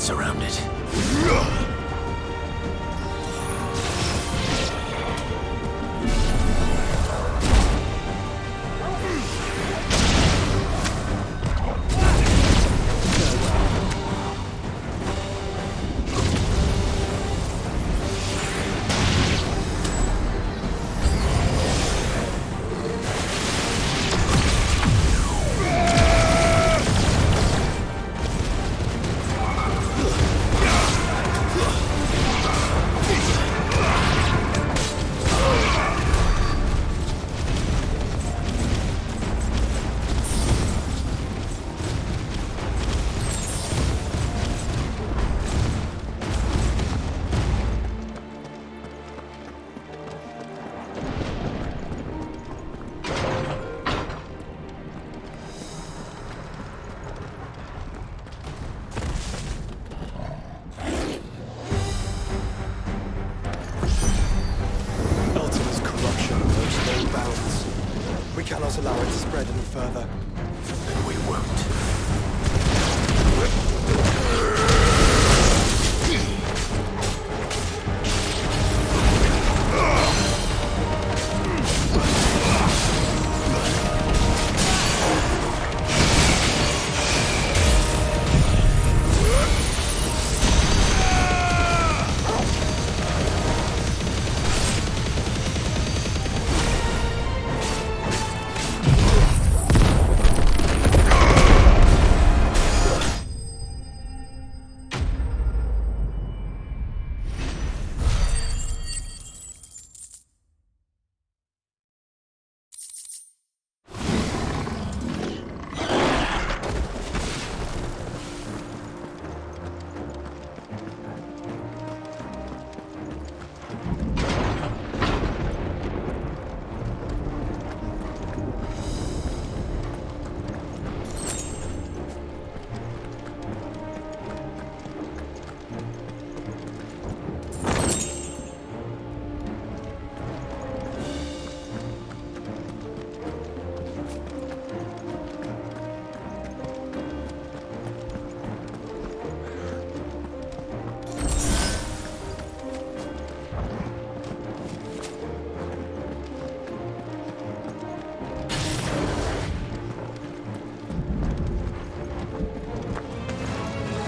Surrounded. cannot allow it to spread any further. And we won't.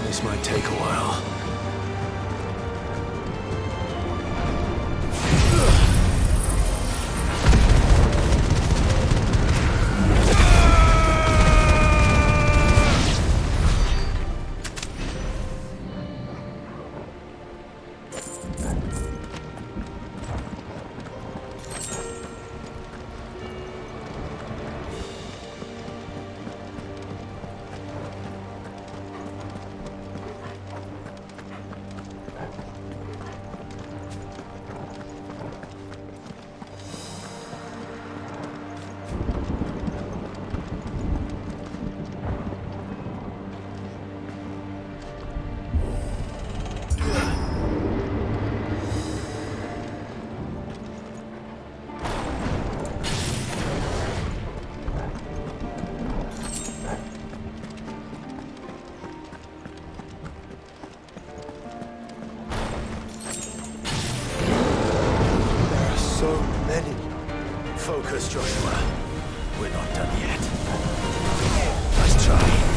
This might take a while. focus, Joshua. We're not done yet. Nice try.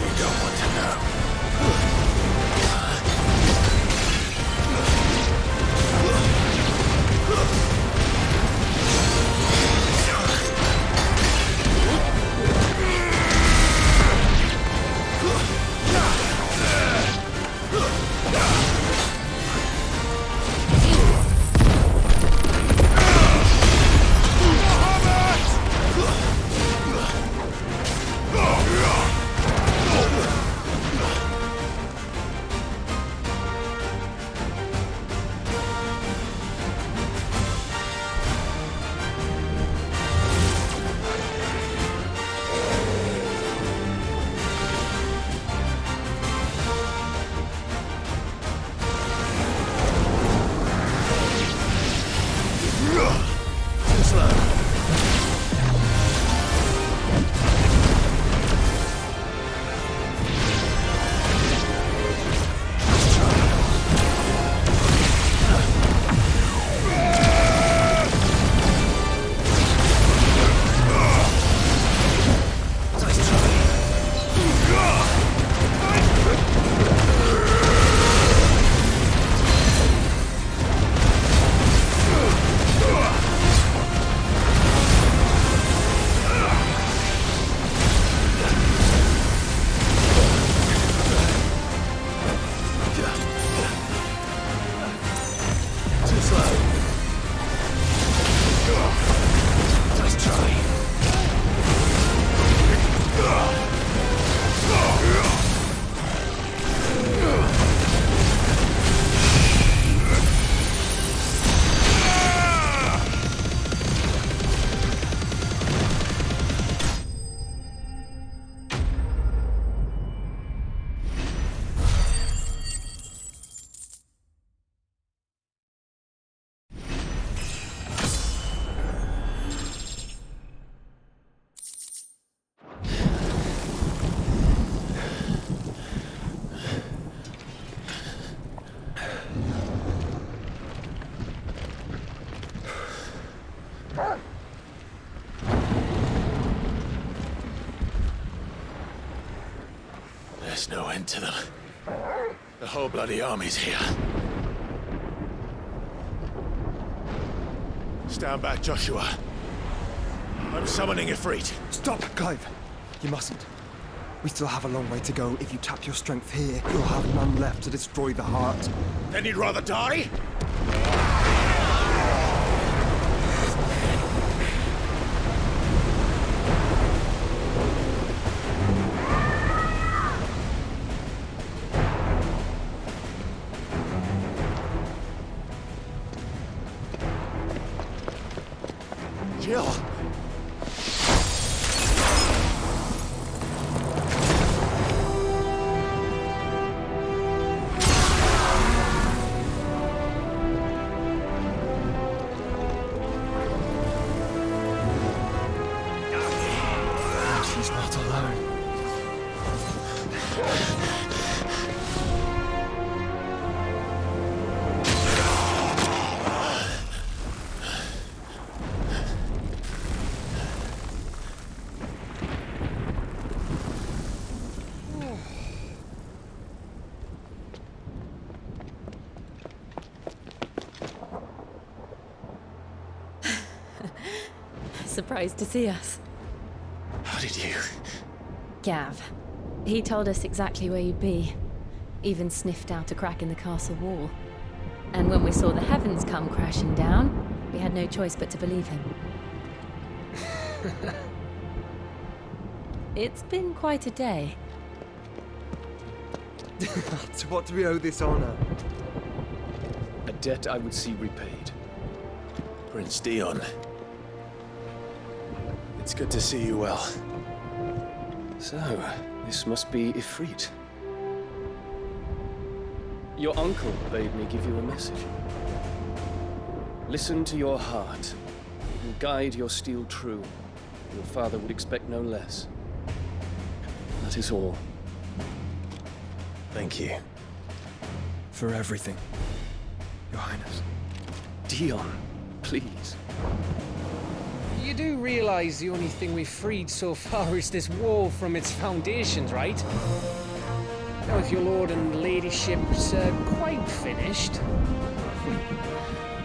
We don't want to know. slow. Nice try. There's no end to them. The whole bloody army's here. Stand back, Joshua. I'm summoning Ifrit. Stop, Clive. You mustn't. We still have a long way to go. If you tap your strength here, you'll have none left to destroy the heart. Then you'd rather die? Jill! She's not alone. Surprised to see us. How did you? Gav. He told us exactly where you'd be. Even sniffed out a crack in the castle wall. And when we saw the heavens come crashing down, we had no choice but to believe him. It's been quite a day. To what do we owe this honor? A debt I would see repaid. Prince Dion. It's good to see you well. So, this must be Ifrit. Your uncle bade me give you a message. Listen to your heart, and guide your steel true. Your father would expect no less. That is all. Thank you. For everything, Your Highness. Dion, please. You do realize the only thing we've freed so far is this wall from its foundations, right? Now, if your lord and ladyship's quite finished.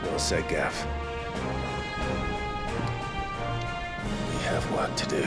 Well said, Gav. We have work to do.